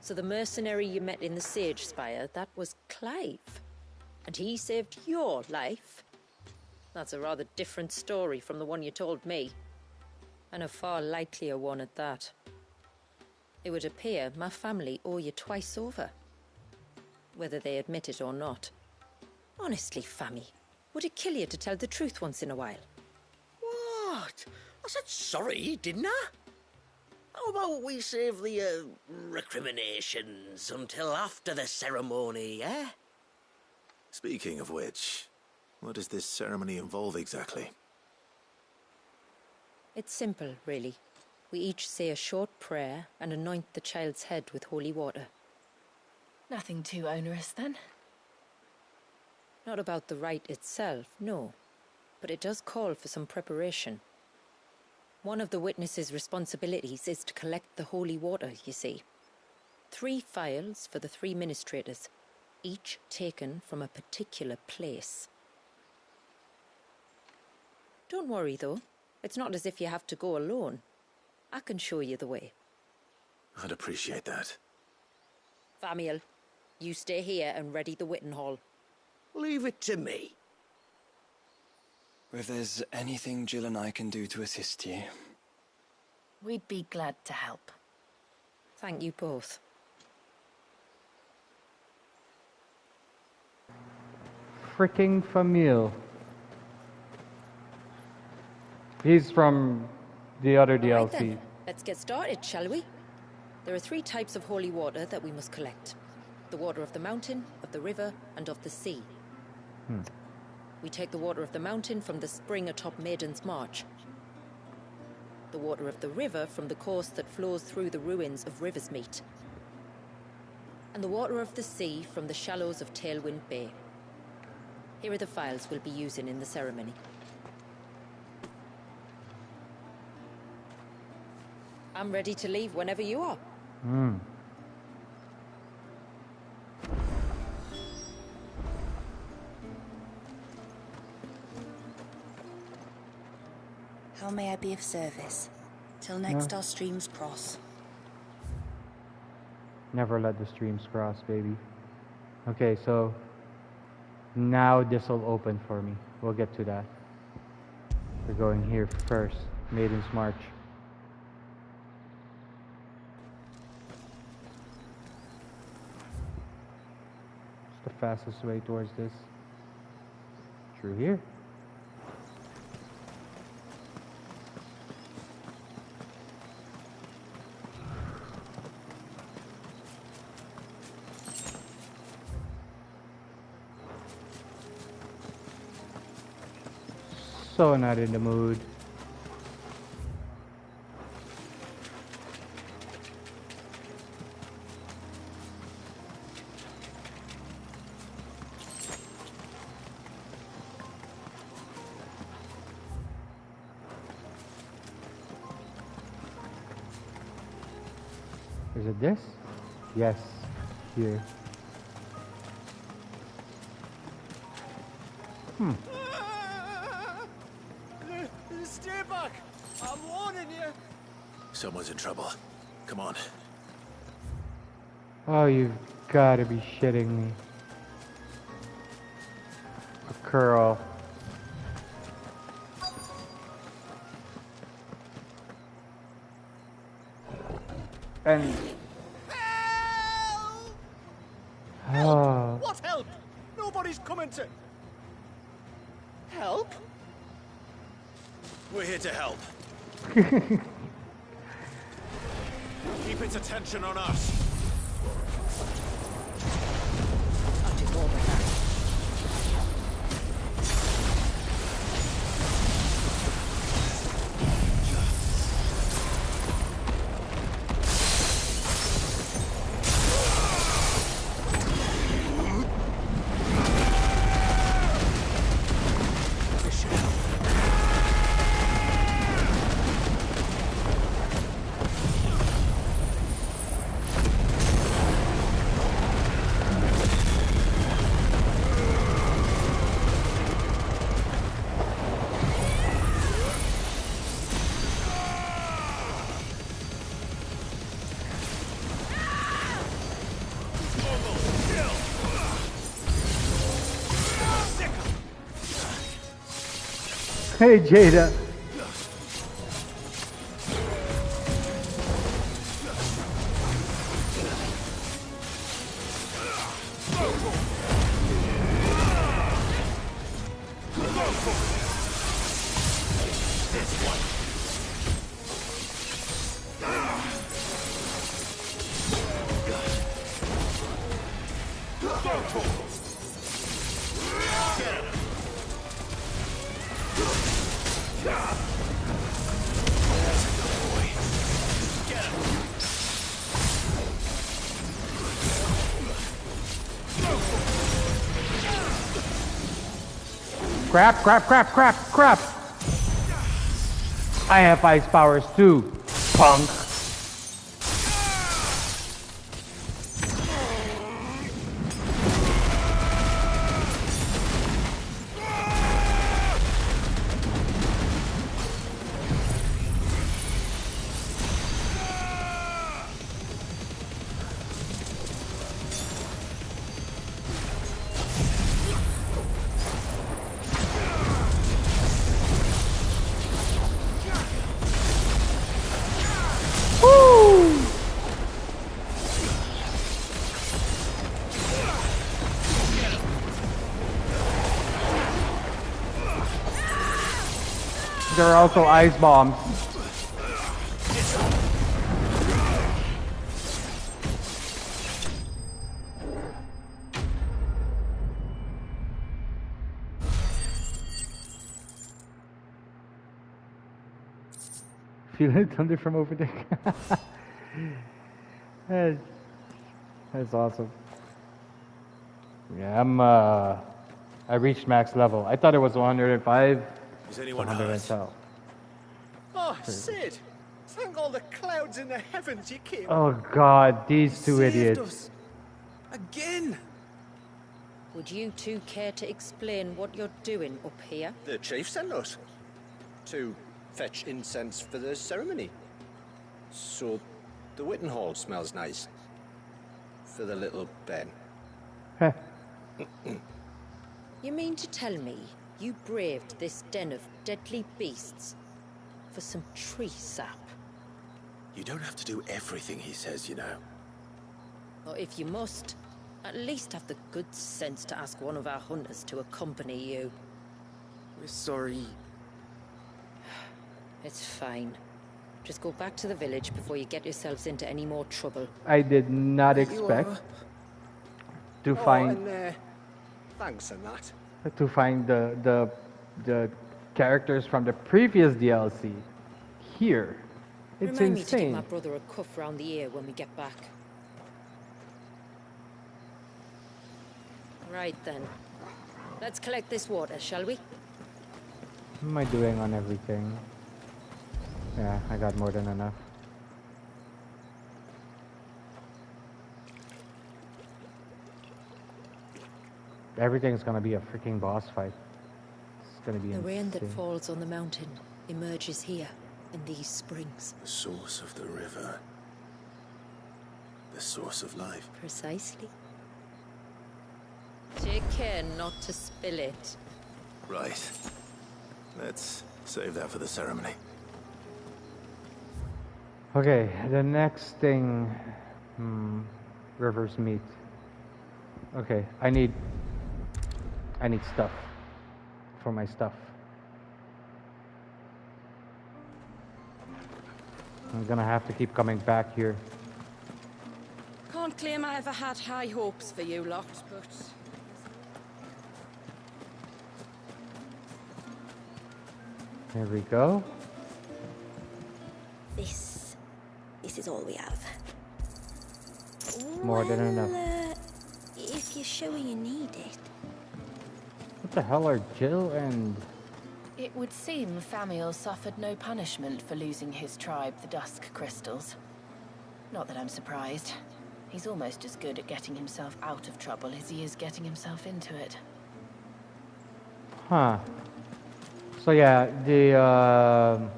So the mercenary you met in the Sage Spire, that was Clive. And he saved your life? That's a rather different story from the one you told me. And a far likelier one at that. It would appear my family owe you twice over. Whether they admit it or not. Honestly, Fammy, would it kill you to tell the truth once in a while? What? I said sorry, didn't I? How about we save the, recriminations until after the ceremony, eh? Speaking of which, what does this ceremony involve exactly? It's simple, really. We each say a short prayer and anoint the child's head with holy water. Nothing too onerous, then? Not about the rite itself, no. But it does call for some preparation. One of the witness's responsibilities is to collect the holy water, you see. 3 phials for the 3 ministrators, each taken from a particular place. Don't worry, though. It's not as if you have to go alone. I can show you the way. I'd appreciate that. Famiel, you stay here and ready the Witten Hall. Leave it to me. If there's anything Jill and I can do to assist you... We'd be glad to help. Thank you both. Freaking Famil. He's from the other DLC. Right then, let's get started, shall we? There are 3 types of holy water that we must collect. The water of the mountain, of the river, and of the sea. We take the water of the mountain from the spring atop Maiden's March. The water of the river from the course that flows through the ruins of Riversmeet. And the water of the sea from the shallows of Tailwind Bay. Here are the files we'll be using in the ceremony. I'm ready to leave whenever you are. How may I be of service? Till next our streams cross. Never let the streams cross, baby. Okay, so now this will open for me. We'll get to that. We're going here first. Maiden's March. It's the fastest way towards this. Through here. So not in the mood. Is it this? Yes, here. Stay back! I'm warning you! Someone's in trouble. Come on. Oh, you've gotta be shitting me. A curl. And... Oh. What help? Nobody's coming to... Help? We're here to help. Keep its attention on us. Hey, Jada. Crap, crap, crap, crap, crap! I have ice powers too, punk! There are also ice bombs. Feel it thunder from over there. That's awesome. Yeah, I reached max level. I thought it was 105. Is anyone 112. Oh, Sid! Thank all the clouds in the heavens you came. Oh God, these two Saved idiots. us. Again! Would you two care to explain what you're doing up here? The chief sent us to fetch incense for the ceremony. So the Witten Hall smells nice. For the little Ben. You mean to tell me you braved this den of deadly beasts for some tree sap? You don't have to do everything he says, you know. Or if you must, at least have the good sense to ask one of our hunters to accompany you. We're sorry. It's fine. Just go back to the village before you get yourselves into any more trouble. I did not expect to find thanks and that. to find the characters from the previous DLC here. It's Remind me to give insane. my brother a cuff round the ear when we get back. Right then. Let's collect this water, shall we? What am I doing on everything? Yeah, I got more than enough. Everything's gonna be a freaking boss fight. It's gonna be The rain that insane. falls on the mountain emerges here, in these springs. The source of the river. The source of life. Precisely. Take care not to spill it. Right. Let's save that for the ceremony. Okay, the next thing... River's meat. Okay, I need stuff. For my stuff. I'm gonna have to keep coming back here. Can't claim I ever had high hopes for you lot, but... Here we go. This is all we have. More than enough. If you're sure you need it. What the hell are Jill and... It would seem Famiel suffered no punishment for losing his tribe, the Dusk Crystals. Not that I'm surprised. He's almost as good at getting himself out of trouble as he is getting himself into it. Huh. So yeah, the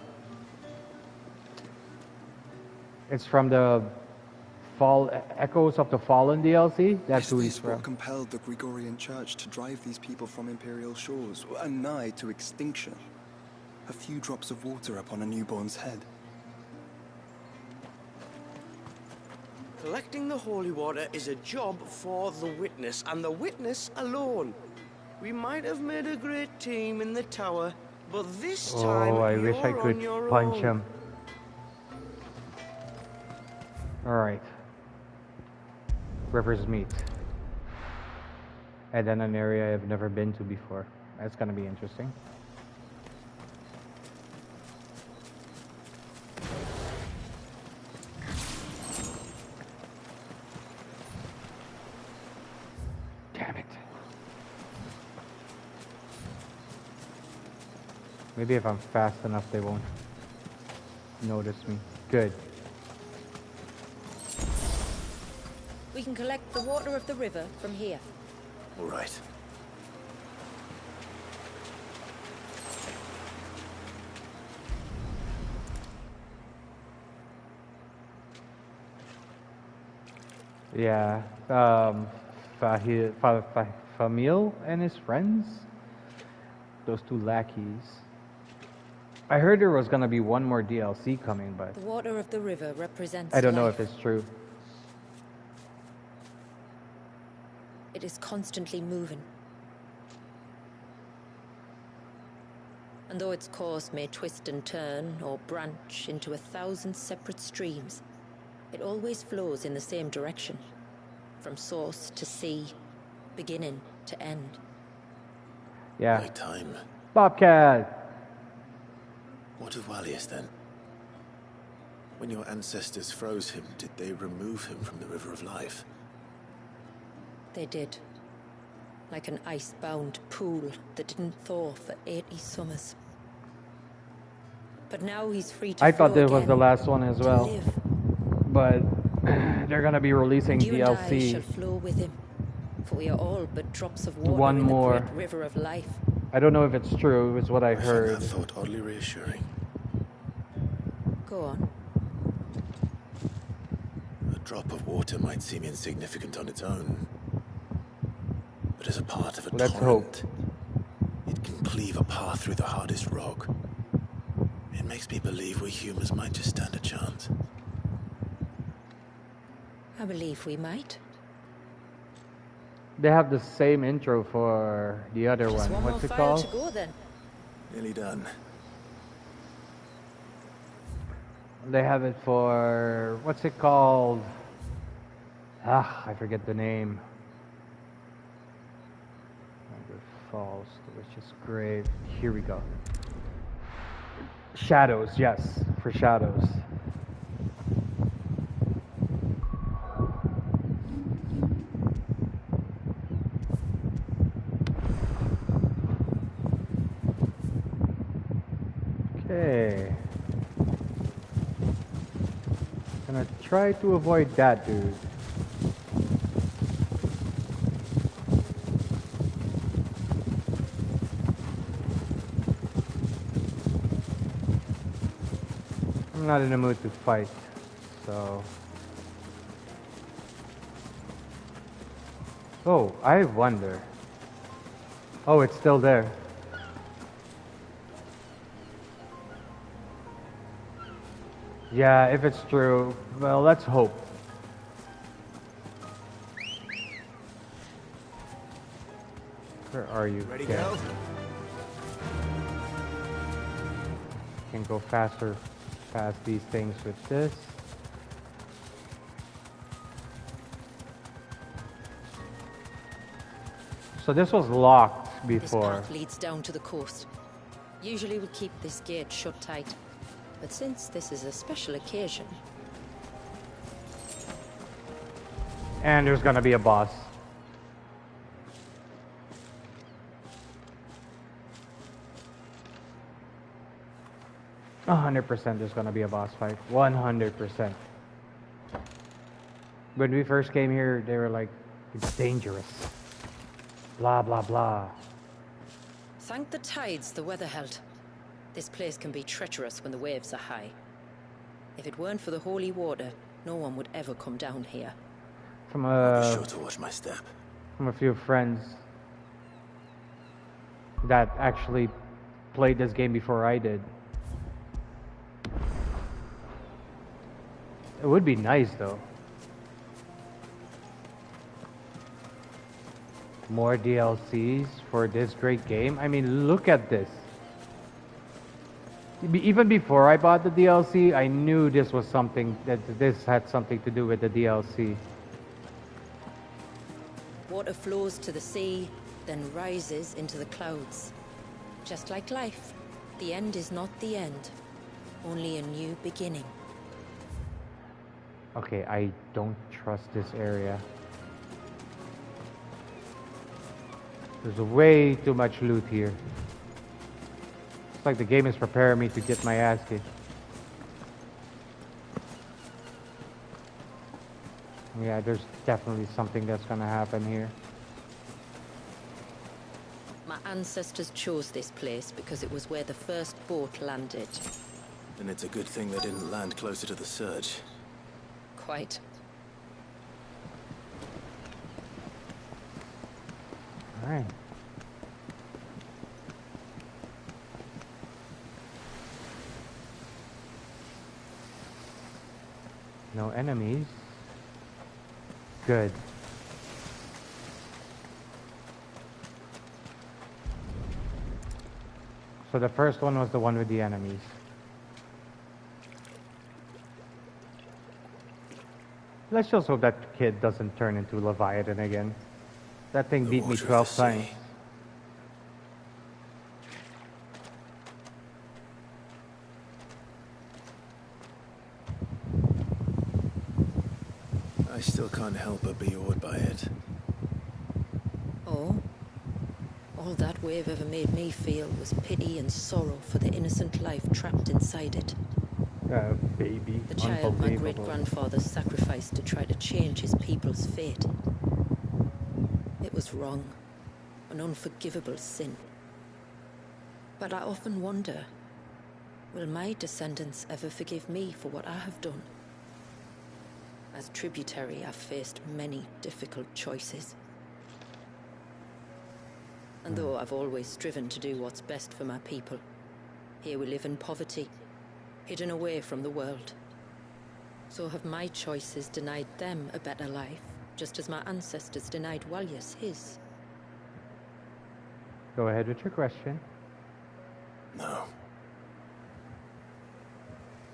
it's from the Echoes of the Fallen DLC. That's who he's This what from. compelled the Gregorian Church to drive these people from Imperial shores, and nigh to extinction. A few drops of water upon a newborn's head. Collecting the holy water is a job for the witness, and the witness alone. We might have made a great team in the tower, but this time Oh, I you're wish I could on your punch own. him. Alright. River's Meat. And then an area I've never been to before. That's gonna be interesting. Damn it. Maybe if I'm fast enough they won't notice me. Good. We can collect the water of the river from here. All right. Yeah, Famiel and his friends, those two lackeys. I heard there was gonna be one more DLC coming, but The water of the river represents I don't know life. if it's true. It is constantly moving. And though its course may twist and turn or branch into 1,000 separate streams, it always flows in the same direction, from source to sea, beginning to end. Yeah. Like time. Bobcat! What of Wallius then? When your ancestors froze him, did they remove him from the River of Life? They did. Like an ice-bound pool that didn't thaw for 80 summers. But now he's free to I thought flow this was the again, last one as to well. live. But they're gonna be releasing You and I DLC. shall flow with him, for we are all but drops of water One in more. the great river of life. I don't know if it's true, it's what I heard. That thought oddly reassuring. Go on. A drop of water might seem insignificant on its own, but as a part of a Let's torrent, it can cleave a path through the hardest rock. It makes me believe we humans might just stand a chance. I believe we might. They have the same intro for the other Just one. one What's more it file called? to go then. Nearly done. They have it for, what's it called? I forget the name. Niagara Falls, Delicious Grave. Here we go. Shadows, yes, for Shadows. Okay. Gonna try to avoid that dude. I'm not in the mood to fight, so... Oh, I wonder. Oh, it's still there. Yeah, if it's true, well, let's hope. Where are you? Ready, Yeah. go? Can go faster past these things with this. So this was locked This before. path leads down to the coast. Usually we keep this gate shut tight. But since this is a special occasion, And there's gonna be a boss. %, there's gonna be a boss fight. 100%. When we first came here, they were like, it's dangerous. Blah, blah, blah. thank the tides the weather held. This place can be treacherous when the waves are high. If it weren't for the holy water, no one would ever come down here. From I'll be a, sure to watch my step. from a few friends that actually played this game before I did. It would be nice though. More DLCs for this great game. I mean, look at this. Even before I bought the DLC, I knew this was something, that this had something to do with the DLC. Water flows to the sea, then rises into the clouds. Just like life, the end is not the end, only a new beginning. Okay, I don't trust this area. There's way too much loot here. It's like the game is preparing me to get my ass kicked. Yeah, there's definitely something that's gonna happen here. My ancestors chose this place because it was where the first boat landed. And it's a good thing they didn't land closer to the surge. Quite. Alright. No enemies. Good. So the first one was the one with the enemies. Let's just hope that kid doesn't turn into Leviathan again. That thing beat me 12 times. I still can't help but be awed by it. Oh? All that wave ever made me feel was pity and sorrow for the innocent life trapped inside it. Baby. The child my great-grandfather sacrificed to try to change his people's fate. It was wrong. An unforgivable sin. But I often wonder, will my descendants ever forgive me for what I have done? As tributary, I've faced many difficult choices. And though I've always striven to do what's best for my people, here we live in poverty, hidden away from the world. So have my choices denied them a better life, just as my ancestors denied Walyas his? Go ahead with your question. No.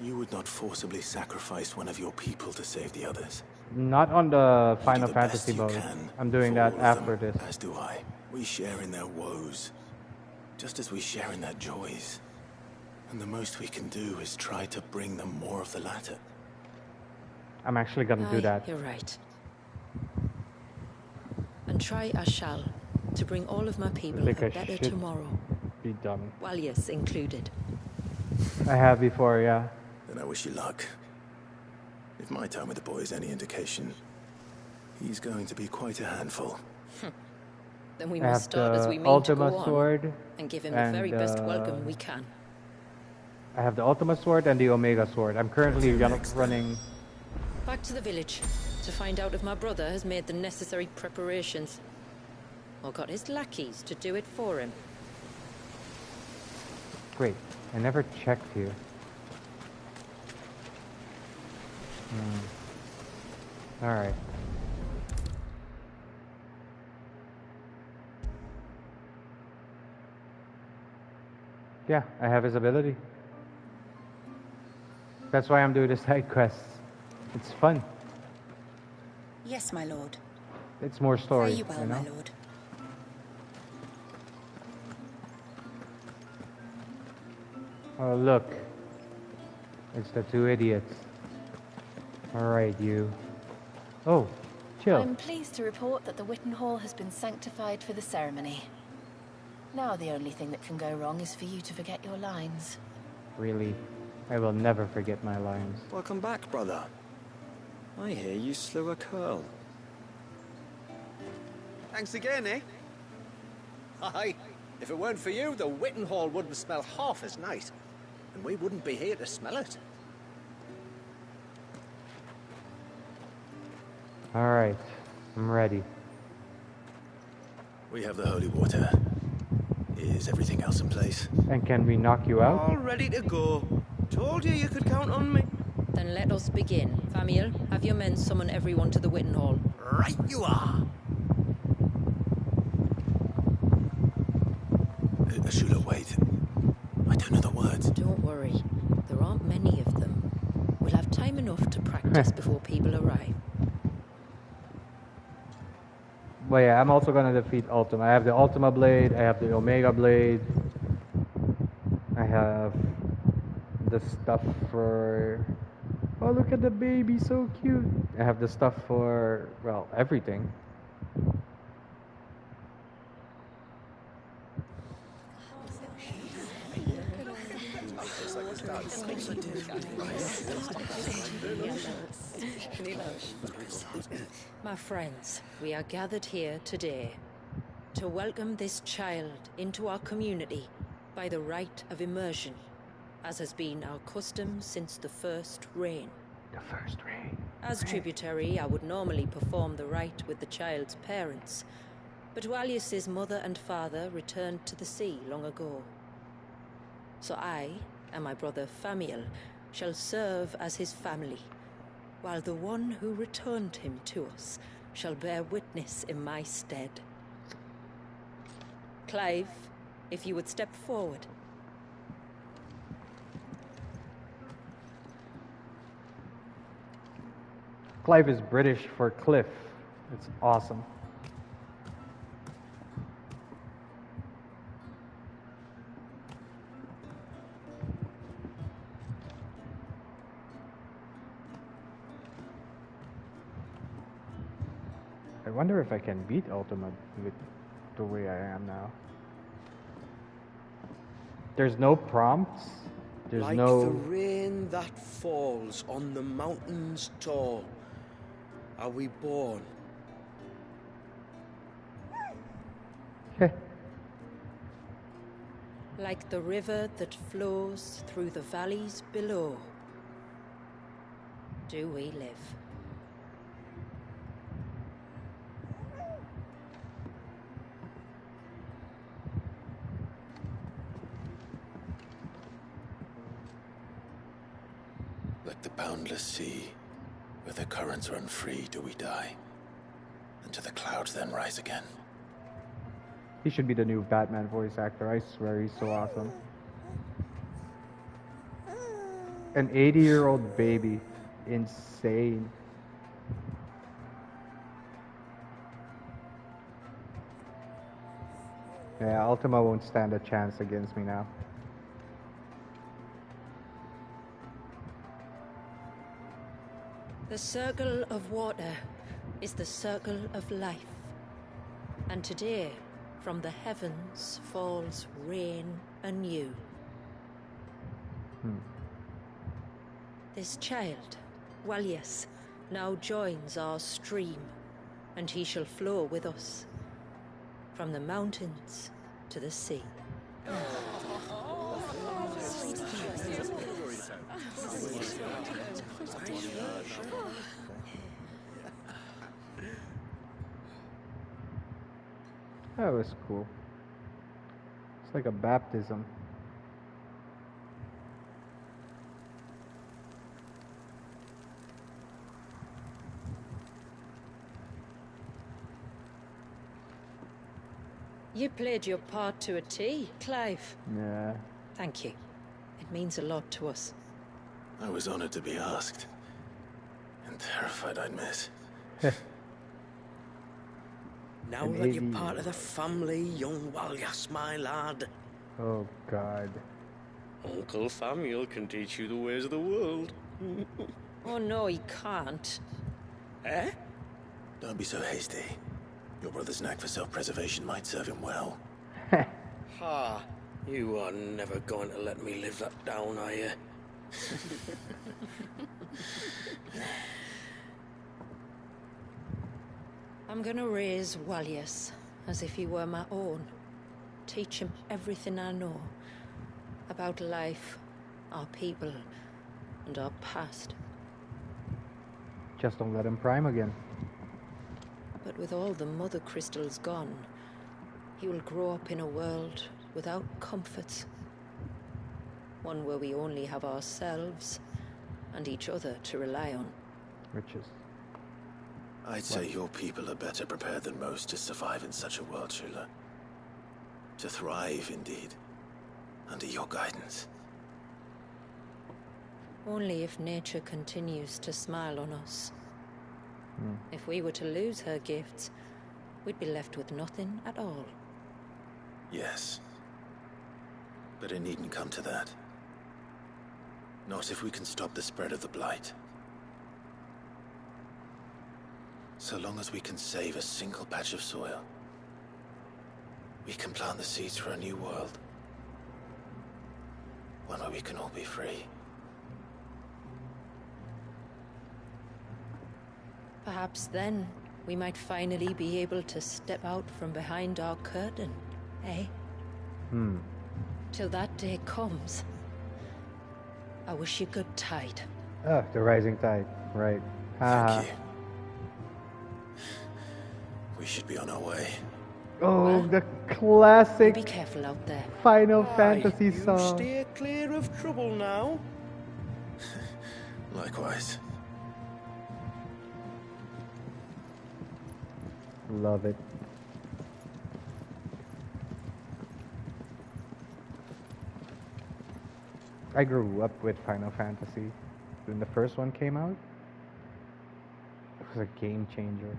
You would not forcibly sacrifice one of your people to save the others. Not on the Final the Fantasy best you mode. can I'm doing for that all of after them, this. As do I. We share in their woes, just as we share in their joys. And the most we can do is try to bring them more of the latter. I'm actually gonna do that. You're right. And try I shall, to bring all of my people a Because better should tomorrow. Be done. Walyas included. I have before, yeah. Then I wish you luck. If my time with the boy is any indication, he's going to be quite a handful. Then we I have must start as we the mean to Ultima go on, sword and give him the very best welcome we can. I have the Ultima sword and the Omega sword. I'm currently running. Back to the village, to find out if my brother has made the necessary preparations. Or got his lackeys to do it for him. Great. I never checked here. Alright. Yeah, I have his ability. That's why I'm doing the side quests. It's fun. Yes, my lord. It's more story, Fare you well, you know? my lord. Oh, look. It's the two idiots. Alright, you. Oh, chill. I'm pleased to report that the Witten Hall has been sanctified for the ceremony. Now the only thing that can go wrong is for you to forget your lines. Really? I will never forget my lines. Welcome back, brother. I hear you slew a curl. Thanks again, eh? Aye. If it weren't for you, the Witten Hall wouldn't smell half as nice. And we wouldn't be here to smell it. Alright, I'm ready. We have the holy water. Is everything else in place? And can we knock you out? All ready to go. Told you you could count on me. Then let us begin. Famiel, have your men summon everyone to the Witten Hall. Right you are. Ashula, wait. I don't know the words. Don't worry. There aren't many of them. We'll have time enough to practice before people arrive. But yeah, I'm also gonna defeat Ultima. I have the Ultima Blade, I have the Omega Blade. I have the stuff for... Oh, look at the baby, so cute. I have the stuff for, well, everything. My friends, we are gathered here today to welcome this child into our community by the rite of immersion, as has been our custom since the first reign. The first reign. As tributary, I would normally perform the rite with the child's parents, but Walyas's mother and father returned to the sea long ago. So I and my brother Famiel shall serve as his family, while the one who returned him to us shall bear witness in my stead. Clive, if you would step forward. Clive is British for cliff. It's awesome. I wonder if I can beat Ultima with the way I am now. There's no prompts. There's like no... the rain that falls on the mountains tall, are we born. Like the river that flows through the valleys below, do we live. Like the boundless sea, where the currents run free, do we die, and to the clouds then rise again. He should be the new Batman voice actor. I swear he's so awesome. An 80-year-old baby. Insane. Yeah, Ultima won't stand a chance against me now. The circle of water is the circle of life. And today, from the heavens falls rain anew. This child, Walias, now joins our stream, and he shall flow with us, from the mountains to the sea. That was cool. It's like a baptism. You played your part to a T, Clive. Yeah. Thank you. It means a lot to us. I was honored to be asked, and terrified I'd miss. Now that you're part of the family, young Walyas, my lad. Oh, God. Uncle Samuel can teach you the ways of the world. Oh, no, he can't. Eh? Don't be so hasty. Your brother's knack for self-preservation might serve him well. Ha! You are never going to let me live that down, are you? I'm gonna raise Walias as if he were my own. Teach him everything I know about life, our people, and our past. Just don't let him prime again. But with all the mother crystals gone, he will grow up in a world without comforts. One where we only have ourselves and each other to rely on. Riches. I'd say your people are better prepared than most to survive in such a world, Shula. To thrive, indeed, under your guidance. Only if nature continues to smile on us. If we were to lose her gifts, we'd be left with nothing at all. Yes. But it needn't come to that. Not if we can stop the spread of the Blight. So long as we can save a single patch of soil, we can plant the seeds for a new world. One where we can all be free. Perhaps then we might finally be able to step out from behind our curtain, eh? Till that day comes, I wish you good tide. Oh, the rising tide, right. Thank you. We should be on our way. Oh, the classic Be careful out there. Final Fantasy You song. steer clear of trouble now. Likewise. Love it. I grew up with Final Fantasy when the first one came out. is a game changer.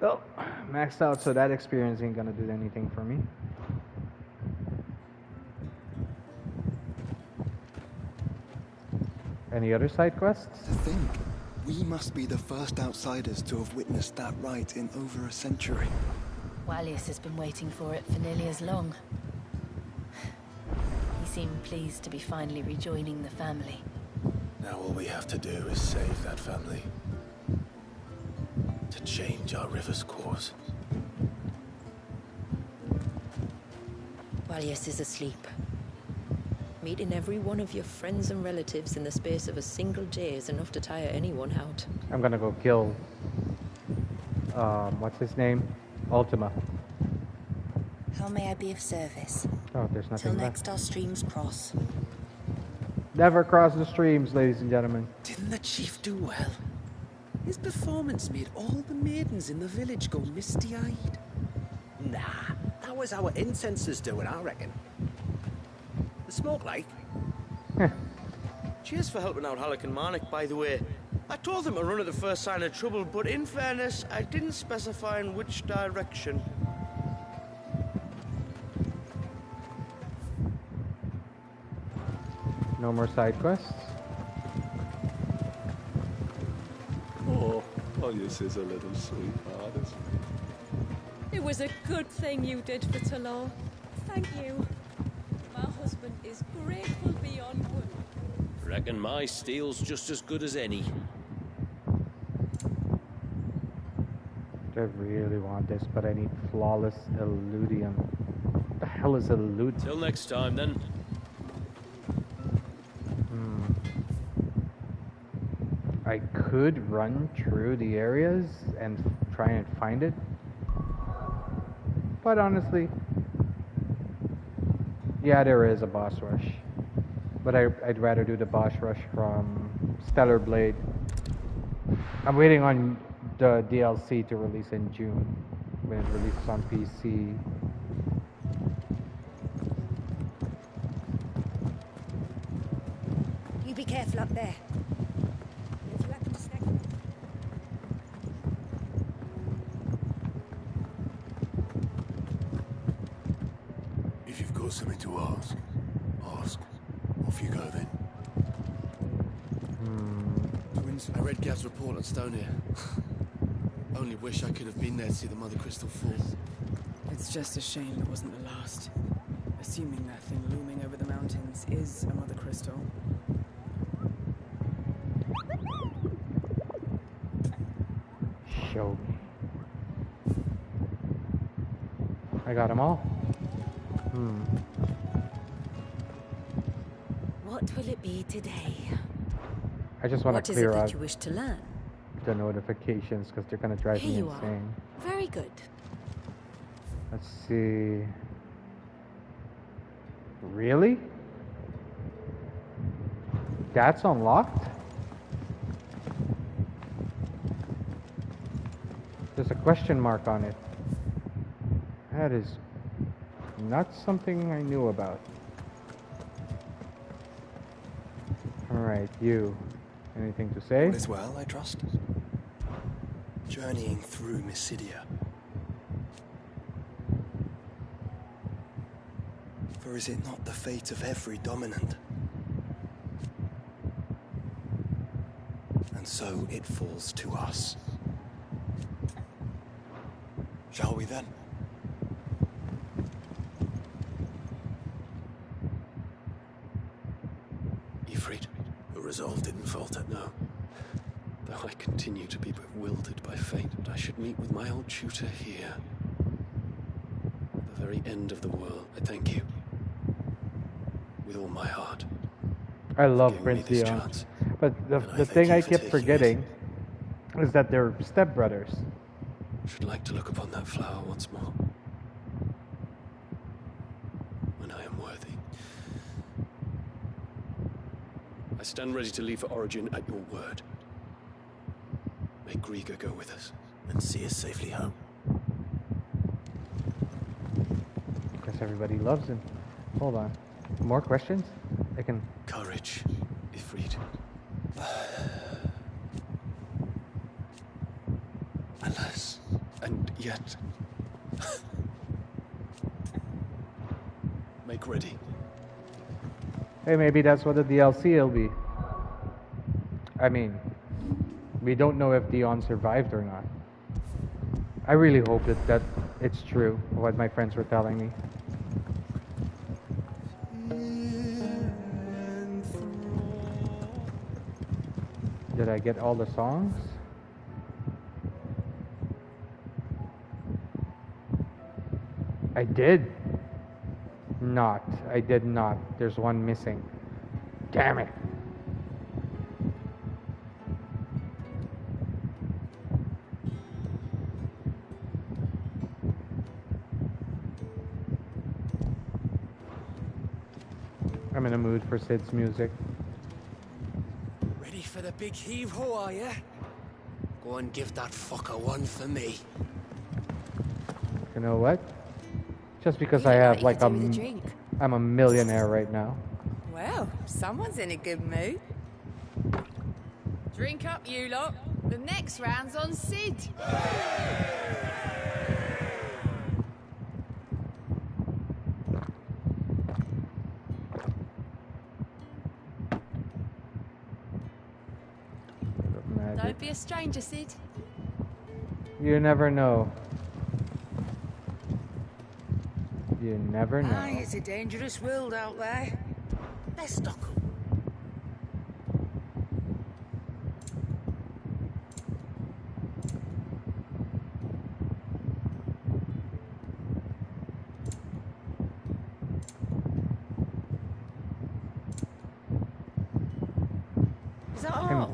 Oh, maxed out, so that experience ain't gonna do anything for me. Any other side quests? To think, we must be the first outsiders to have witnessed that rite in over a century. Wallius has been waiting for it for nearly as long. He seemed pleased to be finally rejoining the family. Now all we have to do is save that family. To change our river's course. Wallius is asleep. Meeting every one of your friends and relatives in the space of a single day is enough to tire anyone out. I'm gonna go kill, what's his name? Ultima. How may I be of service? Oh, there's nothing Till left. next our streams cross. Never cross the streams, ladies and gentlemen. Didn't the chief do well? His performance made all the maidens in the village go misty-eyed. Nah, that was our incensors doing, I reckon. The smoke like? Cheers for helping out Halleck and Marnik, by the way. I told them to run at the first sign of trouble, but in fairness, I didn't specify in which direction. No more side quests. Oh, Wallius is a little sweetheart, isn't he? It was a good thing you did for Talor. Thank you. My husband is grateful beyond words. Reckon my steel's just as good as any. I really want this, but I need flawless Illudium. What the hell is Illudium? Till next time, then. I could run through the areas and try and find it. But honestly, yeah, there is a boss rush. But I'd rather do the boss rush from Stellar Blade. I'm waiting on the DLC to release in June, when it releases on PC. You be careful up there. If you happen to snag If you've got something to ask, ask. Off you go then. Twins, I read Gav's report on Stonehair. Only wish I could have been there to see the Mother Crystal fall. It's just a shame it wasn't the last. Assuming that thing looming over the mountains is a Mother Crystal. Show me. I got them all. What will it be today? I just want What to is it clear that out you wish to learn? the notifications because they're gonna drive Here me you insane. are. Very good. Let's see. Really? That's unlocked? There's a question mark on it. That is not something I knew about. Alright, you. Anything to say? All is well, I trust. Journeying through Mysidia. For is it not the fate of every dominant? And so it falls to us. Shall we then? Ifrit, your resolve didn't falter, no. Though I continue to be bewildered by fate, I should meet with my old tutor here. At the very end of the world, I thank you. With all my heart. I love Giving Prince me this Leon. chance. But the thank thing you I for kept taking forgetting is that they're stepbrothers. Should like to look upon that flower once more. When I am worthy. I stand ready to leave for Origin at your word. May Griga go with us. And see us safely home. Because guess everybody loves him. Hold on. More questions? I can... Courage, Ifrit. Alas, and yet... Make ready. Hey, maybe that's what the DLC will be. I mean, we don't know if Dion survived or not. I really hope that it's true, what my friends were telling me. Did I get all the songs? I did not. I did not. There's one missing. Damn it. I'm in a mood for Sid's music. Ready for the big heave-ho, are ya? Go and give that fucker one for me. You know what? Just because I have like I'm a millionaire right now. Well, someone's in a good mood. Drink up, you lot. The next round's on Sid. Don't be a stranger, Sid. You never know. You never know. Aye, it's a dangerous world out there. Let's stock up. Is that all?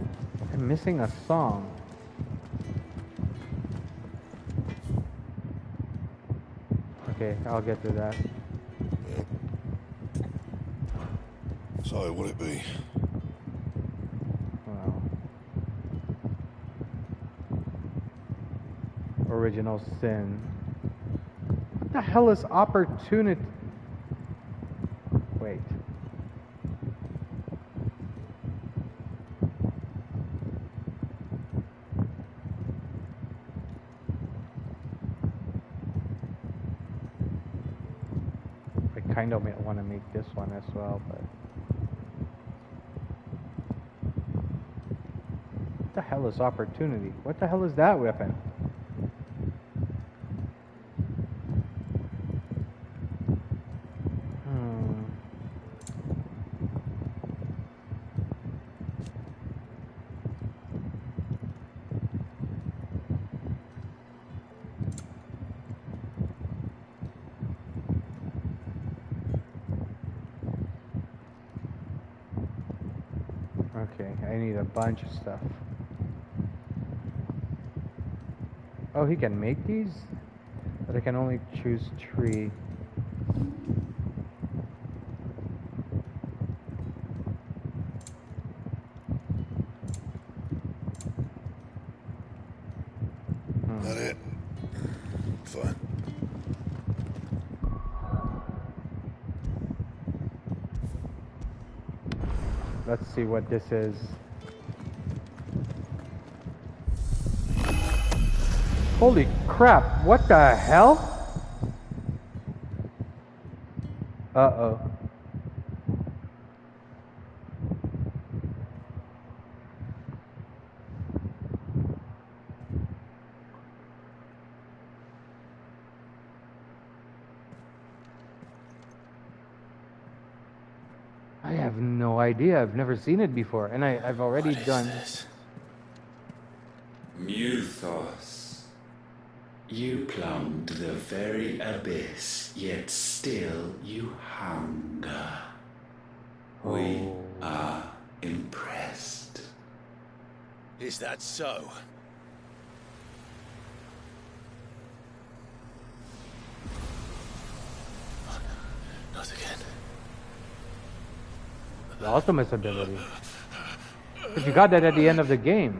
I'm missing a song. Okay, I'll get to that. So, will it be? Wow. Original Sin. What the hell is opportunity? Wait. I kind of want to make this one as well, but what the hell is opportunity? What the hell is that weapon? Okay, I need a bunch of stuff. Oh, he can make these? But I can only choose 3. That it? Fine. Let's see what this is. Holy crap, what the hell? Uh-oh. I have no idea. I've never seen it before, and I've already done this. Muthos, you plumbed the very abyss, yet still you hunger. We are impressed. Is that so? Oh, no. Not again. the Ultimate's ability. But you got that at the end of the game.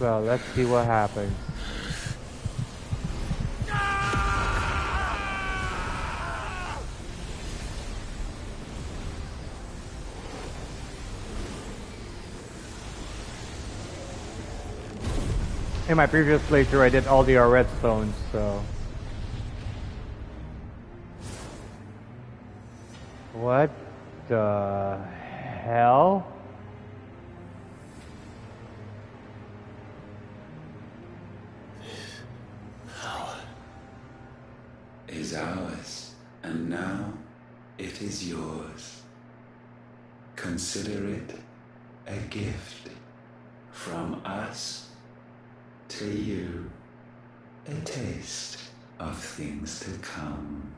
Well, let's see what happens. In my previous playthrough, I did all the redstones, so... What the hell? Is ours, and now it is yours. Consider it a gift from us to you, a taste of things to come.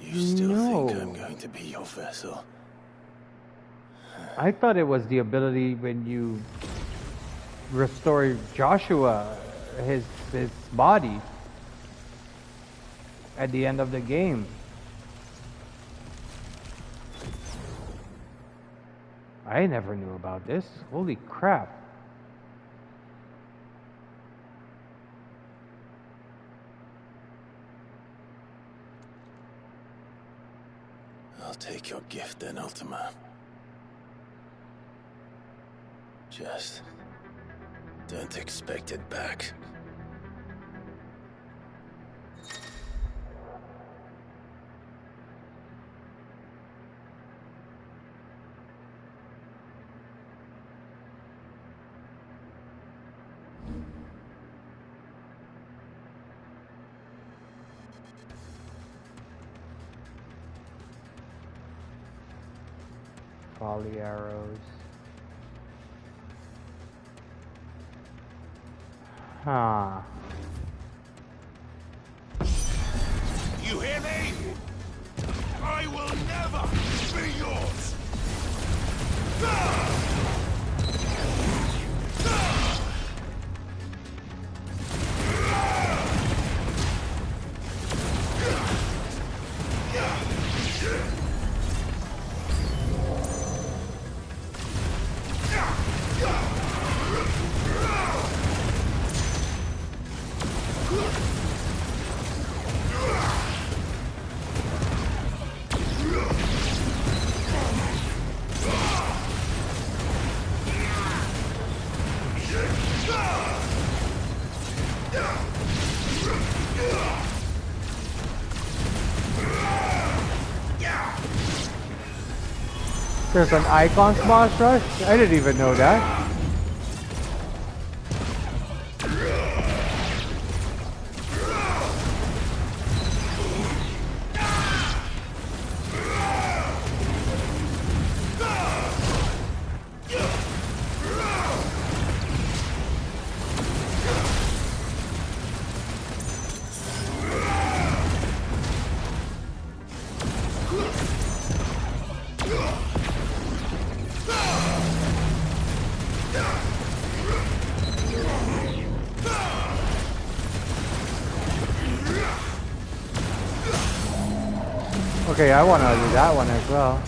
You still think I'm going to be your vessel? I thought it was the ability when you restore Joshua, his body at the end of the game. I never knew about this. Holy crap. I'll take your gift then, Ultima. Just don't expect it back. Folly arrows. Huh. You hear me? I will never be yours! There's an icon boss rush? I didn't even know that. Okay, I want to do that one as well.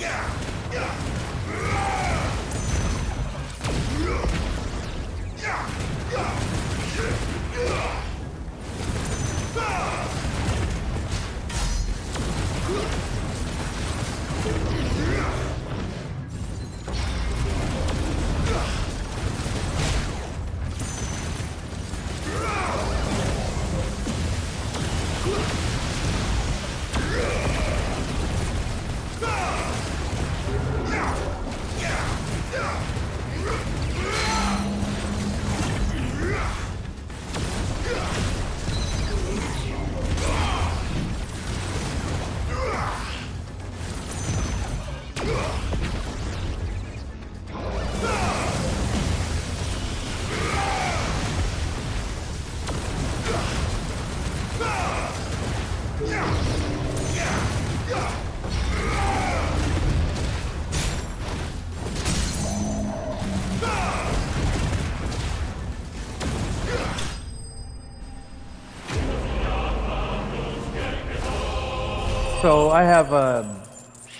So I have a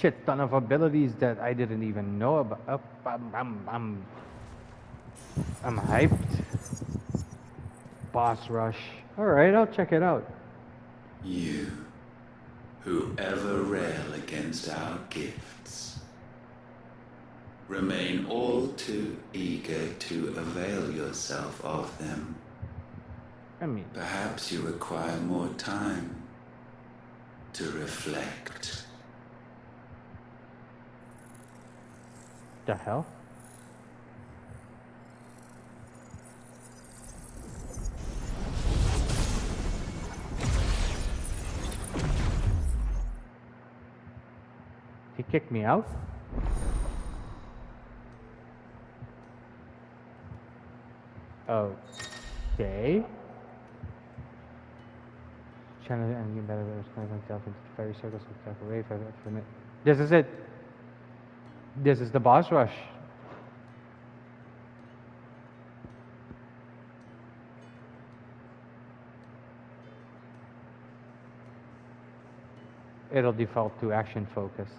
shit ton of abilities that I didn't even know about. I'm hyped. Boss rush. All right, I'll check it out. You, who ever rail against our gifts, remain all too eager to avail yourself of them. I mean, perhaps you require more time to reflect. The hell? He kicked me out? Okay. Channel and you better explain myself into fairy circles and step away from it. This is it. This is the boss rush. It'll default to action focus.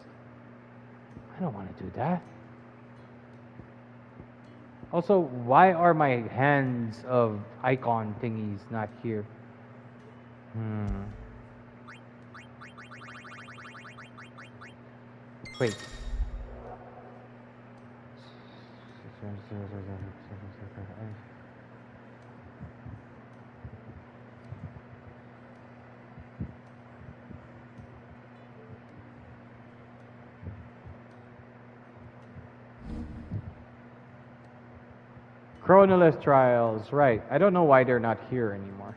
I don't want to do that. Also, why are my hands of icon thingies not here? Wait. Chronolith trials, right. I don't know why they're not here anymore.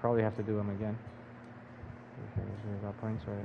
Probably have to do them again. Points, right?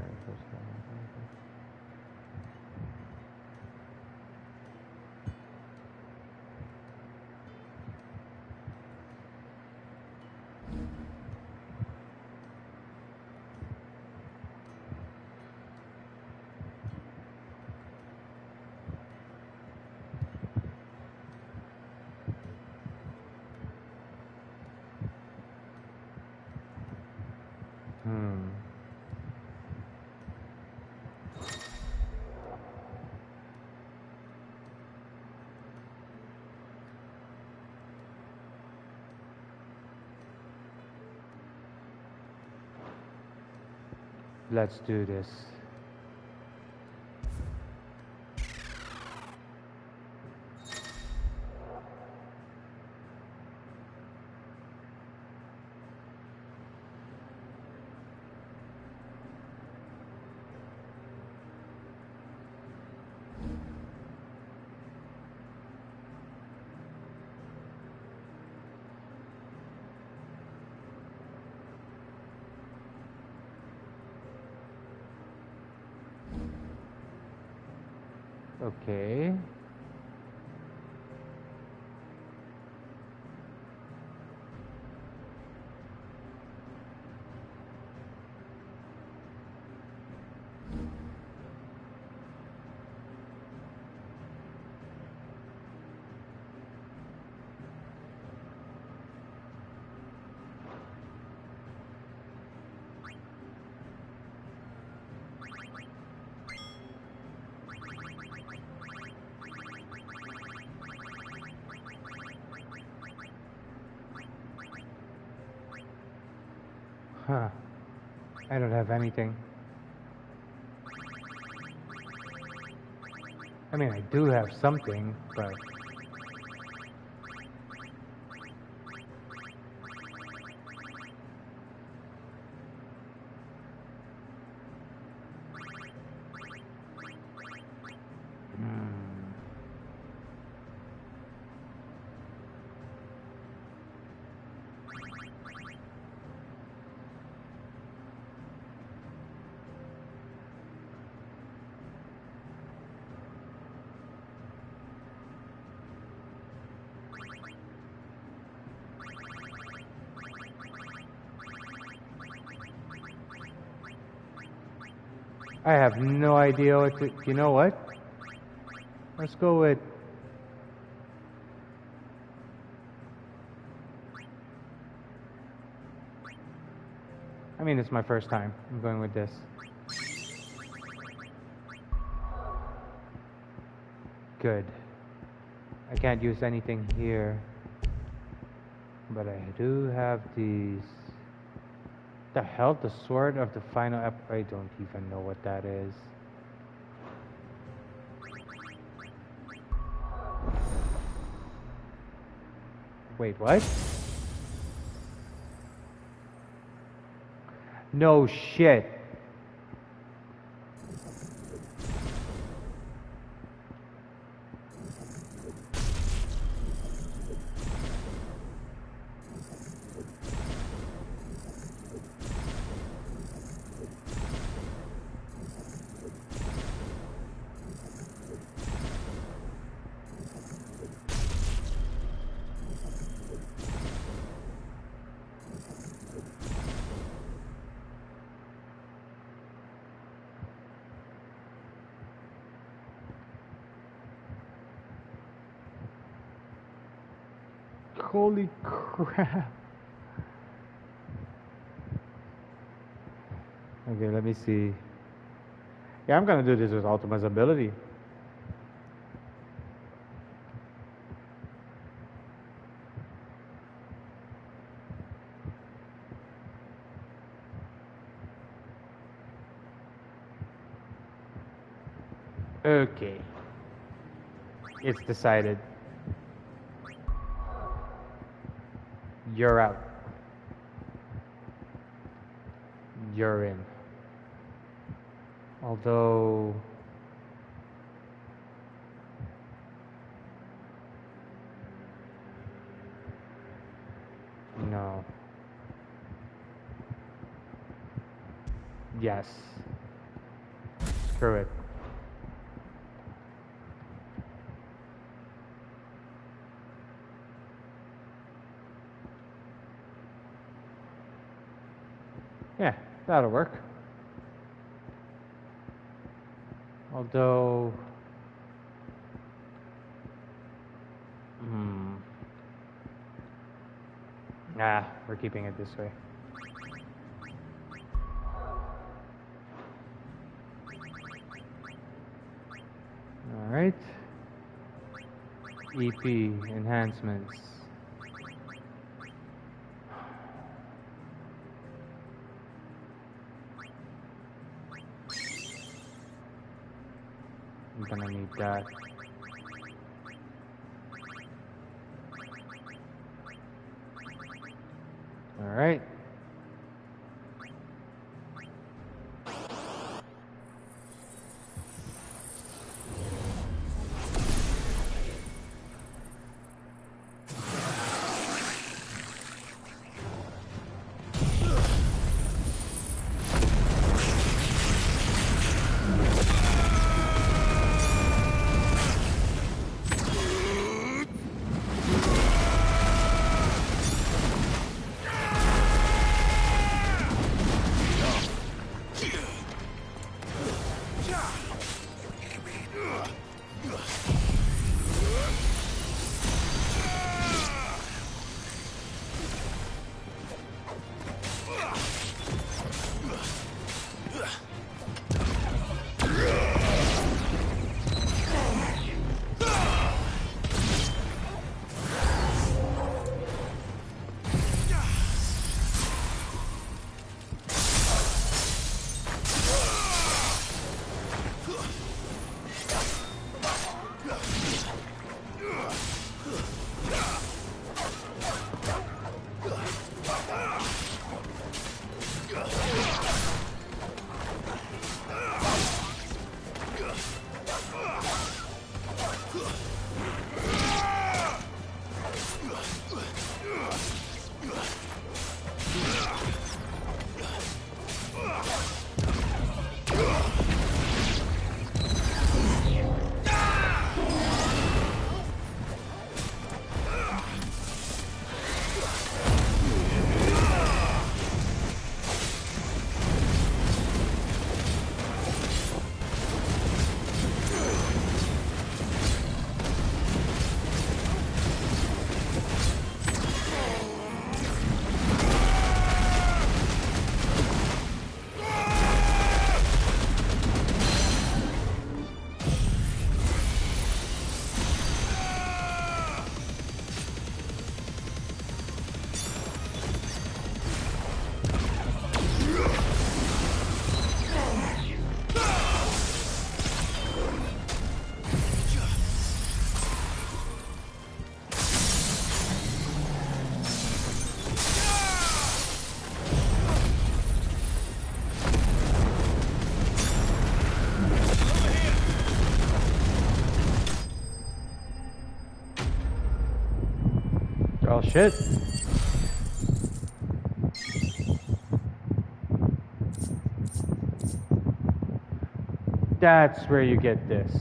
Let's do this. Okay. Huh. I don't have anything. I mean, I do have something, but... I have no idea what to... You know what? Let's go with... I mean, it's my first time. I'm going with this. Good. I can't use anything here. But I do have these. The hell? The sword of the final I don't even know what that is. Wait, what? No shit. Holy crap. Okay, let me see. Yeah, I'm gonna do this with Ultima's ability. Okay. It's decided. You're out. You're in. Although... no. Yes. Screw it. Yeah, that'll work. Although... nah, we're keeping it this way. Alright. EP enhancements. I'm gonna need that. All right. Well, shit. That's where you get this.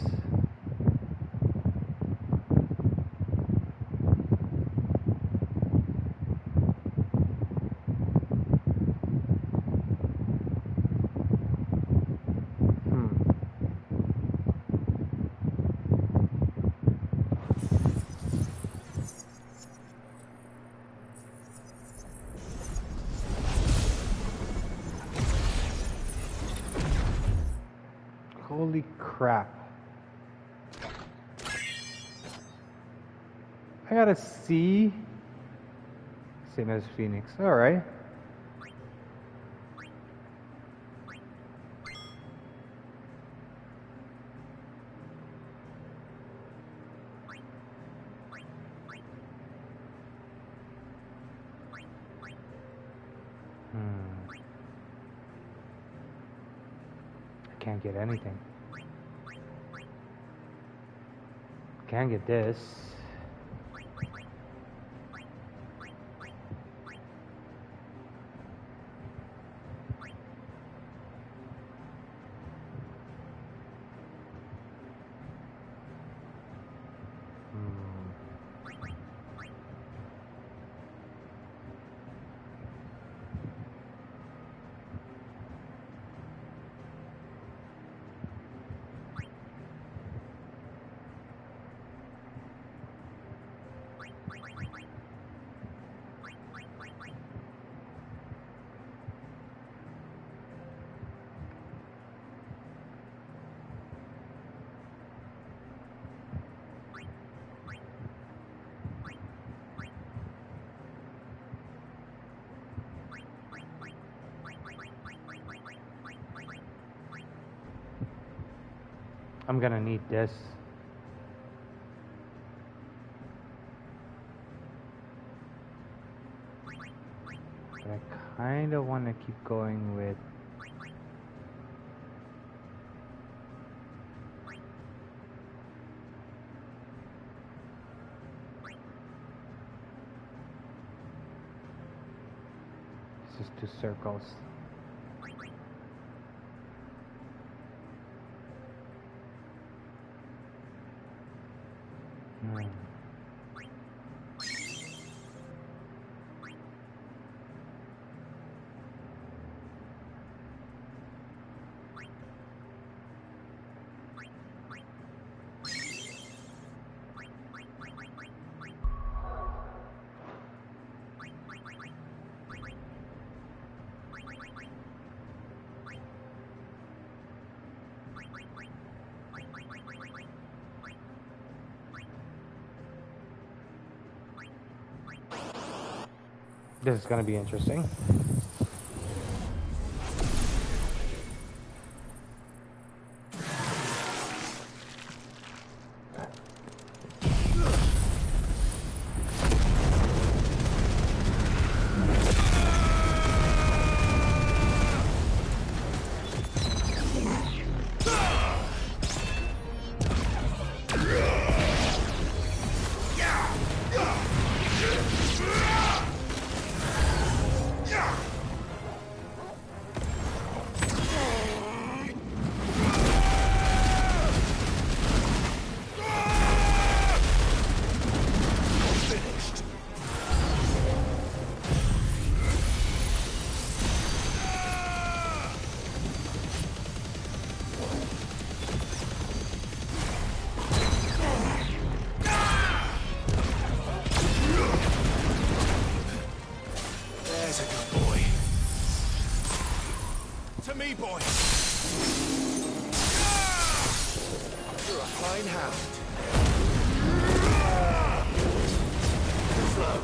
Holy crap. I got a C. Same as Phoenix. Alright. I can't get anything. Can't get this. I'm gonna need this. But I kinda wanna keep going with this is 2 circles. This is gonna be interesting. me, boy. You're a fine hound. Slow.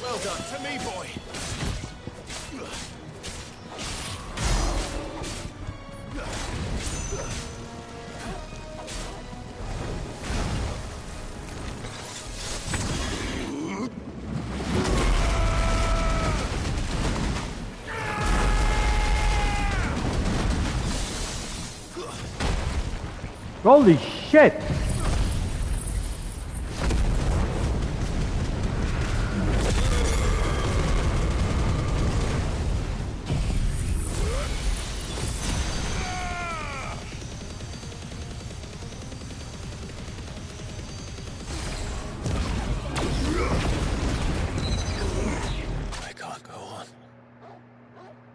Well done to me, boy. Holy shit!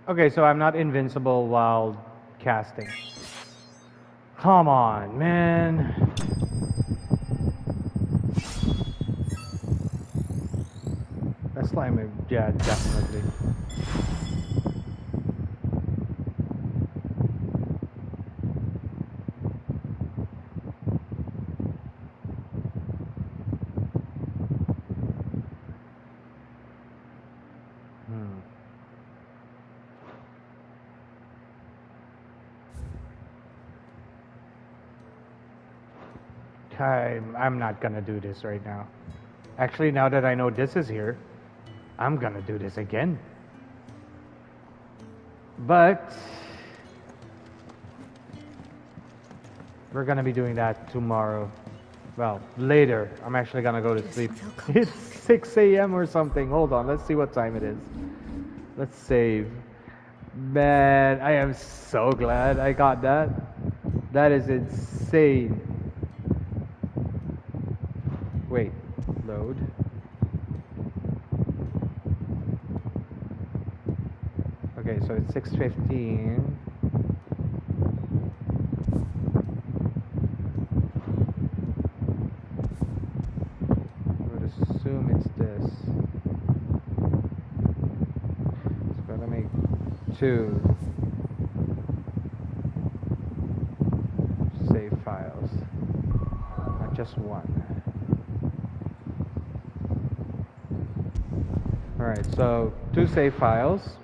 Okay, so I'm not invincible while casting. Come on, man. That slime, yeah, definitely. I'm not gonna do this right now. Actually, now that I know this is here, I'm gonna do this again. But we're gonna be doing that tomorrow. Well, later. I'm actually gonna go to sleep. It's 6 a.m. or something. Hold on, let's see what time it is. Let's save. Man, I am so glad I got that. That is insane. Wait, load. Okay, so it's 6:15. I would assume it's this. It's gonna make 2 save files, not just 1. Alright, so 2 save files.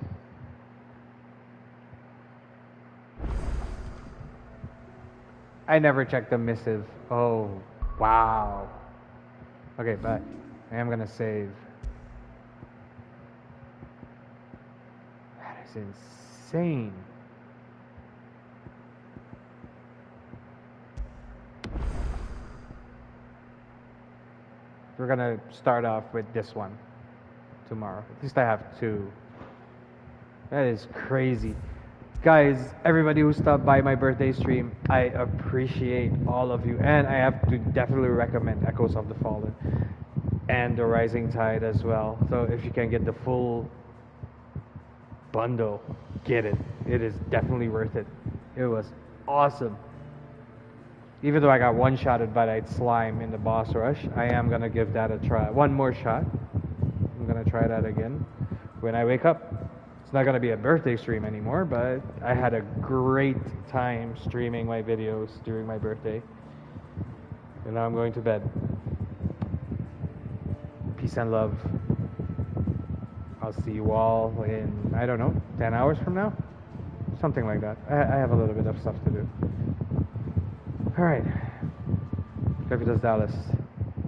I never checked the missive. Oh, wow. Okay, but I am gonna save. That is insane. We're gonna start off with this one tomorrow. At least I have 2. That is crazy. Guys, everybody who stopped by my birthday stream, I appreciate all of you. And I have to definitely recommend Echoes of the Fallen and The Rising Tide as well. So if you can get the full bundle, get it. It is definitely worth it. It was awesome. Even though I got one-shotted by that slime in the boss rush, I am going to give that a try. One more shot. I'm going to try that again when I wake up. It's not going to be a birthday stream anymore, but I had a great time streaming my videos during my birthday. And now I'm going to bed. Peace and love. I'll see you all in, I don't know, 10 hours from now? Something like that. I have a little bit of stuff to do. Alright. Capitas Dallas.